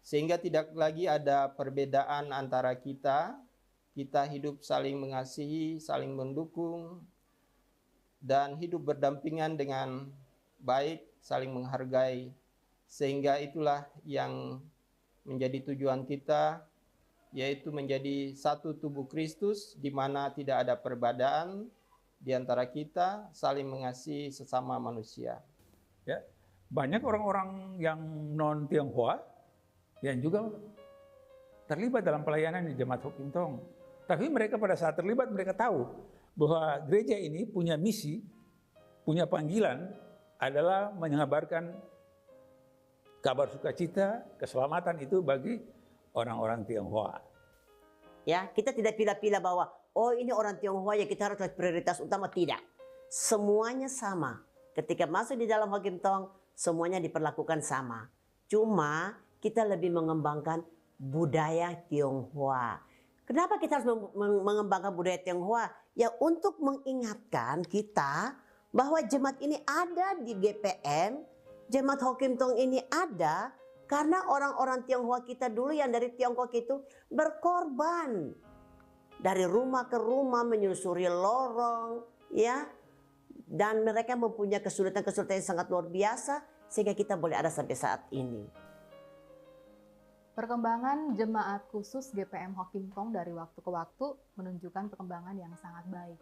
Sehingga tidak lagi ada perbedaan antara kita hidup saling mengasihi, saling mendukung, dan hidup berdampingan dengan baik, saling menghargai. Sehingga itulah yang menjadi tujuan kita, yaitu menjadi satu tubuh Kristus di mana tidak ada perbedaan di antara kita, saling mengasihi sesama manusia. Ya, banyak orang-orang yang non Tionghoa yang juga terlibat dalam pelayanan di Jemaat Hokintong. Tapi mereka pada saat terlibat mereka tahu bahwa gereja ini punya misi, punya panggilan adalah mengabarkan kabar sukacita, keselamatan itu bagi orang-orang Tionghoa. Ya, kita tidak pilih-pilih bahwa oh ini orang Tionghoa ya kita harus prioritas utama, tidak. Semuanya sama. Ketika masuk di dalam Hokintong, semuanya diperlakukan sama. Cuma kita lebih mengembangkan budaya Tionghoa. Kenapa kita harus mengembangkan budaya Tionghoa? Ya untuk mengingatkan kita bahwa jemaat ini ada di GPM, Jemaat Hokintong ini ada karena orang-orang Tionghoa kita dulu yang dari Tiongkok itu berkorban. Dari rumah ke rumah menyusuri lorong, ya. Dan mereka mempunyai kesulitan-kesulitan yang sangat luar biasa sehingga kita boleh ada sampai saat ini. Perkembangan jemaat khusus GPM Hokintong dari waktu ke waktu menunjukkan perkembangan yang sangat baik.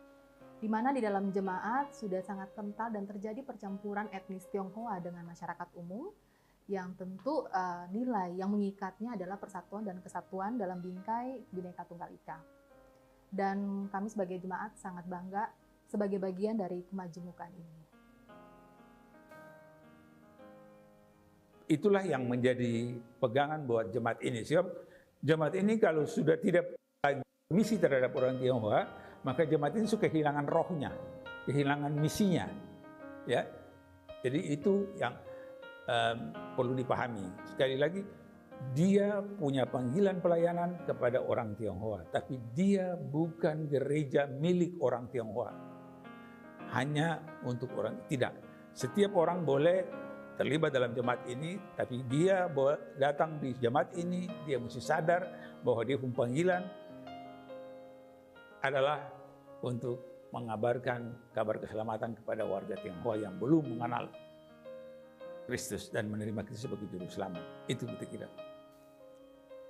Di mana di dalam jemaat sudah sangat kental dan terjadi percampuran etnis Tionghoa dengan masyarakat umum yang tentu nilai yang mengikatnya adalah persatuan dan kesatuan dalam bingkai Bhinneka Tunggal Ika. Dan kami sebagai jemaat sangat bangga sebagai bagian dari kemajemukan ini. Itulah yang menjadi pegangan buat jemaat ini. Sebab jemaat ini kalau sudah tidak misi terhadap orang Tionghoa, maka jemaat ini suka kehilangan rohnya, kehilangan misinya. Ya, jadi itu yang perlu dipahami. Sekali lagi, dia punya panggilan pelayanan kepada orang Tionghoa, tapi dia bukan gereja milik orang Tionghoa. Hanya untuk orang, tidak. Setiap orang boleh terlibat dalam jemaat ini, tapi dia datang di jemaat ini, dia mesti sadar bahwa dia punya panggilan adalah untuk mengabarkan kabar keselamatan kepada warga Tionghoa yang belum mengenal Kristus dan menerima Kristus sebagai juru selamat. Itu kita.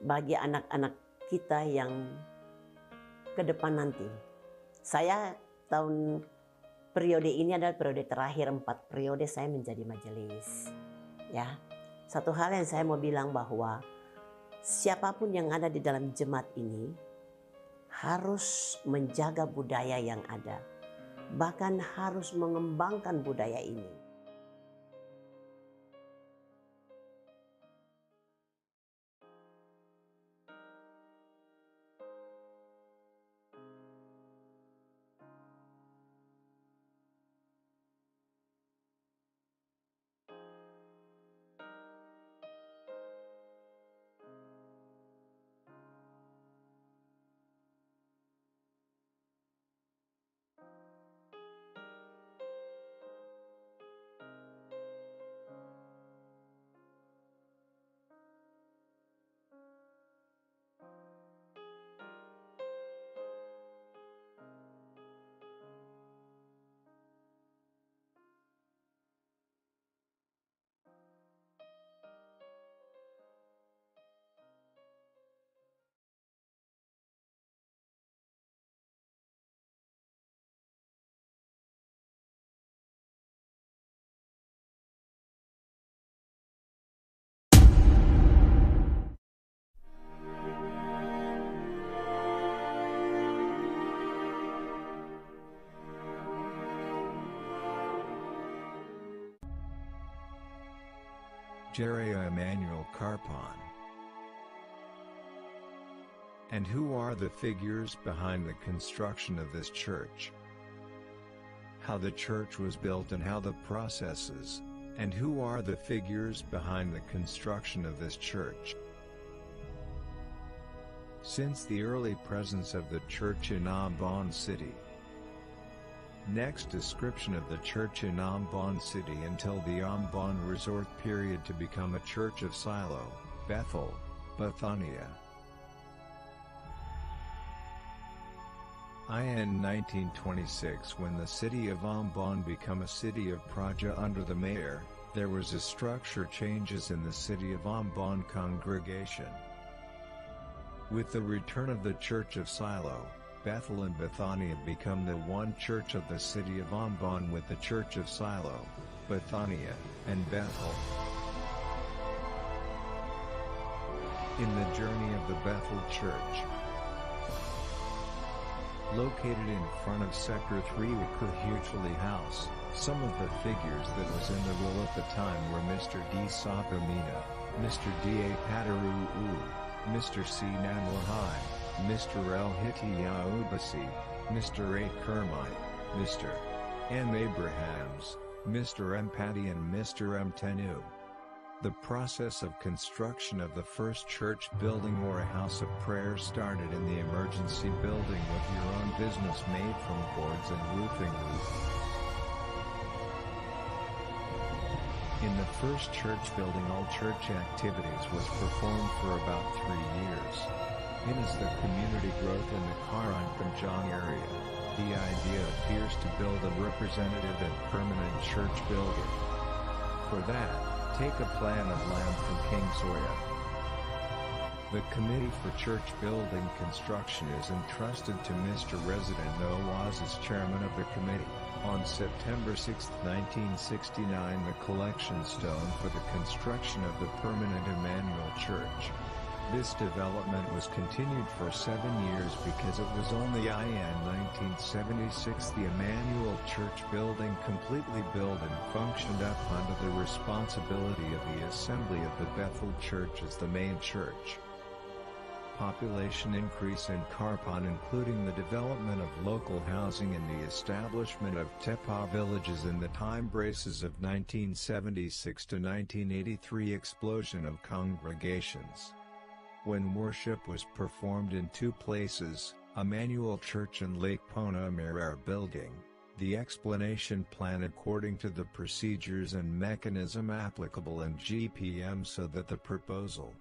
Bagi anak-anak kita yang ke depan nanti, saya periode ini adalah periode terakhir 4 periode saya menjadi majelis. Ya, satu hal yang saya mau bilang bahwa siapapun yang ada di dalam jemaat ini harus menjaga budaya yang ada, bahkan harus mengembangkan budaya ini. Jeria Emmanuel Carpon. And who are the figures behind the construction of this church? How the church was built and how the processes And who are the figures behind the construction of this church? Since the early presence of the church in Ambon City. Next, description of the church in Ambon City until the Ambon Resort period to become a church of Silo, Bethel, Bethania. In 1926, when the city of Ambon became a city of Praja under the mayor, there was a structure changes in the city of Ambon congregation. With the return of the church of Silo, Bethel and Bethania become the one church of the city of Ambon with the church of Silo, Bethania, and Bethel. In the journey of the Bethel Church, located in front of Sector 3 Hugely House, some of the figures that was in the role at the time were Mr. D. Sapamina, Mr. D. A. Padaruu, Mr. C. Nanlahai, Mr. L. Hiti Yaubasi, Mr. A. Kermite, Mr. M. Abrahams, Mr. M. Paddy and Mr. M. Tenu. The process of construction of the first church building or a house of prayer started in the emergency building with your own business made from boards and roofing. In the first church building, all church activities was performed for about 3 years. It is the community growth in the Karan Panjang area. The idea appears to build a representative and permanent church building. For that, take a plan of land from King Soya. The Committee for Church Building Construction is entrusted to Mr. Resident Nawaz as chairman of the committee. On September 6, 1969, the collection stone for the construction of the permanent Emmanuel Church. This development was continued for 7 years because it was only in 1976 the Emmanuel Church building completely built and functioned up under the responsibility of the Assembly of the Bethel Church as the main church. Population increase in Karpan, including the development of local housing and the establishment of Tepa villages in the time braces of 1976 to 1983, explosion of congregations. When worship was performed in 2 places, Emmanuel Church and Lake Pona Mirror building, the explanation plan according to the procedures and mechanism applicable in GPM so that the proposal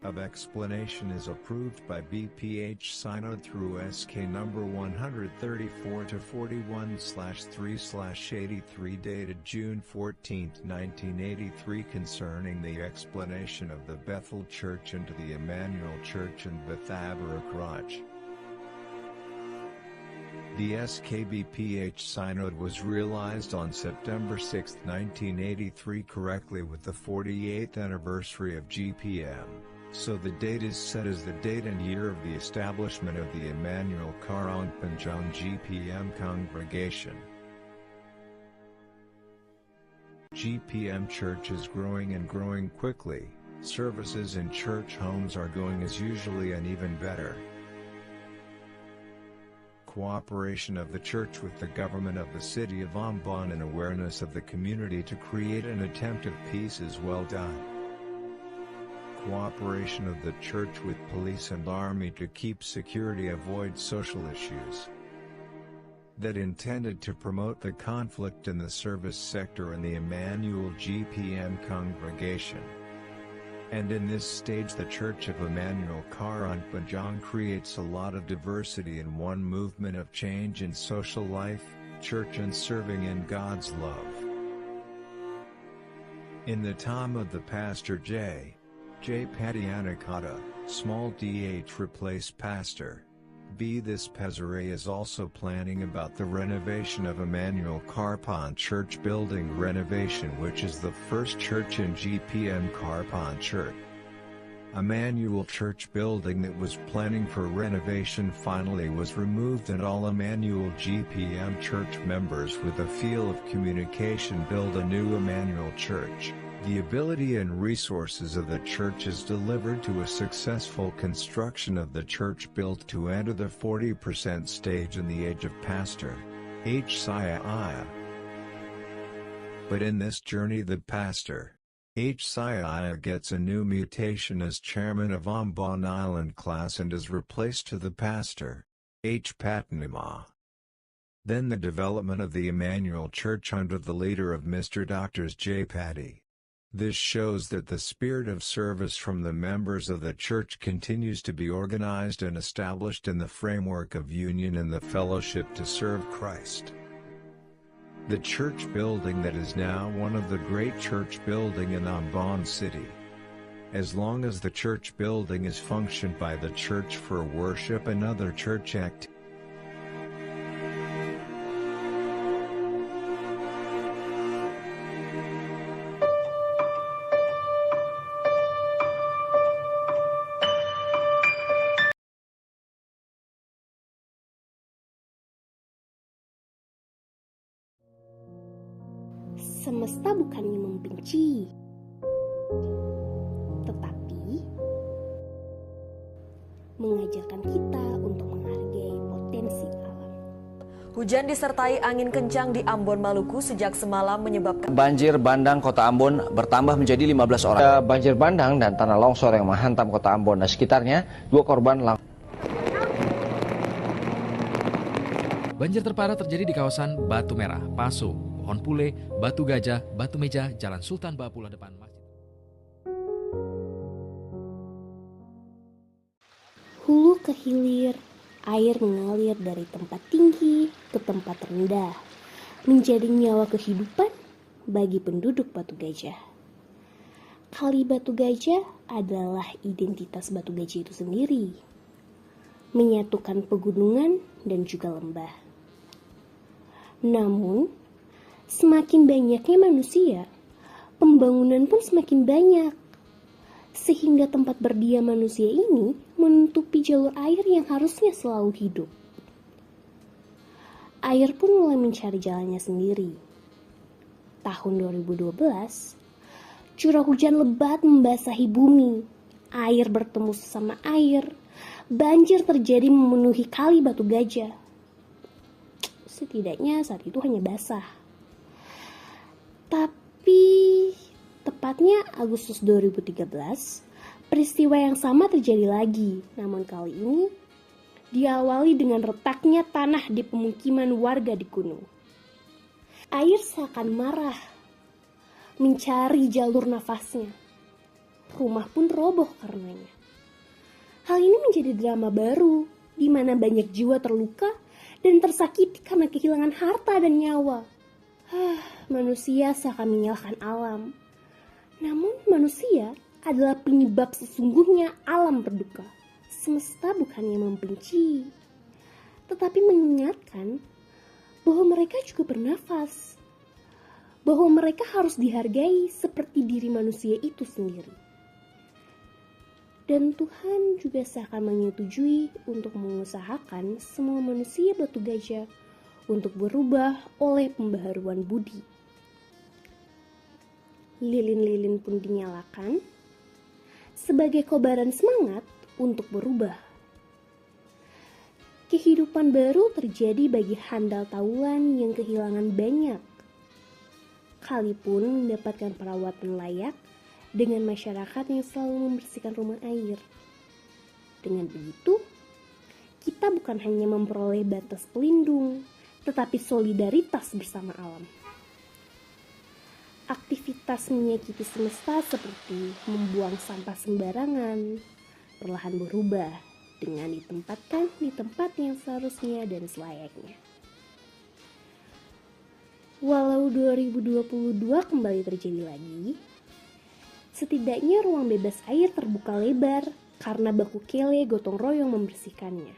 of explanation is approved by BPH Synod through SK number 134-41/3/83 dated June 14, 1983 concerning the explanation of the Bethel Church into the Emmanuel Church in Bethabarak Raj. The SKBPH Synod was realized on September 6, 1983 correctly with the 48th anniversary of GPM. So the date is set as the date and year of the establishment of the Emmanuel Karang Panjang GPM congregation. GPM Church is growing and growing quickly. Services in church homes are going as usually and even better. Cooperation of the church with the government of the city of Ambon and awareness of the community to create an attempt of peace is well done. Cooperation of the church with police and army to keep security, avoid social issues that intended to promote the conflict in the service sector in the Emmanuel GPM congregation. And in this stage the Church of Emmanuel Karang Panjang creates a lot of diversity in one movement of change in social life, church and serving in God's love. In the time of the Pastor J. Padianakata, small DH replaced Pastor B. This Pesare is also planning about the renovation of Emmanuel Karpan Church building renovation, which is the first church in GPM Karpan Church. Emmanuel Church building that was planning for renovation finally was removed, and all Emmanuel GPM Church members with a feel of communication build a new Emmanuel Church. The ability and resources of the church is delivered to a successful construction of the church built to enter the 40% stage in the age of Pastor H. Saya. But in this journey the pastor, H. Sayaya gets a new mutation as chairman of Ambon Island class and is replaced to the pastor, H. Patnima. Then the development of the Emmanuel Church under the leader of Mr. Drs. J. Patty. This shows that the spirit of service from the members of the church continues to be organized and established in the framework of union and the fellowship to serve Christ. The church building that is now one of the great church building in Ambon City. As long as the church building is functioned by the church for worship and other church activities. Semesta bukannya membenci, tetapi mengajarkan kita untuk menghargai potensi alam. Hujan disertai angin kencang di Ambon, Maluku sejak semalam menyebabkan banjir bandang kota Ambon bertambah menjadi 15 orang. Banjir bandang dan tanah longsor yang menghantam kota Ambon dan sekitarnya, 2 korban langsung. Banjir terparah terjadi di kawasan Batu Merah, Paso, Pohon Pule, Batu Gajah, Batu Meja, Jalan Sultan Bapula depan masjid. Hulu ke hilir, air mengalir dari tempat tinggi ke tempat rendah, menjadi nyawa kehidupan bagi penduduk Batu Gajah. Kali Batu Gajah adalah identitas Batu Gajah itu sendiri, menyatukan pegunungan dan juga lembah. Namun, semakin banyaknya manusia, pembangunan pun semakin banyak, sehingga tempat berdiam manusia ini menutupi jalur air yang harusnya selalu hidup. Air pun mulai mencari jalannya sendiri. Tahun 2012, curah hujan lebat membasahi bumi, air bertemu sesama air, banjir terjadi memenuhi kali Batu Gajah. Setidaknya saat itu hanya basah. Tapi tepatnya Agustus 2013, peristiwa yang sama terjadi lagi. Namun kali ini diawali dengan retaknya tanah di pemukiman warga di gunung. Air seakan marah, mencari jalur nafasnya. Rumah pun roboh karenanya. Hal ini menjadi drama baru, di mana banyak jiwa terluka dan tersakiti karena kehilangan harta dan nyawa. Manusia seakan menyalahkan alam. Namun manusia adalah penyebab sesungguhnya alam berduka. Semesta bukannya membenci, tetapi mengingatkan bahwa mereka juga bernafas, bahwa mereka harus dihargai seperti diri manusia itu sendiri. Dan Tuhan juga seakan menyetujui untuk mengusahakan semua manusia Batu Gajah untuk berubah oleh pembaharuan budi. Lilin-lilin pun dinyalakan sebagai kobaran semangat untuk berubah. Kehidupan baru terjadi bagi handal taulan yang kehilangan banyak. Kali pun mendapatkan perawatan layak dengan masyarakat yang selalu membersihkan rumah air. Dengan begitu, kita bukan hanya memperoleh batas pelindung, tetapi solidaritas bersama alam. Aktivitas menyakiti semesta seperti membuang sampah sembarangan perlahan berubah dengan ditempatkan di tempat yang seharusnya dan selayaknya. Walau 2022 kembali terjadi lagi, setidaknya ruang bebas air terbuka lebar karena baku kele gotong royong membersihkannya.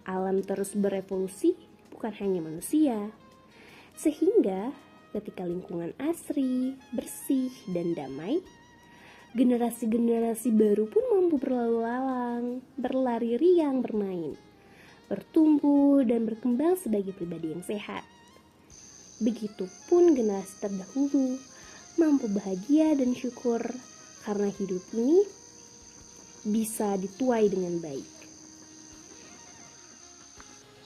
Alam terus berevolusi, bukan hanya manusia. Sehingga ketika lingkungan asri, bersih, dan damai, generasi-generasi baru pun mampu berlalu lalang, berlari riang bermain, bertumbuh dan berkembang sebagai pribadi yang sehat. Begitupun generasi terdahulu mampu bahagia dan syukur karena hidup ini bisa dituai dengan baik.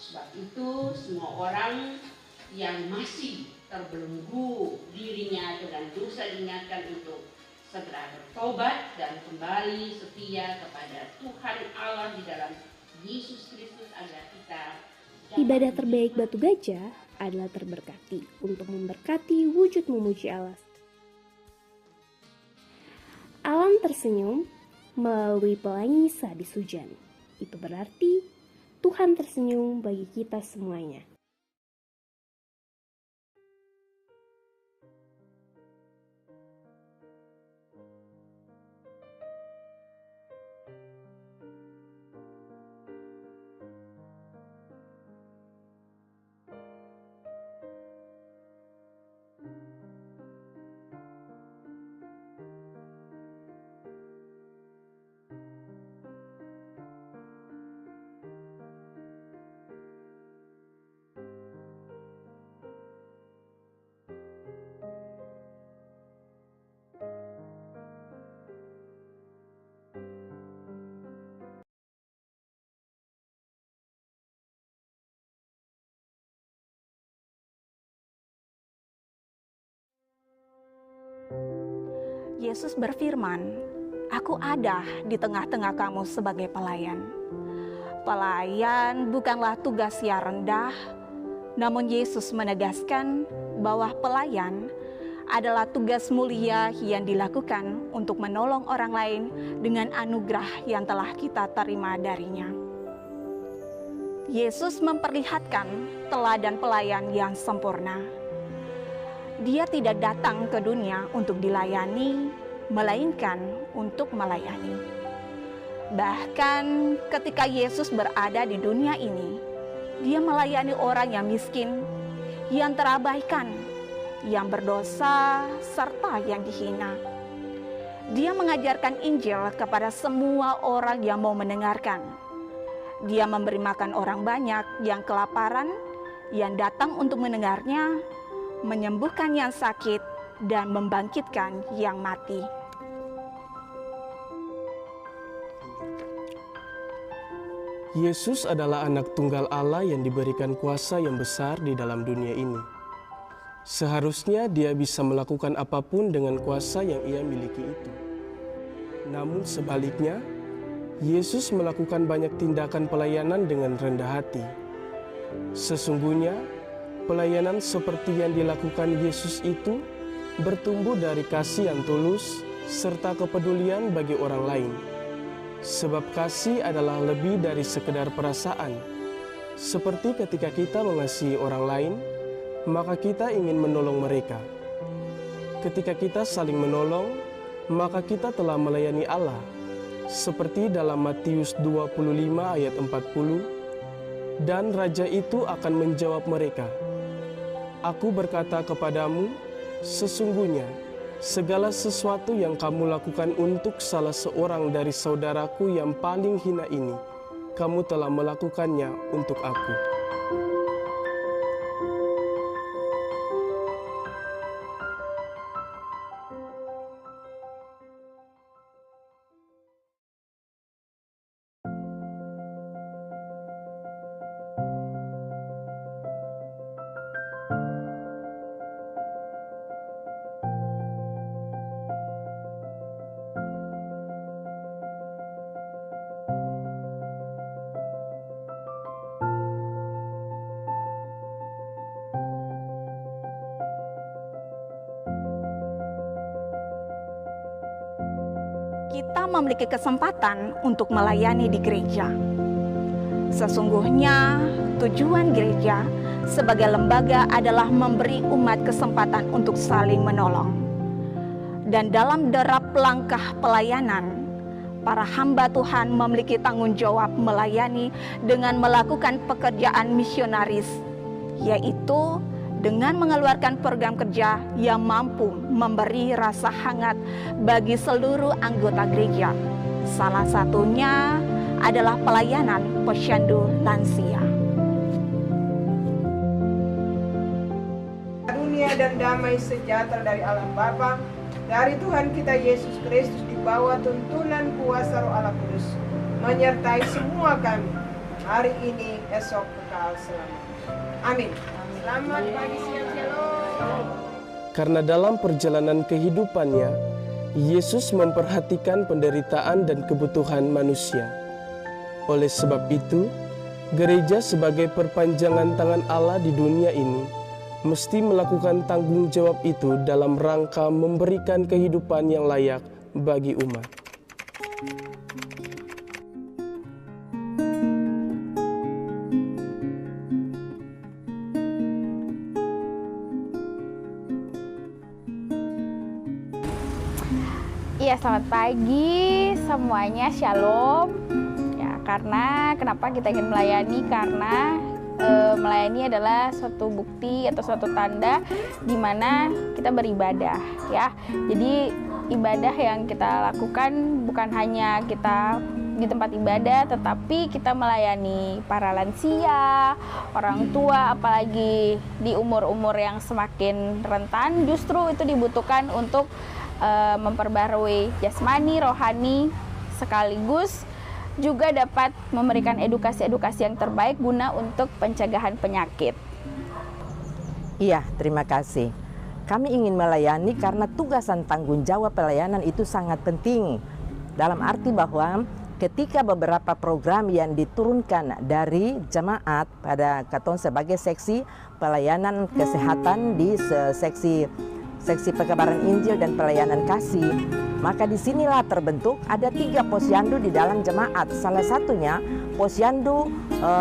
Sebab itu semua orang yang masih terbelenggu dirinya dengan dosa diingatkan untuk segera bertobat dan kembali setia kepada Tuhan Allah di dalam Yesus Kristus agar kita Ibadah terbaik Batu Gajah adalah terberkati untuk memberkati wujud memuji Allah. Alam tersenyum melalui pelangi sehabis hujan. Itu berarti Tuhan tersenyum bagi kita semuanya. Yesus berfirman, "Aku ada di tengah-tengah kamu sebagai pelayan." Pelayan bukanlah tugas yang rendah, namun Yesus menegaskan bahwa pelayan adalah tugas mulia yang dilakukan untuk menolong orang lain dengan anugerah yang telah kita terima darinya. Yesus memperlihatkan teladan pelayan yang sempurna. Dia tidak datang ke dunia untuk dilayani, melainkan untuk melayani. Bahkan ketika Yesus berada di dunia ini, Dia melayani orang yang miskin, yang terabaikan, yang berdosa, serta yang dihina. Dia mengajarkan Injil kepada semua orang yang mau mendengarkan. Dia memberi makan orang banyak yang kelaparan, yang datang untuk mendengarnya, menyembuhkan yang sakit, dan membangkitkan yang mati. Yesus adalah anak tunggal Allah yang diberikan kuasa yang besar di dalam dunia ini. Seharusnya Dia bisa melakukan apapun dengan kuasa yang Ia miliki itu. Namun sebaliknya, Yesus melakukan banyak tindakan pelayanan dengan rendah hati. Sesungguhnya, pelayanan seperti yang dilakukan Yesus itu bertumbuh dari kasih yang tulus serta kepedulian bagi orang lain. Sebab kasih adalah lebih dari sekedar perasaan. Seperti ketika kita mengasihi orang lain, maka kita ingin menolong mereka. Ketika kita saling menolong, maka kita telah melayani Allah. Seperti dalam Matius 25 ayat 40, dan raja itu akan menjawab mereka, "Aku berkata kepadamu, sesungguhnya segala sesuatu yang kamu lakukan untuk salah seorang dari saudaraku yang paling hina ini, kamu telah melakukannya untuk aku." Kita memiliki kesempatan untuk melayani di gereja. Sesungguhnya, tujuan gereja sebagai lembaga adalah memberi umat kesempatan untuk saling menolong. Dan dalam derap langkah pelayanan, para hamba Tuhan memiliki tanggung jawab melayani dengan melakukan pekerjaan misionaris, yaitu dengan mengeluarkan program kerja yang mampu memberi rasa hangat bagi seluruh anggota gereja. Salah satunya adalah pelayanan posyandu lansia. Karunia dan damai sejahtera dari Allah Bapa, dari Tuhan kita Yesus Kristus di bawah tuntunan kuasa Roh Allah Kudus, menyertai semua kami hari ini, esok, kekal selamanya. Amin. Selamat pagi, siang, shalom. Karena dalam perjalanan kehidupannya, Yesus memperhatikan penderitaan dan kebutuhan manusia. Oleh sebab itu, gereja sebagai perpanjangan tangan Allah di dunia ini mesti melakukan tanggung jawab itu dalam rangka memberikan kehidupan yang layak bagi umat. Iya, selamat pagi semuanya, shalom. Ya, karena kenapa kita ingin melayani? Karena melayani adalah suatu bukti atau suatu tanda di mana kita beribadah, ya. Jadi ibadah yang kita lakukan bukan hanya kita di tempat ibadah, tetapi kita melayani para lansia, orang tua, apalagi di umur-umur yang semakin rentan. Justru itu dibutuhkan untuk memperbarui jasmani, rohani, sekaligus juga dapat memberikan edukasi-edukasi yang terbaik guna untuk pencegahan penyakit. Iya, terima kasih. Kami ingin melayani karena tugas dan tanggung jawab pelayanan itu sangat penting. Dalam arti bahwa ketika beberapa program yang diturunkan dari jemaat pada Katong sebagai seksi pelayanan kesehatan di seksi pekabaran Injil dan pelayanan kasih, maka disinilah terbentuk ada 3 posyandu di dalam jemaat. Salah satunya posyandu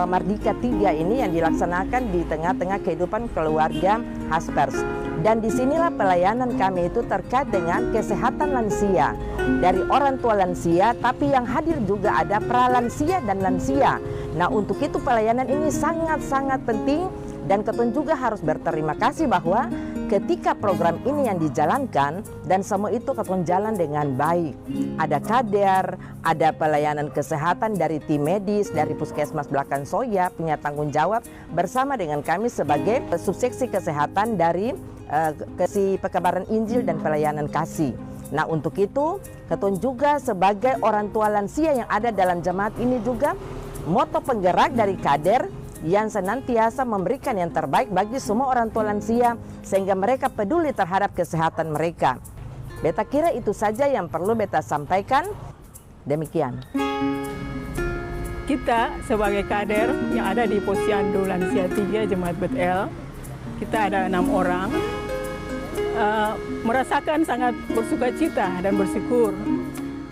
Mardika 3 ini yang dilaksanakan di tengah-tengah kehidupan keluarga Haspers. Dan disinilah pelayanan kami itu terkait dengan kesehatan lansia. Dari orang tua lansia, tapi yang hadir juga ada pralansia dan lansia. Nah, untuk itu pelayanan ini sangat-sangat penting. Dan Ketun juga harus berterima kasih bahwa ketika program ini yang dijalankan dan semua itu Ketun jalan dengan baik. Ada kader, ada pelayanan kesehatan dari tim medis, dari Puskesmas Belakang Soya punya tanggung jawab bersama dengan kami sebagai subseksi kesehatan dari Kasih Pekabaran Injil dan pelayanan kasih. Nah, untuk itu Ketun juga sebagai orang tua lansia yang ada dalam jemaat ini juga moto penggerak dari kader yang senantiasa memberikan yang terbaik bagi semua orang tua lansia sehingga mereka peduli terhadap kesehatan mereka. Beta kira itu saja yang perlu beta sampaikan. Demikian. Kita sebagai kader yang ada di Posyandu Lansia 3 Jemaat Bet-El, kita ada 6 orang, merasakan sangat bersukacita dan bersyukur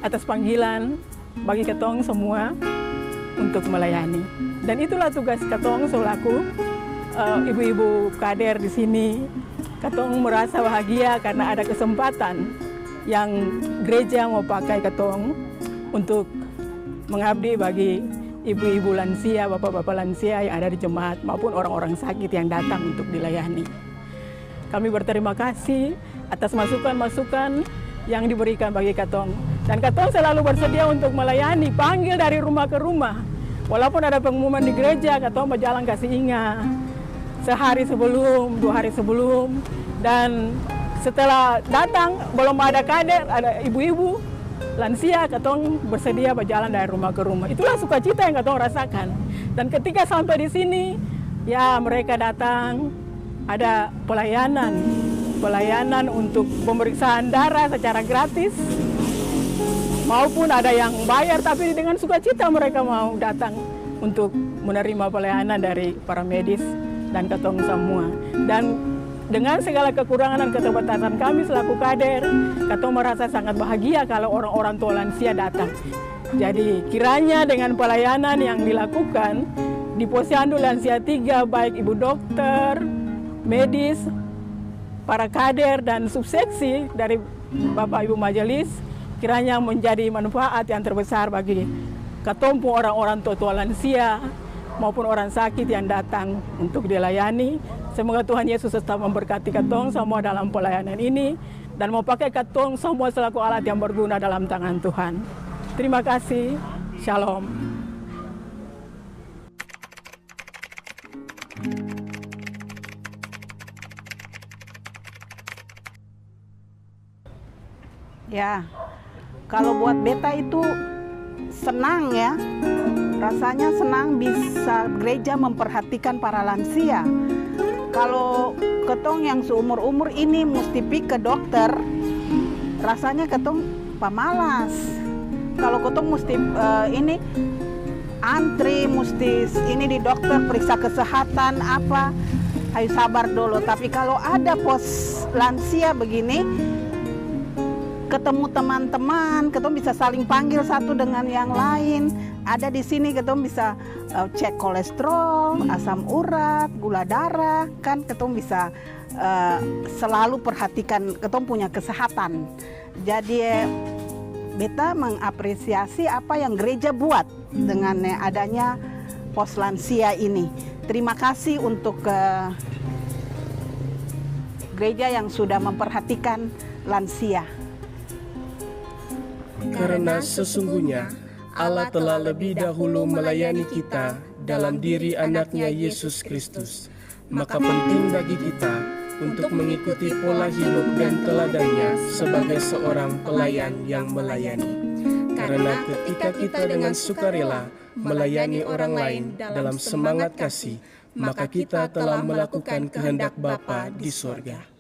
atas panggilan bagi ketong semua untuk melayani. Dan itulah tugas Katong selaku ibu-ibu kader di sini. Katong merasa bahagia karena ada kesempatan yang gereja mau pakai Katong untuk mengabdi bagi ibu-ibu lansia, bapak-bapak lansia yang ada di jemaat maupun orang-orang sakit yang datang untuk dilayani. Kami berterima kasih atas masukan-masukan yang diberikan bagi Katong. Dan Katong selalu bersedia untuk melayani, panggil dari rumah ke rumah. Walaupun ada pengumuman di gereja, Katong berjalan kasih ingat. Sehari sebelum, 2 hari sebelum. Dan setelah datang, belum ada kader, ada ibu-ibu lansia, Katong bersedia berjalan dari rumah ke rumah. Itulah sukacita yang Katong rasakan. Dan ketika sampai di sini, ya mereka datang, ada pelayanan untuk pemeriksaan darah secara gratis, maupun ada yang bayar, tapi dengan sukacita mereka mau datang untuk menerima pelayanan dari para medis dan Katong semua. Dan dengan segala kekurangan dan keterbatasan kami selaku kader, Katong merasa sangat bahagia kalau orang-orang tua lansia datang. Jadi kiranya dengan pelayanan yang dilakukan di Posyandu Lansia 3, baik ibu dokter, medis, para kader dan subseksi dari Bapak Ibu Majelis, kiranya menjadi manfaat yang terbesar bagi Katong orang-orang tua lansia maupun orang sakit yang datang untuk dilayani. Semoga Tuhan Yesus tetap memberkati Katong semua dalam pelayanan ini dan mau pakai Katong semua selaku alat yang berguna dalam tangan Tuhan. Terima kasih. Shalom. Ya, kalau buat beta itu senang ya, rasanya senang bisa gereja memperhatikan para lansia. Kalau ketong yang seumur-umur ini mesti pergi ke dokter, rasanya ketong pemalas. Kalau ketong mesti ini antri, mesti ini di dokter periksa kesehatan apa, ayo sabar dulu. Tapi kalau ada pos lansia begini, ketemu teman-teman, ketong bisa saling panggil satu dengan yang lain. Ada di sini ketong bisa cek kolesterol, asam urat, gula darah, kan ketong bisa selalu perhatikan ketong punya kesehatan. Jadi beta mengapresiasi apa yang gereja buat dengan adanya pos lansia ini. Terima kasih untuk gereja yang sudah memperhatikan lansia. Karena sesungguhnya Allah telah lebih dahulu melayani kita dalam diri anaknya Yesus Kristus. Maka penting bagi kita untuk mengikuti pola hidup dan teladannya sebagai seorang pelayan yang melayani. Karena ketika kita dengan sukarela melayani orang lain dalam semangat kasih, maka kita telah melakukan kehendak Bapa di surga.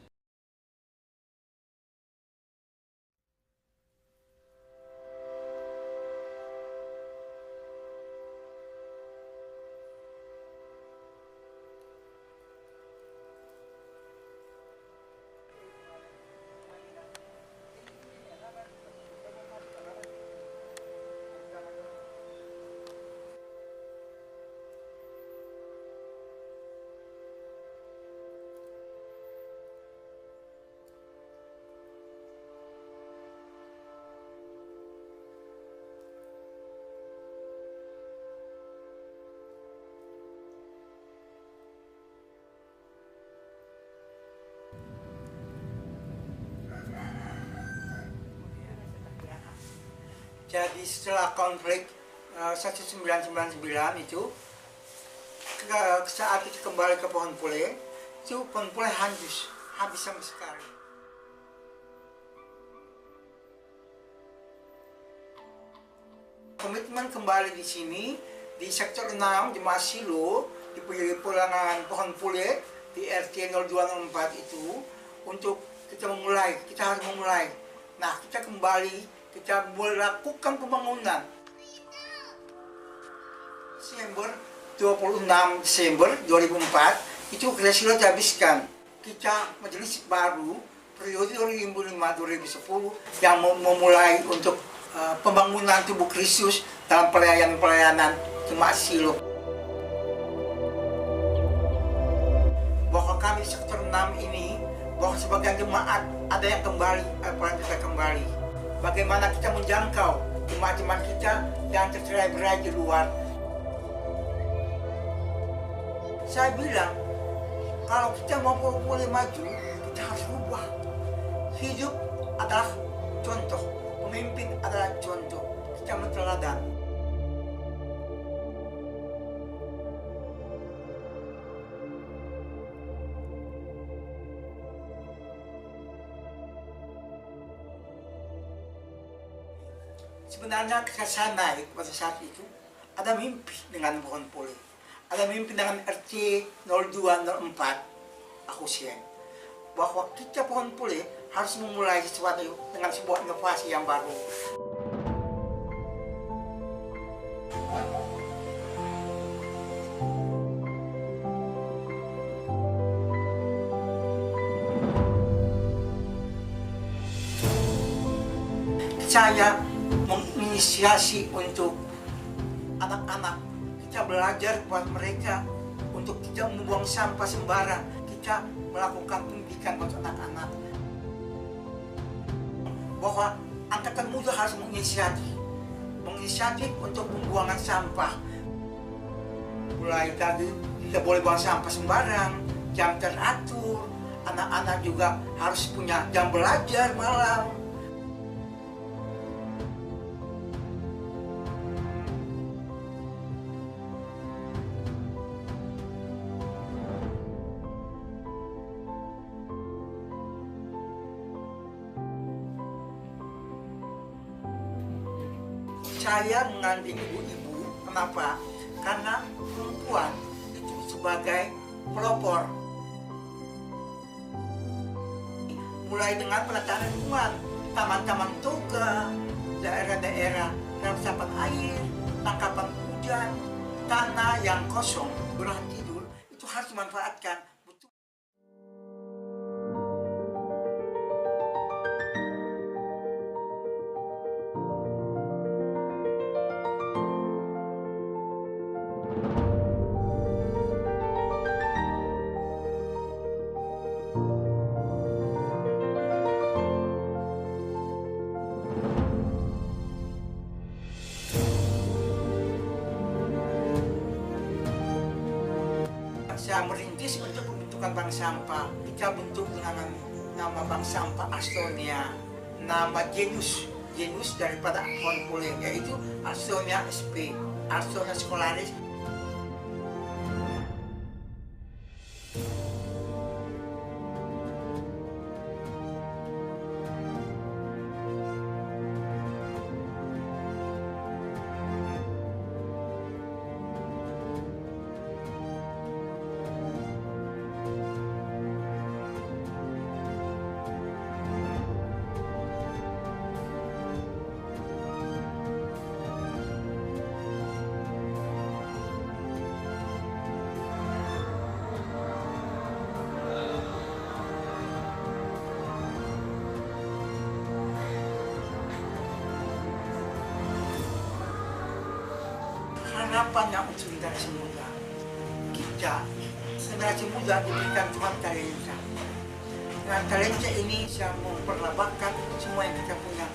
Jadi setelah konflik 1999 itu, saat itu kembali ke Pohon Pule, itu Pohon Pule habis sama sekali. Komitmen kembali di sini, di sektor 6, Jemaat Silo, di pulangan Pohon Pule, di RT 0204 itu, untuk kita harus memulai. Nah, kita kembali, kita melakukan pembangunan. 26 Desember 2004 itu gereja Silo dihabiskan. Kita majelis baru periode 2005-2010 yang memulai untuk pembangunan tubuh Kristus dalam pelayanan Jemaat Silo. Bahwa kami sektor 6 ini, bahwa sebagian jemaat ada yang kembali, kita kembali. Bagaimana kita menjangkau jemaat-jemaat kita yang tercerai-berai di luar. Saya bilang, kalau kita mau boleh maju, kita harus rubah. Hidup adalah contoh, pemimpin adalah contoh, kita menteladan. Sebenarnya ketika saya naik pada saat itu, ada mimpi dengan Pohon Pule. Ada mimpi dengan RT 0204, aku siang. Bahwa kita Pohon Pule harus memulai sesuatu dengan sebuah inovasi yang baru. Saya menginisiasi untuk anak-anak, kita belajar buat mereka untuk tidak membuang sampah sembarang, kita melakukan pendidikan untuk anak-anak. Bahwa angkatan muda harus menginisiatif untuk pembuangan sampah. Mulai dari tidak boleh buang sampah sembarang, jam teratur, anak-anak juga harus punya jam belajar malam. Saya mengandung ibu-ibu, kenapa? Karena perempuan itu sebagai pelopor. mulai dengan penataan lingkungan, taman-taman toga, daerah-daerah resapan air, tangkapan hujan, tanah yang kosong, berlahan tidur, itu harus dimanfaatkan. Saya merintis untuk pembentukan bank sampah. Kita bentuk dengan nama bank sampah Astonia, nama genus daripada pohon pule, yaitu Astonia sp, Astonia scolaris. Harapannya untuk generasi muda, kita generasi muda diberikan Tuhan talenta. Dengan talenta ini bisa memperlabakkan semua yang kita punya.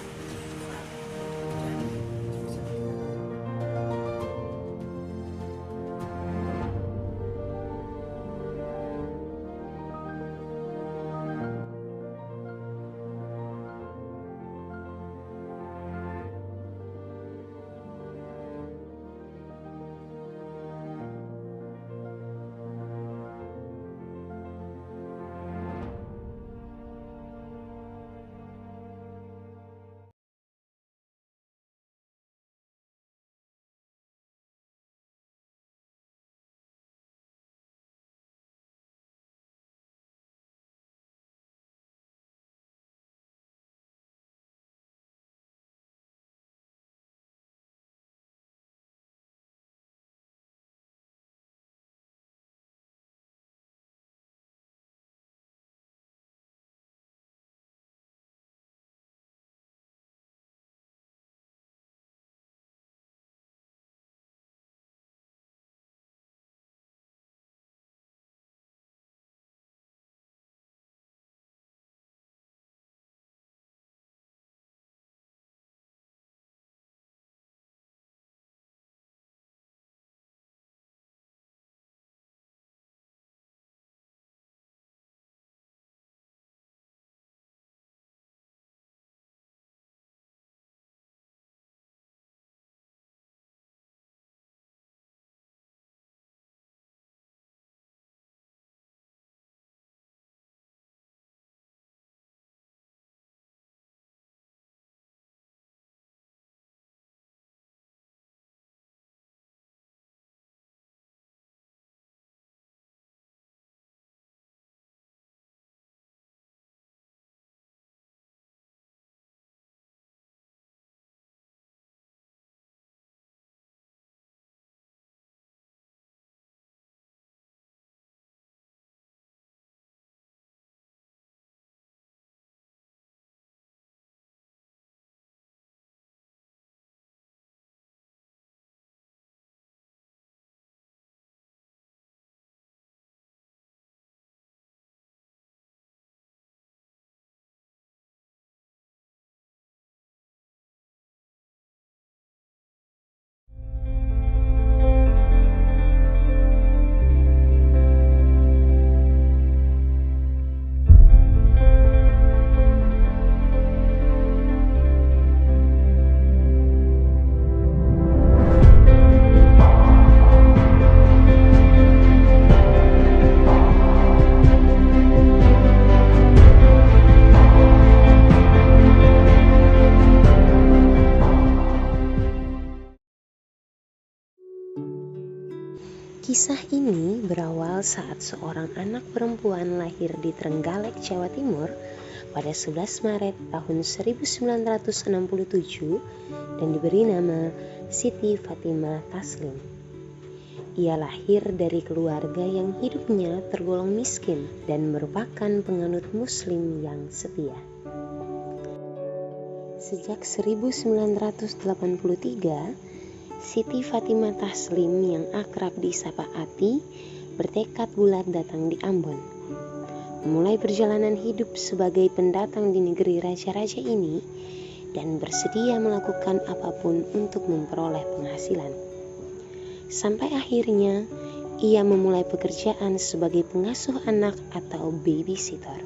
Kisah ini berawal saat seorang anak perempuan lahir di Trenggalek, Jawa Timur pada 11 Maret tahun 1967 dan diberi nama Siti Fatimah Taslim. Ia lahir dari keluarga yang hidupnya tergolong miskin dan merupakan penganut Muslim yang setia. Sejak 1983, Siti Fatimah Taslim yang akrab disapa Ati bertekad bulat datang di Ambon. Memulai perjalanan hidup sebagai pendatang di negeri raja-raja ini dan bersedia melakukan apapun untuk memperoleh penghasilan. Sampai akhirnya ia memulai pekerjaan sebagai pengasuh anak atau babysitter.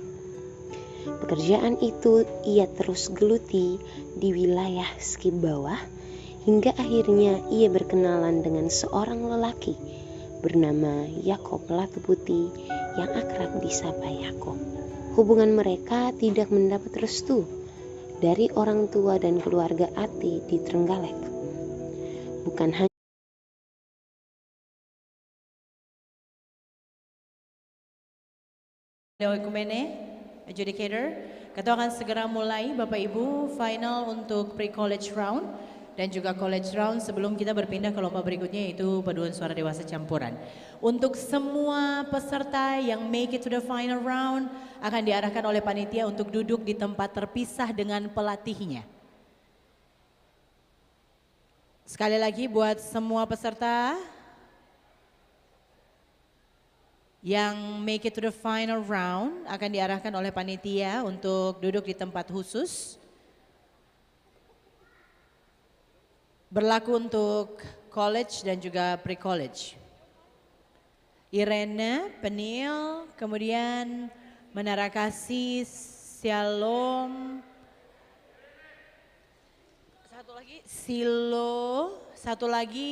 Pekerjaan itu ia terus geluti di wilayah Skip Bawah hingga akhirnya ia berkenalan dengan seorang lelaki bernama Yakob Latuputi yang akrab disapa Yakob. Hubungan mereka tidak mendapat restu dari orang tua dan keluarga Ati di Trenggalek. Bukan hanya Oikumene, adjudicator, kita akan segera mulai Bapak Ibu final untuk pre-college round dan juga college round sebelum kita berpindah ke lomba berikutnya yaitu paduan suara dewasa campuran. Untuk semua peserta yang make it to the final round akan diarahkan oleh panitia untuk duduk di tempat terpisah dengan pelatihnya. Sekali lagi buat semua peserta yang make it to the final round akan diarahkan oleh panitia untuk duduk di tempat khusus. Berlaku untuk college dan juga pre-college. Irene, Penil, kemudian Menara Kasih, Shalom, satu lagi Silo, satu lagi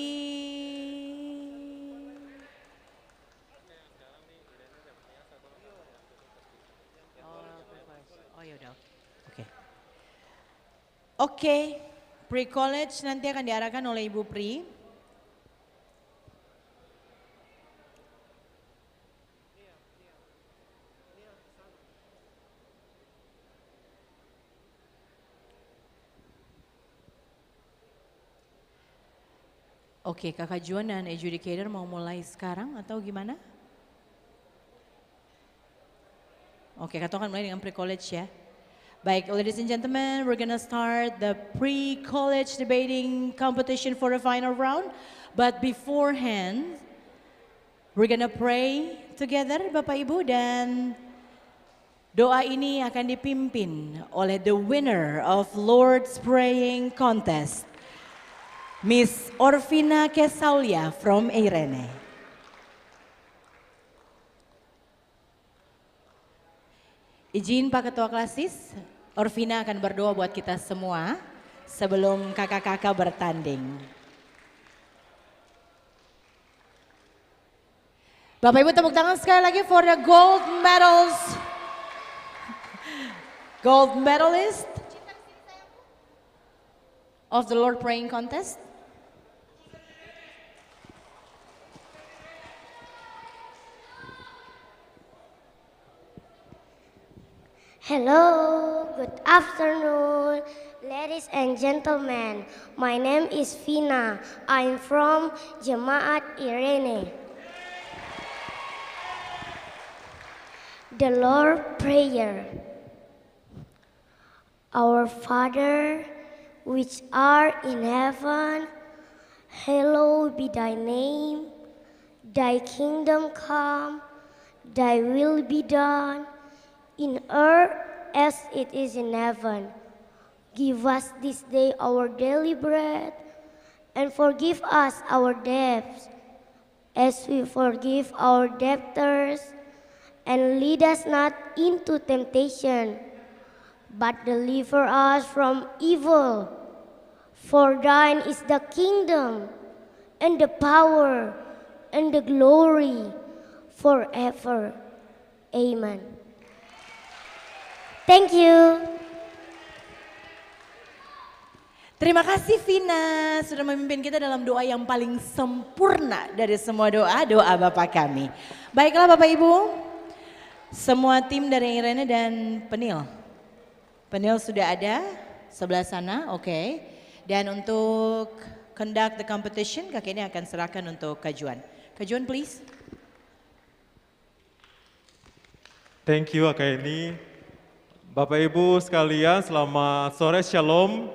Oke, pre-college nanti akan diarahkan oleh Ibu Pri. Oke, Kakak Juan dan adjudicator mau mulai sekarang atau gimana? Oke, kita akan mulai dengan pre-college ya. Baik, ladies and gentlemen, we're gonna start the pre-college debating competition for the final round. But beforehand, we're gonna pray together, Bapak Ibu, dan doa ini akan dipimpin oleh the winner of Lord's Praying Contest, Miss Orvina Kesaulia from Irene. Izin Pak Ketua Klasis, Orvina akan berdoa buat kita semua sebelum kakak-kakak bertanding. Bapak Ibu tepuk tangan sekali lagi for the gold medals. Gold medalist of the Lord Praying Contest. Hello, good afternoon, ladies and gentlemen. My name is Vina. I'm from Jemaat Irene. The Lord Prayer. Our Father, which art in heaven, hallowed be thy name. Thy kingdom come, thy will be done, in earth as it is in heaven. Give us this day our daily bread, and forgive us our debts, as we forgive our debtors. And lead us not into temptation, but deliver us from evil. For thine is the kingdom, and the power, and the glory, forever. Amen. Thank you. Terima kasih Vina sudah memimpin kita dalam doa yang paling sempurna dari semua doa, doa Bapak kami. Baiklah Bapak Ibu, semua tim dari Irene dan Penil, Penil sudah ada sebelah sana, oke. Dan untuk conduct the competition, kakek ini akan serahkan untuk Kak Juan. Kak Juan, please. Thank you, Kak Eni. Bapak Ibu sekalian, selamat sore, shalom.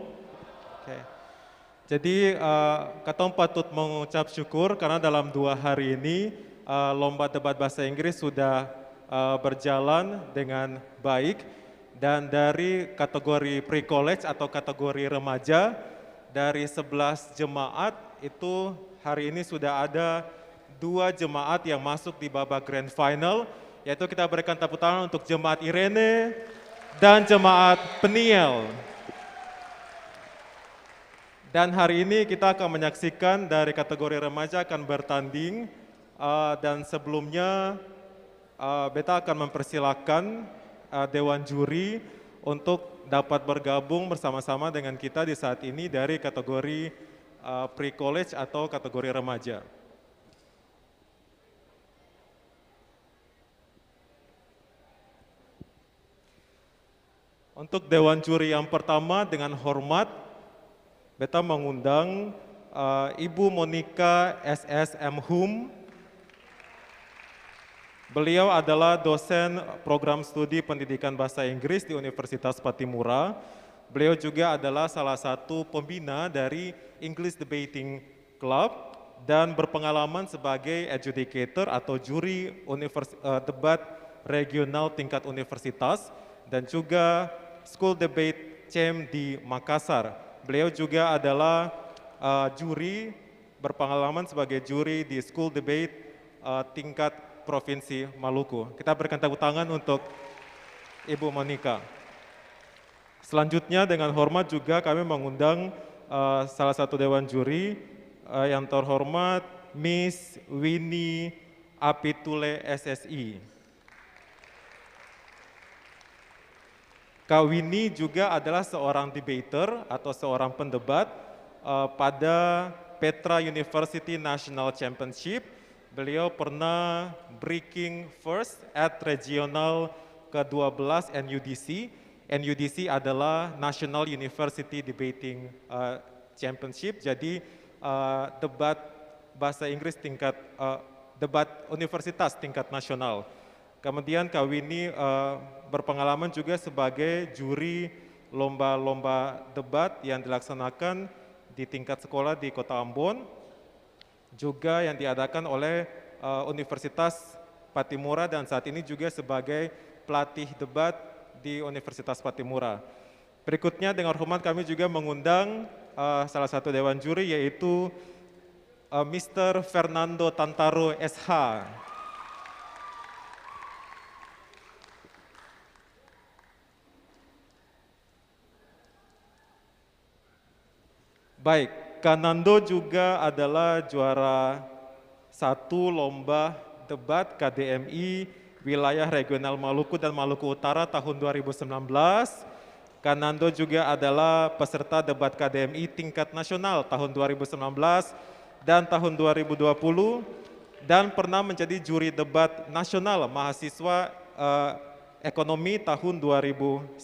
Oke. Jadi Katong patut mengucap syukur karena dalam 2 hari ini lomba debat bahasa Inggris sudah berjalan dengan baik. Dan dari kategori pre-college atau kategori remaja, dari 11 jemaat itu hari ini sudah ada 2 jemaat yang masuk di babak grand final, yaitu kita berikan tepuk tangan untuk jemaat Irene dan jemaat Peniel. Dan hari ini kita akan menyaksikan dari kategori remaja akan bertanding, dan sebelumnya beta akan mempersilakan Dewan Juri untuk dapat bergabung bersama-sama dengan kita di saat ini dari kategori pre-college atau kategori remaja. Untuk Dewan Juri yang pertama dengan hormat, beta mengundang Ibu Monica SSM Hum. Beliau adalah dosen program studi pendidikan bahasa Inggris di Universitas Patimura. Beliau juga adalah salah satu pembina dari English Debating Club dan berpengalaman sebagai adjudicator atau juri debat regional tingkat universitas dan juga School Debate Champ di Makassar. Beliau juga adalah juri berpengalaman sebagai juri di School Debate tingkat Provinsi Maluku. Kita berikan tepuk tangan untuk Ibu Monica. Selanjutnya dengan hormat juga kami mengundang salah satu dewan juri yang terhormat Miss Winnie Apitule SSI. Kak Winnie juga adalah seorang debater atau seorang pendebat pada Petra University National Championship. Beliau pernah breaking first at regional ke-12 NUDC. NUDC adalah National University Debating Championship. Jadi debat bahasa Inggris tingkat debat universitas tingkat nasional. Kemudian Kak Winnie berpengalaman juga sebagai juri lomba-lomba debat yang dilaksanakan di tingkat sekolah di Kota Ambon, juga yang diadakan oleh Universitas Patimura dan saat ini juga sebagai pelatih debat di Universitas Patimura. Berikutnya dengan hormat kami juga mengundang salah satu dewan juri yaitu Mr. Fernando Tantaro SH. Baik, Kanando juga adalah juara 1 lomba debat KDMI wilayah regional Maluku dan Maluku Utara tahun 2019. Kanando juga adalah peserta debat KDMI tingkat nasional tahun 2019 dan tahun 2020 dan pernah menjadi juri debat nasional mahasiswa ekonomi tahun 2019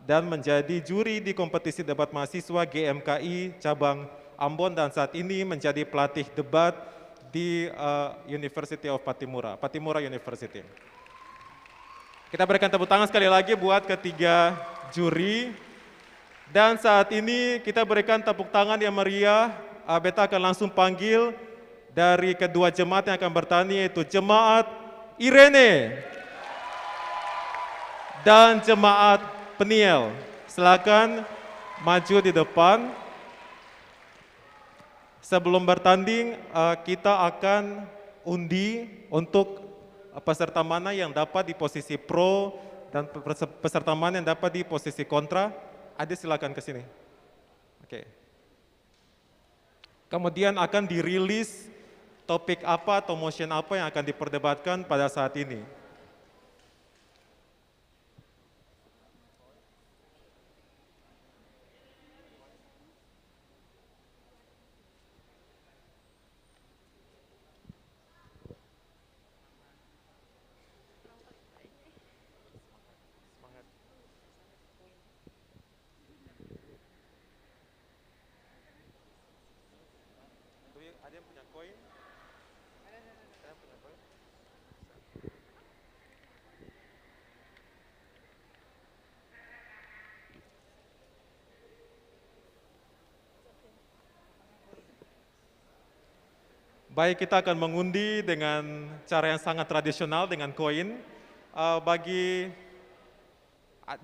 dan menjadi juri di kompetisi debat mahasiswa GMKI cabang Ambon dan saat ini menjadi pelatih debat di University of Patimura, Patimura University. Kita berikan tepuk tangan sekali lagi buat ketiga juri. Dan saat ini kita berikan tepuk tangan yang meriah. Beta akan langsung panggil dari kedua jemaat yang akan bertanding yaitu jemaat Irene dan jemaat Peniel. Silakan maju di depan. Sebelum bertanding, kita akan undi untuk peserta mana yang dapat di posisi pro dan peserta mana yang dapat di posisi kontra. Ade silakan ke sini. Oke. Kemudian akan dirilis topik apa atau motion apa yang akan diperdebatkan pada saat ini. yang punya koin? Ada yang punya koin? Baik, kita akan mengundi dengan cara yang sangat tradisional dengan koin. Bagi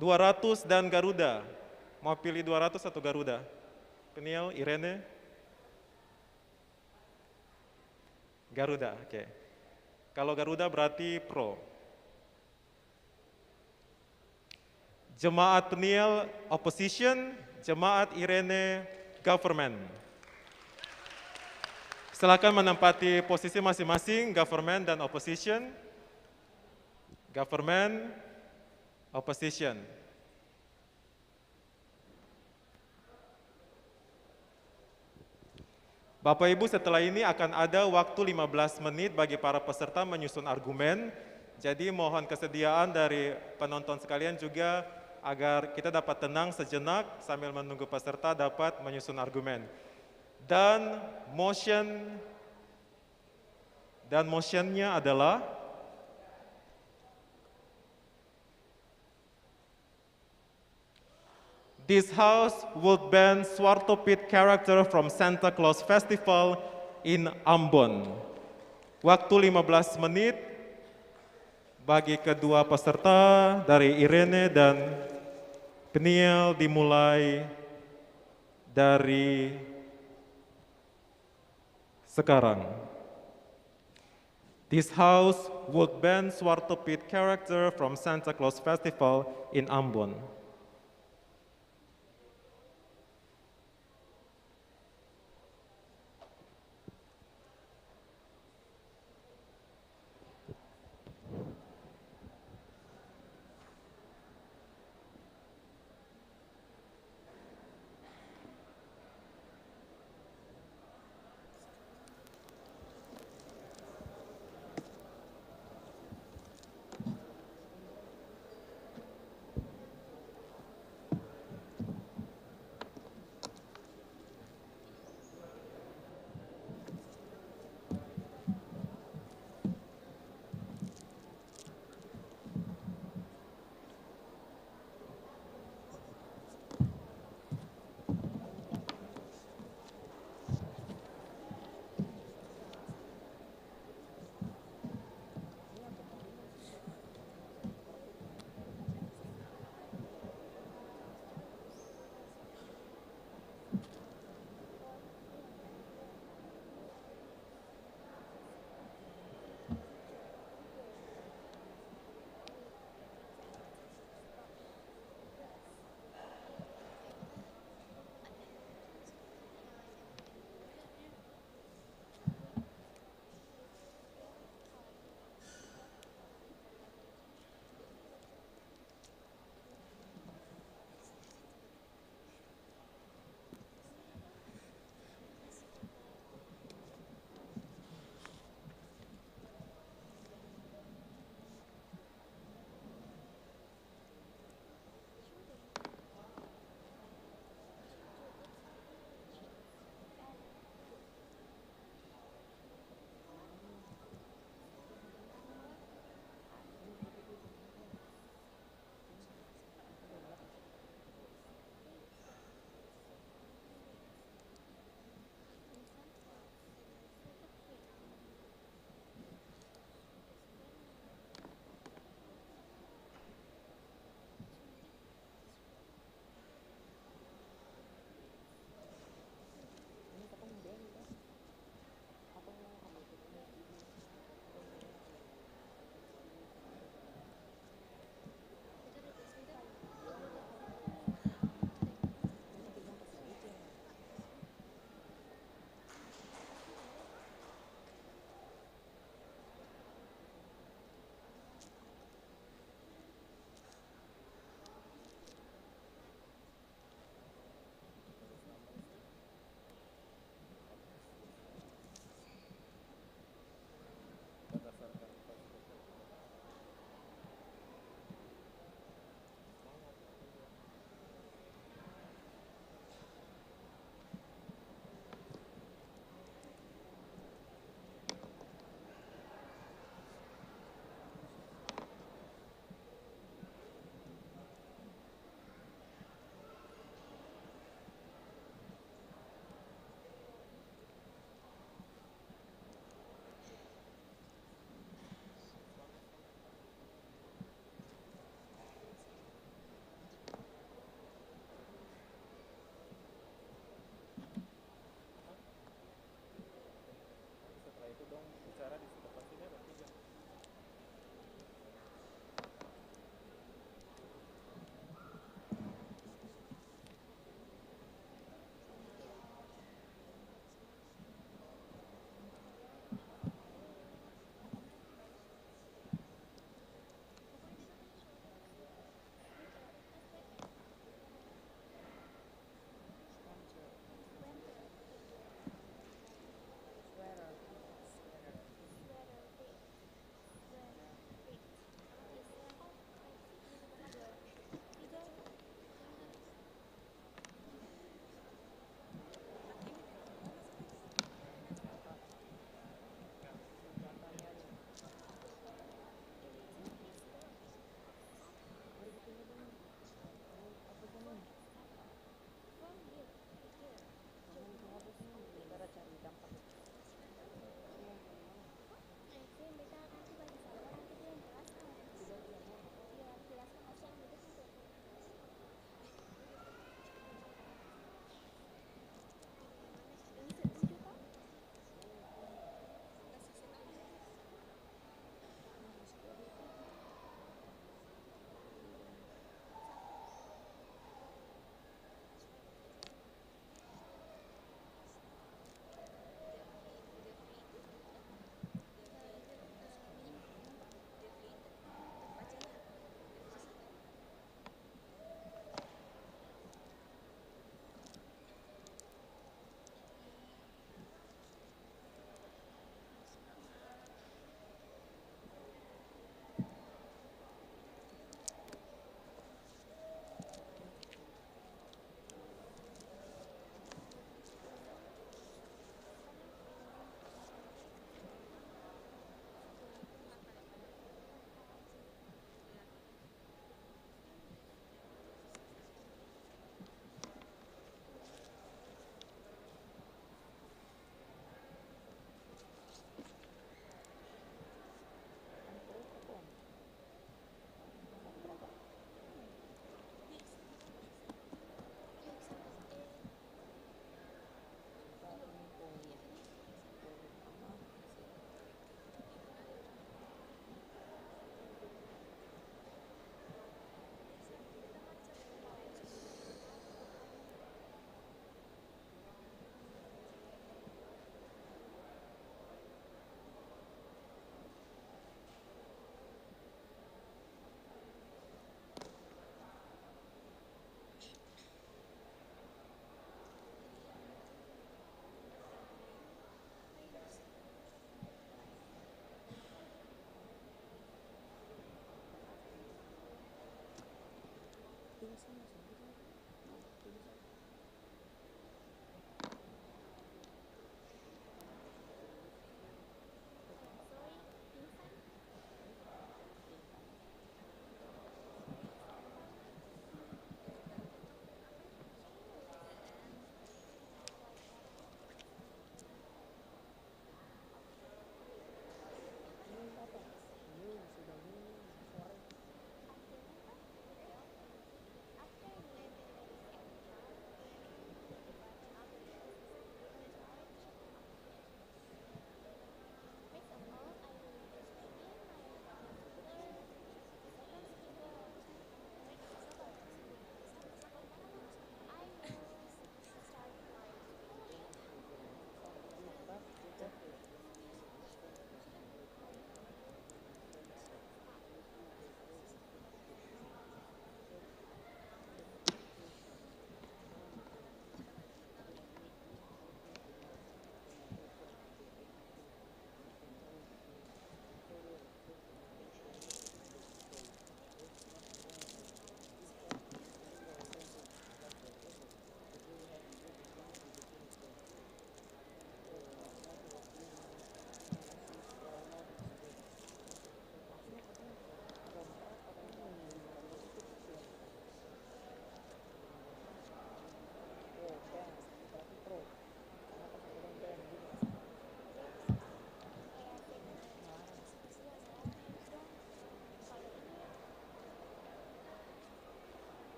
200 dan Garuda, mau pilih 200 atau Garuda? Peniel, Irene? Garuda, oke. Kalau Garuda berarti pro. Jemaat Peniel, opposition. Jemaat Irene, government. Silakan menempati posisi masing-masing, government dan opposition. Government, opposition. Bapak Ibu, setelah ini akan ada waktu 15 menit bagi para peserta menyusun argumen. Jadi mohon kesediaan dari penonton sekalian juga agar kita dapat tenang sejenak sambil menunggu peserta dapat menyusun argumen. Dan motionnya adalah this house would ban Swartopit character from Santa Claus Festival in Ambon. Waktu 15 menit bagi kedua peserta dari Irene dan Peniel dimulai dari sekarang. This house would ban Swartopit character from Santa Claus Festival in Ambon.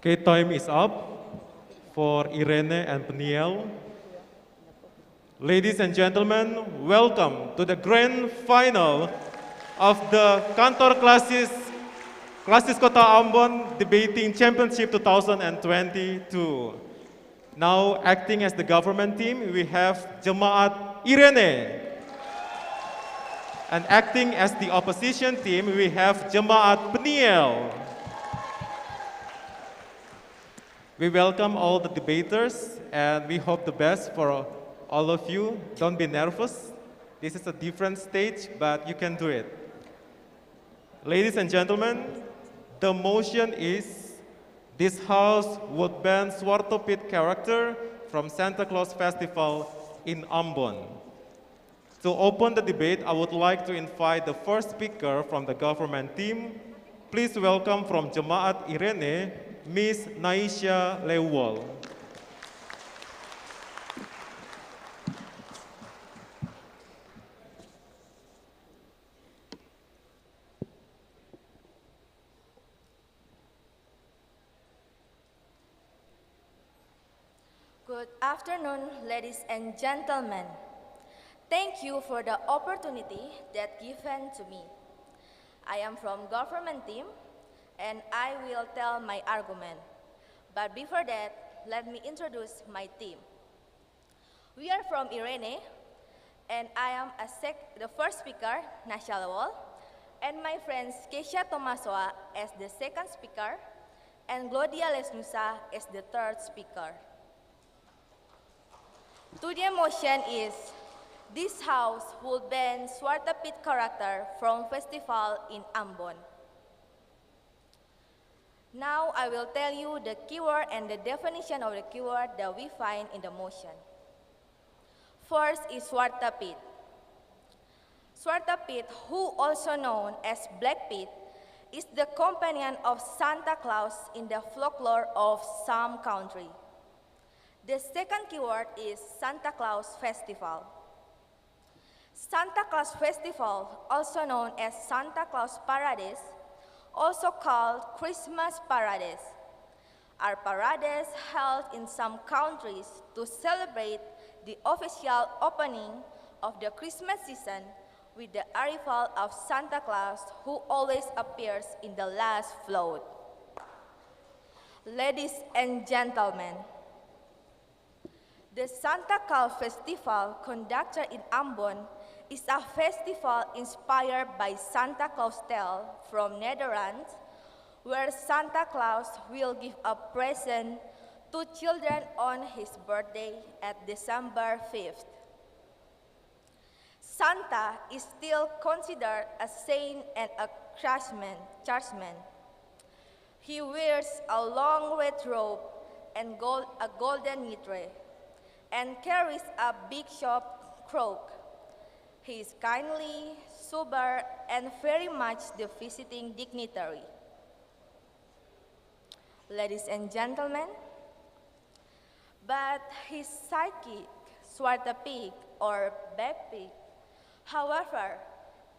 Okay, time is up for Irene and Peniel. Ladies and gentlemen, welcome to the grand final of the Kantor Klasis Kota Ambon Debating Championship 2022. Now, acting as the government team, we have Jemaat Irene. And acting as the opposition team, we have Jemaat Peniel. We welcome all the debaters and we hope the best for all of you. Don't be nervous. This is a different stage, but you can do it. Ladies and gentlemen, the motion is this house would ban Swartopit character from Santa Claus Festival in Ambon. To open the debate, I would like to invite the first speaker from the government team. Please welcome from Jemaat Irene, Miss Naisha Lewol. Good afternoon, ladies and gentlemen. Thank you for the opportunity that given to me. I am from government team and I will tell my argument. But before that, let me introduce my team. We are from Irene, and I am the first speaker, Naisha Lewol, and my friends Keisha Tomasoa as the second speaker, and Glodia Lesnusa as the third speaker. Today's motion is, this house will ban Swartopit character from festival in Ambon. Now I will tell you the keyword and the definition of the keyword that we find in the motion. First is Swartopit. Swartopit, who also known as Black Pit, is the companion of Santa Claus in the folklore of some country. The second keyword is Santa Claus Festival. Santa Claus Festival, also known as Santa Claus Parades, also called Christmas Parades, are parades held in some countries to celebrate the official opening of the Christmas season with the arrival of Santa Claus, who always appears in the last float. Ladies and gentlemen, the Santa Claus Festival conducted in Ambon is a festival inspired by Santa Claus tale from Netherlands, where Santa Claus will give a present to children on his birthday at December 5th. Santa is still considered a saint and a churchman. He wears a long red robe and a golden mitre, and carries a big shop crook. He is kindly, sober, and very much the visiting dignitary. Ladies and gentlemen, but his sidekick, Swartopit or Backpig, however,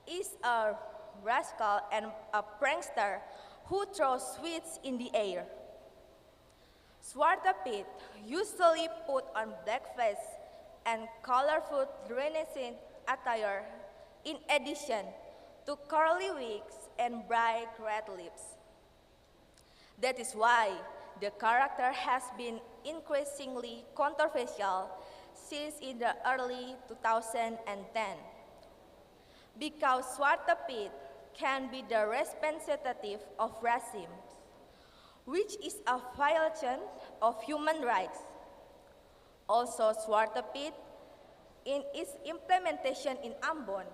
is a rascal and a prankster who throws sweets in the air. Swartopit usually put on blackface and colorful Renaissance attire, in addition to curly wigs and bright red lips. That is why the character has been increasingly controversial since in the early 2010. Because Swartopit can be the representative of racism, which is a violation of human rights. Also, Swartopit, in its implementation in Ambon,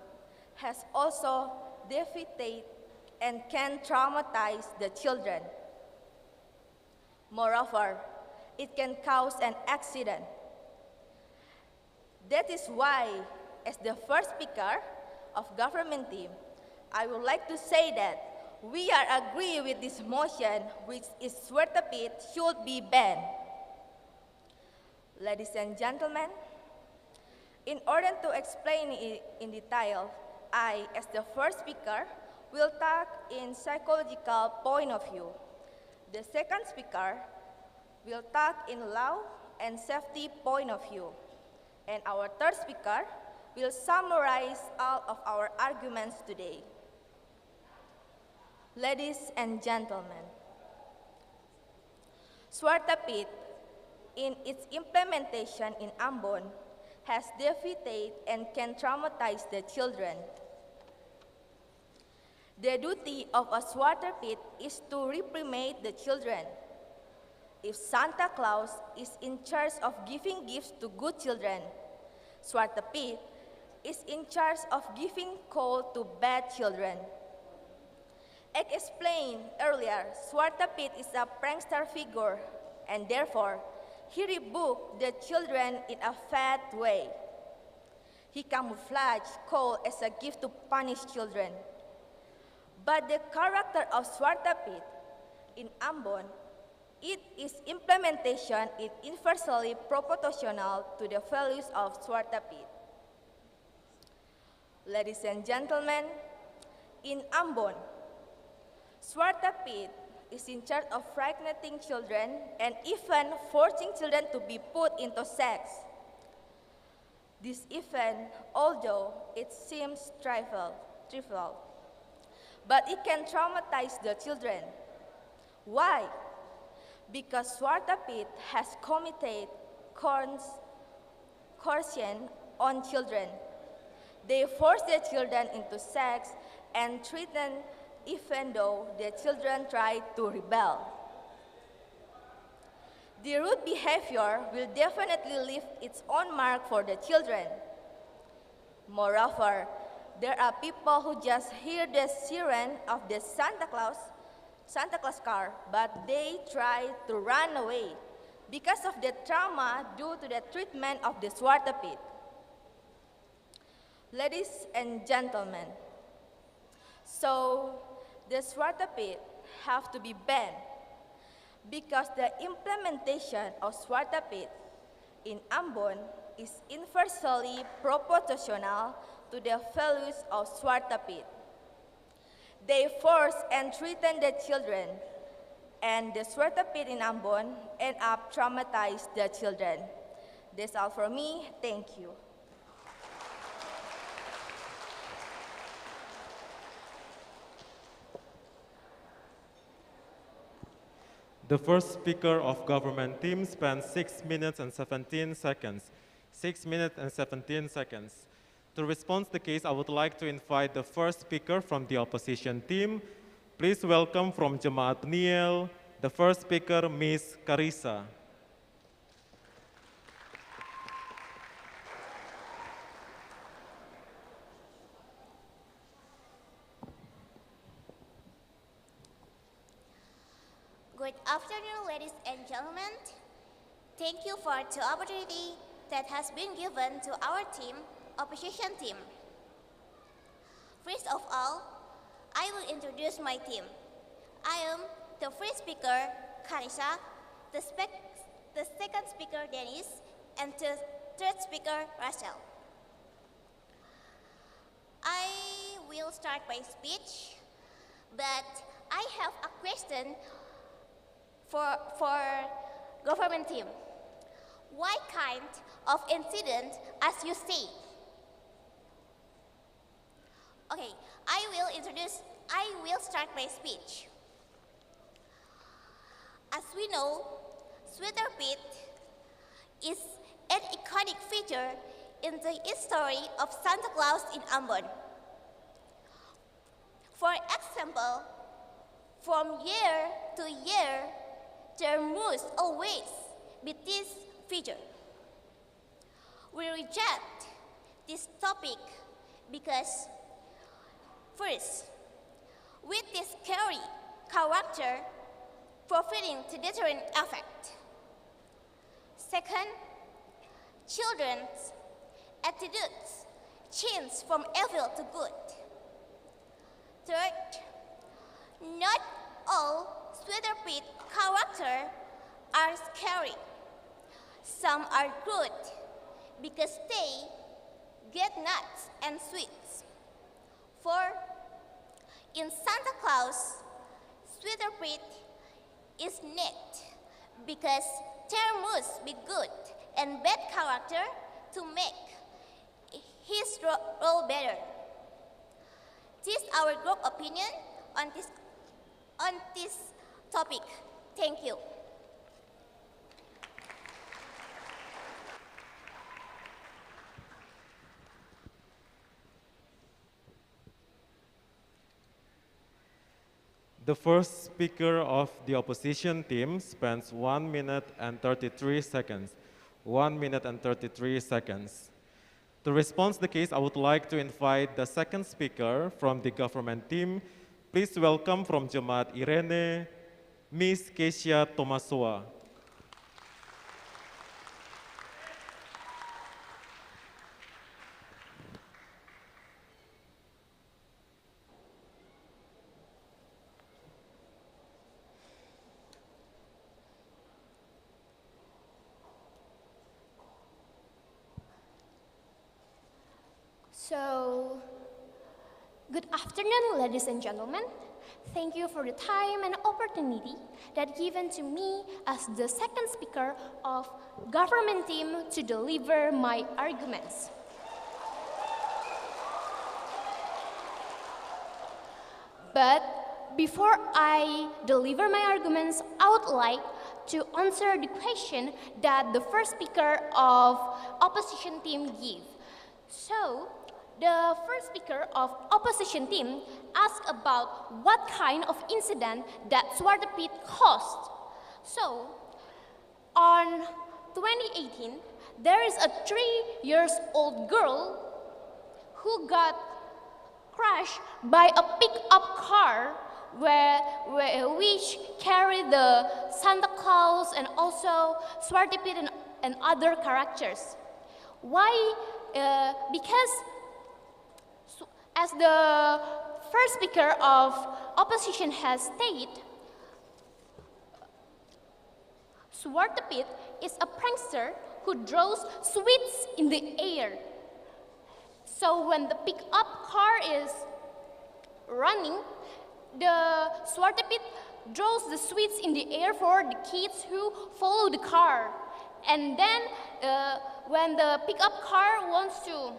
has also defeated and can traumatize the children. Moreover, it can cause an accident. That is why, as the first speaker of government team, I would like to say that we are agree with this motion, which is Swartopit should be banned. Ladies and gentlemen, in order to explain it in detail, I, as the first speaker, will talk in psychological point of view. The second speaker will talk in law and safety point of view. And our third speaker will summarize all of our arguments today. Ladies and gentlemen, Swartapit, in its implementation in Ambon, has devastated and can traumatize the children. The duty of a Swartapit is to reprimand the children. If Santa Claus is in charge of giving gifts to good children, Swartapit is in charge of giving coal to bad children. As explained earlier, Swartapit is a prankster figure, and therefore, he rebuked the children in a fat way. He camouflaged coal as a gift to punish children. But the character of Swartapit in Ambon, its implementation is inversely proportional to the values of Swartapit. Ladies and gentlemen, in Ambon, Swartapit is in charge of frightening children and even forcing children to be put into sex. This event, although it seems trivial, but it can traumatize the children. Why? Because Swartapit has committed coercion on children. They force their children into sex and threaten even though the children try to rebel. The rude behavior will definitely leave its own mark for the children. Moreover, there are people who just hear the siren of the Santa Claus car, but they try to run away because of the trauma due to the treatment of the Swartapit. Ladies and gentlemen, so the Swartapit have to be banned because the implementation of Swartapit in Ambon is inversely proportional to the values of Swartapit. They force and threaten the children, and the Swartapit in Ambon end up traumatize the children. That's all for me. Thank you. The first speaker of government team spent 6 minutes and 17 seconds. 6 minutes and 17 seconds. To respond to the case, I would like to invite the first speaker from the opposition team. Please welcome from Jemaat Peniel, the first speaker, Ms. Carissa. Good afternoon, ladies and gentlemen. Thank you for the opportunity that has been given to our team, opposition team. First of all, I will introduce my team. I am the first speaker, Carissa, the second speaker, Dennis, and the third speaker, Rachel. I will start my speech, but I have a question for government team. What kind of incident as you see? Okay, I will start my speech. As we know, Swartapit is an iconic figure in the history of Santa Claus in Ambon. For example, from year to year, there must always be this figure. We reject this topic because, first, with this scary character providing the deterrent effect. Second, children's attitudes change from evil to good. Third, not all Swartapit characters are scary. Some are good because they get nuts and sweets. For in Santa Claus, Swartapit is neat because there must be good and bad character to make his role better. This is our group opinion on this topic. Thank you. The first speaker of the opposition team spends 1 minute and 33 seconds. 1 minute and 33 seconds. To respond to the case, I would like to invite the second speaker from the government team. Please welcome from Jemaat Irene, Miss Keisha Tomasoa. So, good afternoon, ladies and gentlemen. Thank you for the time and opportunity that given to me as the second speaker of government team to deliver my arguments. But before I deliver my arguments, I would like to answer the question that the first speaker of opposition team gave. So, the first speaker of opposition team asked about what kind of incident that Zwarte Piet caused. So, on 2018, there is a 3-year-old girl who got crashed by a pickup car which carried the Santa Claus and also Zwarte Piet and other characters. Why? Because as the first speaker of opposition has stated, Zwarte Piet is a prankster who draws sweets in the air. So when the pickup car is running, the Zwarte Piet draws the sweets in the air for the kids who follow the car. And then when the pickup car wants to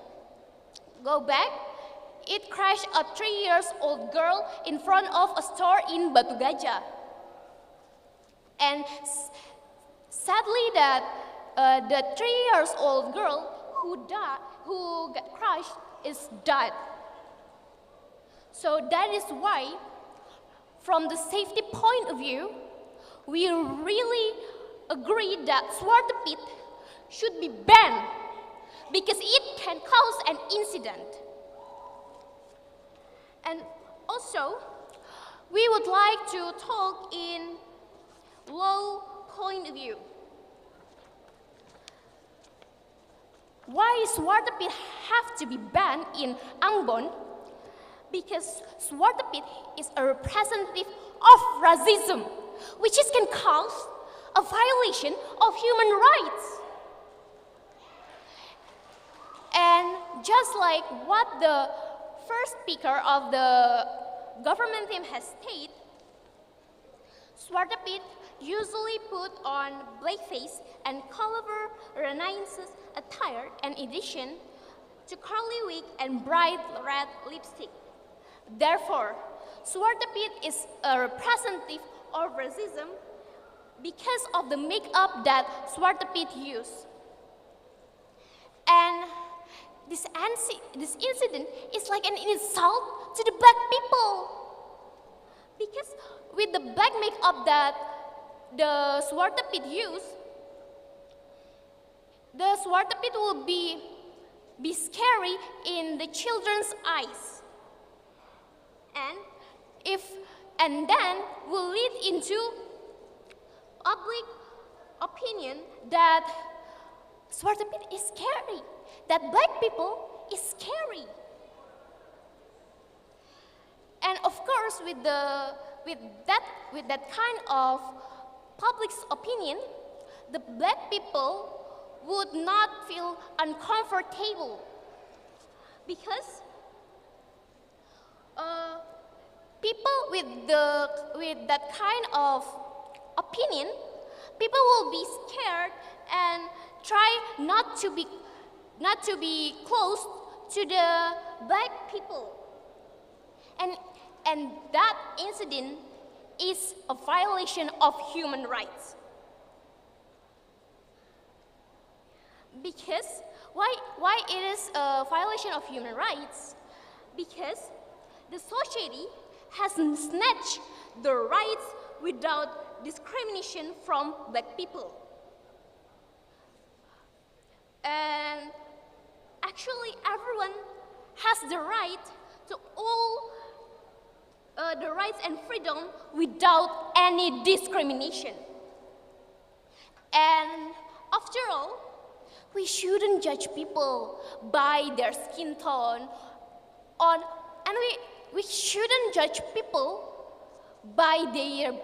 go back, it crashed a 3-year-old girl in front of a store in Batu Gajah. And sadly that the 3-year-old girl who got crushed is dead. So that is why, from the safety point of view, we really agree that Zwarte Piet should be banned because it can cause an incident. And also, we would like to talk in law point of view. Why Zwarte Piet have to be banned in Ambon? Because Zwarte Piet is a representative of racism, which can cause a violation of human rights. And just like what the first speaker of the government team has stated, Zwarte Piet usually put on blackface and colorful Renaissance attire in addition to curly wig and bright red lipstick. Therefore, Zwarte Piet is a representative of racism because of the makeup that Zwarte Piet use. And this incident is like an insult to the black people. Because with the black makeup that the Zwarte Piet use, the Zwarte Piet will be scary in the children's eyes. And then will lead into public opinion that Zwarte Piet is scary, that black people is scary. And of course, with that kind of public opinion, the black people would not feel uncomfortable because people with that kind of opinion, people will be scared and try not to be close to the black people. And that incident is a violation of human rights. Because why it is a violation of human rights? Because the society has snatched the rights without discrimination from black people. And actually everyone has the right to all the rights and freedom without any discrimination. And after all, we shouldn't judge people by their skin tone, and we shouldn't judge people by the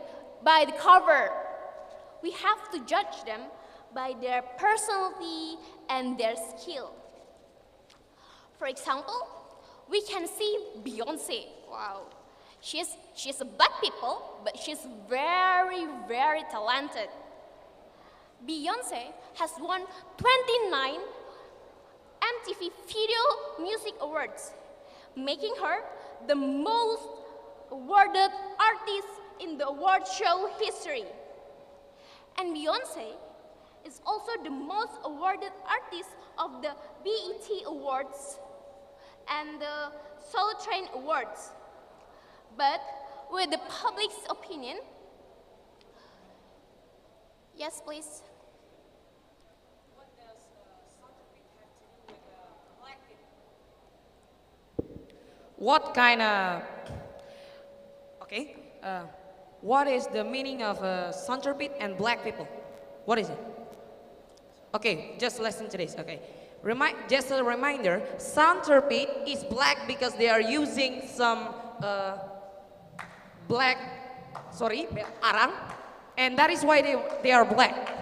cover. We have to judge them by their personality and their skill. For example, we can see Beyonce. Wow, she's a black people, but she's very, very talented. Beyonce has won 29 MTV Video Music Awards, making her the most awarded artist in the award show history. And Beyonce is also the most awarded artist of the BET Awards and the Soul Train Awards. But with the public's opinion, yes, please. What does Centerbeat have to do with black people? What kind of... Okay. What is the meaning of Centerbeat and black people? What is it? Okay, just listen to this. Okay. Just a reminder, Centerbeat is black because they are using some arang, and that is why they are black.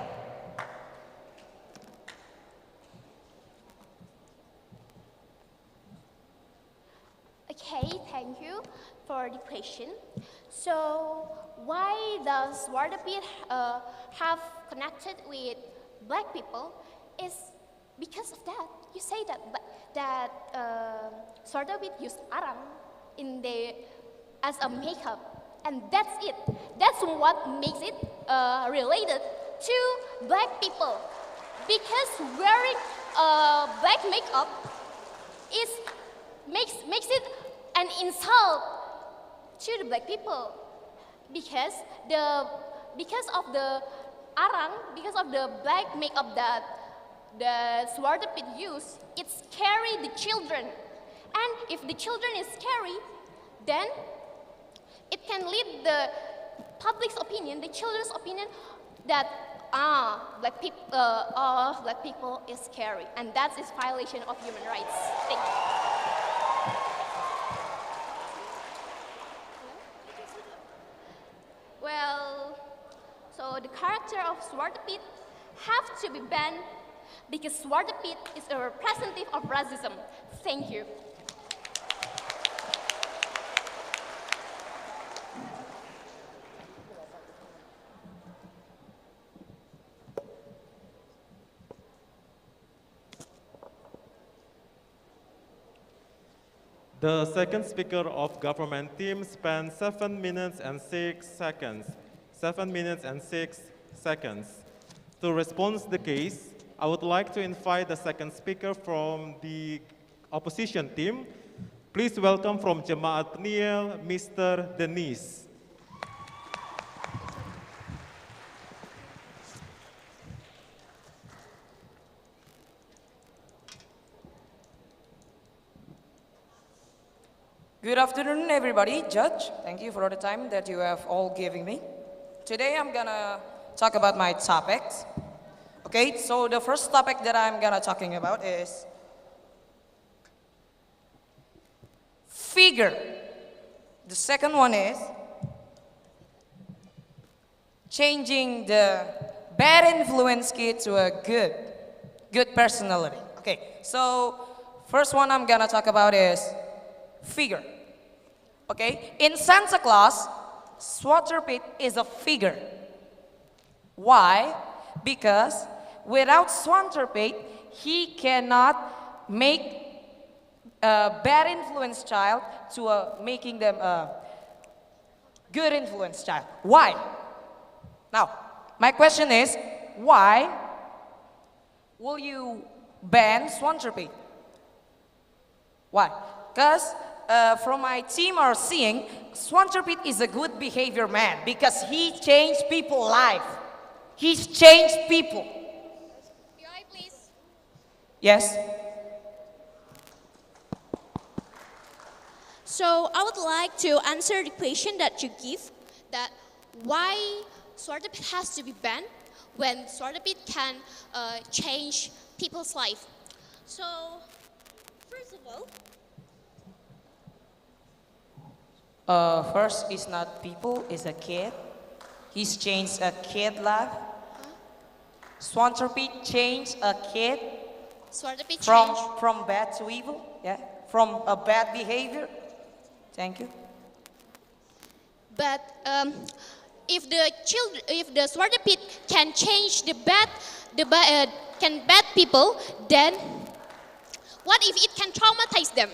Okay, thank you for the question. So, why does Swardapit have connected with black people? Is because of that. You say that Swardapit used arang as a makeup, and that's it. That's what makes it related to black people. Because wearing black makeup makes it an insult to the black people, because of the arang, because of the black makeup that the Swardapit use, it scary the children. And if the children is scary, then it can lead the public's opinion, the children's opinion, that black people is scary, and that is violation of human rights. Thank you. Well, so the character of Swardapit have to be banned because Swardapit is a representative of racism. Thank you. The second speaker of government team spent 7 minutes and 6 seconds. 7 minutes and 6 seconds. To respond to the case, I would like to invite the second speaker from the opposition team. Please welcome from Jemaat Peniel, Mr. Denise. Good afternoon, everybody. Judge, thank you for the time that you have all given me. Today I'm gonna talk about my topics. Okay, so the first topic that I'm gonna talking about is figure. The second one is changing the bad influence kid to a good personality. Okay, so first one I'm gonna talk about is figure. Okay, in Santa Claus, Swardapit is a figure. Why? Because without Swanterpate, he cannot make a bad influence child to making them a good influence child. Why? Now, my question is, why will you ban Swanterpate? Why? Because from my team are seeing Swanterpate is a good behavior man because he changed people's life. He's changed people. Yes? So I would like to answer the question that you give, that why Swartepit has to be banned when Swartepit can change people's life. So first of all, First, it's not people, it's a kid. He's changed a kid life. Swanterpate changed a kid Swartepit from bad to evil, yeah, from a bad behavior. Thank you. But if the Swartepit can change bad people, then what if it can traumatize them?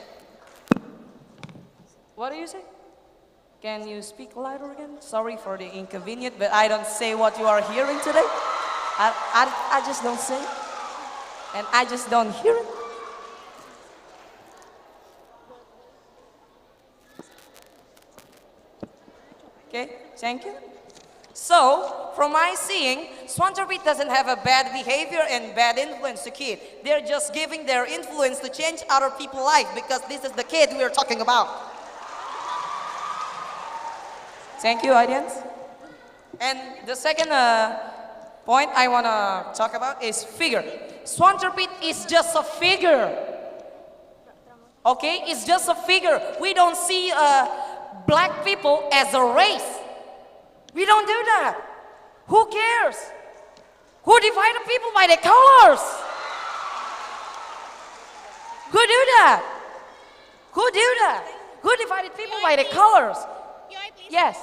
What do you say? Can you speak louder again? Sorry for the inconvenience, but I don't say what you are hearing today. I just don't say it. And I just don't hear it. Okay, thank you. So, from my seeing, Swanterpate doesn't have a bad behavior and bad influence to kid. They're just giving their influence to change other people's life because this is the kid we are talking about. Thank you, audience. And the second point I want to talk about is figure. Swanterpate is just a figure. Okay, it's just a figure. We don't see black people as a race. We don't do that. Who cares? Who divided people by their colors? Who do that? Who do that? Who divided people by their colors? Yes.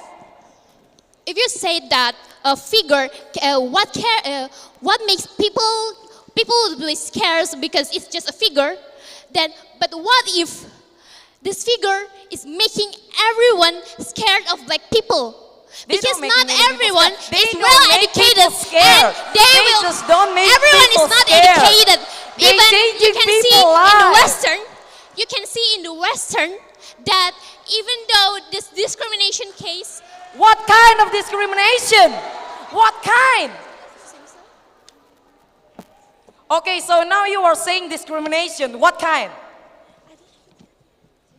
If you say that a figure, what makes people be scared because it's just a figure, then but what if this figure is making everyone scared of black people? Because not everyone is well educated, and everyone is not educated. Even you can see in the Western that even though this discrimination case. What kind of discrimination? What kind? Okay, so now you are saying discrimination. What kind?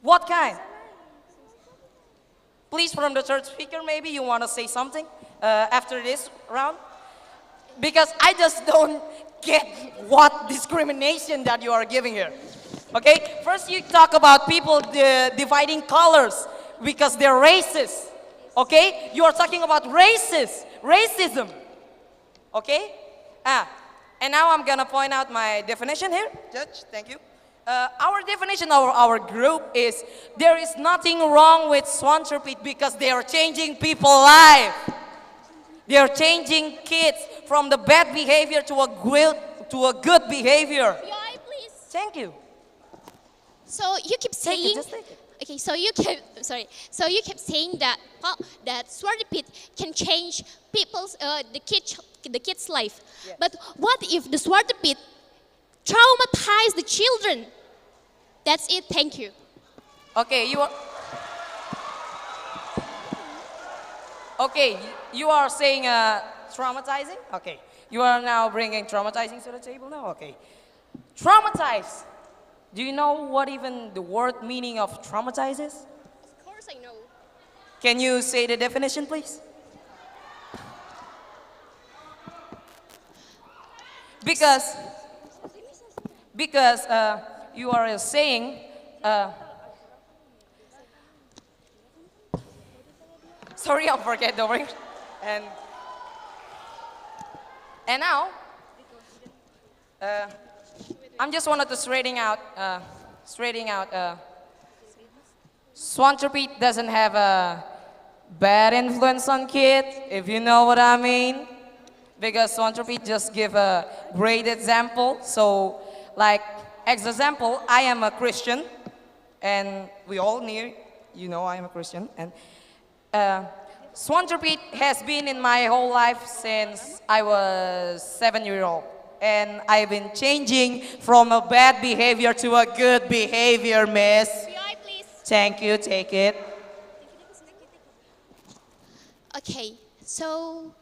What kind? Please, from the third speaker, maybe you want to say something after this round? Because I just don't get what discrimination that you are giving here. Okay, first you talk about people dividing colors because they're racist. Okay, you are talking about racism. Okay, and now I'm gonna point out my definition here, Judge. Thank you. Our definition of our group is there is nothing wrong with Swanterpate because they are changing people's life. They are changing kids from the bad behavior to a good behavior. Thank you. So you keep saying. Okay, so you kept saying that that Swartepit can change people's the kids' life. Yes. But what if the Swartepit traumatize the children? That's it. Thank you. Okay, you are saying traumatizing. Okay, you are now bringing traumatizing to the table now. Okay, traumatize. Do you know what even the word meaning of traumatize is? Of course I know. Can you say the definition, please? Because you are saying sorry, I forget the word. And now I'm just wanted to straightening out. Swanterpate doesn't have a bad influence on kids, if you know what I mean. because Swatter Pete just give a great example. So, like, as example, I am a Christian, and we all know, you know I am a Christian, and Swatter Pete has been in my whole life since I was 7-year-old. And I've been changing from a bad behavior to a good behavior, miss. Please. Thank you, take it. Okay, so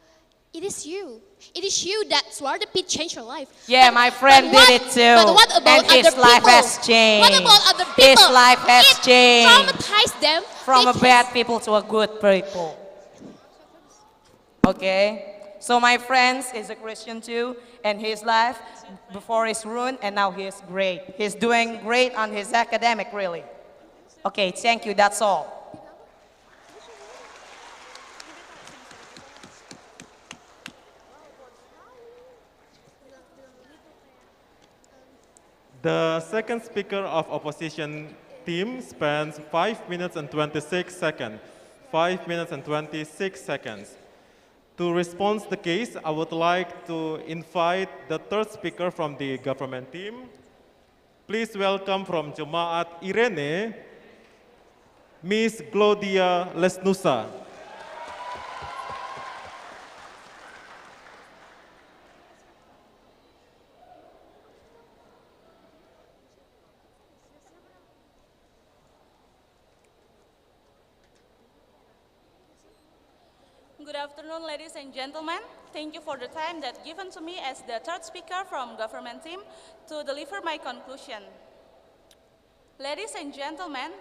it is you. It is you that Swatter Pete changed your life. Yeah, my friend did it too. But what about and his other life people? has changed. What about other people? His life has It changed. traumatized them. From a They bad people to a good people. Okay? So my friend is a Christian too, and his life before is ruined, and now he is great. He's doing great on his academic, really. Okay, thank you, that's all. The second speaker of opposition team spends 5 minutes and 26 seconds. 5 minutes and 26 seconds. To respond to the case, I would like to invite the third speaker from the government team. Please welcome from Jemaat Irene, Miss Glodia Lesnusa. Good afternoon, ladies and gentlemen. Thank you for the time that given to me as the third speaker from government team to deliver my conclusion. Ladies and gentlemen,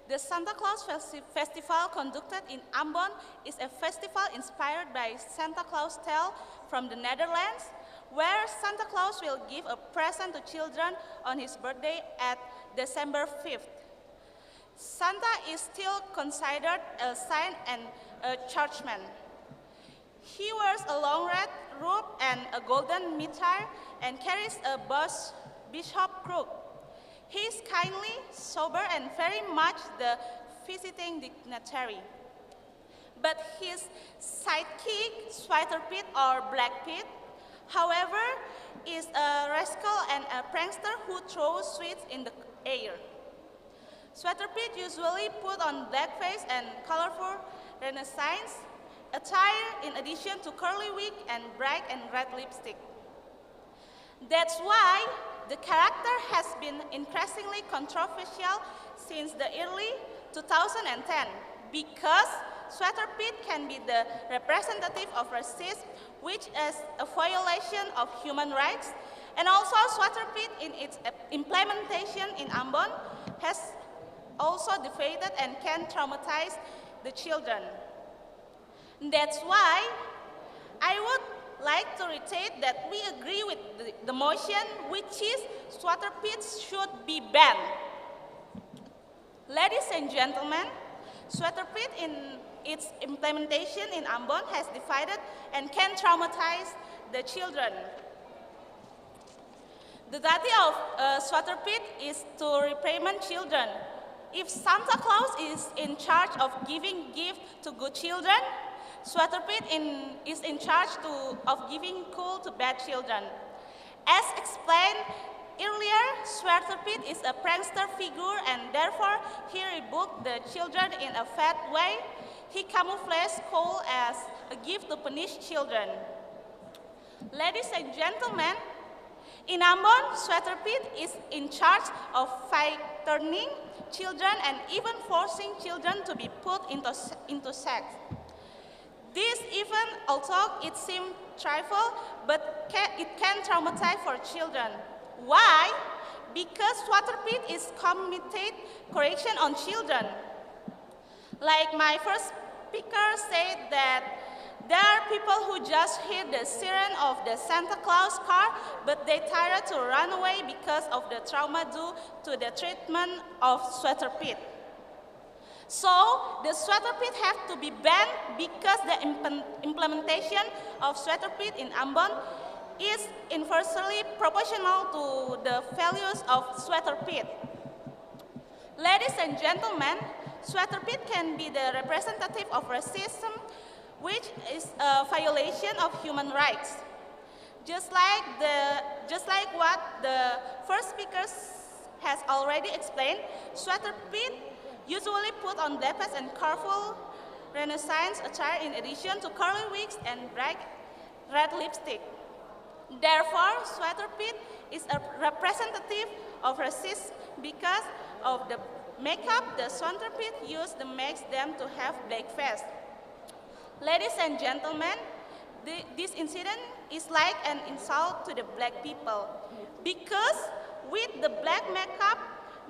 the Santa Claus Festival conducted in Ambon is a festival inspired by Santa Claus tale from the Netherlands, where Santa Claus will give a present to children on his birthday at December 5th. Santa is still considered a saint and a churchman. He wears a long red robe and a golden mitre and carries a bishop crook. He is kindly, sober, and very much the visiting dignitary. But his sidekick, Swatter Pete or Black Pete, however, is a rascal and a prankster who throws sweets in the air. Swatter Pete usually put on blackface and colorful Renaissance attire in addition to curly wig and bright and red lipstick. That's why the character has been increasingly controversial since the early 2010, because Swatter Pete can be the representative of racism, which is a violation of human rights, and also Swatter Pete in its implementation in Ambon has also defeated and can traumatize the children. That's why I would like to reiterate that we agree with the motion, which is Swatter Pete should be banned. Ladies and gentlemen, Swatter Pete in its implementation in Ambon has divided and can traumatize the children. The duty of Swatter Pete is to reprimand children. If Santa Claus is in charge of giving gifts to good children, Swatter Pete is in charge of giving cool to bad children. As explained earlier, Swatter Pete is a prankster figure, and therefore he rebuked the children in a fat way. He camouflages coal as a gift to punish children. Ladies and gentlemen, in Ambon, Swatter Pete is in charge of frightening children and even forcing children to be put into sex. This even, although it seems trifle, but it can traumatize for children. Why? Because Swatter Pete is committed correction on children. Like my first speaker said that there are people who just hear the siren of the Santa Claus car, but they try to run away because of the trauma due to the treatment of Swatter Pete. So the Swatter Pete have to be banned because the implementation of Swatter Pete in Ambon is inversely proportional to the values of Swatter Pete. Ladies and gentlemen, Swatter Pete can be the representative of racism, which is a violation of human rights. Just like what the first speaker has already explained, sweater pit usually put on black pants and colorful Renaissance attire in addition to curly wigs and bright red lipstick. Therefore, sweater pit is a representative of racism because of the makeup the sweater pit use that makes them to have black face. Ladies and gentlemen, this incident is like an insult to the black people because with the black makeup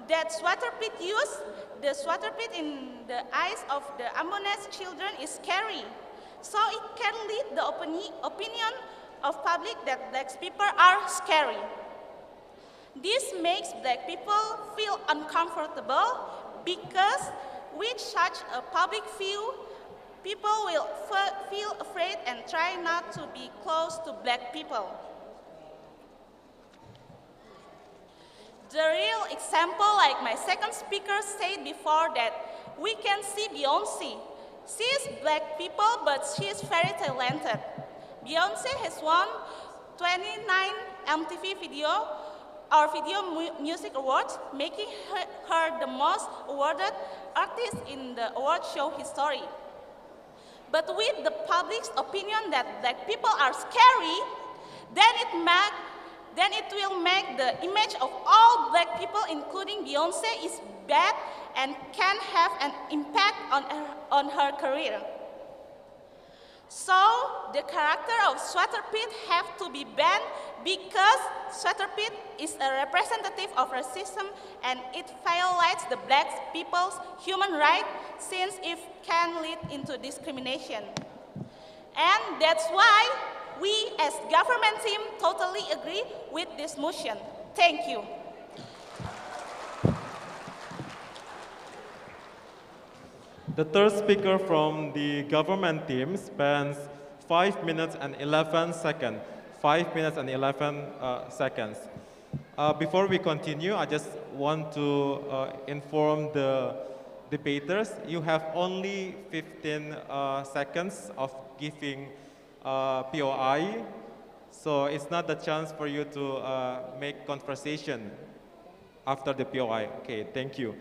that sweater pit use, the sweater pit in the eyes of the Ambonese children is scary. So it can lead the opinion of public that black people are scary. This makes black people feel uncomfortable because with such a public view, people will feel afraid and try not to be close to black people. The real example, like my second speaker said before, that we can see Beyonce. She is black people, but she is very talented. Beyonce has won 29 MTV Video Music Awards, making her the most awarded artist in the award show history. But with the public's opinion that black people are scary, then it will make the image of all black people, including Beyonce, is bad and can have an impact on her career. So the character of sweater pit have to be banned because sweater pit is a representative of racism and it violates the black people's human right since it can lead into discrimination. And that's why we as government team totally agree with this motion. Thank you. The third speaker from the government team spends 5 minutes and 11 seconds. 5 minutes and 11 seconds. Before we continue, I just want to inform the debaters, you have only 15 seconds of giving POI, so it's not the chance for you to make conversation after the POI. Okay, thank you.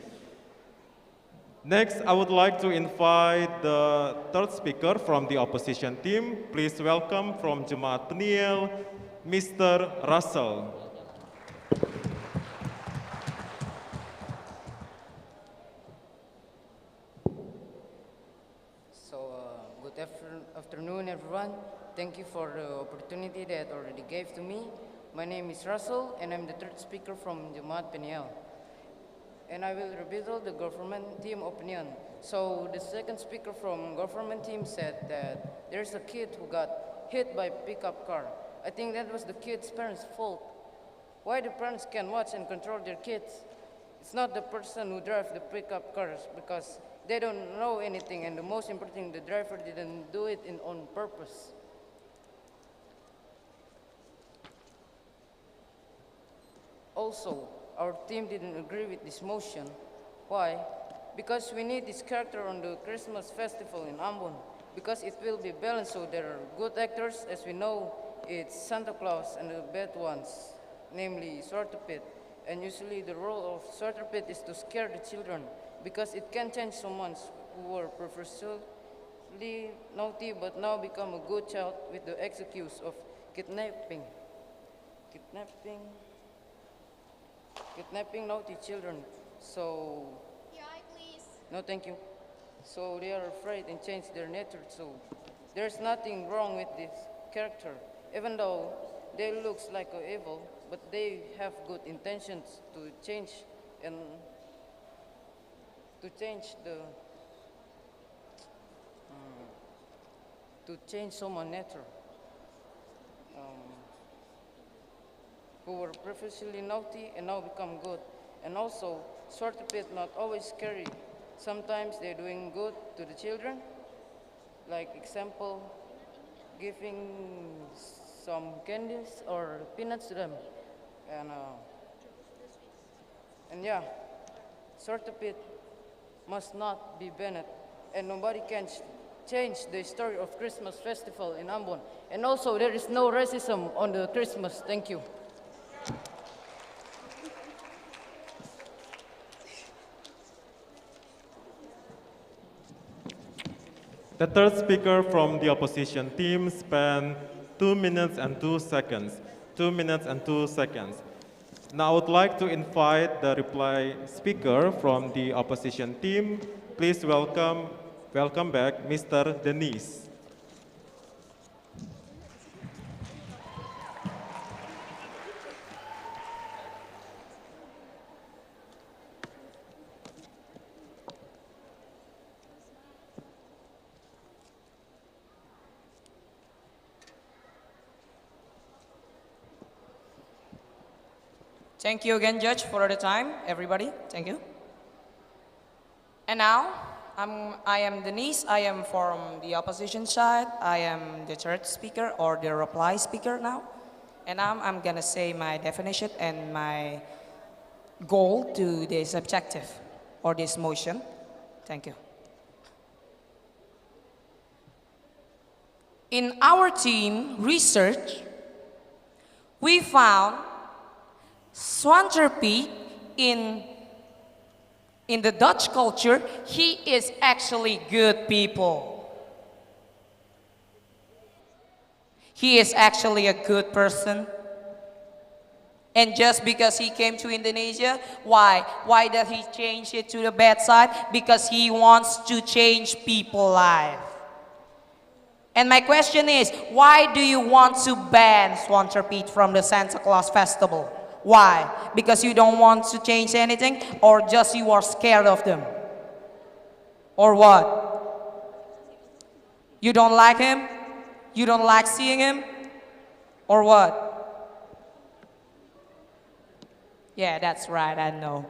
Next, I would like to invite the third speaker from the opposition team. Please welcome from Jemaat Peniel, Mr. Russell. Good afternoon, everyone. Thank you for the opportunity that already gave to me. My name is Russell, and I'm the third speaker from Jemaat Peniel. And I will rebuttal the government team opinion. So the second speaker from government team said that there's a kid who got hit by a pickup car. I think that was the kid's parents' fault. Why the parents can watch and control their kids? It's not the person who drives the pickup cars because they don't know anything, and the most important thing, the driver didn't do it on purpose. Also, our team didn't agree with this motion. Why? Because we need this character on the Christmas festival in Ambon, because it will be balanced so there are good actors. As we know, it's Santa Claus and the bad ones, namely Sweater Pit. And usually the role of Sweater Pit is to scare the children, because it can change someone who were previously naughty but now become a good child with the excuse of kidnapping naughty children. So, please. No, thank you. So they are afraid and change their nature. So there's nothing wrong with this character, even though they looks like evil, but they have good intentions to change and to change someone's nature. Who were previously naughty and now become good. And also, Sweater Pit not always scary. Sometimes they're doing good to the children. Like example, giving some candies or peanuts to them. And yeah, Sweater Pit must not be banned, and nobody can change the story of Christmas festival in Ambon. And also there is no racism on the Christmas. Thank you. The third speaker from the opposition team spent 2 minutes and 2 seconds. 2 minutes and 2 seconds. Now I would like to invite the reply speaker from the opposition team. Please welcome back Mr. Denise. Thank you again, Judge, for the time, everybody. Thank you. And now, I am Denise. I am from the opposition side. I am the third speaker or the reply speaker now. And now I'm gonna say my definition and my goal to this objective or this motion. Thank you. In our team research, we found Zwarte Piet in the Dutch culture, he is actually good people. He is actually a good person. And just because he came to Indonesia, why? Why does he change it to the bad side? Because he wants to change people's life. And my question is, why do you want to ban Zwarte Piet from the Santa Claus festival? Why? Because you don't want to change anything, or just you are scared of them? Or what? You don't like him? You don't like seeing him? Or what? Yeah, that's right, I know.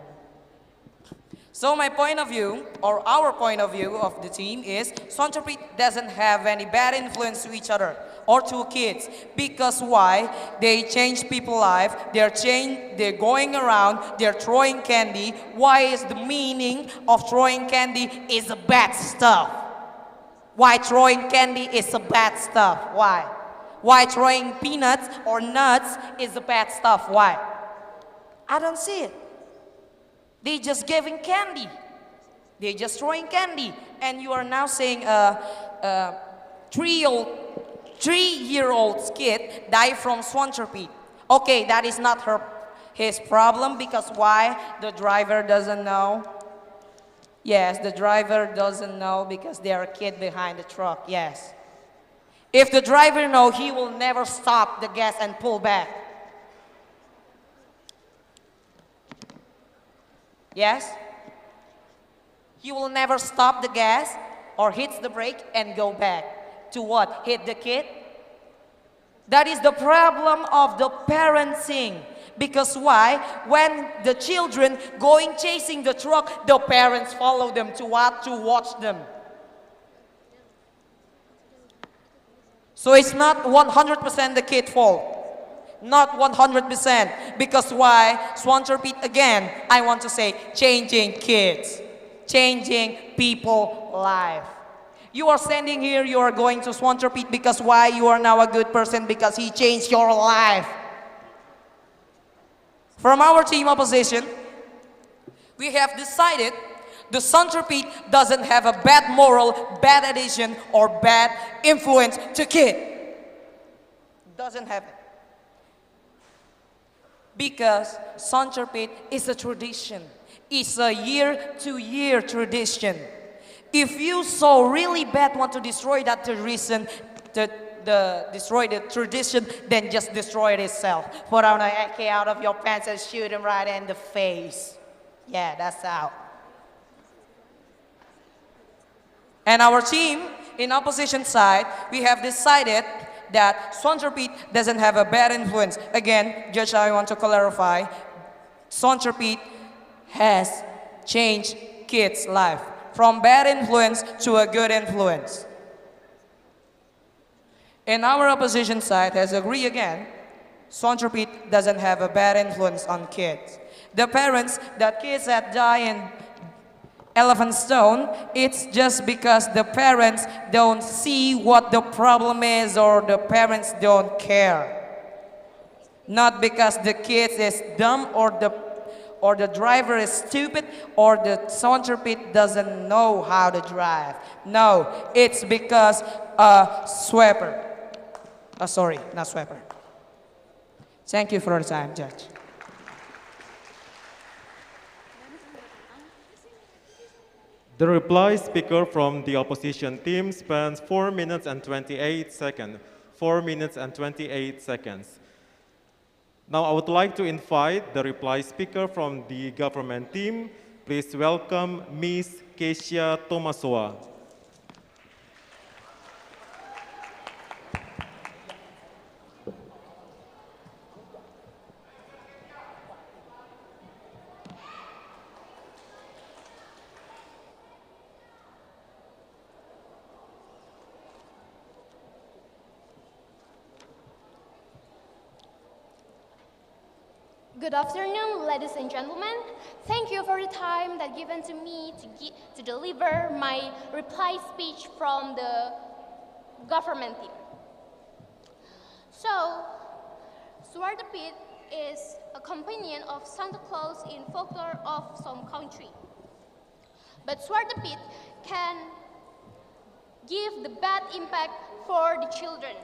So my point of view, or our point of view of the team is, Zwarte Piet doesn't have any bad influence to each other or to kids. Because why? They change people's life, they're going around, they're throwing candy. Why is the meaning of throwing candy is a bad stuff? Why throwing candy is a bad stuff? Why? Why throwing peanuts or nuts is a bad stuff? Why? I don't see it. They just giving candy. They just throwing candy. And you are now saying a 3-year-old kid died from Zwarte Piet. Okay, that is not his problem, because why? The driver doesn't know. Yes, the driver doesn't know because there are a kid behind the truck, yes. If the driver knows, he will never stop the gas and pull back. Yes? He will never stop the gas or hits the brake and go back. To what? Hit the kid? That is the problem of the parenting. Because why? When the children going chasing the truck, the parents follow them to what? To watch them. So it's not 100% the kid's fault. Not 100%. Because why? Zwarte Piet, again, I want to say, changing kids. Changing people's life. You are standing here, you are going to Zwarte Piet because why? You are now a good person because he changed your life. From our team opposition, we have decided the Zwarte Piet doesn't have a bad moral, bad addiction, or bad influence to kid. Doesn't have it. Because Zwarte Piet is a tradition. It's a year-to-year tradition. If you so really bad want to destroy that tradition, destroy the tradition, then just destroy it itself. Put out an AK out of your pants and shoot him right in the face. Yeah, that's how. And our team, in opposition side, we have decided that Zwarte Piet doesn't have a bad influence. Again, Judge, I want to clarify. Zwarte Piet has changed kids' life from bad influence to a good influence. And our opposition side has agreed again, Zwarte Piet doesn't have a bad influence on kids. The parents that kids that die elephant stone, it's just because the parents don't see what the problem is or the parents don't care. Not because the kid is dumb or the driver is stupid or the centipede doesn't know how to drive. No, it's because a sweeper. Sorry, not sweeper. Thank you for the time, Judge. The reply speaker from the opposition team spends 4 minutes and 28 seconds. 4 minutes and 28 seconds. Now I would like to invite the reply speaker from the government team. Please welcome Ms. Keisha Tomasoa. Good afternoon, ladies and gentlemen. Thank you for the time that given to me to deliver my reply speech from the government team. So, Zwarte Piet is a companion of Santa Claus in folklore of some country. But Zwarte Piet can give the bad impact for the children,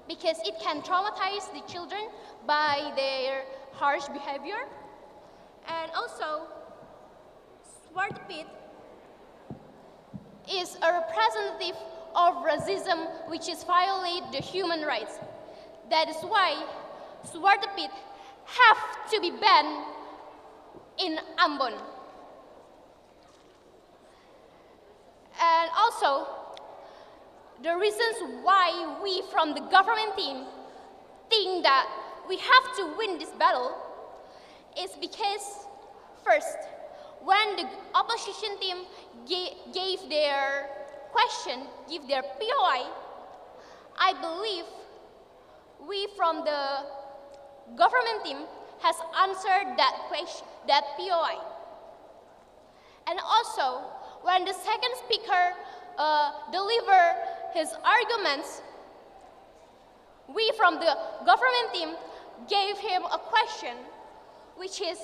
because it can traumatize the children by their harsh behavior. And also, Zwarte Piet is a representative of racism, which is violate the human rights. That is why Zwarte Piet have to be banned in Ambon. And also, the reasons why we from the government team think that we have to win this battle is because, first, when the opposition team gave their question, give their POI, I believe we from the government team has answered that question, that POI. And also, when the second speaker deliver his arguments, we from the government team gave him a question, which is,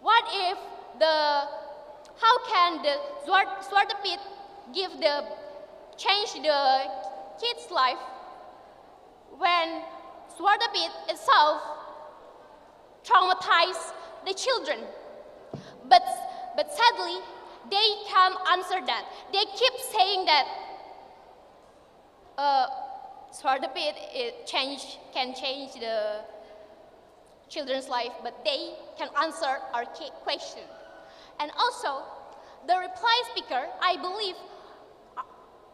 what if how can the Zwarte Piet change the kid's life when Zwarte Piet itself traumatize the children? But sadly, they can't answer that. They keep saying that Zwarte Piet can change the children's life, but they can answer our question. And also, the reply speaker, I believe,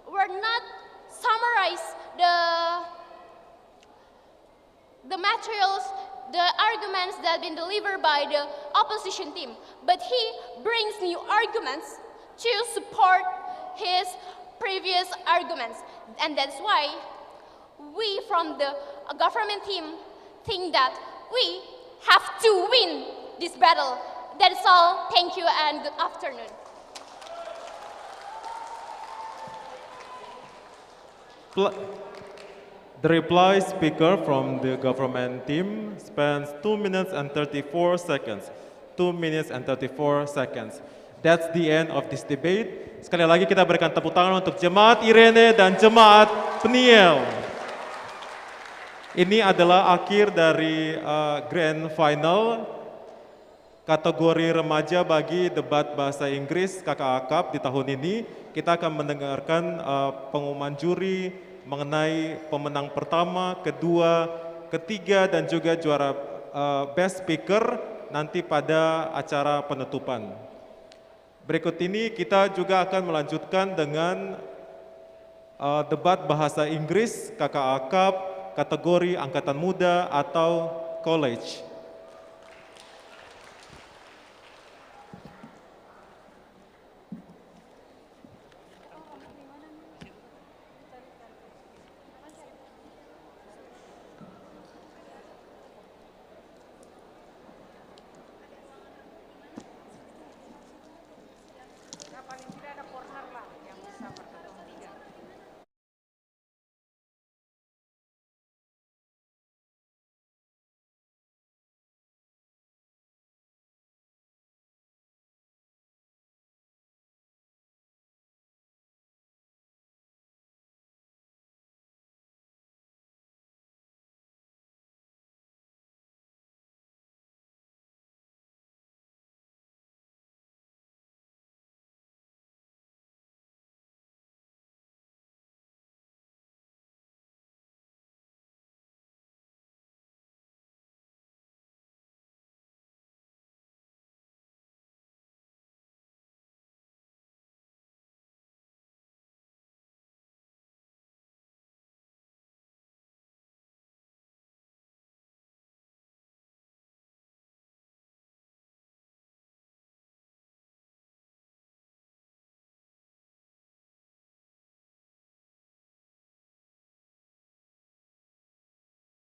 were not summarize the materials, the arguments that have been delivered by the opposition team, but he brings new arguments to support his previous arguments. And that's why we from the government team think that we have to win this battle. That is all. Thank you and good afternoon. The reply speaker from the government team spends 2 minutes and 34 seconds. 2 minutes and 34 seconds. That's the end of this debate. Sekali lagi kita berikan tepuk tangan untuk Jemaat Irene dan Jemaat Peniel. Ini adalah akhir dari grand final kategori remaja bagi debat bahasa Inggris Kakak Akap di tahun ini. Kita akan mendengarkan pengumuman juri mengenai pemenang pertama, kedua, ketiga, dan juga juara best speaker nanti pada acara penutupan. Berikut ini kita juga akan melanjutkan dengan debat bahasa Inggris Kakak Akap kategori angkatan muda atau college.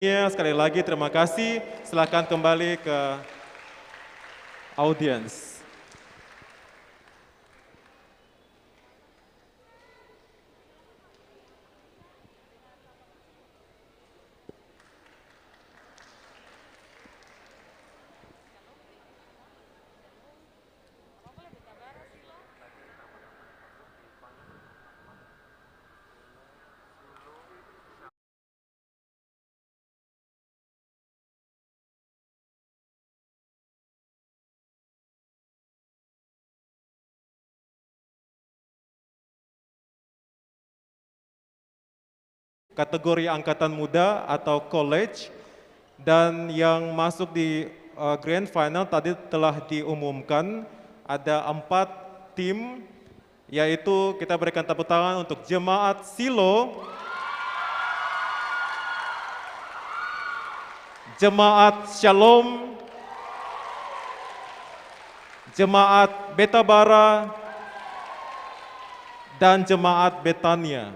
Ya, sekali lagi terima kasih. Silakan kembali ke audiens. Kategori angkatan muda atau college, dan yang masuk di grand final tadi telah diumumkan ada 4 tim, yaitu kita berikan tepuk tangan untuk Jemaat Silo, Jemaat Shalom, Jemaat Betabara, dan Jemaat Betania.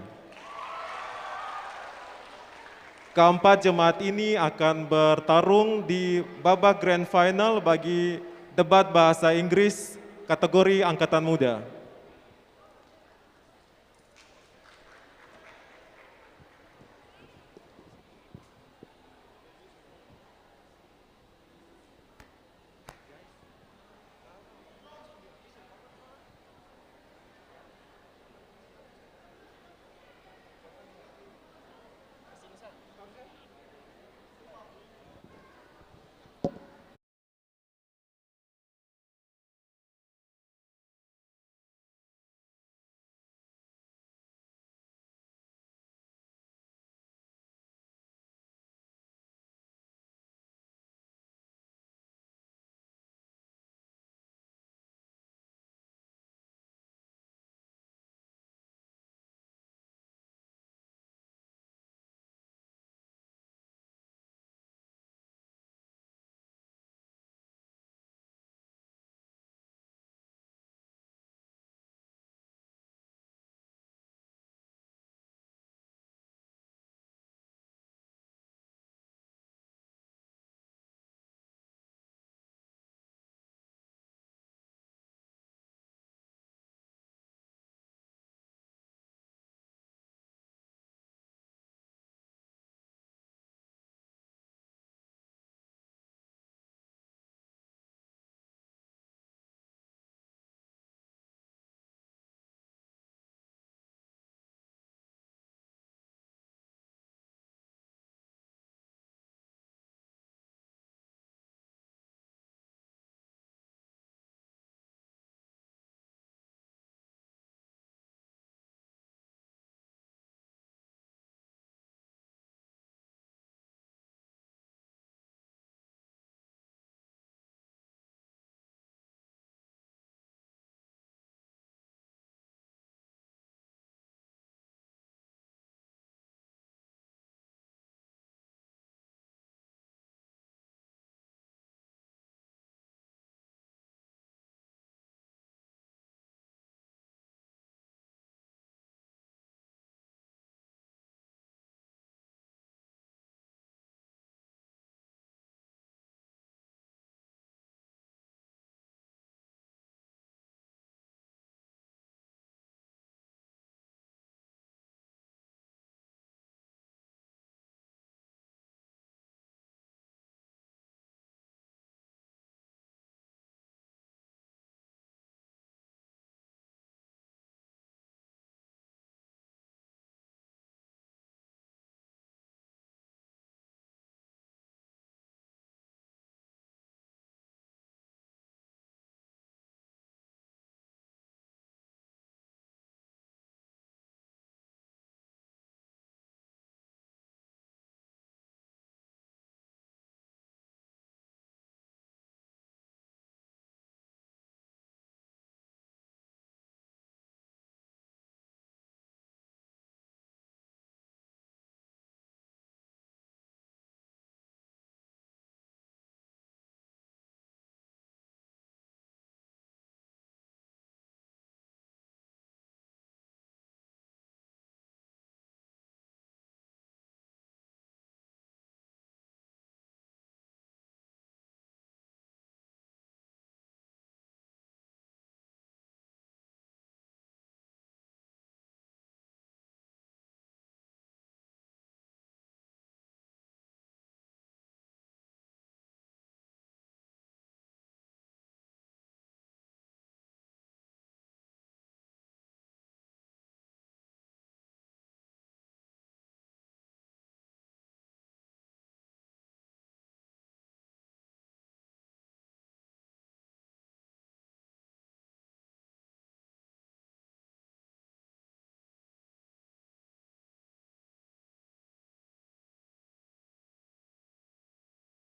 Keempat jemaat ini akan bertarung di babak grand final bagi debat bahasa Inggris kategori angkatan muda.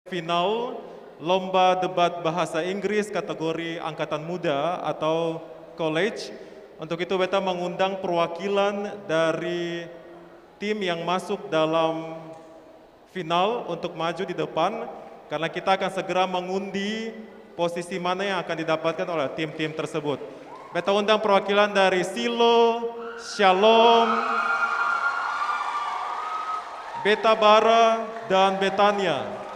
Final lomba debat bahasa Inggris kategori angkatan muda atau college. Untuk itu beta mengundang perwakilan dari tim yang masuk dalam final untuk maju di depan, karena kita akan segera mengundi posisi mana yang akan didapatkan oleh tim-tim tersebut. Beta undang perwakilan dari Silo, Shalom, Betabara, dan Betania.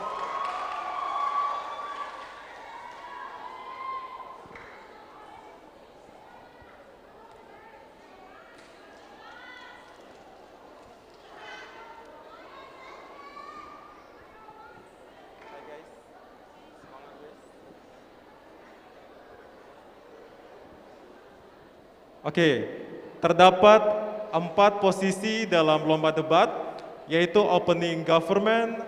Oke, terdapat 4 posisi dalam lomba debat, yaitu opening government,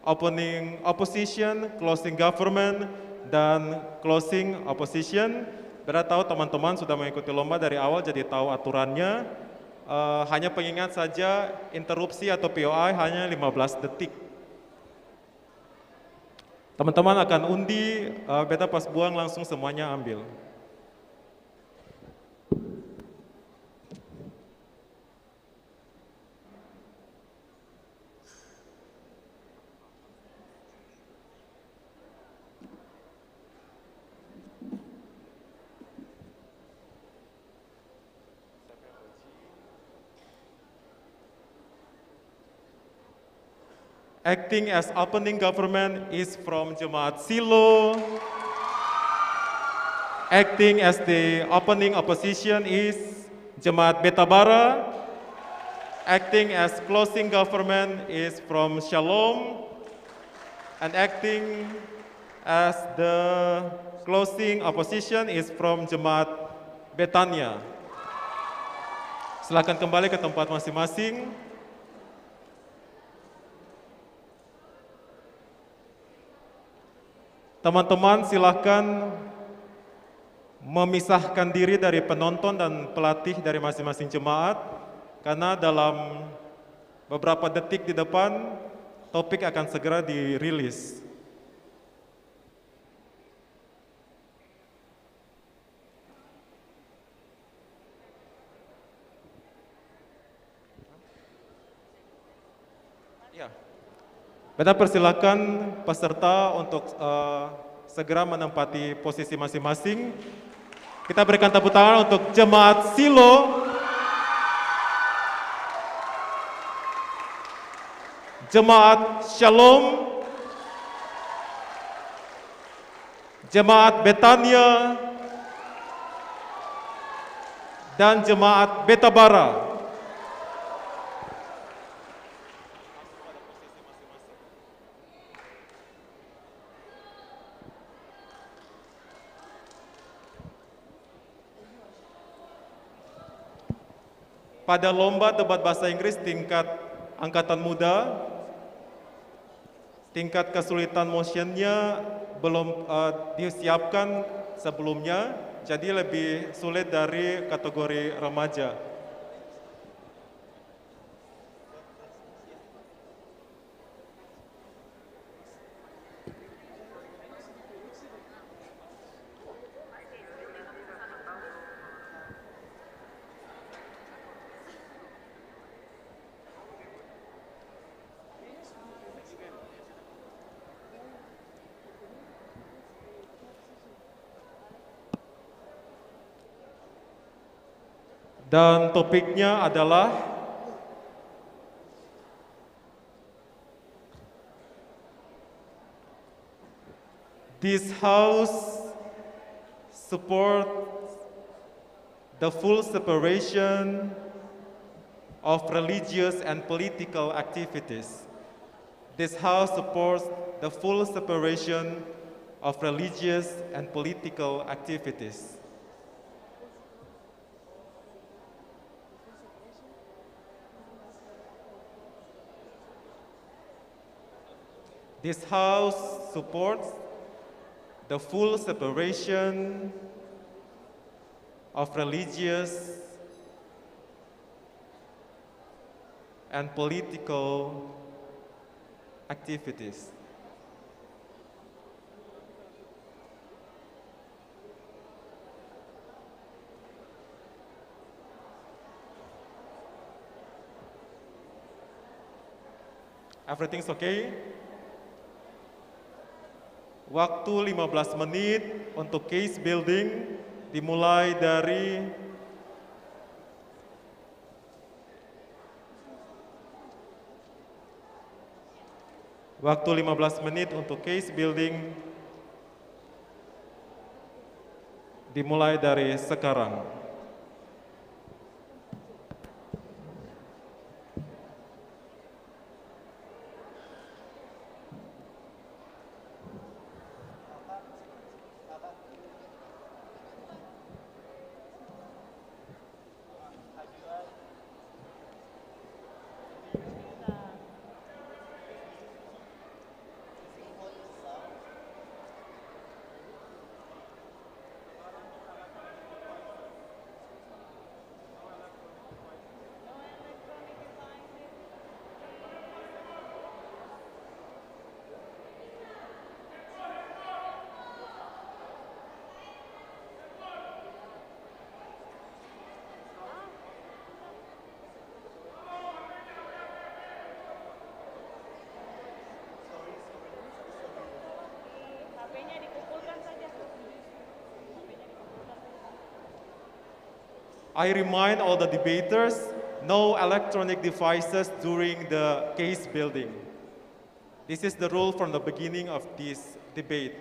opening opposition, closing government, dan closing opposition. Beta tahu teman-teman sudah mengikuti lomba dari awal, jadi tahu aturannya. Hanya pengingat saja, interupsi atau POI hanya 15 detik. Teman-teman akan undi, beta pas buang langsung semuanya ambil. Acting as opening government is from Jemaat Silo. Acting as the opening opposition is Jemaat Betabara. Acting as closing government is from Shalom. And acting as the closing opposition is from Jemaat Betania. Silakan kembali ke tempat masing-masing. Teman-teman silakan memisahkan diri dari penonton dan pelatih dari masing-masing jemaat, karena dalam beberapa detik di depan topik akan segera dirilis. Beta persilakan peserta untuk segera menempati posisi masing-masing. Kita berikan tepuk tangan untuk Jemaat Silo, Jemaat Shalom, Jemaat Betania, dan Jemaat Betabara. Pada lomba debat bahasa Inggris tingkat angkatan muda, tingkat kesulitan motionnya belum disiapkan sebelumnya, jadi lebih sulit dari kategori remaja. Dan topiknya adalah this house supports the full separation of religious and political activities. This house supports the full separation of religious and political activities. This house supports the full separation of religious and political activities. Everything's okay? Waktu 15 menit untuk case building dimulai dari waktu 15 menit untuk case building dimulai dari sekarang. I remind all the debaters, no electronic devices during the case building. This is the rule from the beginning of this debate.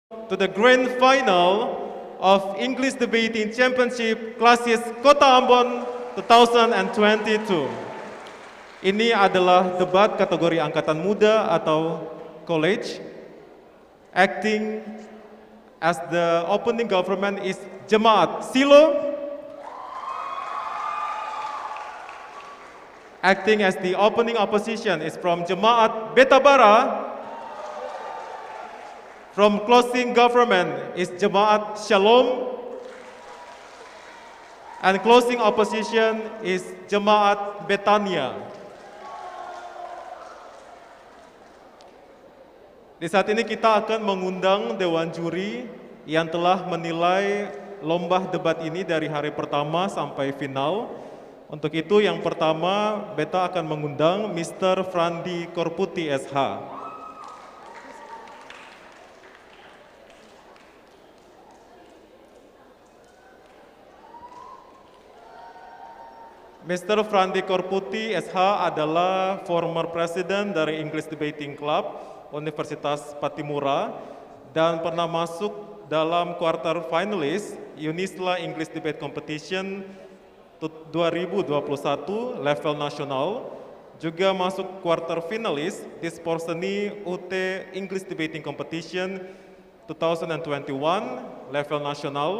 to the grand final of English Debating Championship Classes Kota Ambon 2022. Ini adalah debat kategori angkatan muda atau college. Acting as the opening government is Jemaat Silo. Acting as the opening opposition is from Jemaat Betabara. From closing government is Jemaat Shalom. And closing opposition is Jemaat Betania. Di saat ini kita akan mengundang Dewan Juri yang telah menilai lomba debat ini dari hari pertama sampai final. Untuk itu yang pertama, Beta akan mengundang Mr. Frandi Korputi SH. Mr. Frandi Korputi SH adalah former president dari English Debating Club Universitas Patimura dan pernah masuk dalam quarter finalist Unisla English Debate Competition 2021 level nasional, juga masuk quarter finalist Disporseni UT English Debating Competition 2021 level nasional,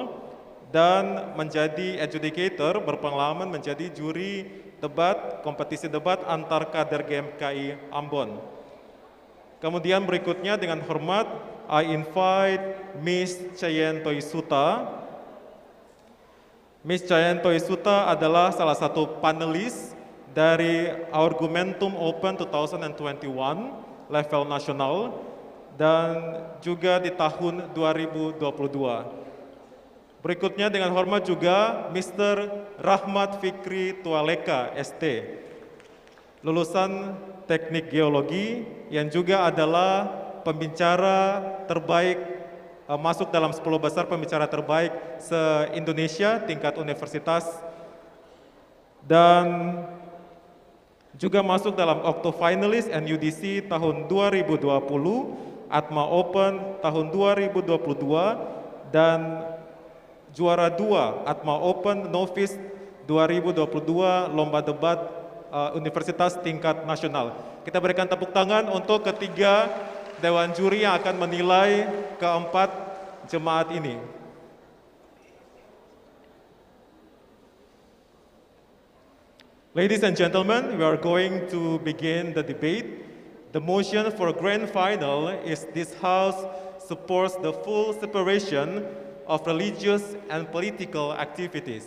dan menjadi adjudicator berpengalaman menjadi juri debat, kompetisi debat antar kader GMKI Ambon. Kemudian berikutnya dengan hormat, I invite Miss Chayen Toisuta. Miss Chayen Toisuta adalah salah satu panelis dari Argumentum Open 2021 level nasional dan juga di tahun 2022. Berikutnya dengan hormat juga Mr. Rahmat Fikri Tualeka ST, lulusan Teknik Geologi yang juga adalah pembicara terbaik, masuk dalam 10 besar pembicara terbaik se-Indonesia tingkat universitas, dan juga masuk dalam Octo Finalist NUDC tahun 2020, Atma Open tahun 2022, dan juara 2 Atma Open Novice 2022 lomba debat universitas tingkat nasional. Kita berikan tepuk tangan untuk ketiga Dewan Juri yang akan menilai keempat jemaat ini. Ladies and gentlemen, we are going to begin the debate. The motion for grand final is this House supports the full separation of religious and political activities.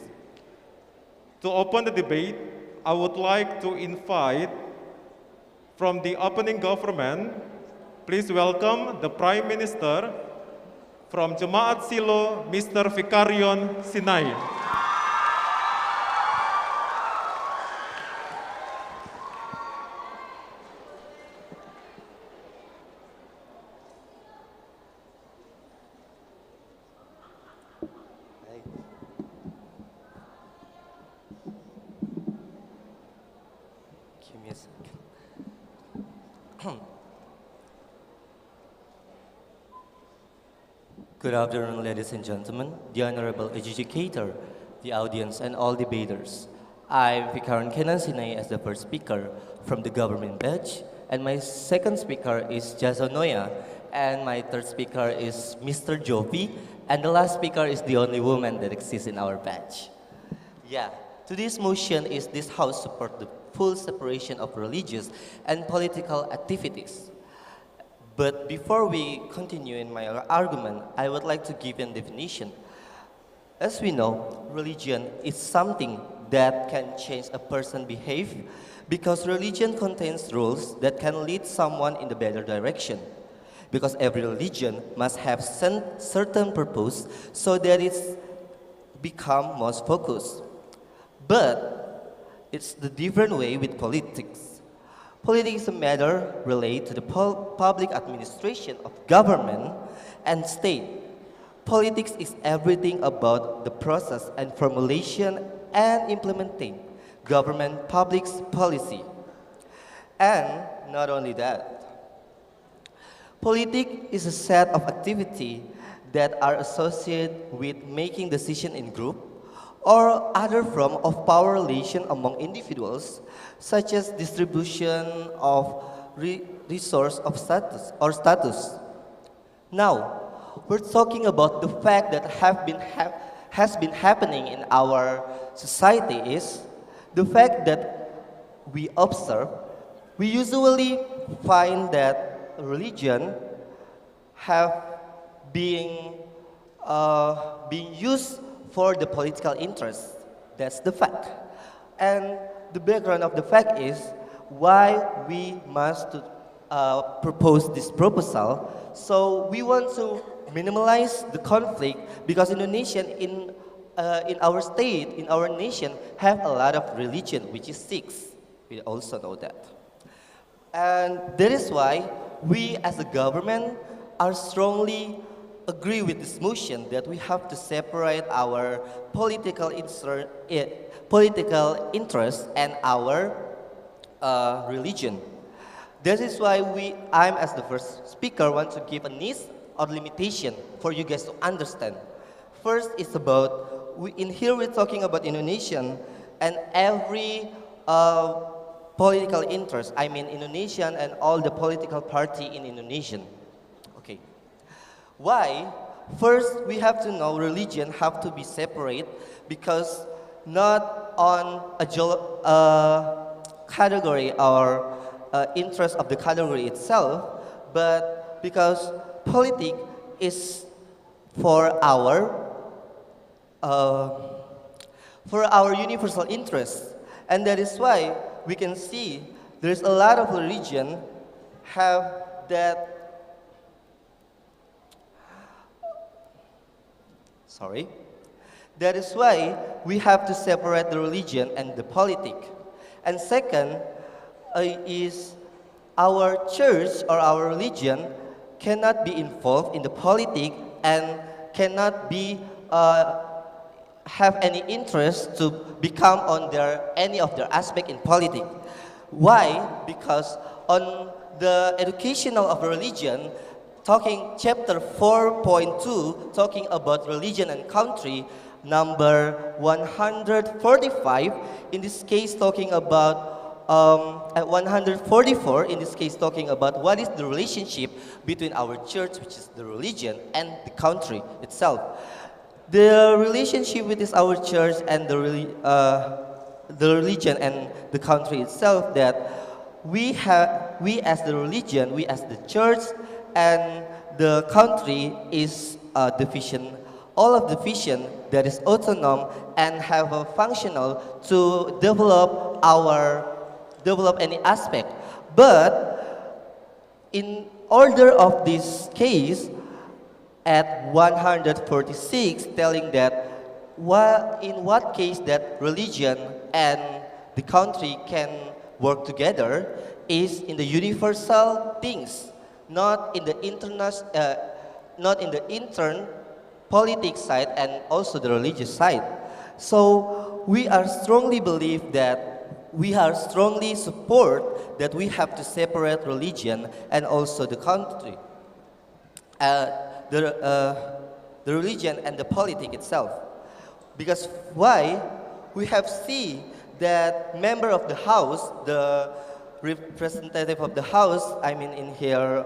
To open the debate, I would like to invite from the opening government, please welcome the Prime Minister from Jemaat Silo, Mr. Fikarion Sinai. Good afternoon, ladies and gentlemen, the honorable adjudicator, the audience, and all debaters. I'm Fikarion Kenan Sinai as the first speaker from the government batch, and my second speaker is Jason Noya, and my third speaker is Mr. Jovi, and the last speaker is the only woman that exists in our batch. Yeah, today's motion is this House support the full separation of religious and political activities. But before we continue in my argument, I would like to give a definition. As we know, religion is something that can change a person's behavior because religion contains rules that can lead someone in the better direction. Because every religion must have certain purpose so that it's become most focused. But it's the different way with politics. Politics is a matter related to the public administration of government and state. Politics is everything about the process and formulation and implementing government public policy. And not only that, Politics is a set of activity that are associated with making decision in group or other form of power relation among individuals, such as distribution of resource of status. Now, we're talking about the fact that has been happening in our society is the fact that we observe. We usually find that religion have being used for the political interest. That's the fact. And the background of the fact is why we must propose this proposal. So we want to minimize the conflict because Indonesian in our state, in our nation, have a lot of religion, which is six. We also know that. And that is why we as a government are strongly agree with this motion that we have to separate our political interest and our religion. That is why I'm as the first speaker want to give a niche or limitation for you guys to understand. First is about, in here we're talking about Indonesian and every political interest, I mean Indonesian and all the political party in Indonesian. Okay. Why? First, we have to know religion have to be separate because not on a category or interest of the category itself, but because politics is for our universal interest, and that is why we can see there's a lot of religion have that. Sorry. That is why we have to separate the religion and the politics. And second is our church or our religion cannot be involved in the politics and cannot be have any interest to become on any of their aspect in politics. Why? Because on the educational of religion, talking chapter 4.2, talking about religion and country, number 145, in this case talking about at 144, in this case talking about what is the relationship between our church, which is the religion, and the country itself. The relationship with our church and the religion and the country itself, that we as the religion, we as the church and the country is a division, all of division that is autonomous and have a functional to develop any aspect. But in order of this case, at 146, telling that in what case that religion and the country can work together is in the universal things, not in the intern politics side and also the religious side. So we are strongly believe that we are strongly support that we have to separate religion and also the country, the religion and the politics itself. Because why? We have seen that member of the house, the representative of the house, I mean in here,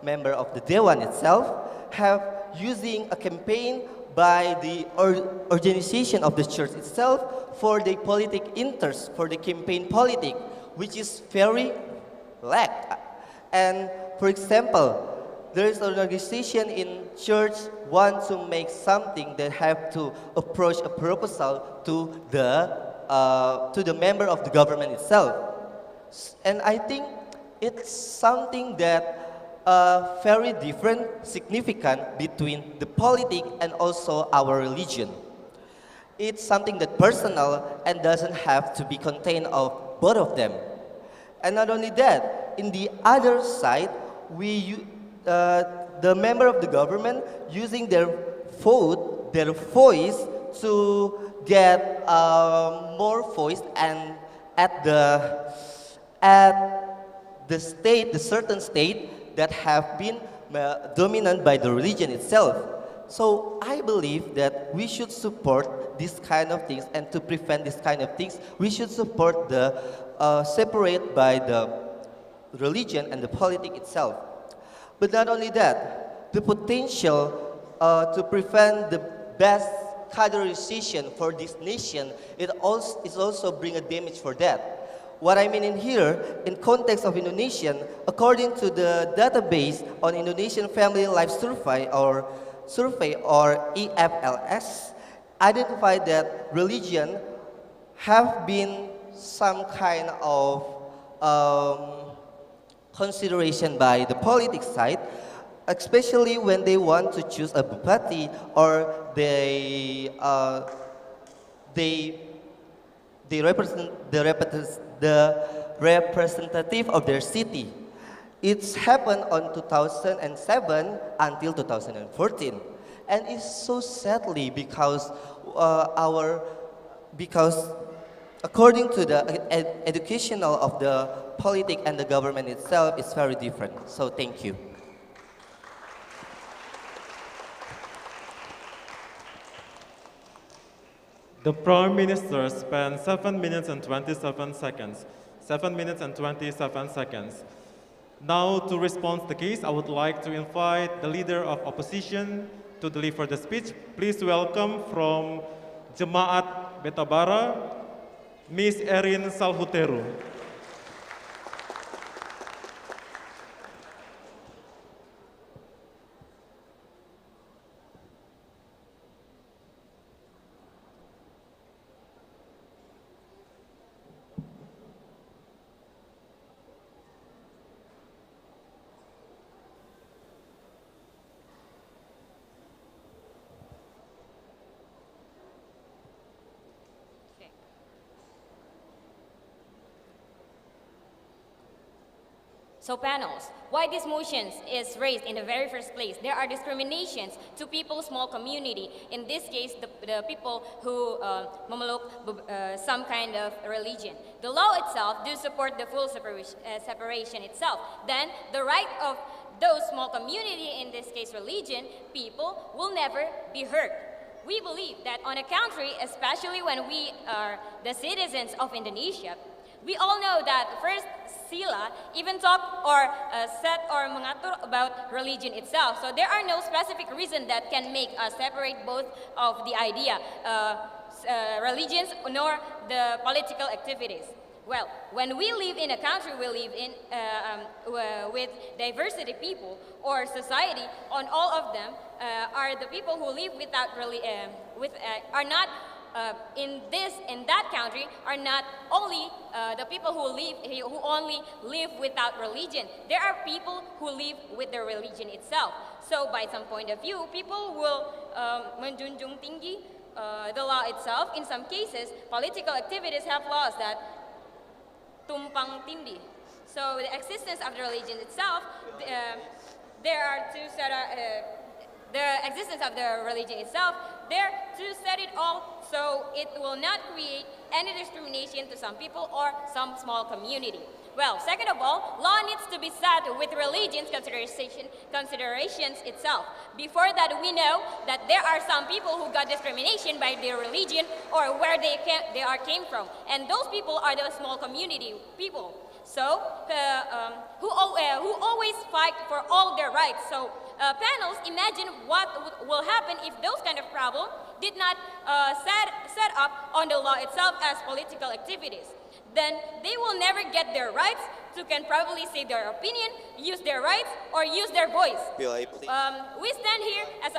member of the Dewan itself, have using a campaign by the organization of the church itself for the politic interest, for the campaign politic, which is very lack. And for example, there is an organization in church want to make something that have to approach a proposal to the member of the government itself. And I think it's something that very different, significant between the politics and also our religion. It's something that personal and doesn't have to be contained of both of them. And not only that, in the other side, the member of the government using their vote, their voice to get more voice, and at the state, the certain state, that have been dominant by the religion itself. So I believe that we should support this kind of things, and to prevent this kind of things, we should support the separate by the religion and the politics itself. But not only that, the potential to prevent the best categorization for this nation, it also bring a damage for that. What I mean in here, in context of Indonesian, according to the database on Indonesian Family Life Survey or EFLS, identified that religion have been some kind of consideration by the politics side, especially when they want to choose a bupati or they represent the representative of their city. It's happened on 2007 until 2014, and it's so sadly because according to the educational of the politics and the government itself, it's very different. So thank you. The Prime Minister spent 7 minutes and 27 seconds. 7 minutes and 27 seconds. Now, to respond to the case, I would like to invite the leader of opposition to deliver the speech. Please welcome from Jemaat Betabara, Ms. Erin Salhuteru. So panels, why this motion is raised in the very first place? There are discriminations to people's small community. In this case, the people who memeluk some kind of religion. The law itself do support the full separation itself. Then the right of those small community, in this case religion, people will never be hurt. We believe that on a country, especially when we are the citizens of Indonesia, we all know that first sila even talk or set or mengatur about religion itself. So there are no specific reason that can make us separate both of the idea, religions nor the political activities. Well, when we live in a country, we live in with diversity people or society. On all of them are the people who live without are not. In that country are not only the people who only live without religion. There are people who live with their religion itself. So by some point of view, people will menjunjung tinggi the law itself. In some cases, political activities have laws that tumpang tindih. So the existence of the religion itself, there are two set of, the existence of the religion itself, there to set it all so it will not create any discrimination to some people or some small community. Well, second of all, law needs to be set with religion's considerations itself. Before that, we know that there are some people who got discrimination by their religion or where they came from, and those people are the small community people. So, who always fight for all their rights. So, panels, imagine what will happen if those kind of problem did not set up on the law itself as political activities. Then they will never get their rights to can probably say their opinion, use their rights, or use their voice. We stand here as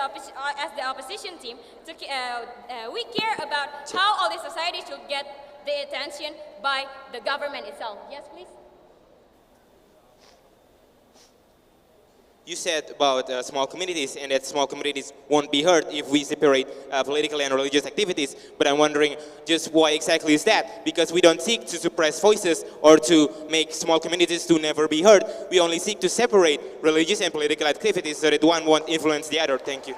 the opposition team. We care about how all the society should get the attention by the government itself. Yes, please. You said about small communities and that small communities won't be hurt if we separate political and religious activities. But I'm wondering just why exactly is that? Because we don't seek to suppress voices or to make small communities to never be heard. We only seek to separate religious and political activities so that one won't influence the other. Thank you.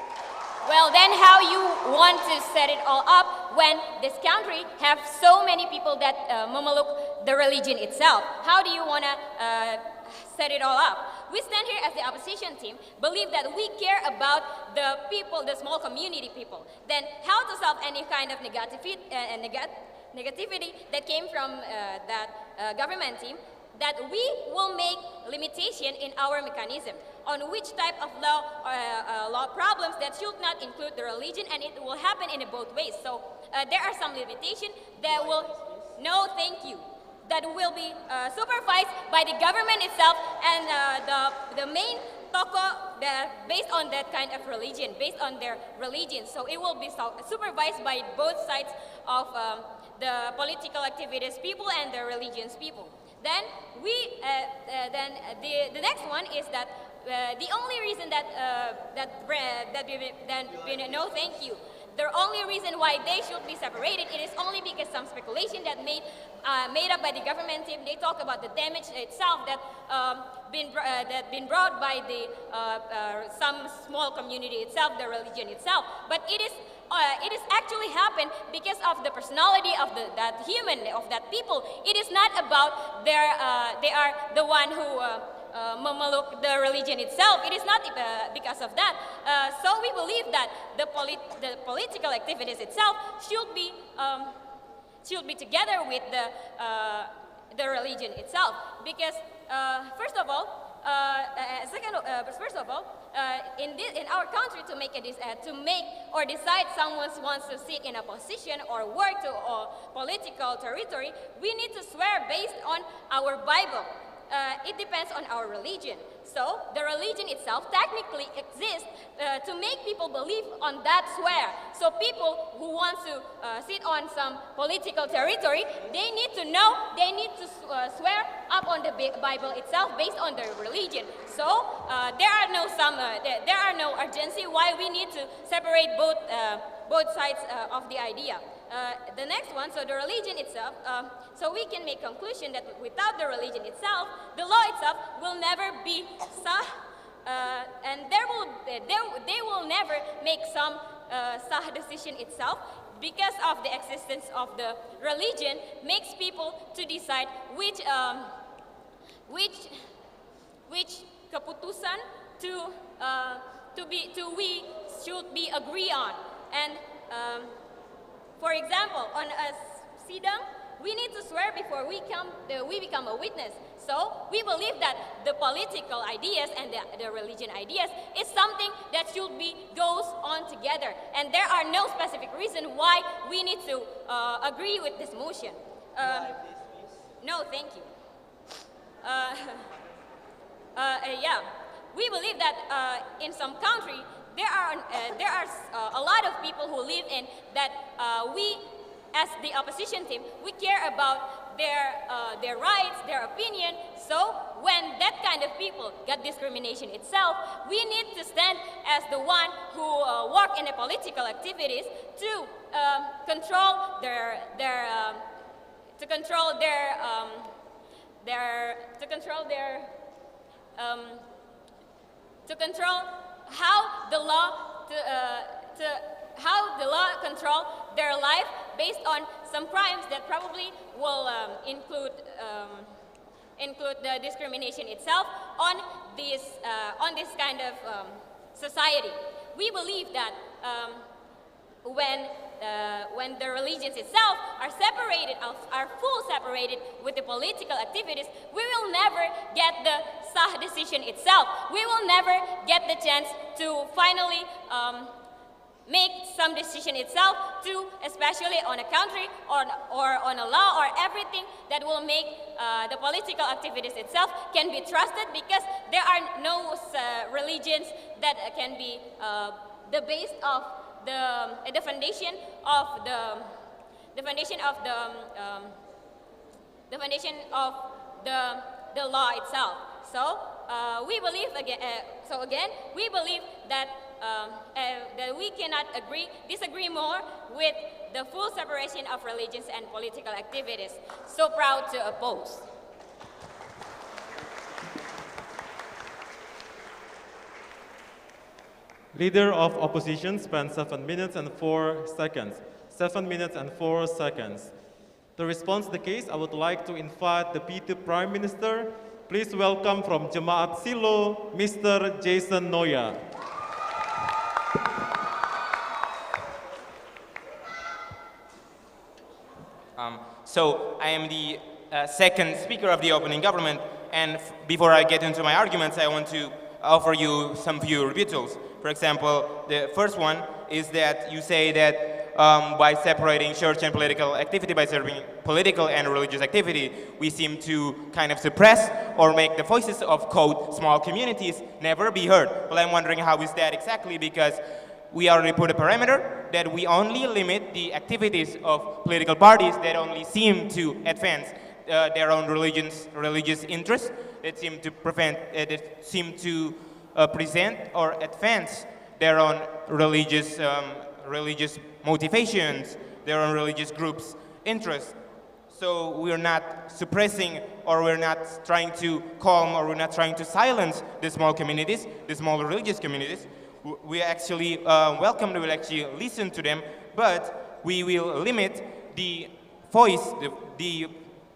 Well, then how you want to set it all up when this country have so many people that memeluk the religion itself? How do you want to set it all up? we stand here as the opposition team, believe that we care about the people, the small community people. Then how to solve any kind of negativity that came from that government team, that we will make limitation in our mechanism on which type of law problems that should not include the religion, and it will happen in both ways. So there are some limitation that will, no thank you, that will be supervised by the government itself and the main toko based on that kind of religion, based on their religion. So it will be supervised by both sides of the political activities people and the religions people. Then the next one is that the only reason no thank you. The only reason why they should be separated, it is only because some speculation that made up by the government team. They talk about the damage itself that been brought by the some small community itself, the religion itself. But it is actually happened because of the personality of that human, of that people. It is not about they are the one who memeluk the religion itself. It is not because of that. So we believe that the political activities itself should be together with the religion itself. Because first of all, in our country, to make or decide someone wants to sit in a position or work to political territory, we need to swear based on our Bible. It depends on our religion. So the religion itself technically exists to make people believe on that swear. So people who want to sit on some political territory, they need to know, they need to swear up on the Bible itself based on their religion. So there are no urgency why we need to separate both sides of the idea. The next one, so the religion itself, so we can make conclusion that without the religion itself, the law itself will never be sah, and they will never make some sah decision itself, because of the existence of the religion makes people to decide which keputusan we should be agree on. And for example, on a sidang, we need to swear before we become a witness. So we believe that the political ideas and the religion ideas is something that should be goes on together. And there are no specific reason why we need to agree with this motion. No, thank you. Yeah, we believe that in some country there are a lot of people who live in that we, as the opposition team, we care about their rights, their opinion. So when that kind of people got discrimination itself, we need to stand as the one who work in the political activities to control how the law control their life based on some crimes that probably will include the discrimination itself on this kind of society. We believe that when the religions itself are separated, are full separated with the political activities, we will never get the sah decision itself. We will never get the chance to finally make some decision itself, to especially on a country or on a law or everything that will make the political activities itself can be trusted, because there are no religions that can be the base of the foundation of the law itself. So we believe again, we believe that that we cannot disagree more with the full separation of religions and political activities. So proud to oppose. Leader of Opposition spent 7 minutes and 4 seconds. 7 minutes and 4 seconds. To respond to the case, I would like to invite the Deputy Prime Minister Please welcome from Jemaat Silo, Mr. Jason Noya. So I am the second speaker of the opening government, and before I get into my arguments, I want to offer you some few rebuttals. For example, the first one is that you say that by separating church and political activity, by serving political and religious activity, we seem to kind of suppress or make the voices of, quote, small communities never be heard. Well, I'm wondering how is that exactly, because we already put a parameter that we only limit the activities of political parties that only seem to advance their own religious interests, that seem to present or advance their own religious motivations, their own religious groups' interests. So we're not suppressing, or we're not trying to calm, or we're not trying to silence the small communities, the small religious communities. We actually welcome them, we will actually listen to them, but we will limit the voice, the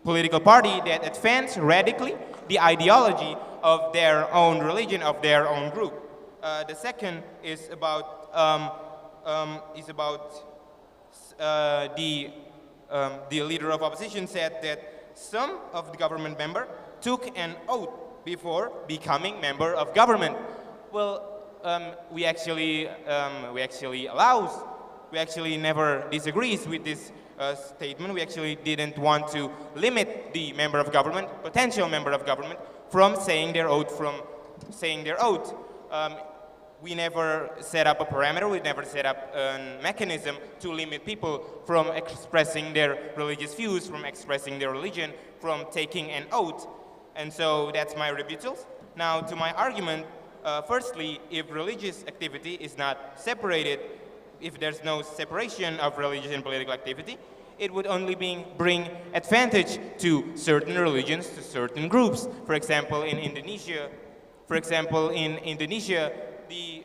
political party that advance radically the ideology of their own religion, of their own group. The second is about the leader of opposition said that some of the government members took an oath before becoming member of government. Well, we actually never disagrees with this statement. We actually didn't want to limit the member of government, potential member of government, from saying their oath. We never set up a parameter, we never set up a mechanism to limit people from expressing their religious views, from expressing their religion, from taking an oath. And so that's my rebuttals. Now to my argument, firstly, if religious activity is not separated, if there's no separation of religious and political activity, it would only bring advantage to certain religions, to certain groups. For example, in Indonesia, the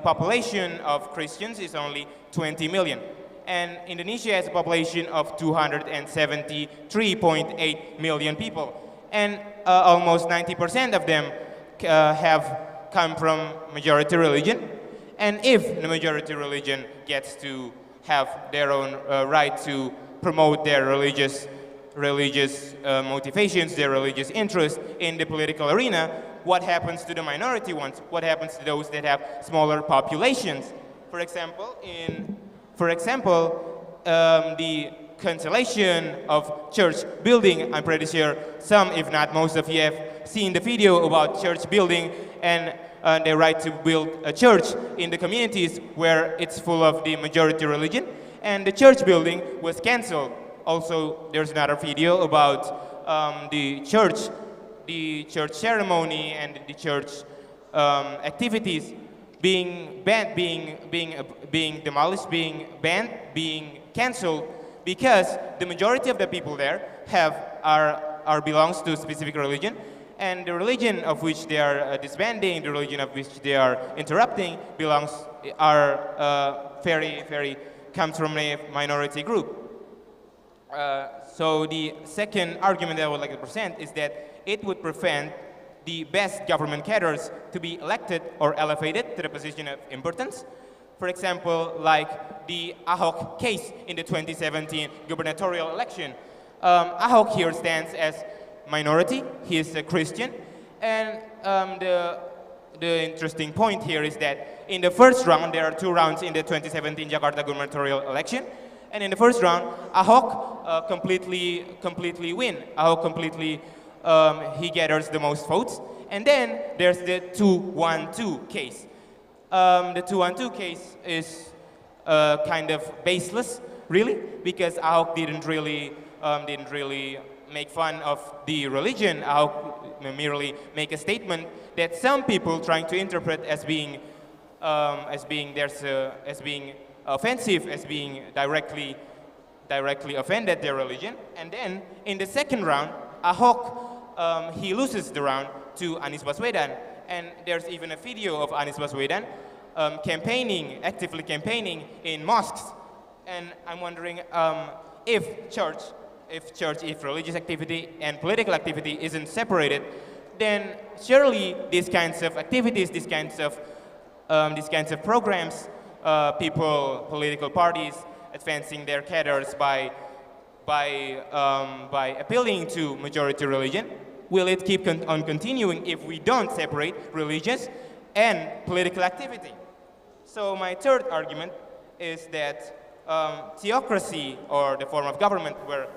population of Christians is only 20 million. And Indonesia has a population of 273.8 million people. And almost 90% of them have come from majority religion. And if the majority religion gets to have their own right to promote their religious motivations, their religious interests in the political arena, what happens to the minority ones? What happens to those that have smaller populations? For example, the cancellation of church building, I'm pretty sure some, if not most of you have seen the video about church building and the right to build a church in the communities where it's full of the majority religion, and the church building was canceled. Also, there's another video about the church ceremony and the church activities being banned, being demolished, being banned, being canceled, because the majority of the people there belongs to a specific religion, and the religion of which they are disbanding, the religion of which they are interrupting, comes from a minority group. So the second argument that I would like to present is that it would prevent the best government cadres to be elected or elevated to the position of importance. For example, like the Ahok case in the 2017 gubernatorial election. Ahok here stands as minority, he is a Christian, and the interesting point here is that in the first round, there are two rounds in the 2017 Jakarta gubernatorial election, and in the first round, Ahok completely win. Ahok completely, he gathers the most votes, and then there's the 2-1-2 case. The 2-1-2 case is kind of baseless, really, because Ahok didn't really make fun of the religion. Ahok merely make a statement that some people trying to interpret as being offensive, as being directly offended their religion. And then in the second round, Ahok he loses the round to Anies Baswedan, and there's even a video of Anies Baswedan actively campaigning in mosques. And I'm wondering if church if religious activity and political activity isn't separated, then surely these kinds of activities, these kinds of programs, political parties advancing their cadres by appealing to majority religion, will it keep on continuing if we don't separate religious and political activity? So my third argument is that theocracy, or the form of government where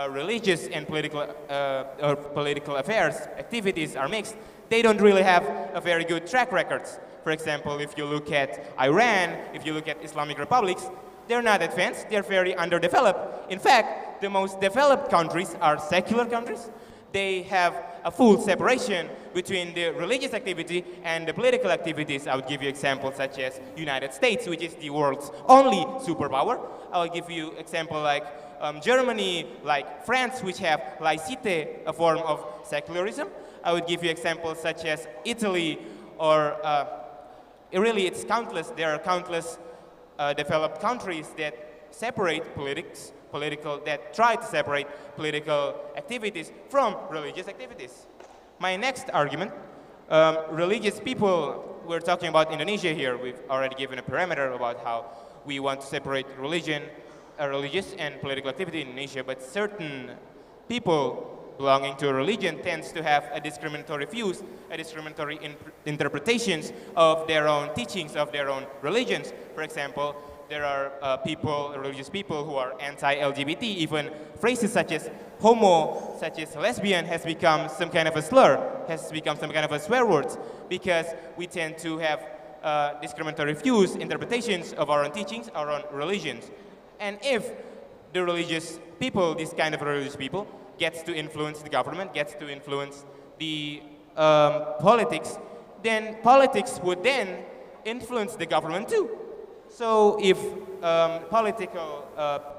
religious and political affairs activities are mixed, they don't really have a very good track records. For example, if you look at Iran, if you look at Islamic republics, they're not advanced, they're very underdeveloped. In fact, the most developed countries are secular countries. They have a full separation between the religious activity and the political activities. I would give you examples such as United States, which is the world's only superpower. I will give you example like Germany, like France, which have laicite, a form of secularism. I would give you examples such as Italy, or really it's countless. There are countless developed countries that separate that try to separate political activities from religious activities. My next argument, religious people, we're talking about Indonesia here. We've already given a parameter about how we want to separate religious and political activity in Indonesia, but certain people belonging to a religion tends to have a discriminatory views, a discriminatory interpretations of their own teachings, of their own religions. For example, there are religious people who are anti-LGBT. Even phrases such as homo, such as lesbian has become some kind of a slur, has become some kind of a swear words, because we tend to have discriminatory views, interpretations of our own teachings, our own religions. And if the religious people, this kind of religious people, gets to influence the government, gets to influence the politics, then politics would then influence the government too. So if political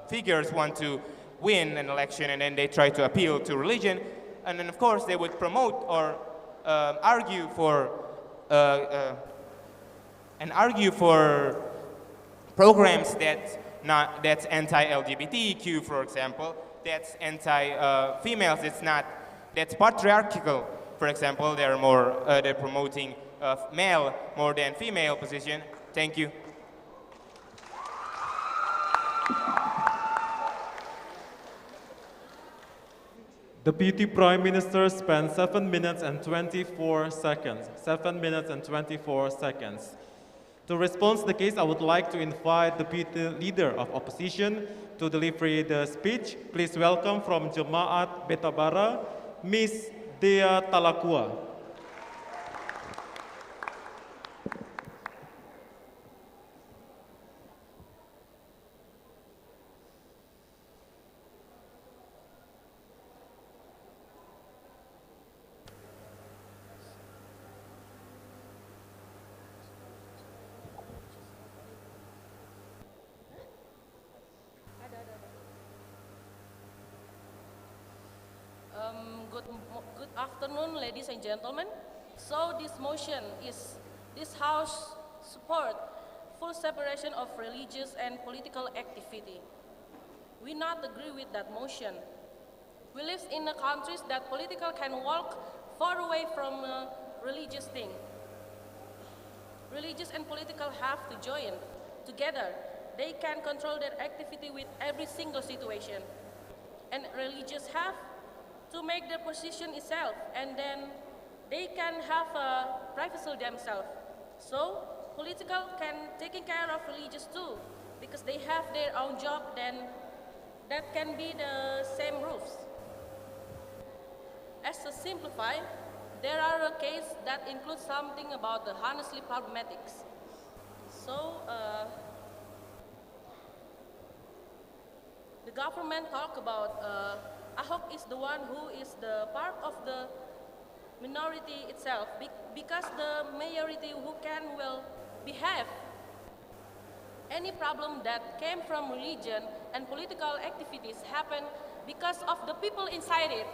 figures want to win an election and then they try to appeal to religion, and then of course they would promote or argue for programs that's anti-LGBTQ, for example, that's anti-females, that's patriarchal. For example, they're promoting male more than female position. Thank you. Deputy Prime Minister spent 7 minutes and 24 seconds. 7 minutes and 24 seconds. To respond to the case, I would like to invite the Deputy Leader of Opposition to deliver the speech. Please welcome from Jemaat Beta Bara, Ms. Dea Talakua. Good afternoon, ladies and gentlemen. So this motion is this House support full separation of religious and political activity. We not agree with that motion. We live in a countries that political can walk far away from religious thing. Religious and political have to join together. They can control their activity with every single situation. And religious have to make their position itself, and then they can have a privacy themselves. So political can taking care of religious too, because they have their own job, then that can be the same roofs. As to simplify, there are a case that includes something about the honestly problematics. So the government talk about Ahok is the one who is the part of the minority itself, because the majority who can well behave. Any problem that came from religion and political activities happen because of the people inside it,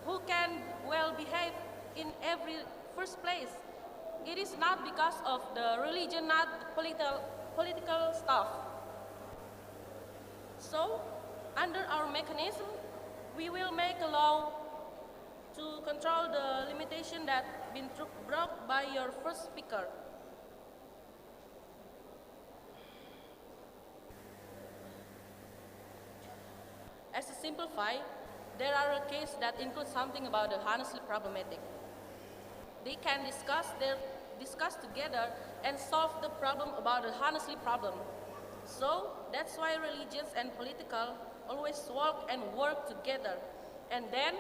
who can well behave in every first place. It is not because of the religion, not political stuff. So, under our mechanism, we will make a law to control the limitation that been brought by your first speaker. As to simplify, there are cases that include something about the honestly problematic. They can discuss together and solve the problem about the honestly problem. So that's why religious and political always walk and work together. And then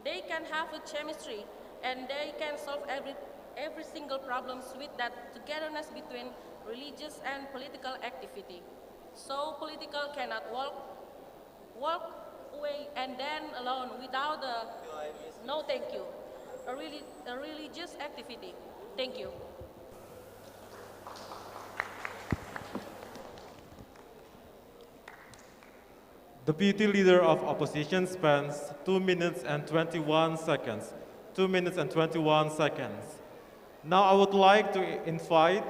they can have a chemistry and they can solve every single problems with that togetherness between religious and political activity. So political cannot walk away and then alone without no thank you, a religious activity. Thank you. Deputy Leader of Opposition spends 2 minutes and 21 seconds. 2 minutes and 21 seconds. Now I would like to invite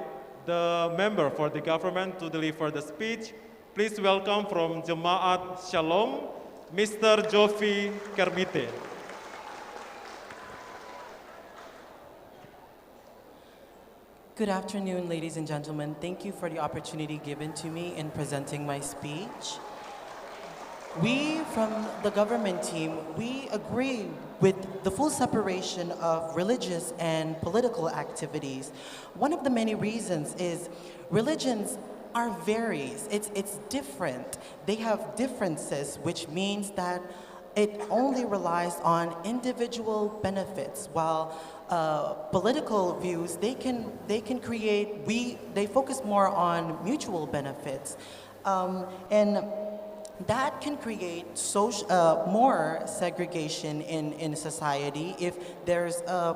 the member for the government to deliver the speech. Please welcome from Jemaat Shalom, Mr. Jovi Kermite. Good afternoon, ladies and gentlemen. Thank you for the opportunity given to me in presenting my speech. We from the government team, we agree with the full separation of religious and political activities. One of the many reasons is religions are varies. It's different. They have differences, which means that it only relies on individual benefits, while political views, they focus more on mutual benefits. And that can create more segregation in society if there's a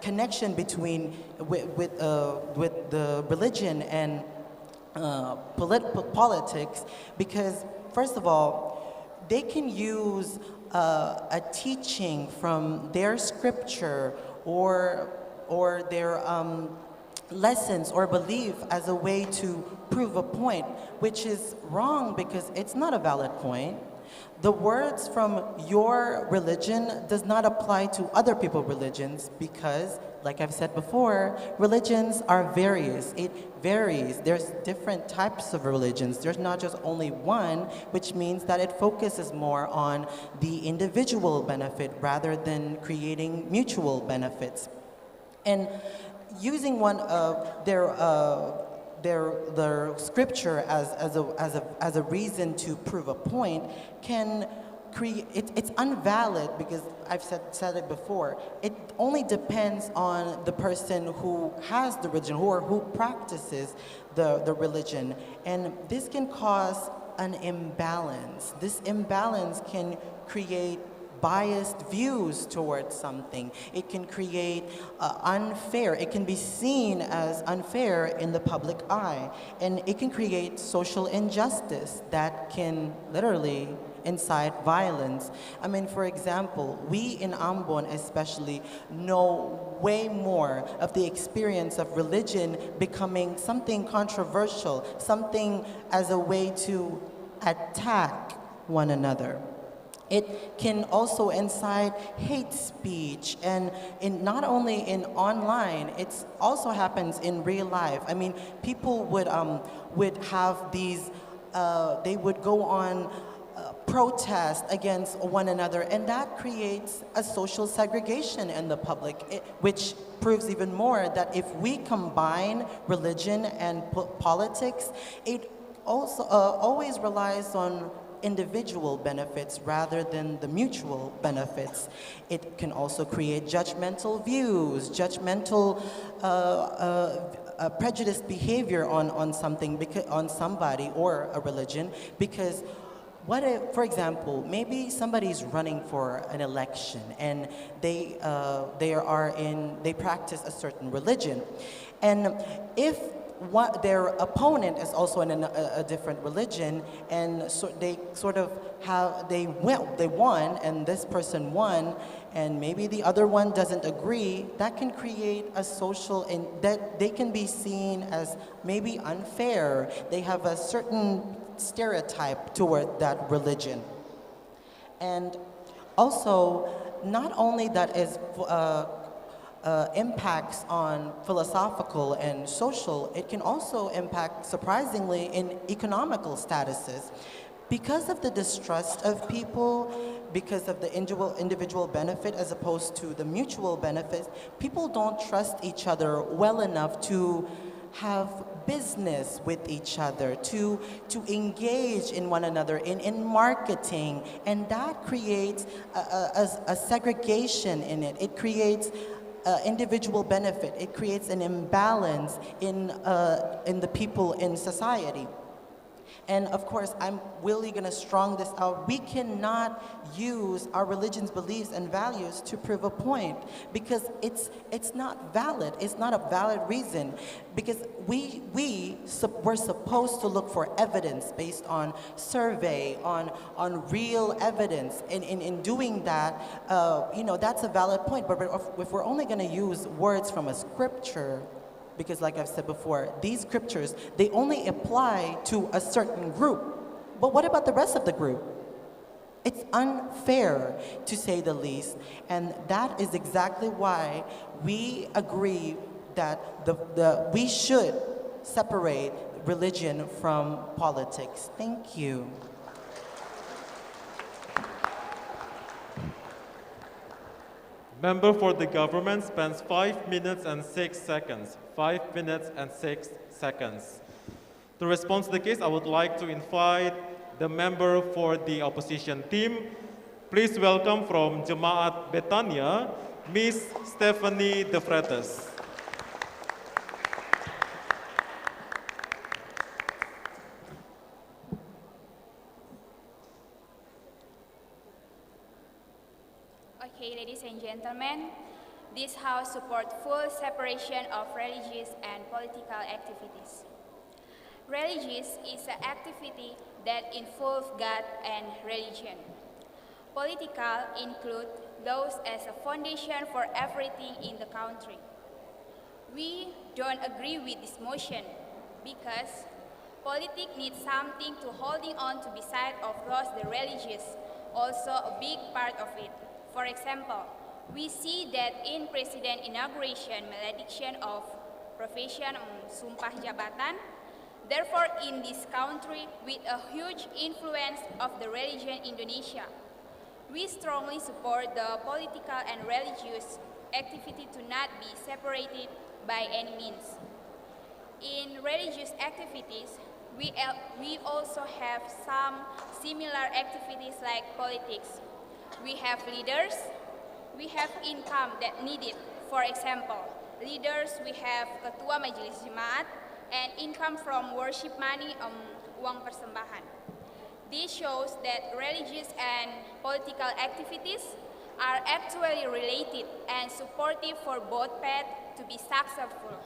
connection between with the religion and politics, because first of all, they can use a teaching from their scripture or their lessons or belief as a way to prove a point, which is wrong because it's not a valid point. The words from your religion does not apply to other people's religions because, like I've said before, religions are various. It varies. There's different types of religions. There's not just only one, which means that it focuses more on the individual benefit rather than creating mutual benefits. And using one of their scripture as a reason to prove a point can create, it's invalid because I've said it before. It only depends on the person who has the religion or who practices the religion. And this can cause an imbalance. This imbalance can create biased views towards something. It can create unfair, it can be seen as unfair in the public eye. And it can create social injustice that can literally incite violence. I mean, for example, we in Ambon especially know way more of the experience of religion becoming something controversial, something as a way to attack one another. It can also incite hate speech, and not only in online, it also happens in real life. I mean, people would have these, they would go on protest against one another, and that creates a social segregation in the public, which proves even more that if we combine religion and politics, it also always relies on individual benefits rather than the mutual benefits. It can also create judgmental views, judgmental prejudiced behavior on something, on somebody or a religion, because what if, for example, maybe somebody's running for an election and they practice a certain religion, and if their opponent is also in a different religion, and so they sort of they won, and this person won, and maybe the other one doesn't agree, that can create a social, that they can be seen as maybe unfair. They have a certain stereotype toward that religion. And also, not only that is impacts on philosophical and social, it can also impact, surprisingly, in economical statuses. Because of the distrust of people, because of the individual benefit as opposed to the mutual benefit, people don't trust each other well enough to have business with each other, to engage in one another in marketing, and that creates a segregation in it. It creates individual benefit. It creates an imbalance in the people in society. And of course, I'm really going to strong this out. We cannot use our religion's beliefs and values to prove a point, because it's not valid. It's not a valid reason, because we're supposed to look for evidence based on survey, on real evidence. And in doing that, that's a valid point. But if we're only going to use words from a scripture, because like I've said before, these scriptures, they only apply to a certain group. But what about the rest of the group? It's unfair, to say the least. And that is exactly why we agree that we should separate religion from politics. Thank you. Member for the government spends 5 minutes and 6 seconds. 5 minutes and 6 seconds. To respond to the case, I would like to invite the member for the opposition team. Please welcome from Jemaat Betania, Miss Stephanie De Freitas. Okay, ladies and gentlemen, this House supports full separation of religious and political activities. Religious is an activity that involves God and religion. Political include laws as a foundation for everything in the country. We don't agree with this motion because politics needs something to holding on to beside of those the religious, also a big part of it. For example, we see that in President inauguration, malediction of profession Sumpah Jabatan, therefore in this country with a huge influence of the religion Indonesia. We strongly support the political and religious activity to not be separated by any means. In religious activities, we also have some similar activities like politics. We have leaders, we have income that needed. For example, leaders, we have Ketua Majelis Jemaat, and income from worship money, uang persembahan. This shows that religious and political activities are actually related and supportive for both paths to be successful.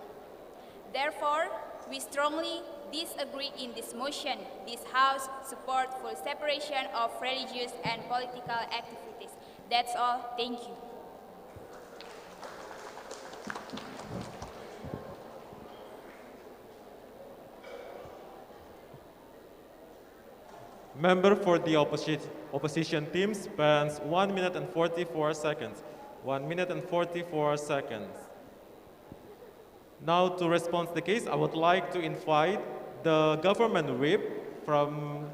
Therefore, we strongly disagree in this motion. This House supports full separation of religious and political activities. That's all. Thank you. Member for the opposition team spends 1 minute and 44 seconds. 1 minute and 44 seconds. Now to respond to the case, I would like to invite the government whip from,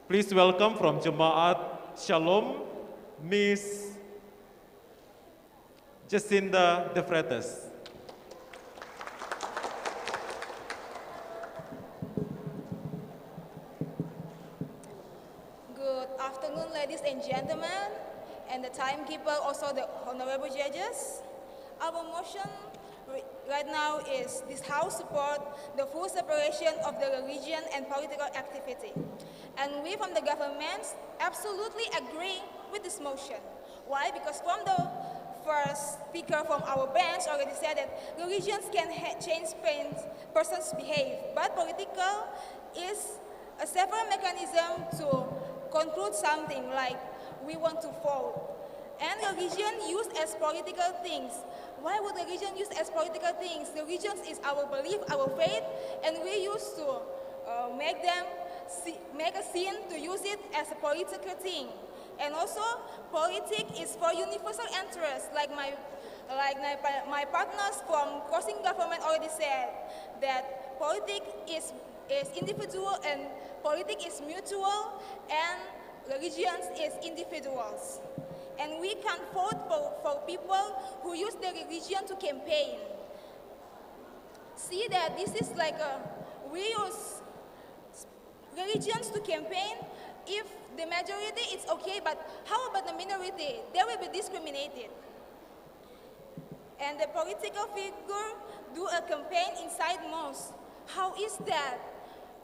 please welcome from Jemaat Shalom, Miss Jacinda De Freitas. Good afternoon, ladies and gentlemen, and the timekeeper, also the honorable judges. Our motion right now is this House support the full separation of the religion and political activity. And we from the government absolutely agree with this motion. Why? Because from the first speaker from our bench already said that religions can change person's behavior, but political is a separate mechanism to conclude something like we want to vote. And religion used as political things. Why would religion used as political things? Religion is our belief, our faith, and we used to make them make a scene to use it as a political thing. And also, politics is for universal interest, like my partners from Crossing Government already said, that politics is individual and politics is mutual and religions is individuals. And we can vote for people who use their religion to campaign. See that this is like we use religions to campaign. If the majority, it's okay, but how about the minority? They will be discriminated. And the political figure do a campaign inside mosque. How is that?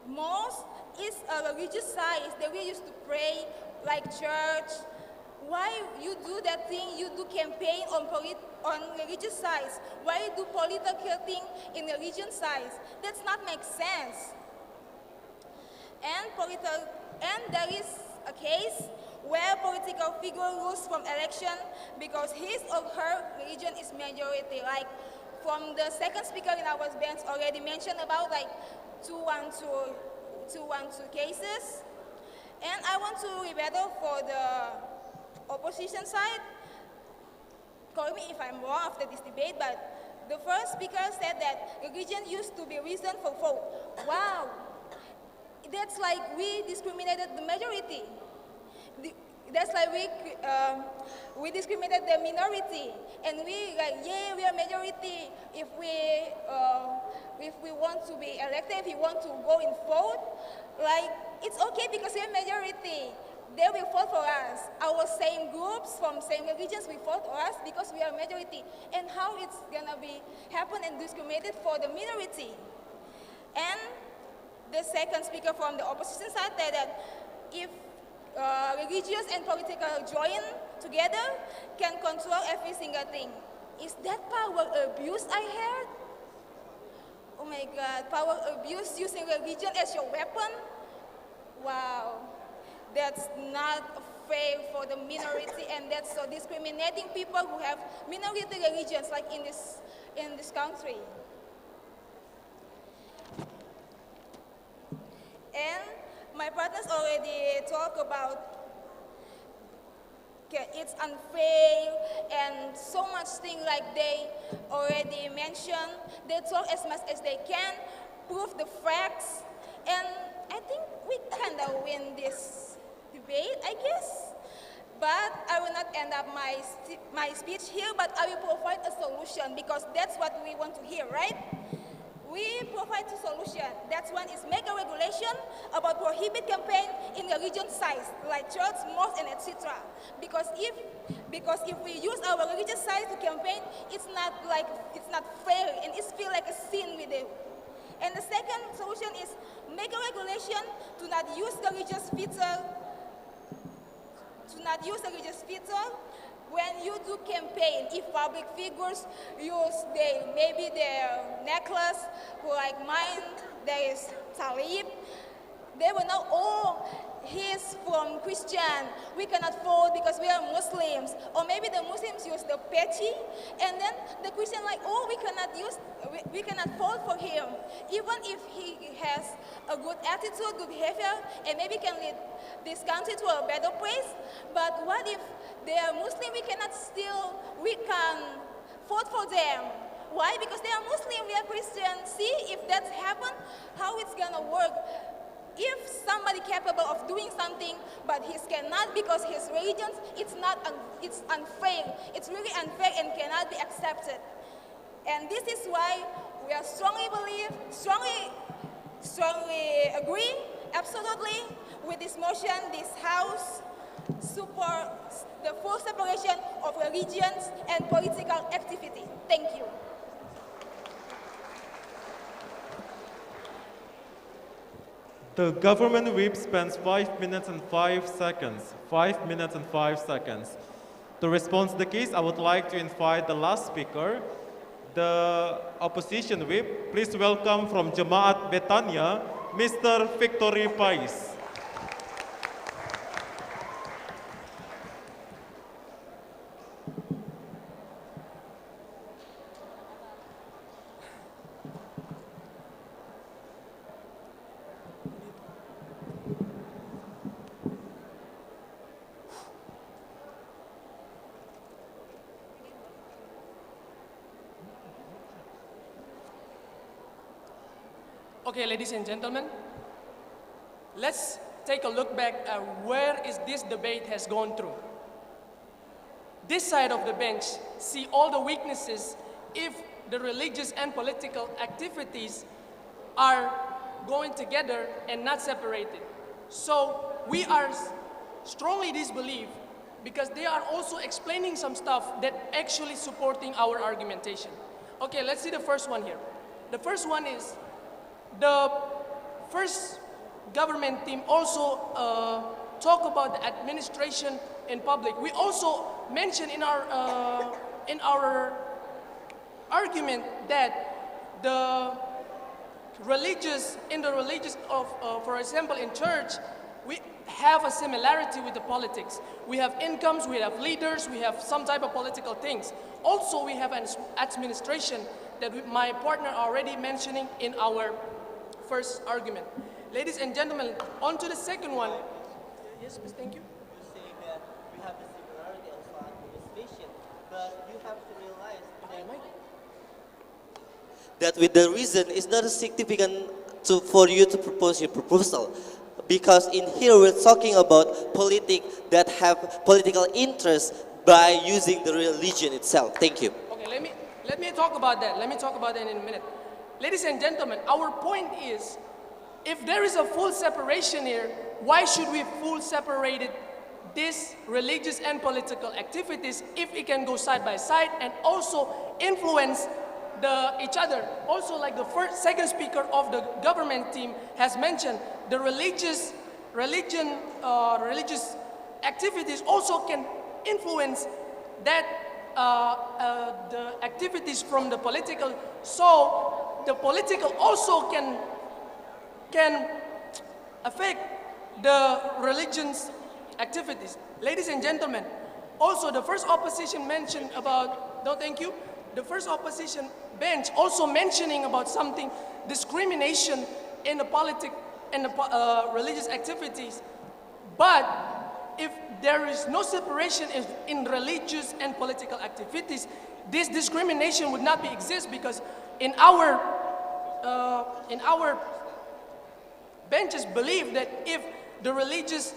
Mosque is a religious site that we used to pray, like church. Why you do that thing? You do campaign on religious sites. Why you do political thing in religion sites? That's not make sense. And there is a case where political figure lose from election because his or her religion is majority. Like from the second speaker in our bench already mentioned about like 212 cases. And I want to rebuttal for the opposition side. Call me if I'm wrong after this debate, but the first speaker said that religion used to be reason for vote. Wow, that's like we discriminated the majority. That's like we discriminated the minority, and we like, yeah, we are majority. If we want to be elected, if we want to go in vote, like it's okay because we are majority. They will vote for us. Our same groups from same religions will vote for us because we are majority. And how it's gonna be happen and discriminated for the minority? And the second speaker from the opposition side said that if religious and political join together can control every single thing. Is that power abuse I heard? Oh my God, power abuse using religion as your weapon? Wow, that's not fair for the minority, and that's so discriminating people who have minority religions like in this country. And my partners already talk about it's unfair and so much thing like they already mentioned. They talk as much as they can, prove the facts, and I think we kind of win this debate, I guess. But I will not end up my speech here, but I will provide a solution because that's what we want to hear, right? We provide a solution. That one is make a regulation about prohibit campaign in religion sites like church, mosque, and etc. Because if we use our religious sites to campaign, it's not fair and it's feel like a sin with it. And the second solution is make a regulation to not use religious feature. When you do campaign, if public figures use maybe their necklace, like mine, there is Talib, they will know, oh, he's from Christian, we cannot vote because we are Muslims. Or maybe the Muslims use the peci, and then the Christian like, oh, we cannot vote for him. Even if he has a good attitude, good behavior, and maybe can lead this country to a better place. But what if they are Muslim, we can vote for them. Why? Because they are Muslim, we are Christian. See, if that's happened, how it's gonna work. If somebody capable of doing something, but he cannot because his religion, it's unfair. It's really unfair and cannot be accepted. And this is why we are strongly agree, absolutely, with this motion. This House supports the full separation of religions and political activity. Thank you. The government whip spends 5 minutes and 5 seconds. 5 minutes and 5 seconds. To respond to the case, I would like to invite the last speaker, the opposition whip. Please welcome from Jemaat Betania, Mr. Victory Pais. Okay, ladies and gentlemen, let's take a look back at where is this debate has gone through. This side of the bench see all the weaknesses if the religious and political activities are going together and not separated. So we are strongly disbelieve because they are also explaining some stuff that actually supporting our argumentation. Okay, let's see the first one here. The first one is the first government team also talk about the administration in public. We also mentioned in our argument that the religious of, for example, in church, we have a similarity with the politics. We have incomes, we have leaders, we have some type of political things. Also, we have an administration that my partner already mentioning in our first argument. Ladies and gentlemen, on to the second one. Yes, please, thank you. You say that we have the similarity of administration, but you have to realize that with the reason it's not significant for you to propose your proposal. Because in here we're talking about politics that have political interest by using the religion itself. Thank you. Okay, let me talk about that. Let me talk about that in a minute. Ladies and gentlemen, our point is, if there is a full separation here, why should we full separated these religious and political activities if it can go side by side and also influence each other? Also, like the second speaker of the government team has mentioned, the religious activities also can influence that the activities from the political. So the political also can affect the religion's activities. Ladies and gentlemen, also the first opposition mentioned about, no thank you, the first opposition bench also mentioning about something, discrimination in the politics and the religious activities. But if there is no separation in religious and political activities, this discrimination would not be exist, because in our benches believe that if the religious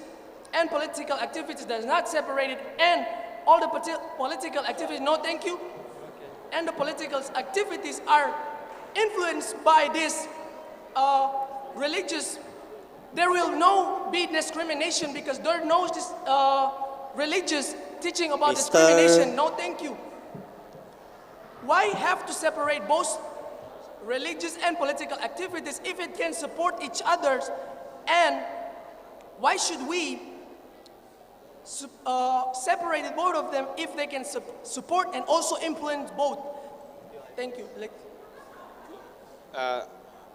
and political activities does not separated and all the political activities, no thank you, and the political activities are influenced by this religious, there will no be discrimination, because there no religious teaching about discrimination. No thank you. Why have to separate both religious and political activities if it can support each other? And why should we separate both of them if they can support and also influence both? Thank you.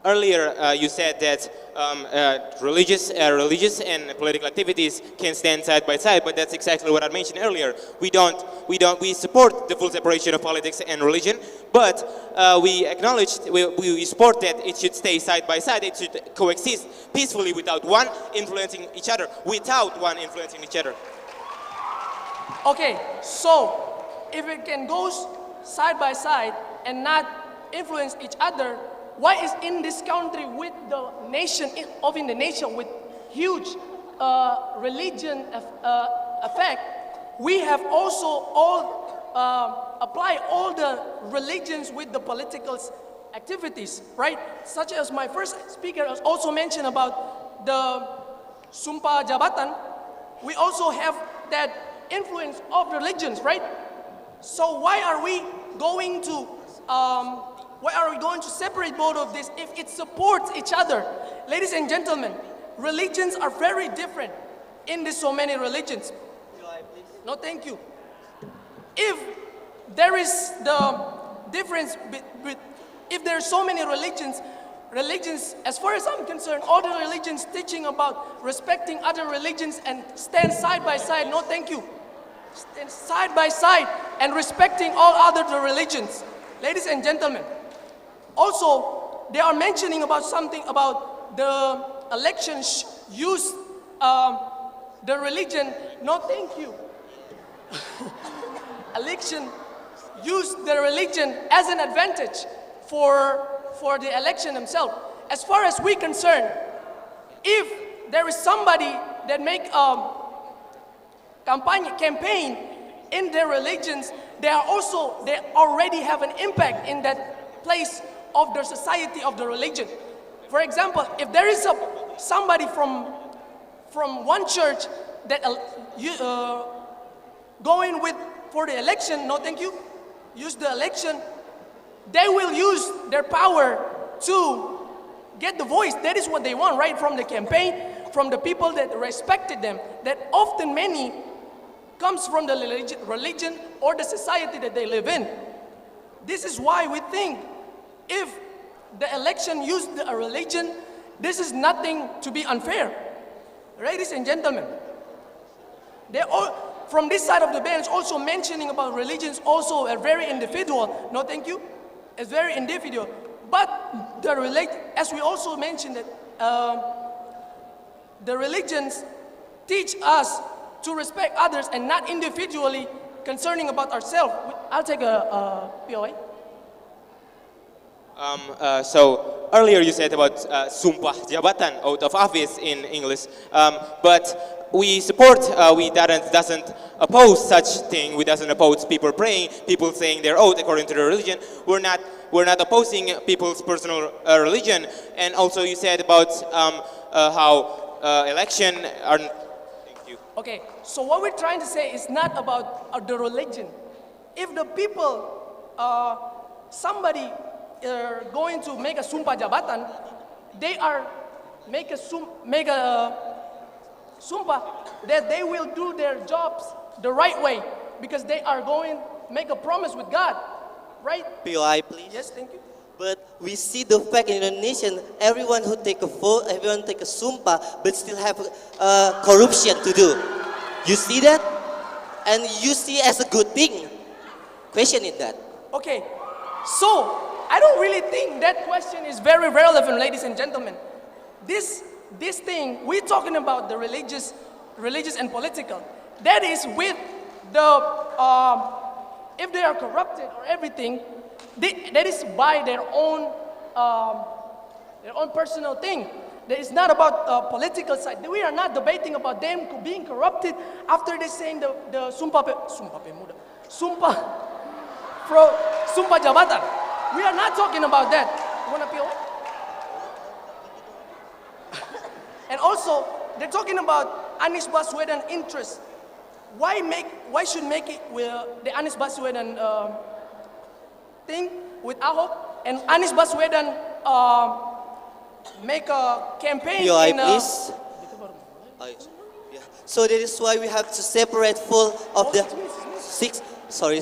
Earlier, you said that religious and political activities can stand side by side, but that's exactly what I mentioned earlier. We support the full separation of politics and religion, but we acknowledge, we support that it should stay side by side. It should coexist peacefully without one influencing each other, Okay, so if it can go side by side and not influence each other, why is in this country with the nation with huge religion effect, we have also all apply all the religions with the political activities, right? Such as my first speaker has also mentioned about the Sumpah Jabatan. We also have that influence of religions, right? So why are we going to separate both of this if it supports each other? Ladies and gentlemen, religions are very different in this so many religions. No, thank you. If there is the difference, if there are so many religions, as far as I'm concerned, all the religions teaching about respecting other religions and stand side by side, no thank you. Stand side by side and respecting all other religions. Ladies and gentlemen, also they are mentioning about something about the elections use the religion, no thank you. Election use the religion as an advantage for the election themselves. as far as we're concerned, if there is somebody that make campaign in their religions, they already have an impact in that place of their society, of the religion. For example, if there is somebody from one church that going for the election, no thank you, use the election, they will use their power to get the voice. That is what they want, right? From the campaign, from the people that respected them, that often many comes from the religion or the society that they live in. This is why we think if the election used a religion, this is nothing to be unfair. Ladies and gentlemen, from this side of the bench also mentioning about religions also are very individual. No, thank you. It's very individual. But as we also mentioned that the religions teach us to respect others and not individually concerning about ourselves. I'll take a POA. So earlier you said about sumpah jabatan, oath of office in English, but we support, we doesn't oppose such thing. We doesn't oppose people praying, people saying their oath according to their religion. We're not opposing people's personal religion. And also you said about how election are. Thank you. Okay, so what we're trying to say is not about the religion. If the people, somebody going to make a sumpah jabatan, they are make a sumpah that they will do their jobs the right way because they are going make a promise with God, right? POI, please. Yes, thank you. But we see the fact in Indonesia, everyone who take a vote, everyone take a sumpah, but still have corruption to do. You see that? And you see as a good thing. Question is that. Okay, so I don't really think that question is very relevant, ladies and gentlemen. This thing, we're talking about the religious and political. That is with the, if they are corrupted or everything, that is by their own personal thing. That is not about political side. We are not debating about them being corrupted after they saying the sumpah jabatan. We are not talking about that. You want to appeal? And also, they're talking about Anies Baswedan interest. Why should make it with the Anies Baswedan thing with Ahok and Anies Baswedan make a campaign POI, in please. Yeah. So that is why we have to separate full of the six. Sorry.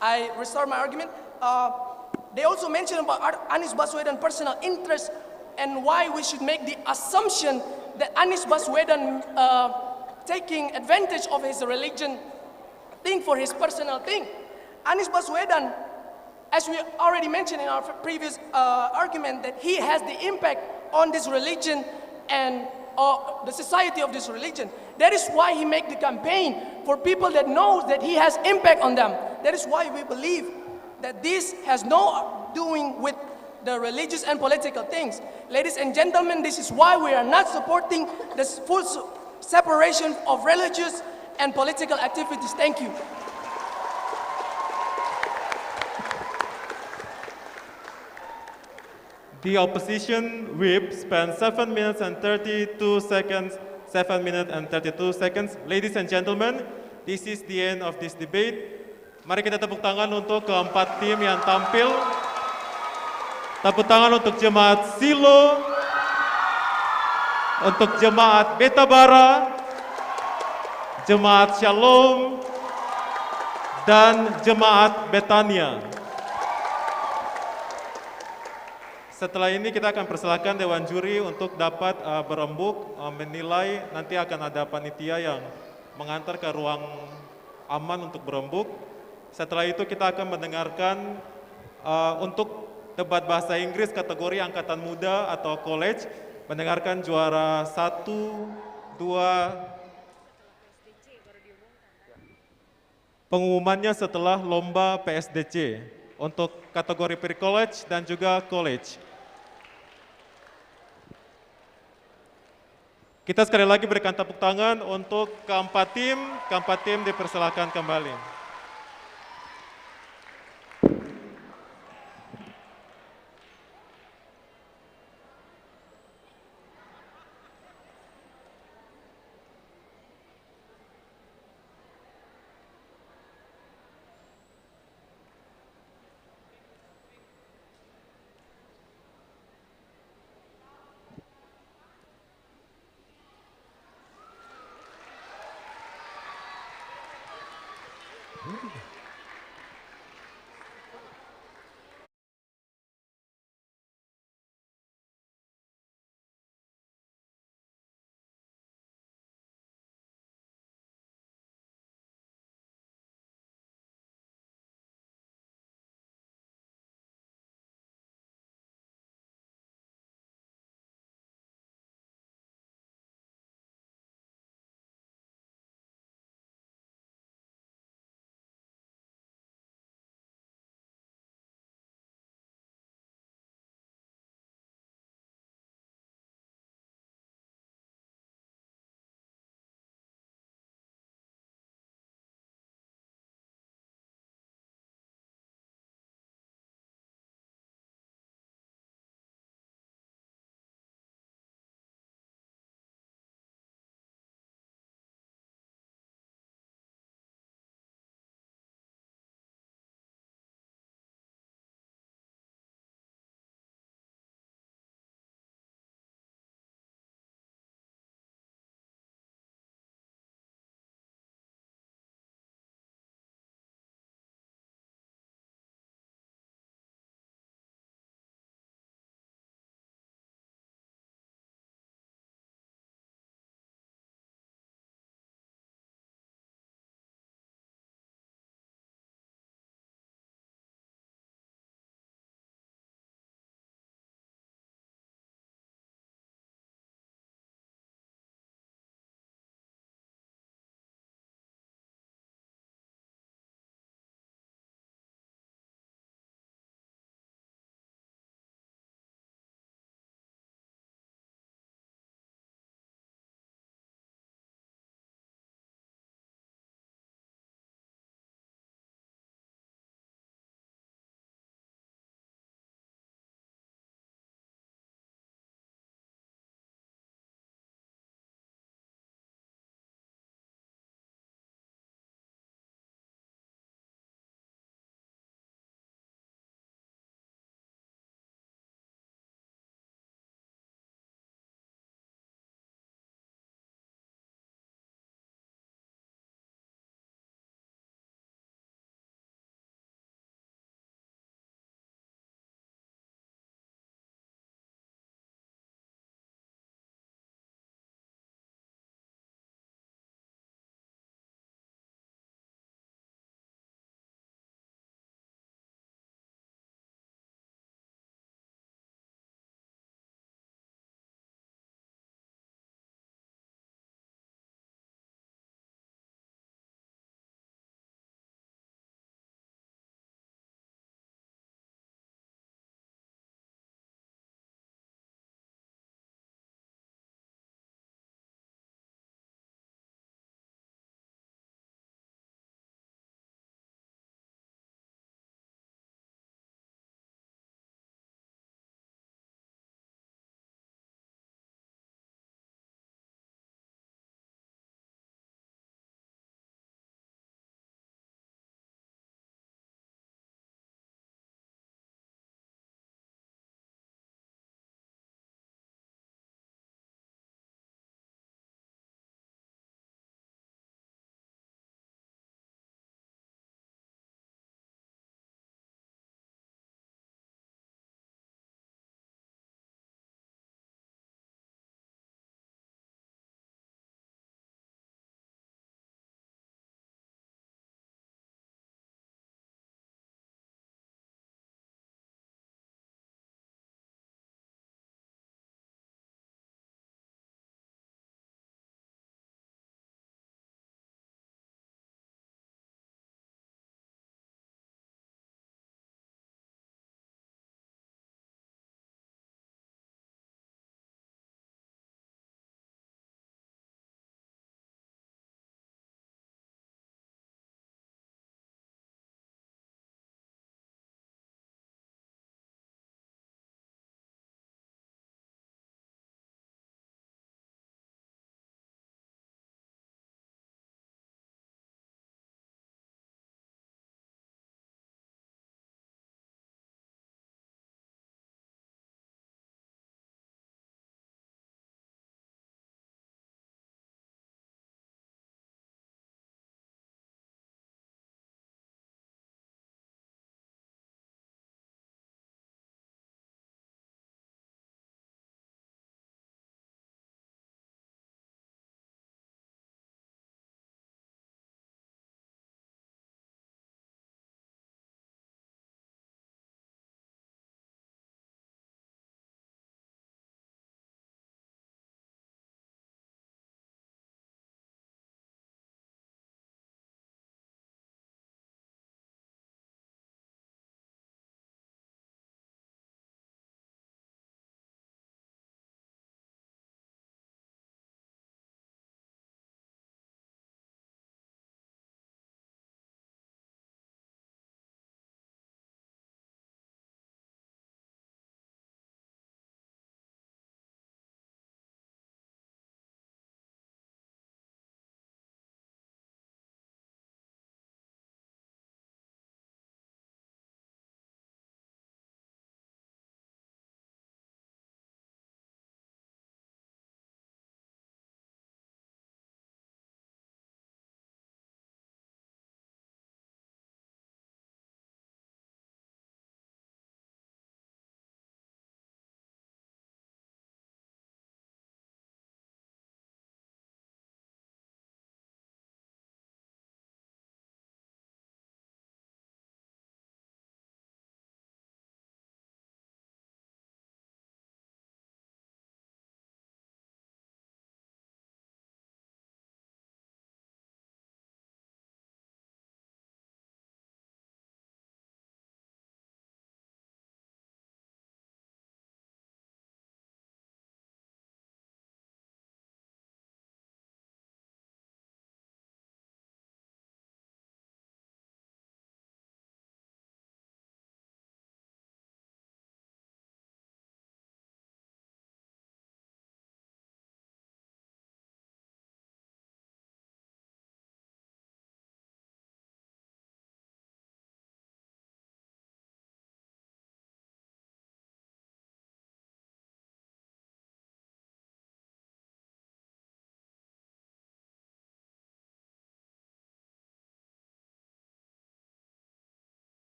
I restart my argument. They also mentioned about Anies Baswedan personal interest and why we should make the assumption that Anies Baswedan taking advantage of his religion thing for his personal thing. Anies Baswedan, as we already mentioned in our previous argument, that he has the impact on this religion and the society of this religion. That is why he make the campaign for people that knows that he has impact on them. That is why we believe that this has no doing with the religious and political things. Ladies and gentlemen, this is why we are not supporting the full separation of religious and political activities. Thank you. The opposition whip spent 7 minutes and 32 seconds. 7 minutes and 32 seconds. Ladies and gentlemen, this is the end of this debate. Mari kita tepuk tangan untuk keempat tim yang tampil. Tepuk tangan untuk jemaat Silo, untuk jemaat Beta Bara, jemaat Shalom, dan jemaat Betania. Setelah ini kita akan persilakan Dewan Juri untuk dapat berembuk, menilai. Nanti akan ada panitia yang mengantar ke ruang aman untuk berembuk. Setelah itu kita akan mendengarkan untuk debat bahasa Inggris kategori angkatan muda atau college, mendengarkan juara 1, 2, pengumumannya setelah lomba PSDC. untuk kategori pre-college dan juga college. Kita sekali lagi berikan tepuk tangan untuk keempat tim dipersilahkan kembali.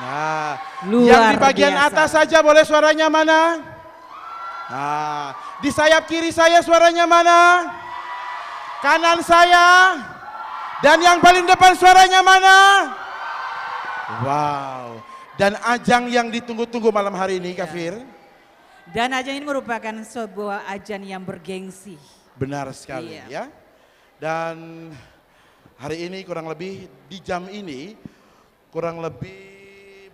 Nah, Luar yang di bagian biasa. atas saja boleh suaranya mana? Nah, di sayap kiri saya suaranya mana? Kanan saya. Dan yang paling depan suaranya mana? Wow. Dan ajang yang ditunggu-tunggu malam hari ini, Kak Fir. Dan ajang ini merupakan sebuah ajang yang bergengsi. Benar sekali ya. Dan hari ini kurang lebih di jam ini kurang lebih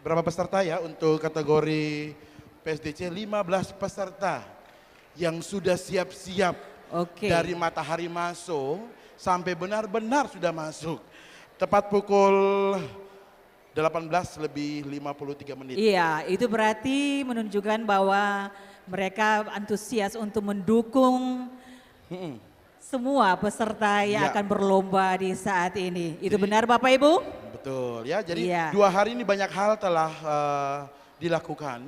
berapa peserta ya untuk kategori PSDC? 15 peserta yang sudah siap-siap dari matahari masuk sampai benar-benar sudah masuk. Tepat pukul 18:53. Iya, itu berarti menunjukkan bahwa mereka antusias untuk mendukung semua peserta yang akan berlomba di saat ini. Itu benar Bapak Ibu? Betul ya, jadi 2 hari ini banyak hal telah dilakukan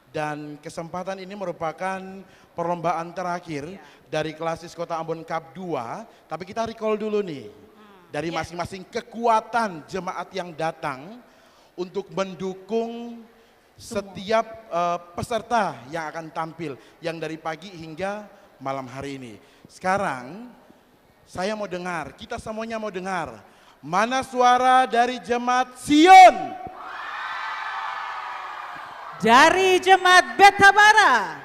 dan kesempatan ini merupakan perlombaan terakhir dari Klasis Kota Ambon Cup 2, tapi kita recall dulu nih dari masing-masing kekuatan jemaat yang datang untuk mendukung setiap peserta yang akan tampil yang dari pagi hingga malam hari ini. Sekarang saya mau dengar, kita semuanya mau dengar, mana suara dari jemaat Sion? Dari jemaat Betabara.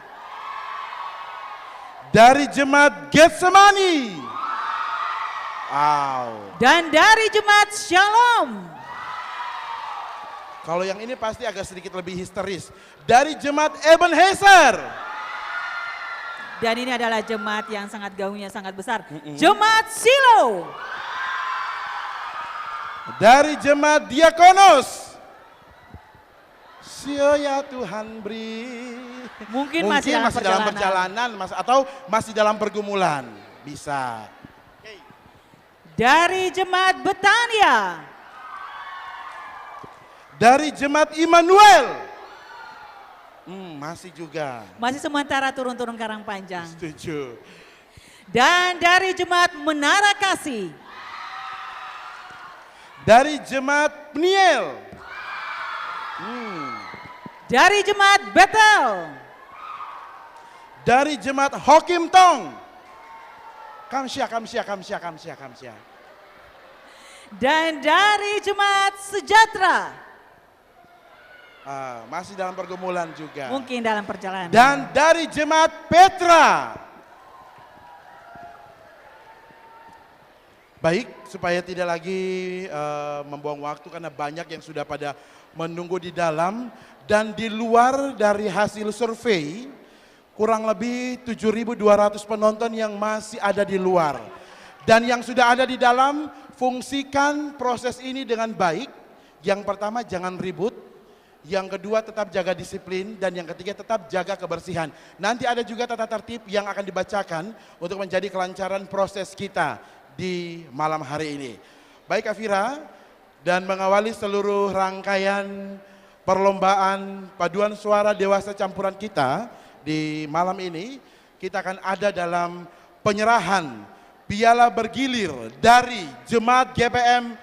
Dari jemaat Getsemani. Dan dari jemaat Shalom. Kalau yang ini pasti agak sedikit lebih histeris. Dari jemaat Ebenezer. Dan ini adalah jemaat yang sangat gaungnya sangat besar. Jemaat Silo. Dari jemaat Diakonos. Sio ya Tuhan beri. Mungkin masih dalam perjalanan atau masih dalam pergumulan. Bisa. Dari jemaat Betania. Dari jemaat Immanuel. Masih juga. Masih sementara turun-turun Karang Panjang. Setuju. Dan dari jemaat Menara Kasih. Dari jemaat Peniel. Dari jemaat Betel. Dari jemaat Hokim Tong. Kamsya. Dan dari jemaat Sejahtera. Masih dalam pergumulan juga. Mungkin dalam perjalanan. Dan dari jemaat Petra. Baik, supaya tidak lagi membuang waktu karena banyak yang sudah pada menunggu di dalam dan di luar dari hasil survei kurang lebih 7.200 penonton yang masih ada di luar. Dan yang sudah ada di dalam, fungsikan proses ini dengan baik. Yang pertama jangan ribut, yang kedua tetap jaga disiplin, dan yang ketiga tetap jaga kebersihan. Nanti ada juga tata tertib yang akan dibacakan untuk menjadi kelancaran proses kita di malam hari ini. Baik Afira, dan mengawali seluruh rangkaian perlombaan paduan suara dewasa campuran kita di malam ini, kita akan ada dalam penyerahan piala bergilir dari Jemaat GPM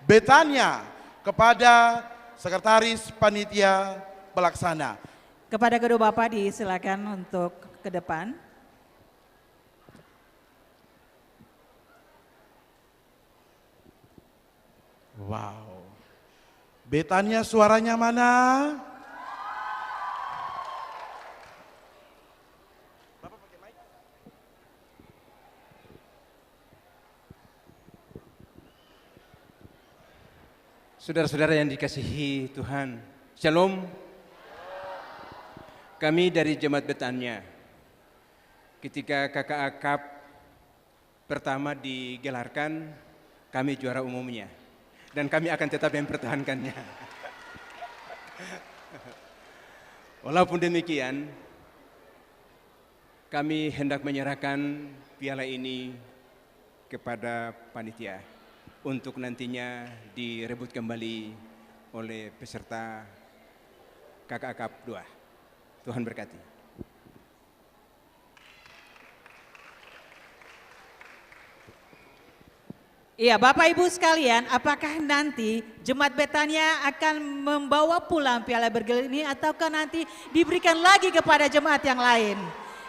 Betania kepada Sekretaris Panitia Pelaksana. Kepada kedua Bapak disilakan untuk ke depan. Wow. Betania suaranya mana? Saudara-saudara yang dikasihi Tuhan, Shalom. Kami dari Jemaat Betania, ketika KKA Cup pertama digelarkan, kami juara umumnya. Dan kami akan tetap mempertahankannya. Walaupun demikian, kami hendak menyerahkan piala ini kepada panitia untuk nantinya direbut kembali oleh peserta KKA Cup 2. Tuhan berkati. Iya, Bapak Ibu sekalian, apakah nanti Jemaat Betania akan membawa pulang piala bergilir ini ataukah nanti diberikan lagi kepada jemaat yang lain?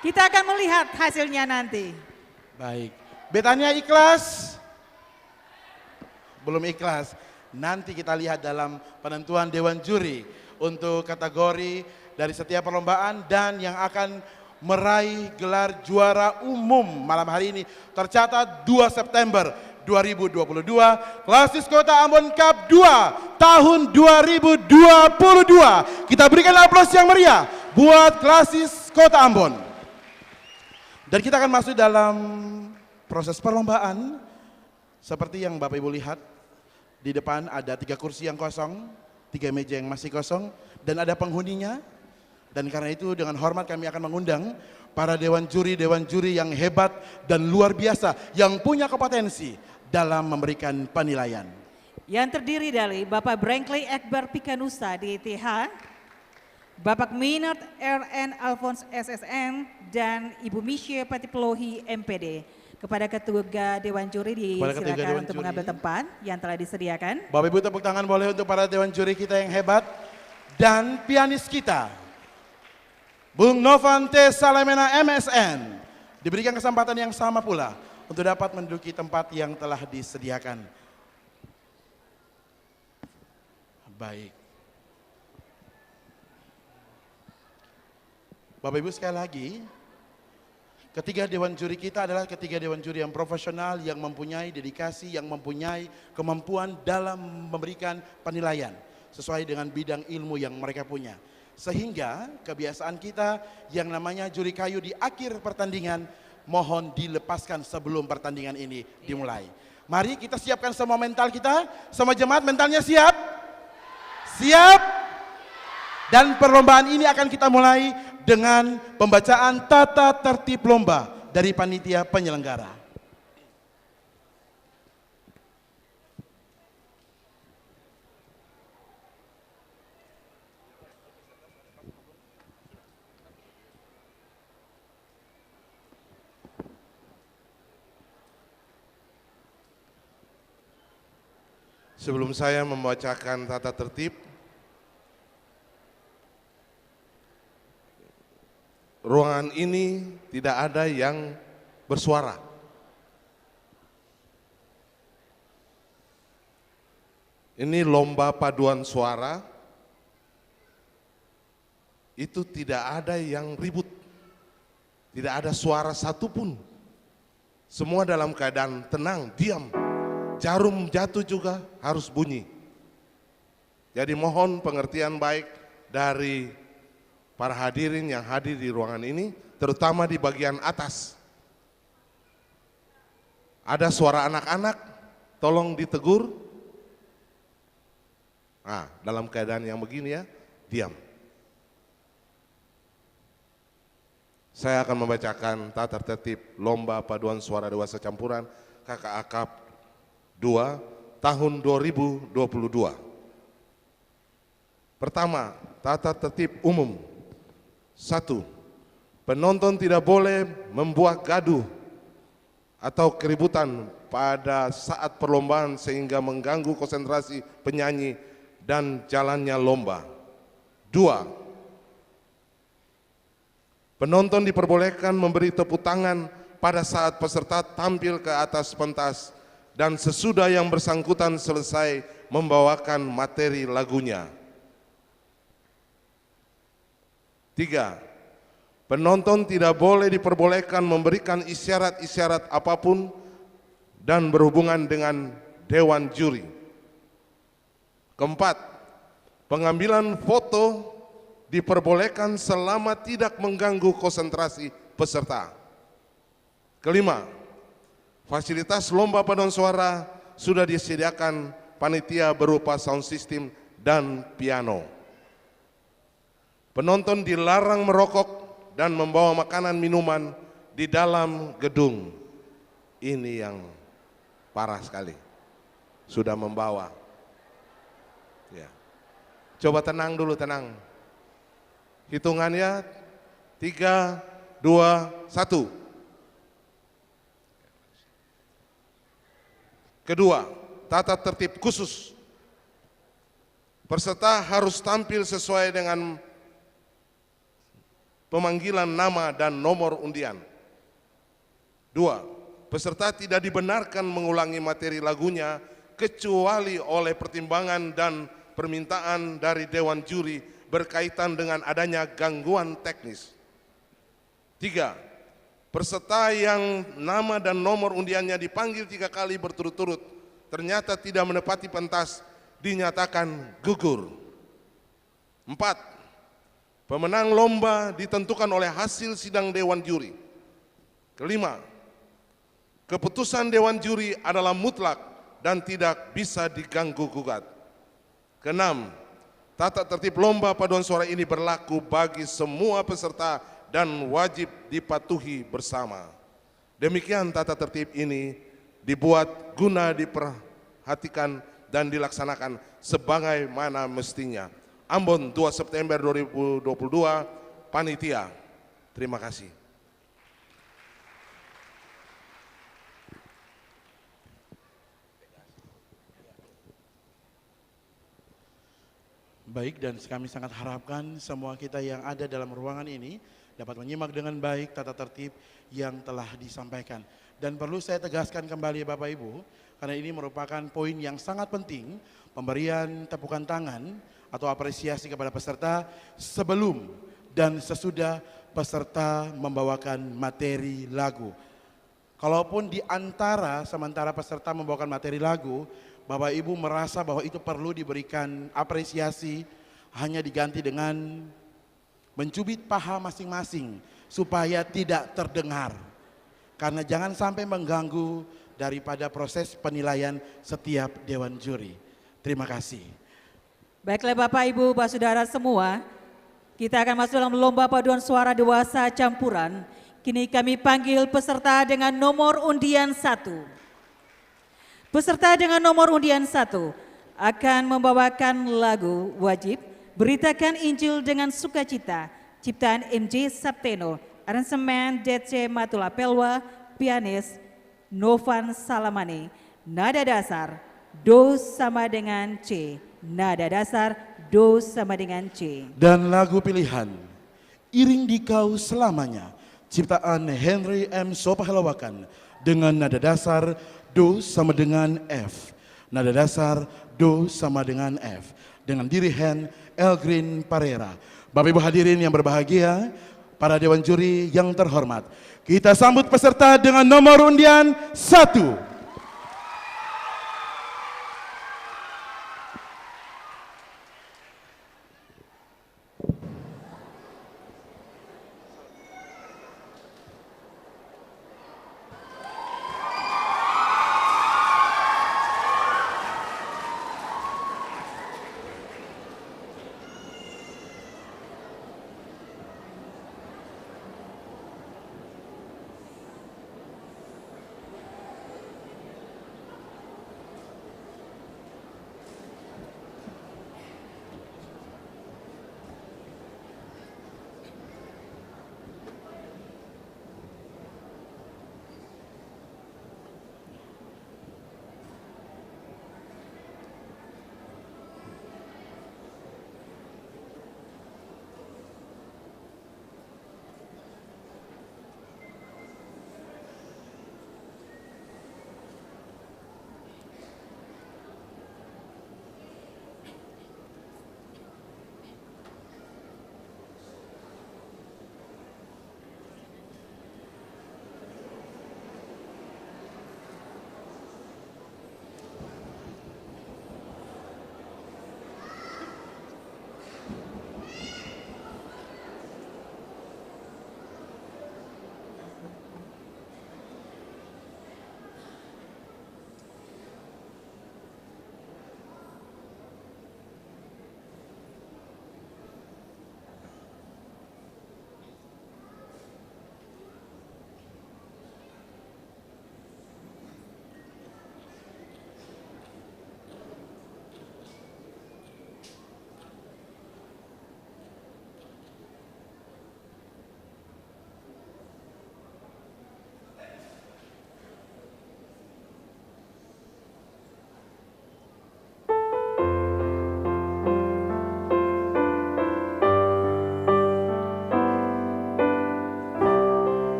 Kita akan melihat hasilnya nanti. Baik, Betania ikhlas? Belum ikhlas. Nanti kita lihat dalam penentuan Dewan Juri untuk kategori dari setiap perlombaan dan yang akan meraih gelar juara umum malam hari ini tercatat 2 September 2022 Klasis Kota Ambon Cup 2 tahun 2022. Kita berikan aplaus yang meriah buat Klasis Kota Ambon. Dan kita akan masuk dalam proses perlombaan seperti yang Bapak Ibu lihat. Di depan ada 3 kursi yang kosong, 3 meja yang masih kosong dan ada penghuninya. Dan karena itu dengan hormat kami akan mengundang para dewan juri yang hebat dan luar biasa yang punya kompetensi dalam memberikan penilaian. Yang terdiri dari Bapak Brenkley Ekbar Pikanusa di ITH, Bapak Minard RN Alphonse SSN, dan Ibu Misye Patiplohi MPD. Kepada ketiga dewan juri disilakan untuk mengambil tempat yang telah disediakan. Bapak Ibu tepuk tangan boleh untuk para dewan juri kita yang hebat dan pianis kita. Bung Novante Salemena MSN diberikan kesempatan yang sama pula untuk dapat menduduki tempat yang telah disediakan. Baik. Bapak Ibu sekali lagi, ketiga dewan juri kita adalah ketiga dewan juri yang profesional, yang mempunyai dedikasi, yang mempunyai kemampuan dalam memberikan penilaian sesuai dengan bidang ilmu yang mereka punya. Sehingga kebiasaan kita yang namanya juri kayu di akhir pertandingan mohon dilepaskan sebelum pertandingan ini dimulai. Mari kita siapkan semua mental kita, semua jemaat mentalnya siap? Siap? Dan perlombaan ini akan kita mulai dengan pembacaan tata tertib lomba dari panitia penyelenggara. Sebelum saya membacakan tata tertib, ruangan ini tidak ada yang bersuara. Ini lomba paduan suara, itu tidak ada yang ribut, tidak ada suara satupun. Semua dalam keadaan tenang, diam. Jarum jatuh juga harus bunyi. Jadi mohon pengertian baik dari para hadirin yang hadir di ruangan ini, terutama di bagian atas. Ada suara anak-anak, tolong ditegur. Nah, dalam keadaan yang begini ya, diam. Saya akan membacakan tata tertib lomba paduan suara dewasa campuran KKA Cup 2 tahun 2022. Pertama, tata tertib umum. 1. Penonton tidak boleh membuat gaduh atau keributan pada saat perlombaan sehingga mengganggu konsentrasi penyanyi dan jalannya lomba. 2. Penonton diperbolehkan memberi tepuk tangan pada saat peserta tampil ke atas pentas dan sesudah yang bersangkutan selesai membawakan materi lagunya. 3. Penonton tidak boleh diperbolehkan memberikan isyarat-isyarat apapun dan berhubungan dengan dewan juri. 4. Pengambilan foto diperbolehkan selama tidak mengganggu konsentrasi peserta. 5. Fasilitas lomba paduan suara sudah disediakan panitia berupa sound system dan piano. Penonton dilarang merokok dan membawa makanan minuman di dalam gedung. Ini yang parah sekali. Sudah membawa. Ya. Coba tenang dulu, tenang. Hitungannya 3, 2, 1. Kedua, tata tertib khusus. Peserta harus tampil sesuai dengan pemanggilan nama dan nomor undian. Dua, peserta tidak dibenarkan mengulangi materi lagunya kecuali oleh pertimbangan dan permintaan dari Dewan Juri berkaitan dengan adanya gangguan teknis. Tiga, peserta yang nama dan nomor undiannya dipanggil 3 kali berturut-turut ternyata tidak menepati pentas dinyatakan gugur. 4. Pemenang lomba ditentukan oleh hasil sidang Dewan Juri. Kelima, keputusan Dewan Juri adalah mutlak dan tidak bisa diganggu-gugat. Keenam, tata tertib lomba paduan suara ini berlaku bagi semua peserta dan wajib dipatuhi bersama. Demikian tata tertib ini dibuat guna diperhatikan dan dilaksanakan sebagaimana mestinya. Ambon 2 September 2022, Panitia. Terima kasih. Baik, dan kami sangat harapkan semua kita yang ada dalam ruangan ini dapat menyimak dengan baik tata tertib yang telah disampaikan. Dan perlu saya tegaskan kembali Bapak Ibu, karena ini merupakan poin yang sangat penting, pemberian tepukan tangan atau apresiasi kepada peserta sebelum dan sesudah peserta membawakan materi lagu. Kalaupun di antara sementara peserta membawakan materi lagu, Bapak Ibu merasa bahwa itu perlu diberikan apresiasi, hanya diganti dengan mencubit paha masing-masing supaya tidak terdengar. Karena jangan sampai mengganggu daripada proses penilaian setiap Dewan Juri. Terima kasih. Baiklah Bapak Ibu, Bapak Saudara semua, kita akan masuk dalam lomba paduan suara dewasa campuran. Kini kami panggil peserta dengan nomor undian 1. Peserta dengan nomor undian 1 akan membawakan lagu wajib Beritakan Injil dengan Sukacita, ciptaan MJ Sapteno, aransemen DC Matula Pelwa, pianis Novan Salamane, nada dasar Do sama dengan C, nada dasar Do sama dengan C. Dan lagu pilihan Iring di Kau Selamanya, ciptaan Henry M. Sopahalawakan dengan nada dasar Do sama dengan F. Nada dasar Do sama dengan F. Dengan dirigen Elgrin Parera. Bapak Ibu hadirin yang berbahagia, para Dewan Juri yang terhormat, kita sambut peserta dengan nomor undian 1.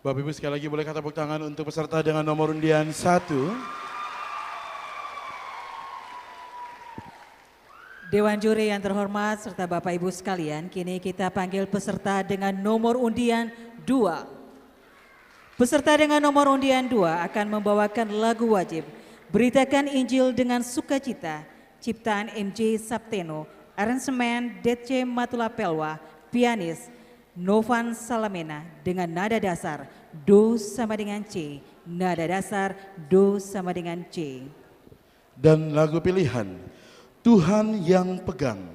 Bapak Ibu sekali lagi boleh kata tepuk tangan untuk peserta dengan nomor undian 1. Dewan juri yang terhormat serta Bapak Ibu sekalian, kini kita panggil peserta dengan nomor undian 2. Peserta dengan nomor undian 2 akan membawakan lagu wajib Beritakan Injil dengan Sukacita, ciptaan MJ Sapteno, aransemen DC Matulapelwa, pianis Novan Salamena dengan nada dasar Do sama dengan C, nada dasar Do sama dengan C. Dan lagu pilihan Tuhan yang Pegang,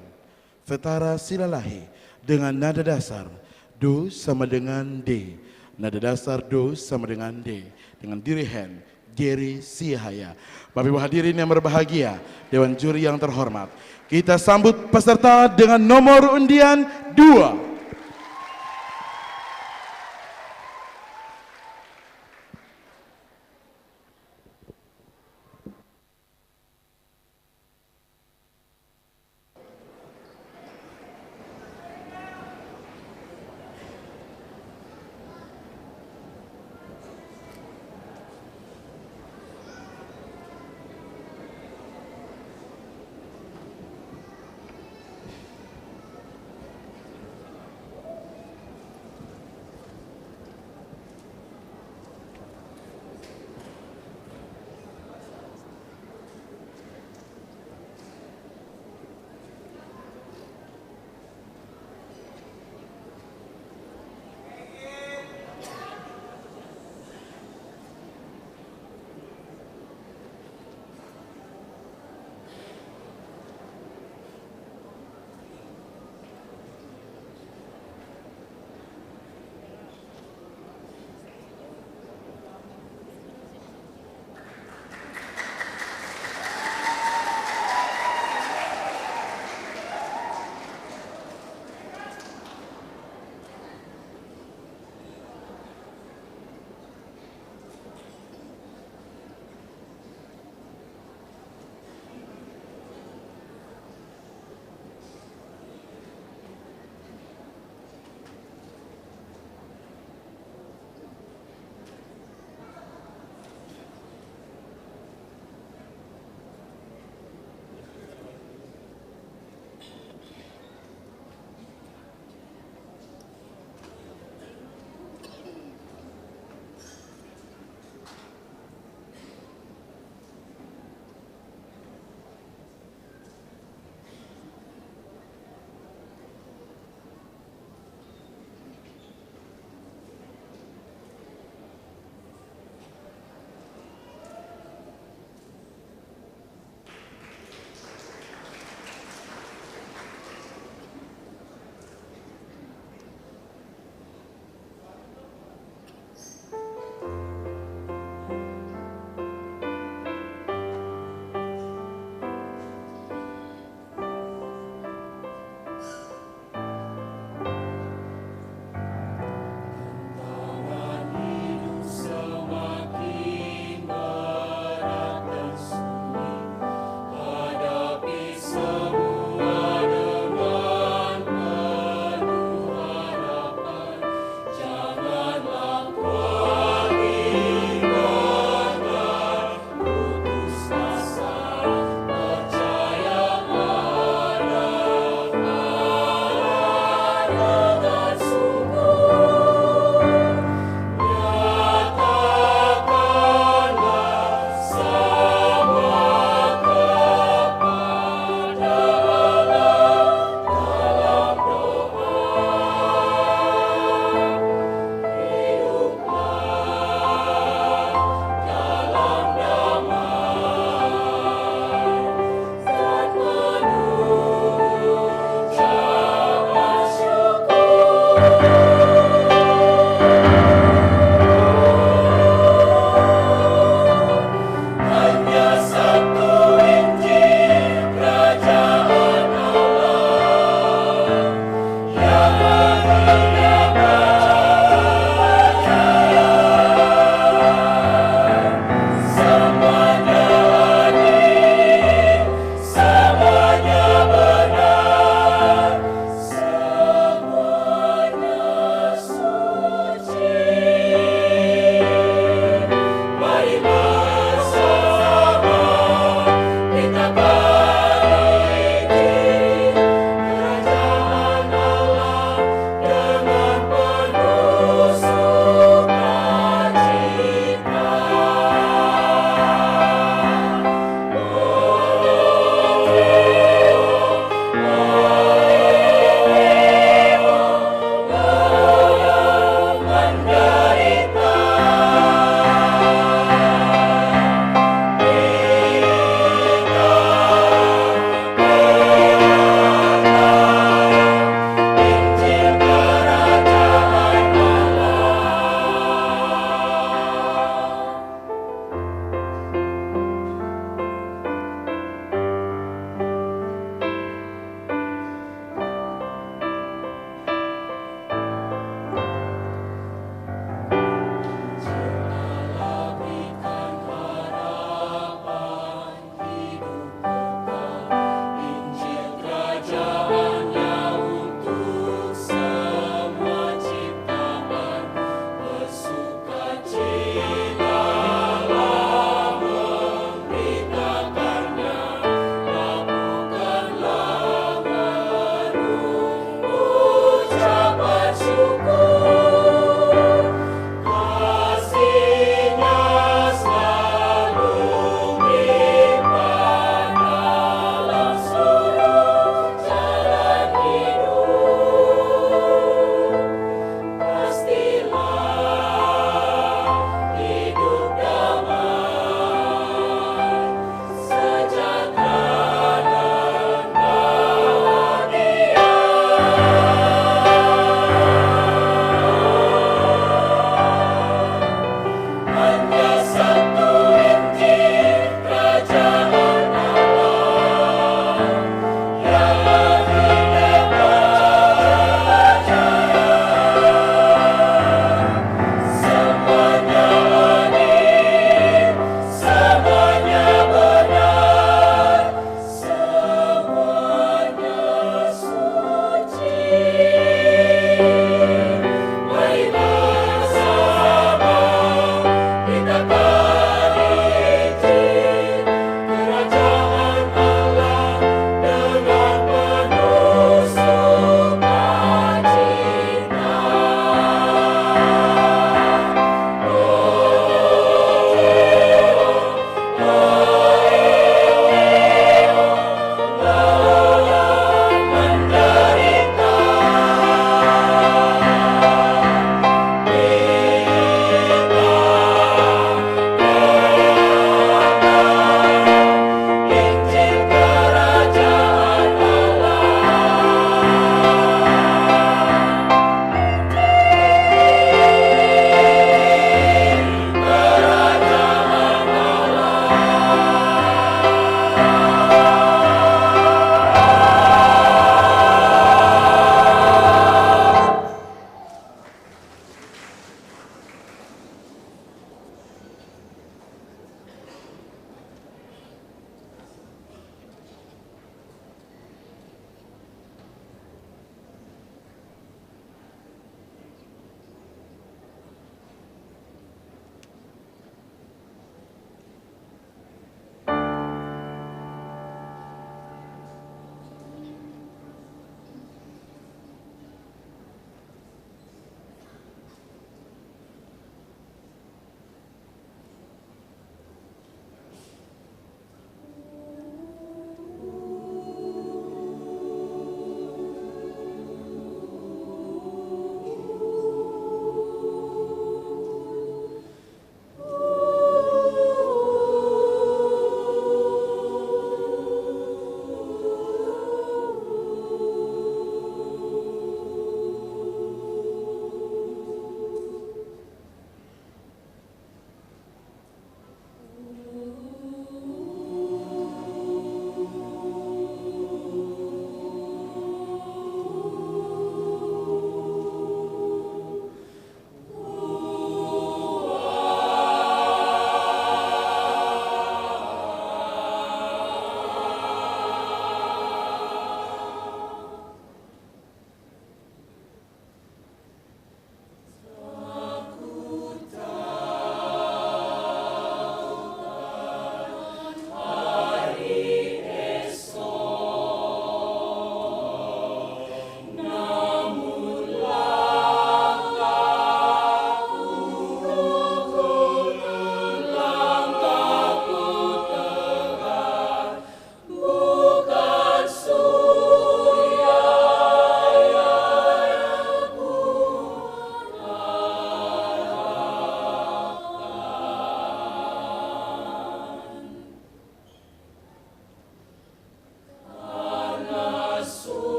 Vetara Silalahi dengan nada dasar Do sama dengan D, nada dasar Do sama dengan D, dengan dirigen Jerry Sihaya. Bapak Ibu hadirin yang berbahagia, Dewan Juri yang terhormat, kita sambut peserta dengan nomor undian 2.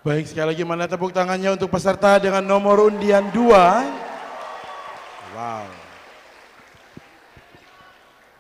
Baik, sekali lagi mana tepuk tangannya untuk peserta dengan nomor undian 2. Wow.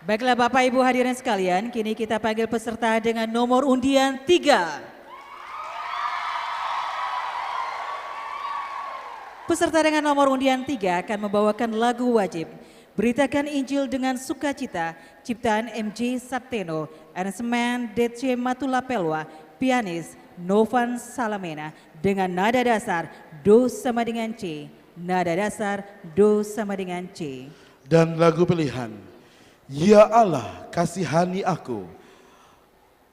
Baiklah Bapak Ibu hadirin sekalian, kini kita panggil peserta dengan nomor undian 3. Peserta dengan nomor undian 3 akan membawakan lagu wajib, Beritakan Injil dengan Sukacita, ciptaan MJ Sabteno, aransemen DC Matulapelwa, pianis Novan Salamena, dengan nada dasar Do sama dengan C, nada dasar Do sama dengan C. Dan lagu pilihan, Ya Allah kasihani aku,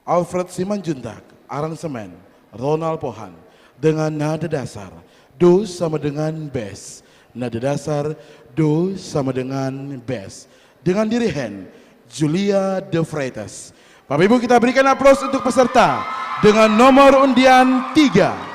Alfred Simanjuntak, aransemen Ronald Pohan, dengan nada dasar Do sama dengan bass, nada dasar Do sama dengan bass, dengan dirigen Julia De Freitas. Bapak Ibu, kita berikan aplaus untuk peserta dengan nomor undian 3.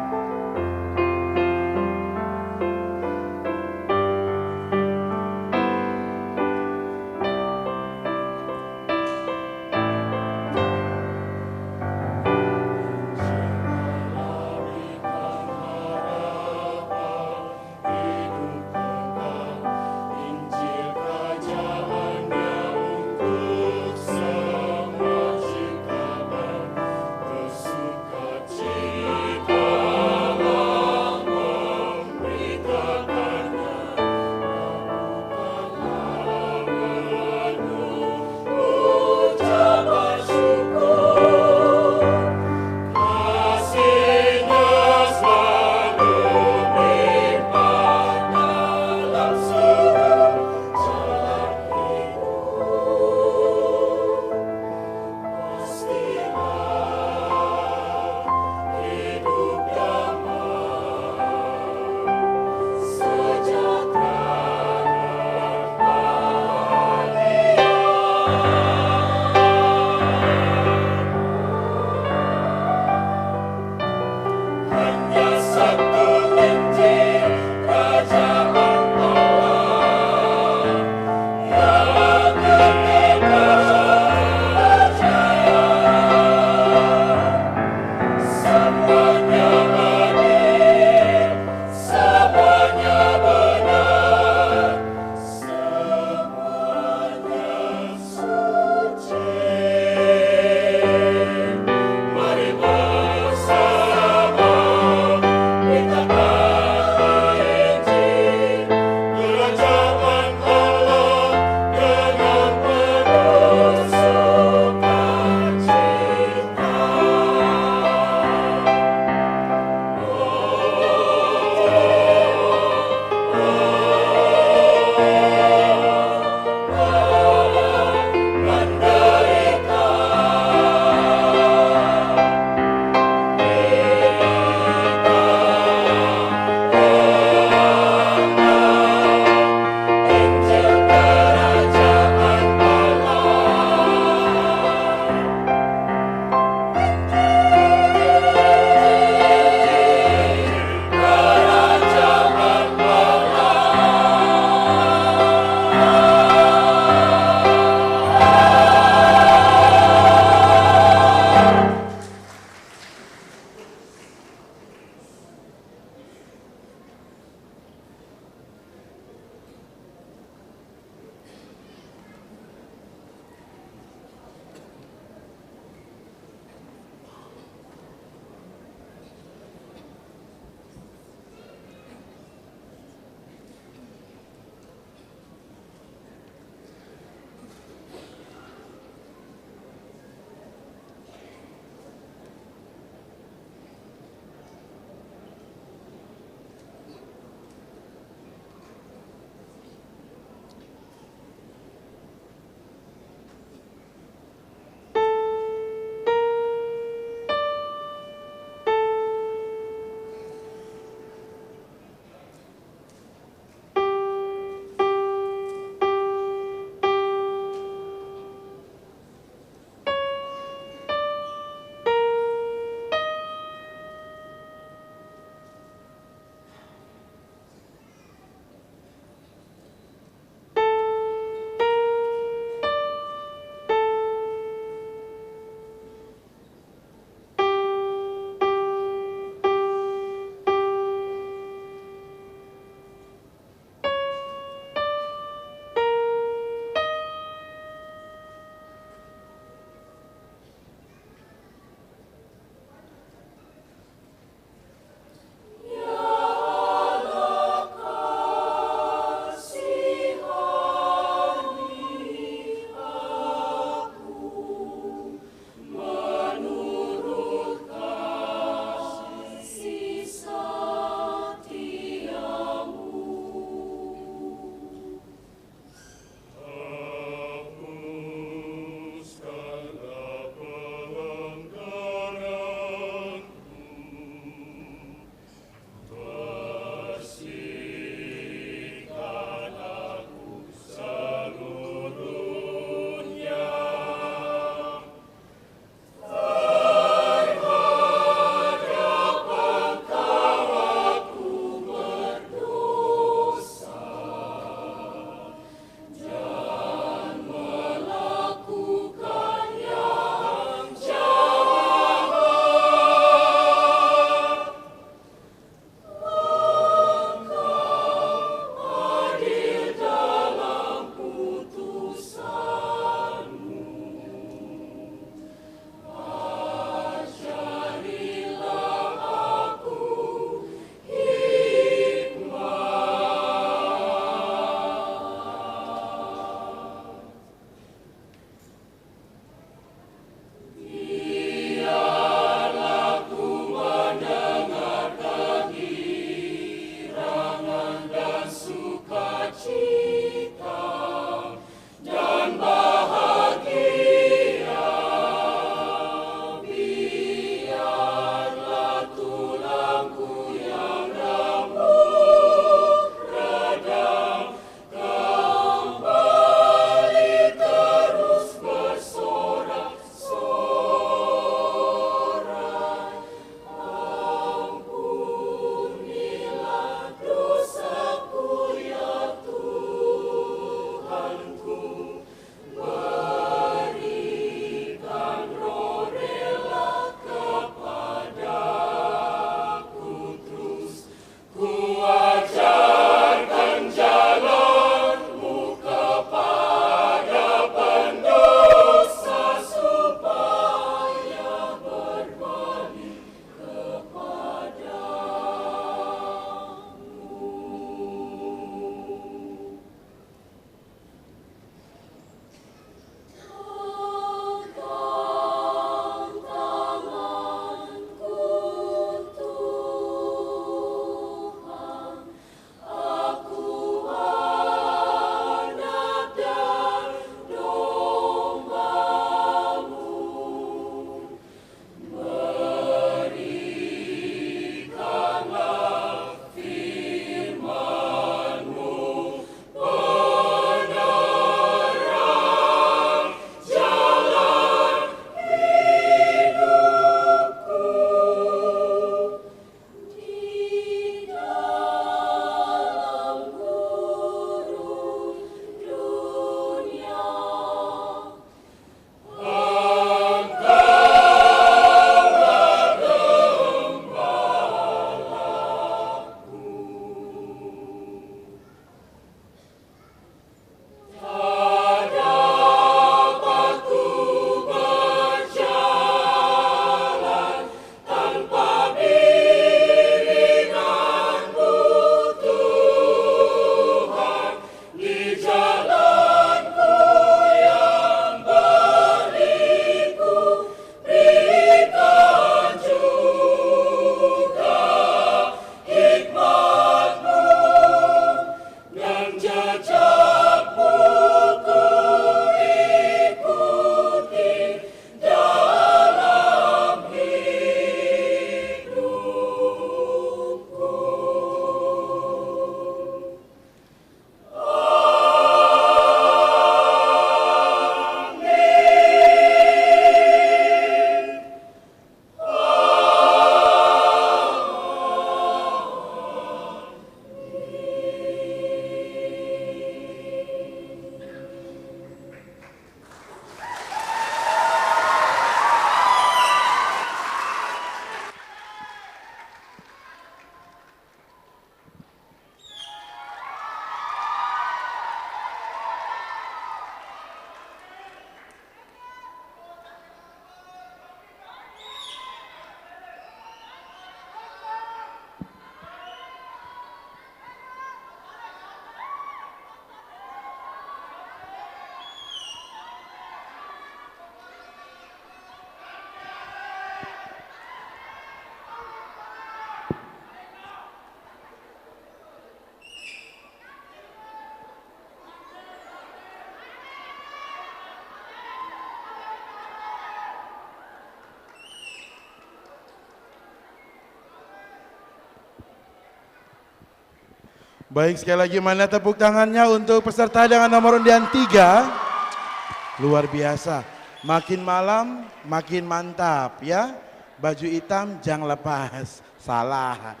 Baik, sekali lagi mana tepuk tangannya untuk peserta dengan nomor undian 3. Luar biasa. Makin malam, makin mantap ya. Baju hitam jangan lepas. Salah.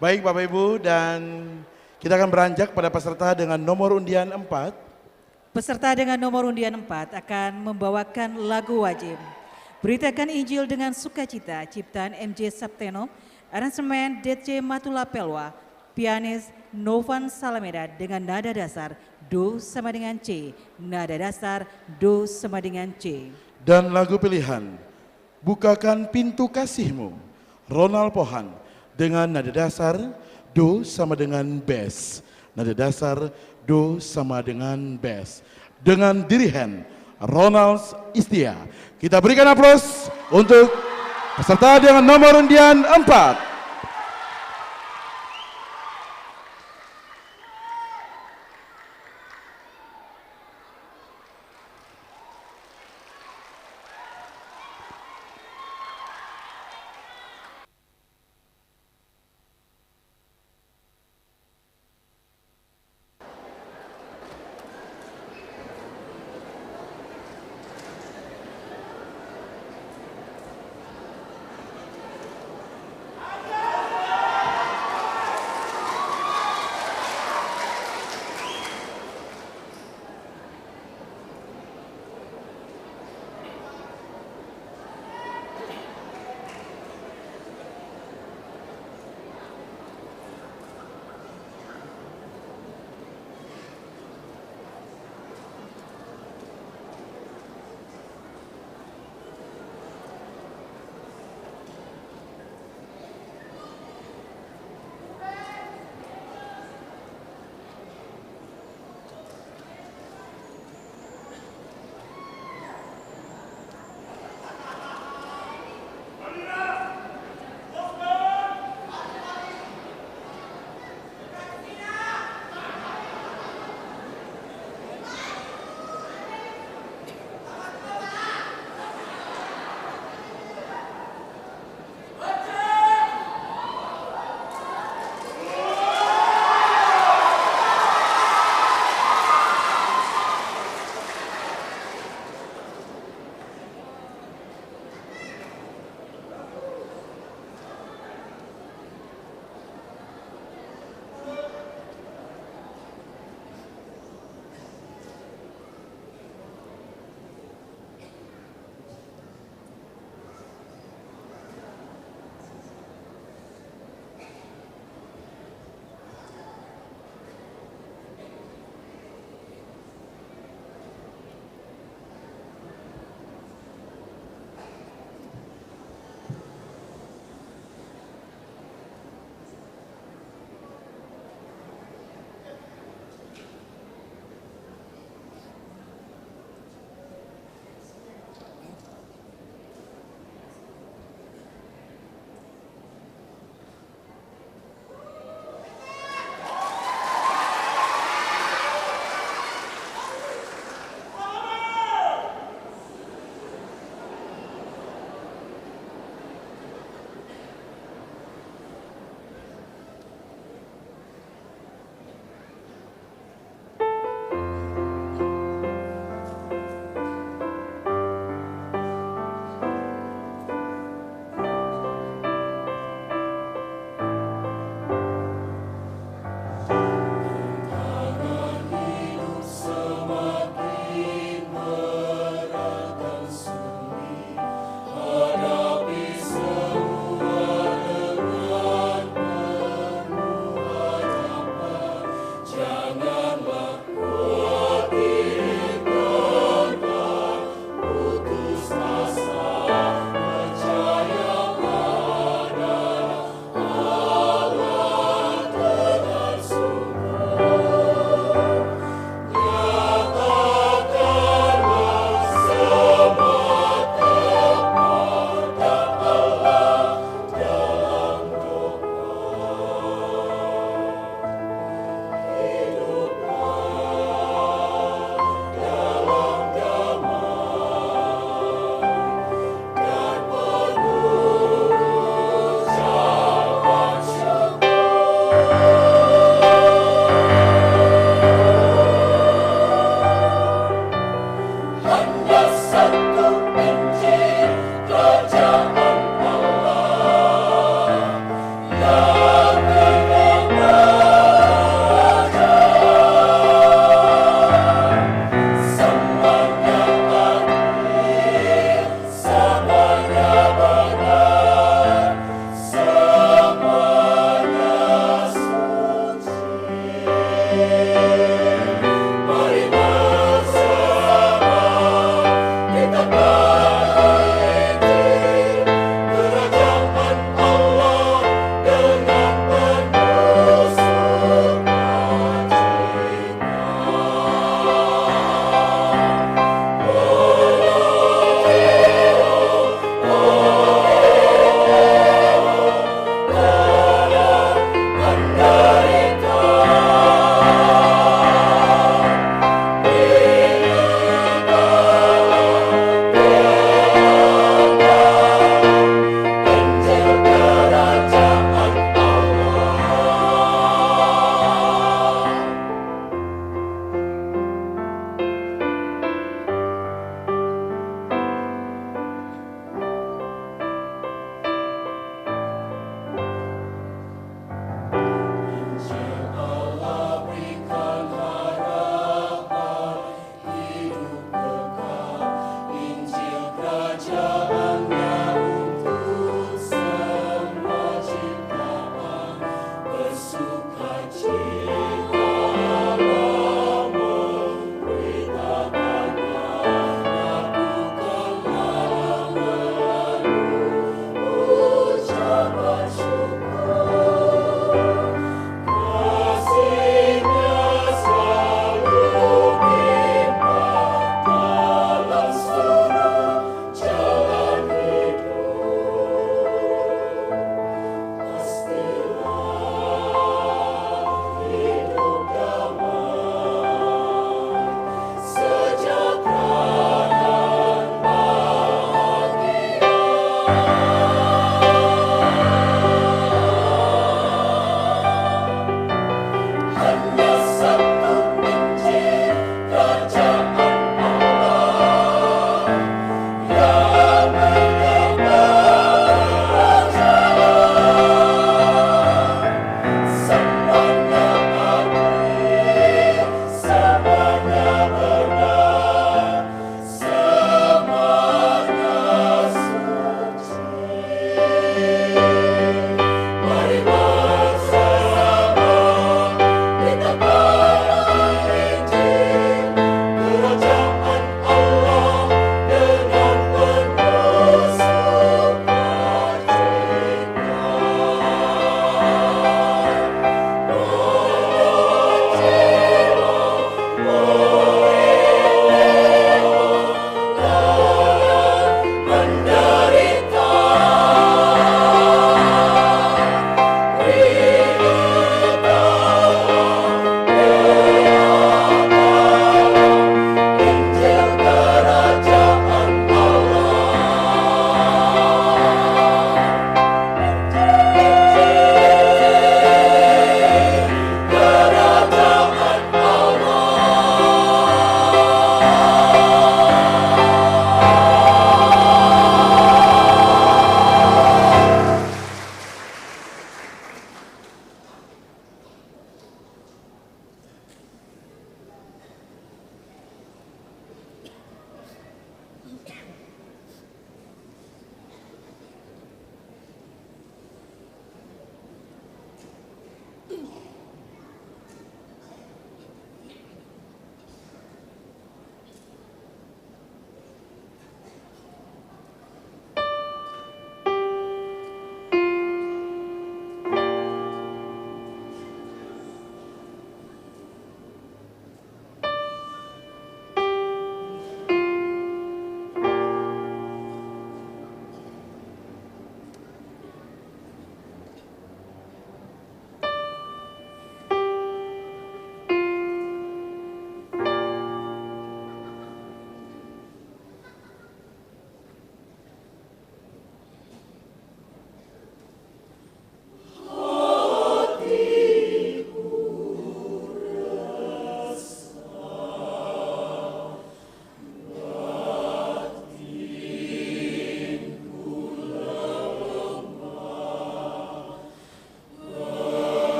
Baik Bapak Ibu, dan kita akan beranjak pada peserta dengan nomor undian 4. Peserta dengan nomor undian 4 akan membawakan lagu wajib. Beritakan Injil dengan sukacita, ciptaan MJ Sapteno, aransemen DC Matula Pelwa, pianis Novan Salameda dengan nada dasar Do sama dengan C, nada dasar Do sama dengan C. Dan lagu pilihan, Bukakan Pintu Kasihmu, Ronald Pohan dengan nada dasar Do sama dengan bass, nada dasar Do sama dengan bass. Dengan dirigen Ronald Istia. Kita berikan aplaus untuk peserta dengan nomor undian 4.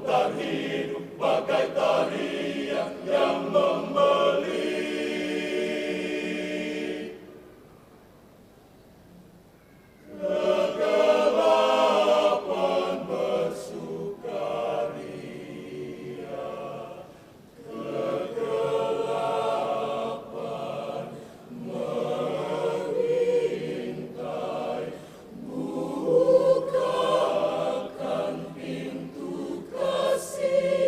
Lautan hidup bagai tarian yang membeli. Kegelapan bersukaria, kegelapan mengintai. Bukakan pintu kasih.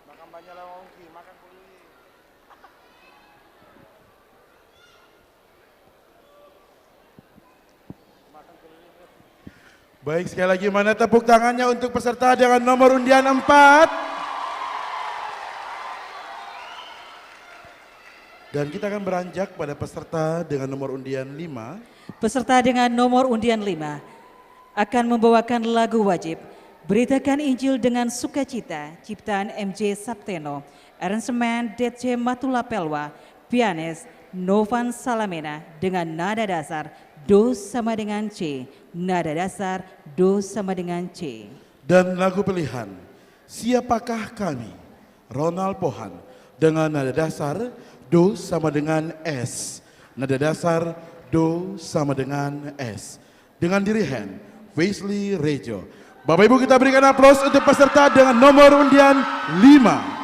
Makan banyak lah Ongki, makan kulit. Baik, sekali lagi mana tepuk tangannya untuk peserta dengan nomor undian 4. Dan kita akan beranjak pada peserta dengan nomor undian 5. Peserta dengan nomor undian 5 akan membawakan lagu wajib Beritakan Injil dengan Sukacita, ciptaan MJ Sapteno, aransemen DJ Matulapelwa, pianis Novan Salamena dengan nada dasar Do sama dengan C, nada dasar Do sama dengan C. Dan lagu pilihan Siapakah Kami, Ronald Pohan dengan nada dasar Do sama dengan S, nada dasar Do sama dengan S. Dengan dirigen Wesley Rejo. Bapak Ibu kita berikan aplaus untuk peserta dengan nomor undian 5.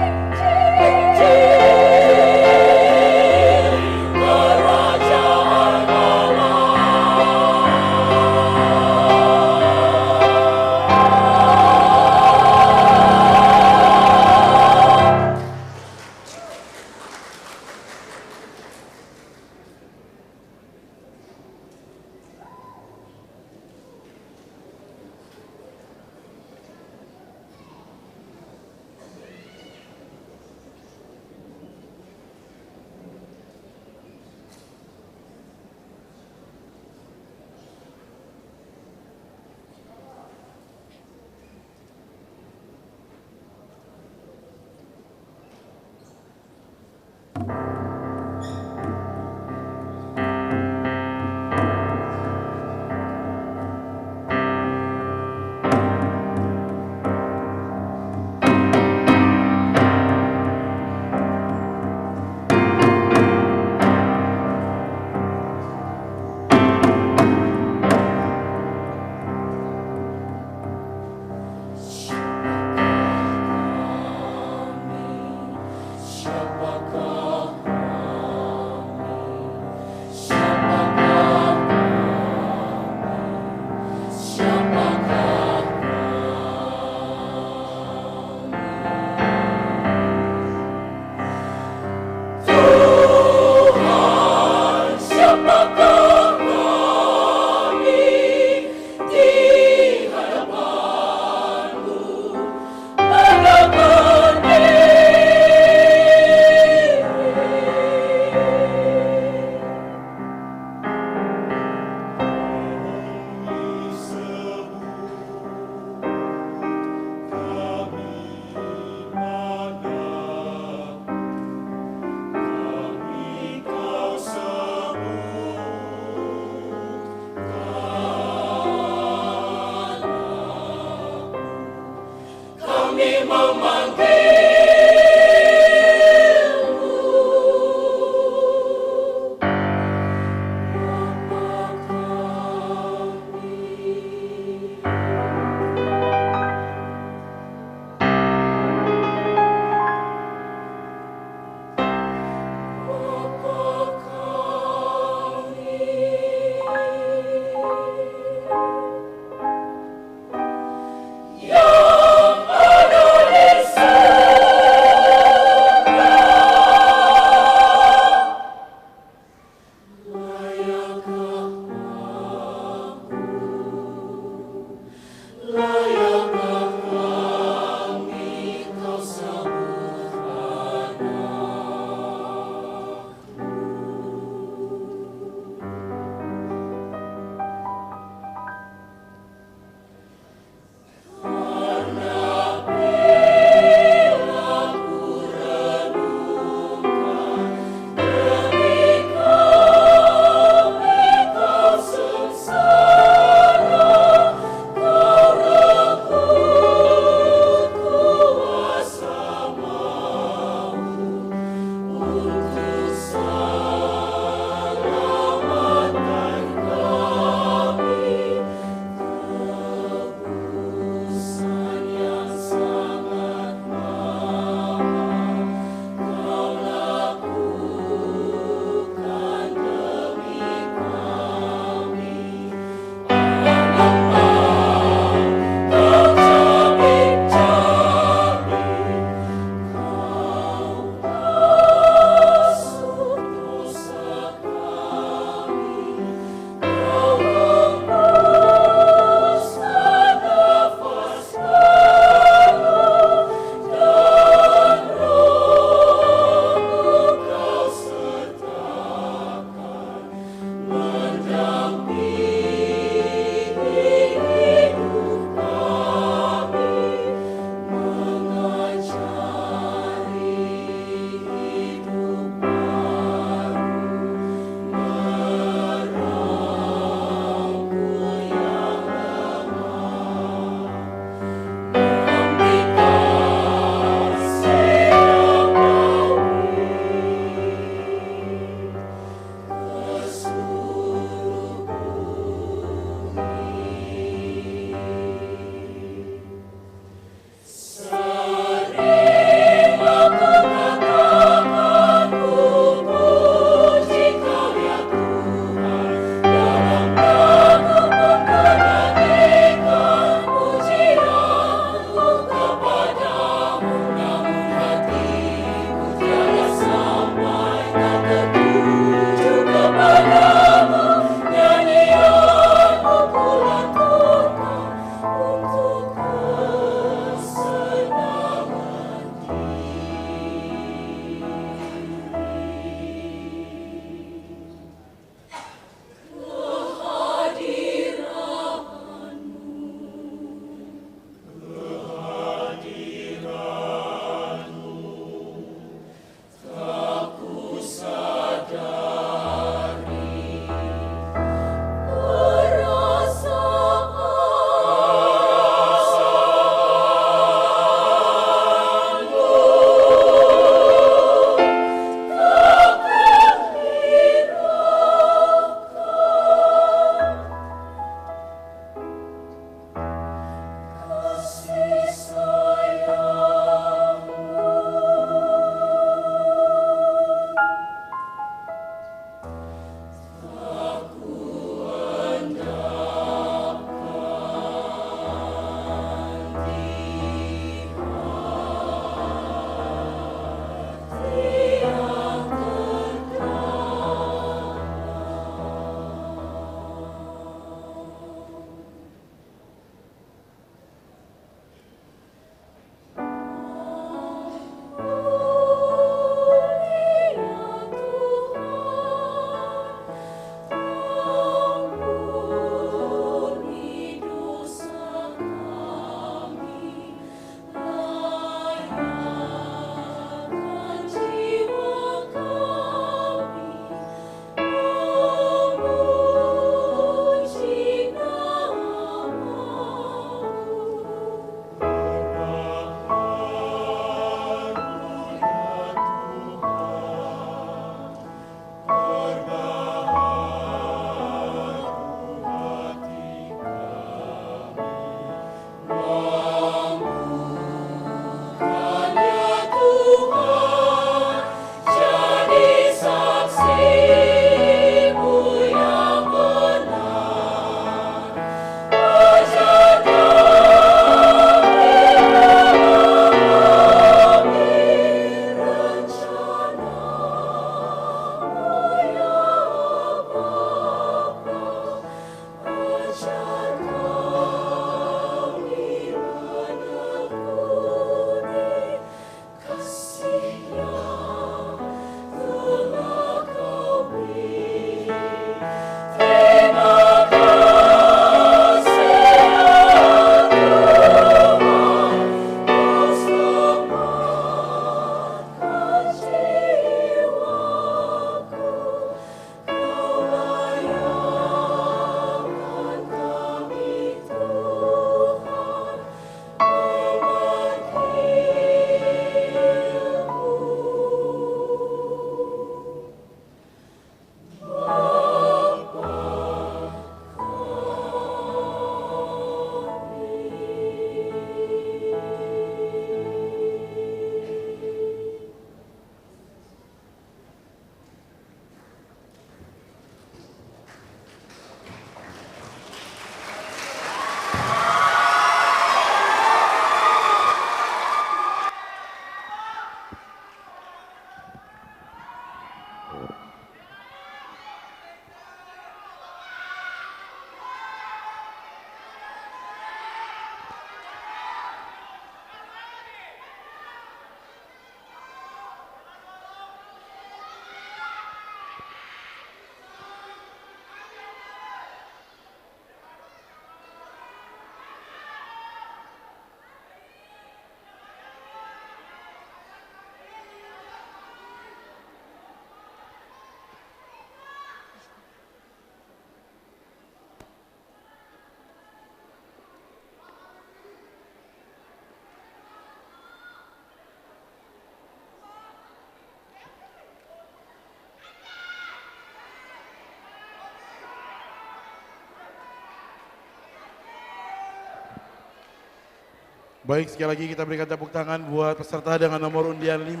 Baik, sekali lagi kita berikan tepuk tangan buat peserta dengan nomor undian 5.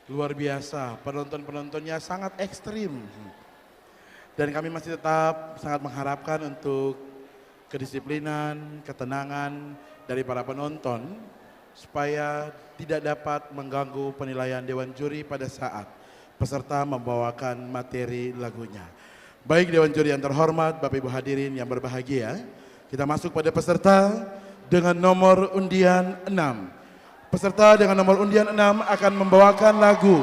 Luar biasa, penonton-penontonnya sangat ekstrim. Dan kami masih tetap sangat mengharapkan untuk kedisiplinan, ketenangan dari para penonton supaya tidak dapat mengganggu penilaian Dewan Juri pada saat peserta membawakan materi lagunya. Baik Dewan Juri yang terhormat, Bapak Ibu hadirin yang berbahagia, kita masuk pada peserta dengan nomor undian 6. Peserta dengan nomor undian 6 akan membawakan lagu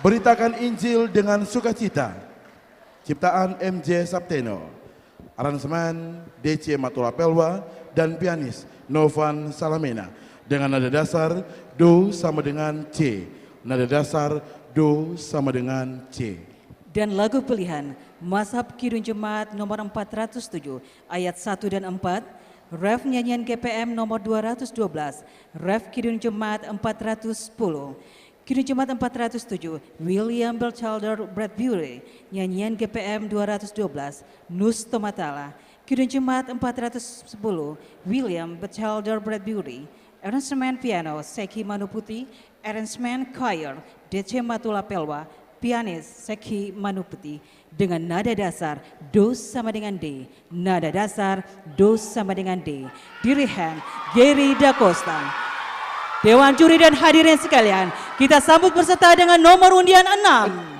Beritakan Injil dengan Sukacita, ciptaan MJ Sapteno, aransemen DC Matulapelwa, dan pianis Novan Salamena, dengan nada dasar Do sama dengan C, nada dasar Do sama dengan C. Dan lagu pilihan Mazhab Kidung Jemaat nomor 407 ayat 1 dan 4, Ref nyanyian GPM nomor 212, Ref Kidung Jemaat 410, Kidung Jemaat 407, William Batchelder Bradbury, nyanyian GPM 212, Nus Tomatala, Kidung Jemaat 410, William Batchelder Bradbury, aransemen piano Seki Manuputi, aransemen choir DC Matulapelwa, pianis Seki Manuputi, dengan nada dasar Do sama dengan D, nada dasar Do sama dengan D, dirihan Gary Da Costa. Dewan Juri dan hadirin sekalian, kita sambut peserta dengan nomor undian 6.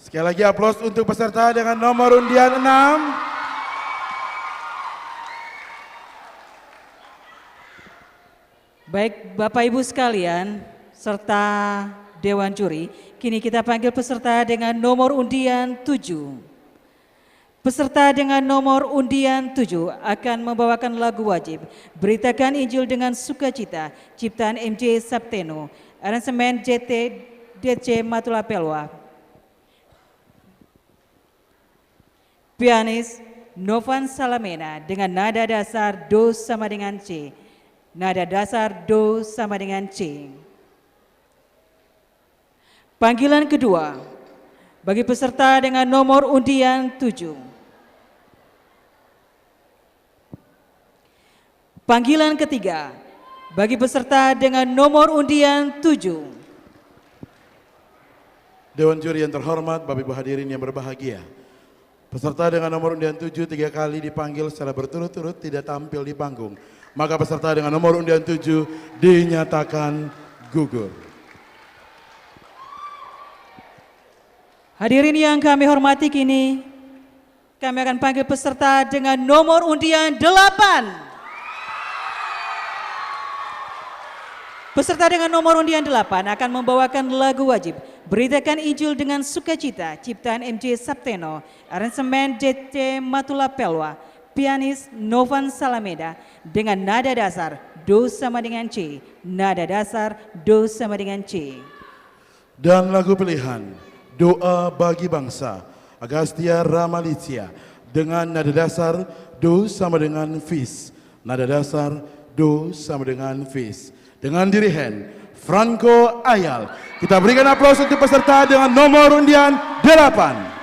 Sekali lagi aplaus untuk peserta dengan nomor undian 6. Baik Bapak Ibu sekalian serta Dewan Juri, kini kita panggil peserta dengan nomor undian 7. Peserta dengan nomor undian 7 akan membawakan lagu wajib Beritakan Injil dengan Sukacita, ciptaan MJ Sapteno, aransemen DC Matulapelwa. Pianis Novan Salamena dengan nada dasar Do sama dengan C. Nada dasar Do sama dengan C. Panggilan kedua bagi peserta dengan nomor undian 7. Panggilan ketiga bagi peserta dengan nomor undian 7. Dewan Juri yang terhormat, Bapak Ibu hadirin yang berbahagia. Peserta dengan nomor undian 7 3 kali dipanggil secara berturut-turut tidak tampil di panggung. Maka peserta dengan nomor undian 7 dinyatakan gugur. Hadirin yang kami hormati, kini kami akan panggil peserta dengan nomor undian 8. Peserta dengan nomor undian 8 akan membawakan lagu wajib Beritakan Injil dengan Sukacita, ciptaan MJ Sapteno, aransemen DC Matulapelwa, pianis Novan Salameda dengan nada dasar Do sama dengan C, nada dasar Do sama dengan C. Dan lagu pilihan Doa Bagi Bangsa, Agastya Ramalicia dengan nada dasar Do sama dengan Fis, nada dasar Do sama dengan Fis. Dengan dirigen Franco Ayal. Kita berikan aplaus untuk peserta dengan nomor undian 8.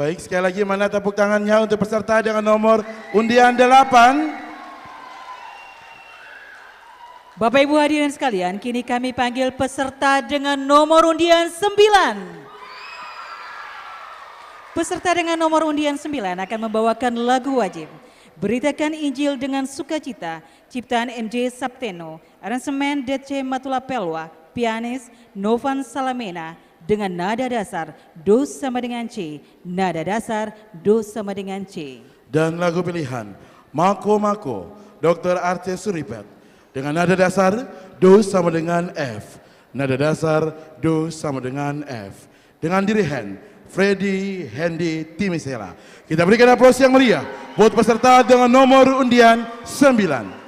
Baik, sekali lagi mana tepuk tangannya untuk peserta dengan nomor undian 8. Bapak Ibu hadirin sekalian, kini kami panggil peserta dengan nomor undian 9. Peserta dengan nomor undian 9 akan membawakan lagu wajib. Beritakan Injil dengan sukacita, ciptaan MJ Sapteno, aransemen DC Matula Pelwa, pianis Novan Salamena, dengan nada dasar Do sama dengan C, nada dasar Do sama dengan C. Dan lagu pilihan Mako Mako, Dr. Arce Suripet, dengan nada dasar Do sama dengan F, nada dasar Do sama dengan F, dengan dirigen Freddy Hendy Timisela. Kita berikan aplaus yang meriah buat peserta dengan nomor undian 9.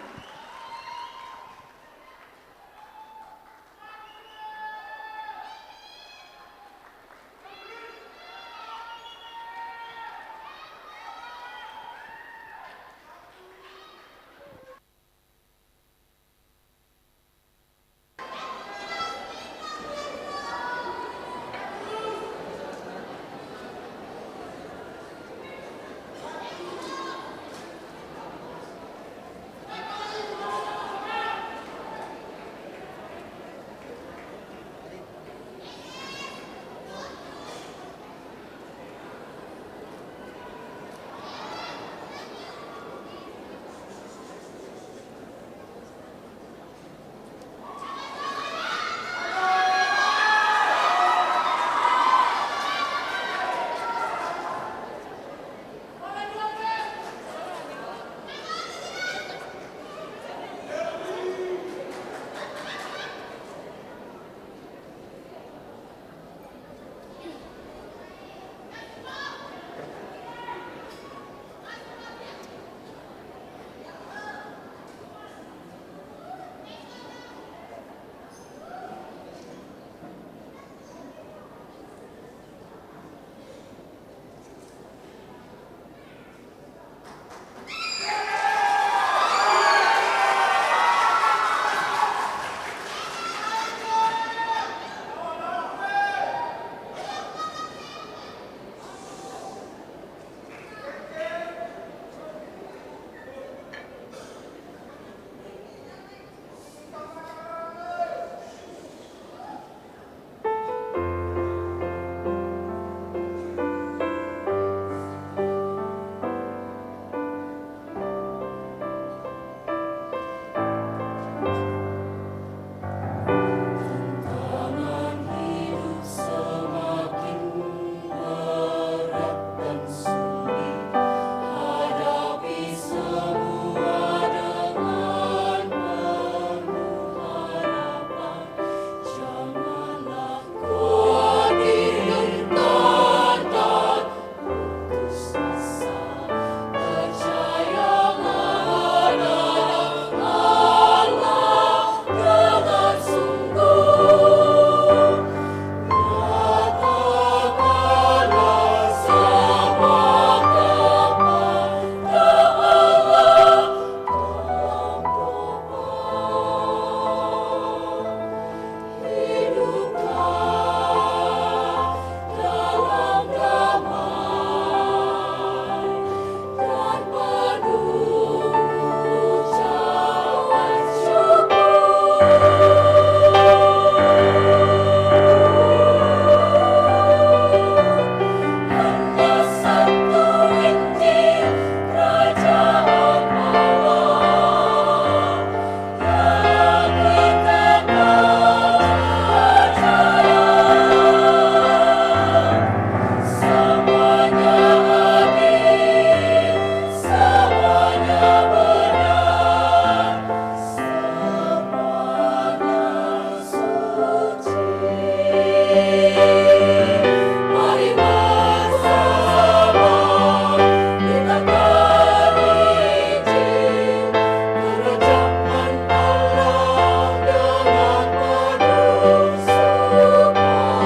Mari bersama kita gerinci kerajaan Allah dengan penuh sukacita.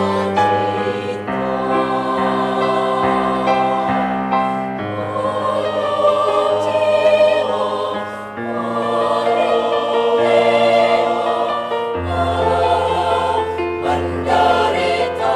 Menderita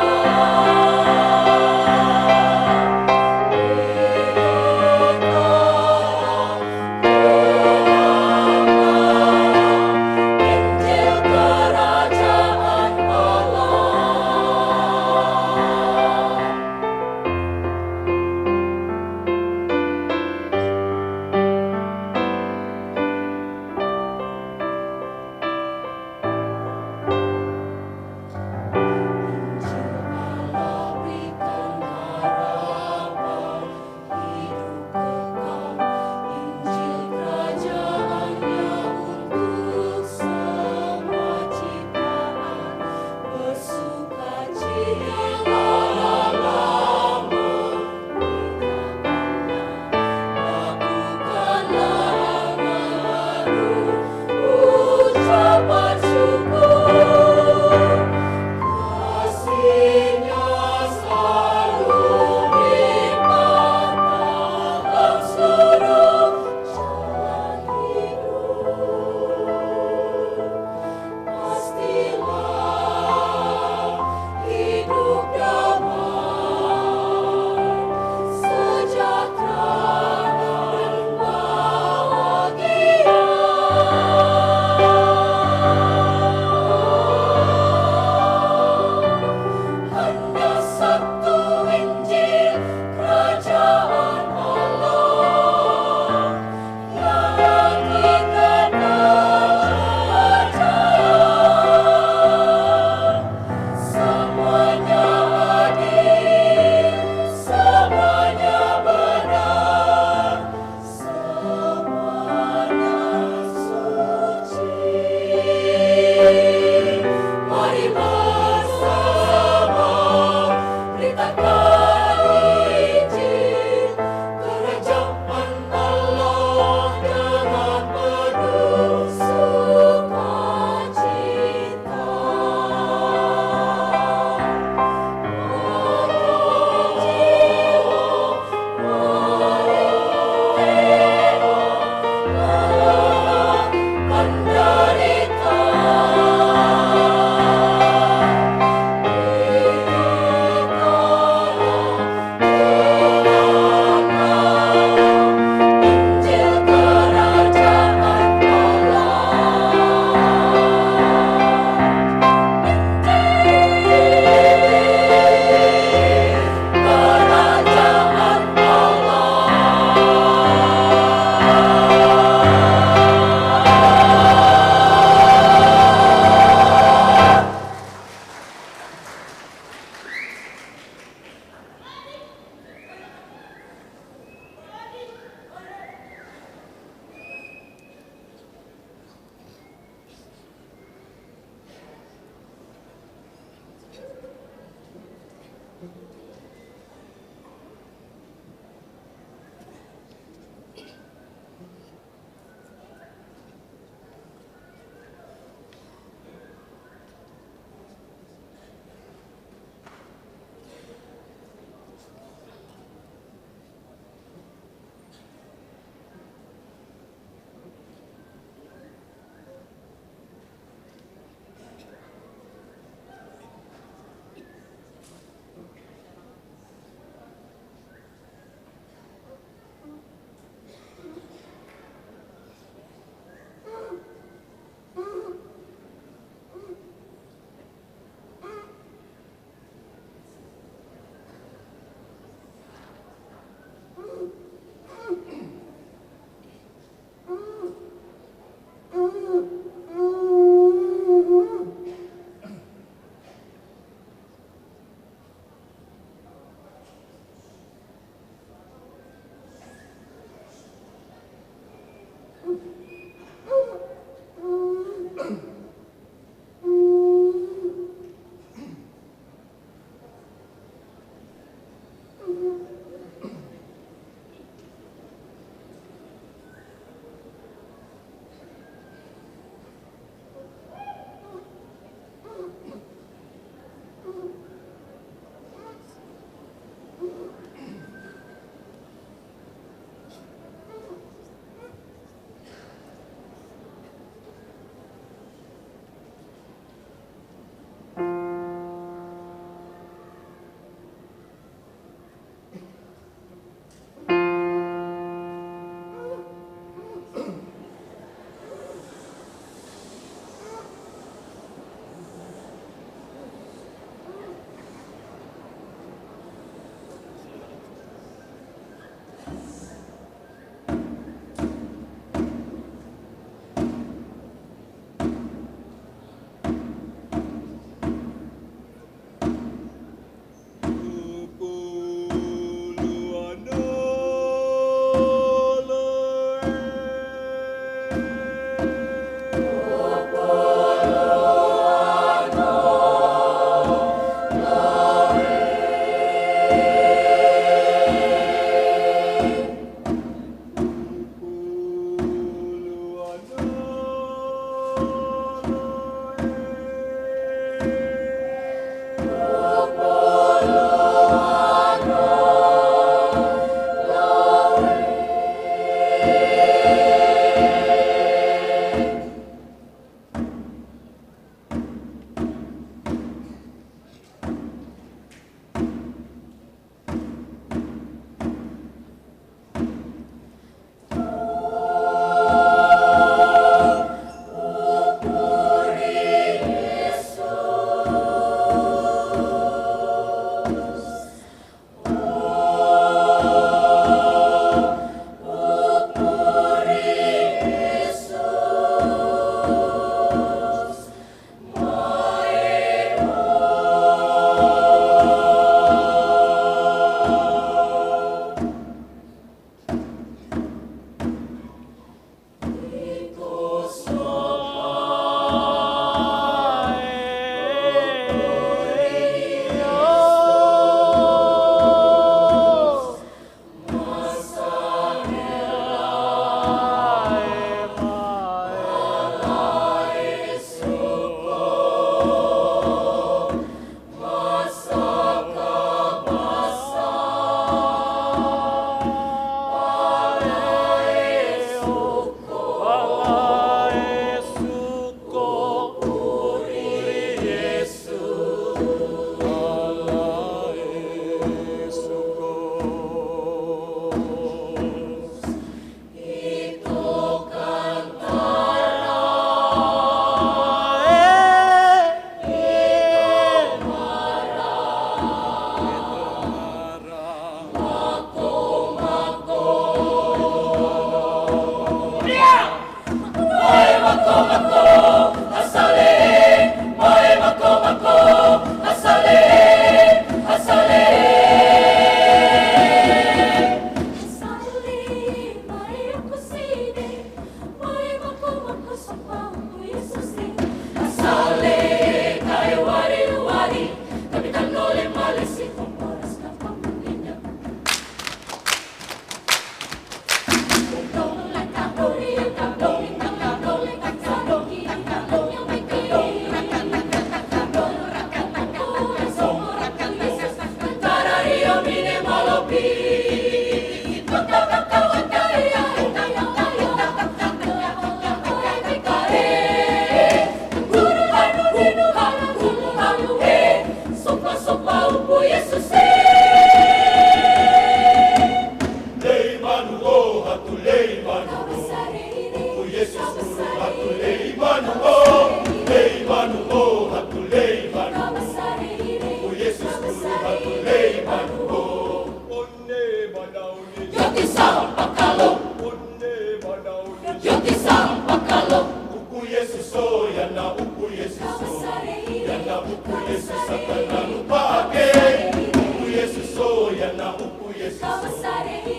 Yesus oh, yang na buku Yesus akan lupa ke. Buku Yesus oh, yang na buku Yesus oh,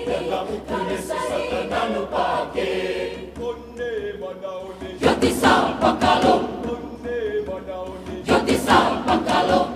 yang na buku Yesus akan lupa ke. Yoti sa pakalo, yoti sa pakalo.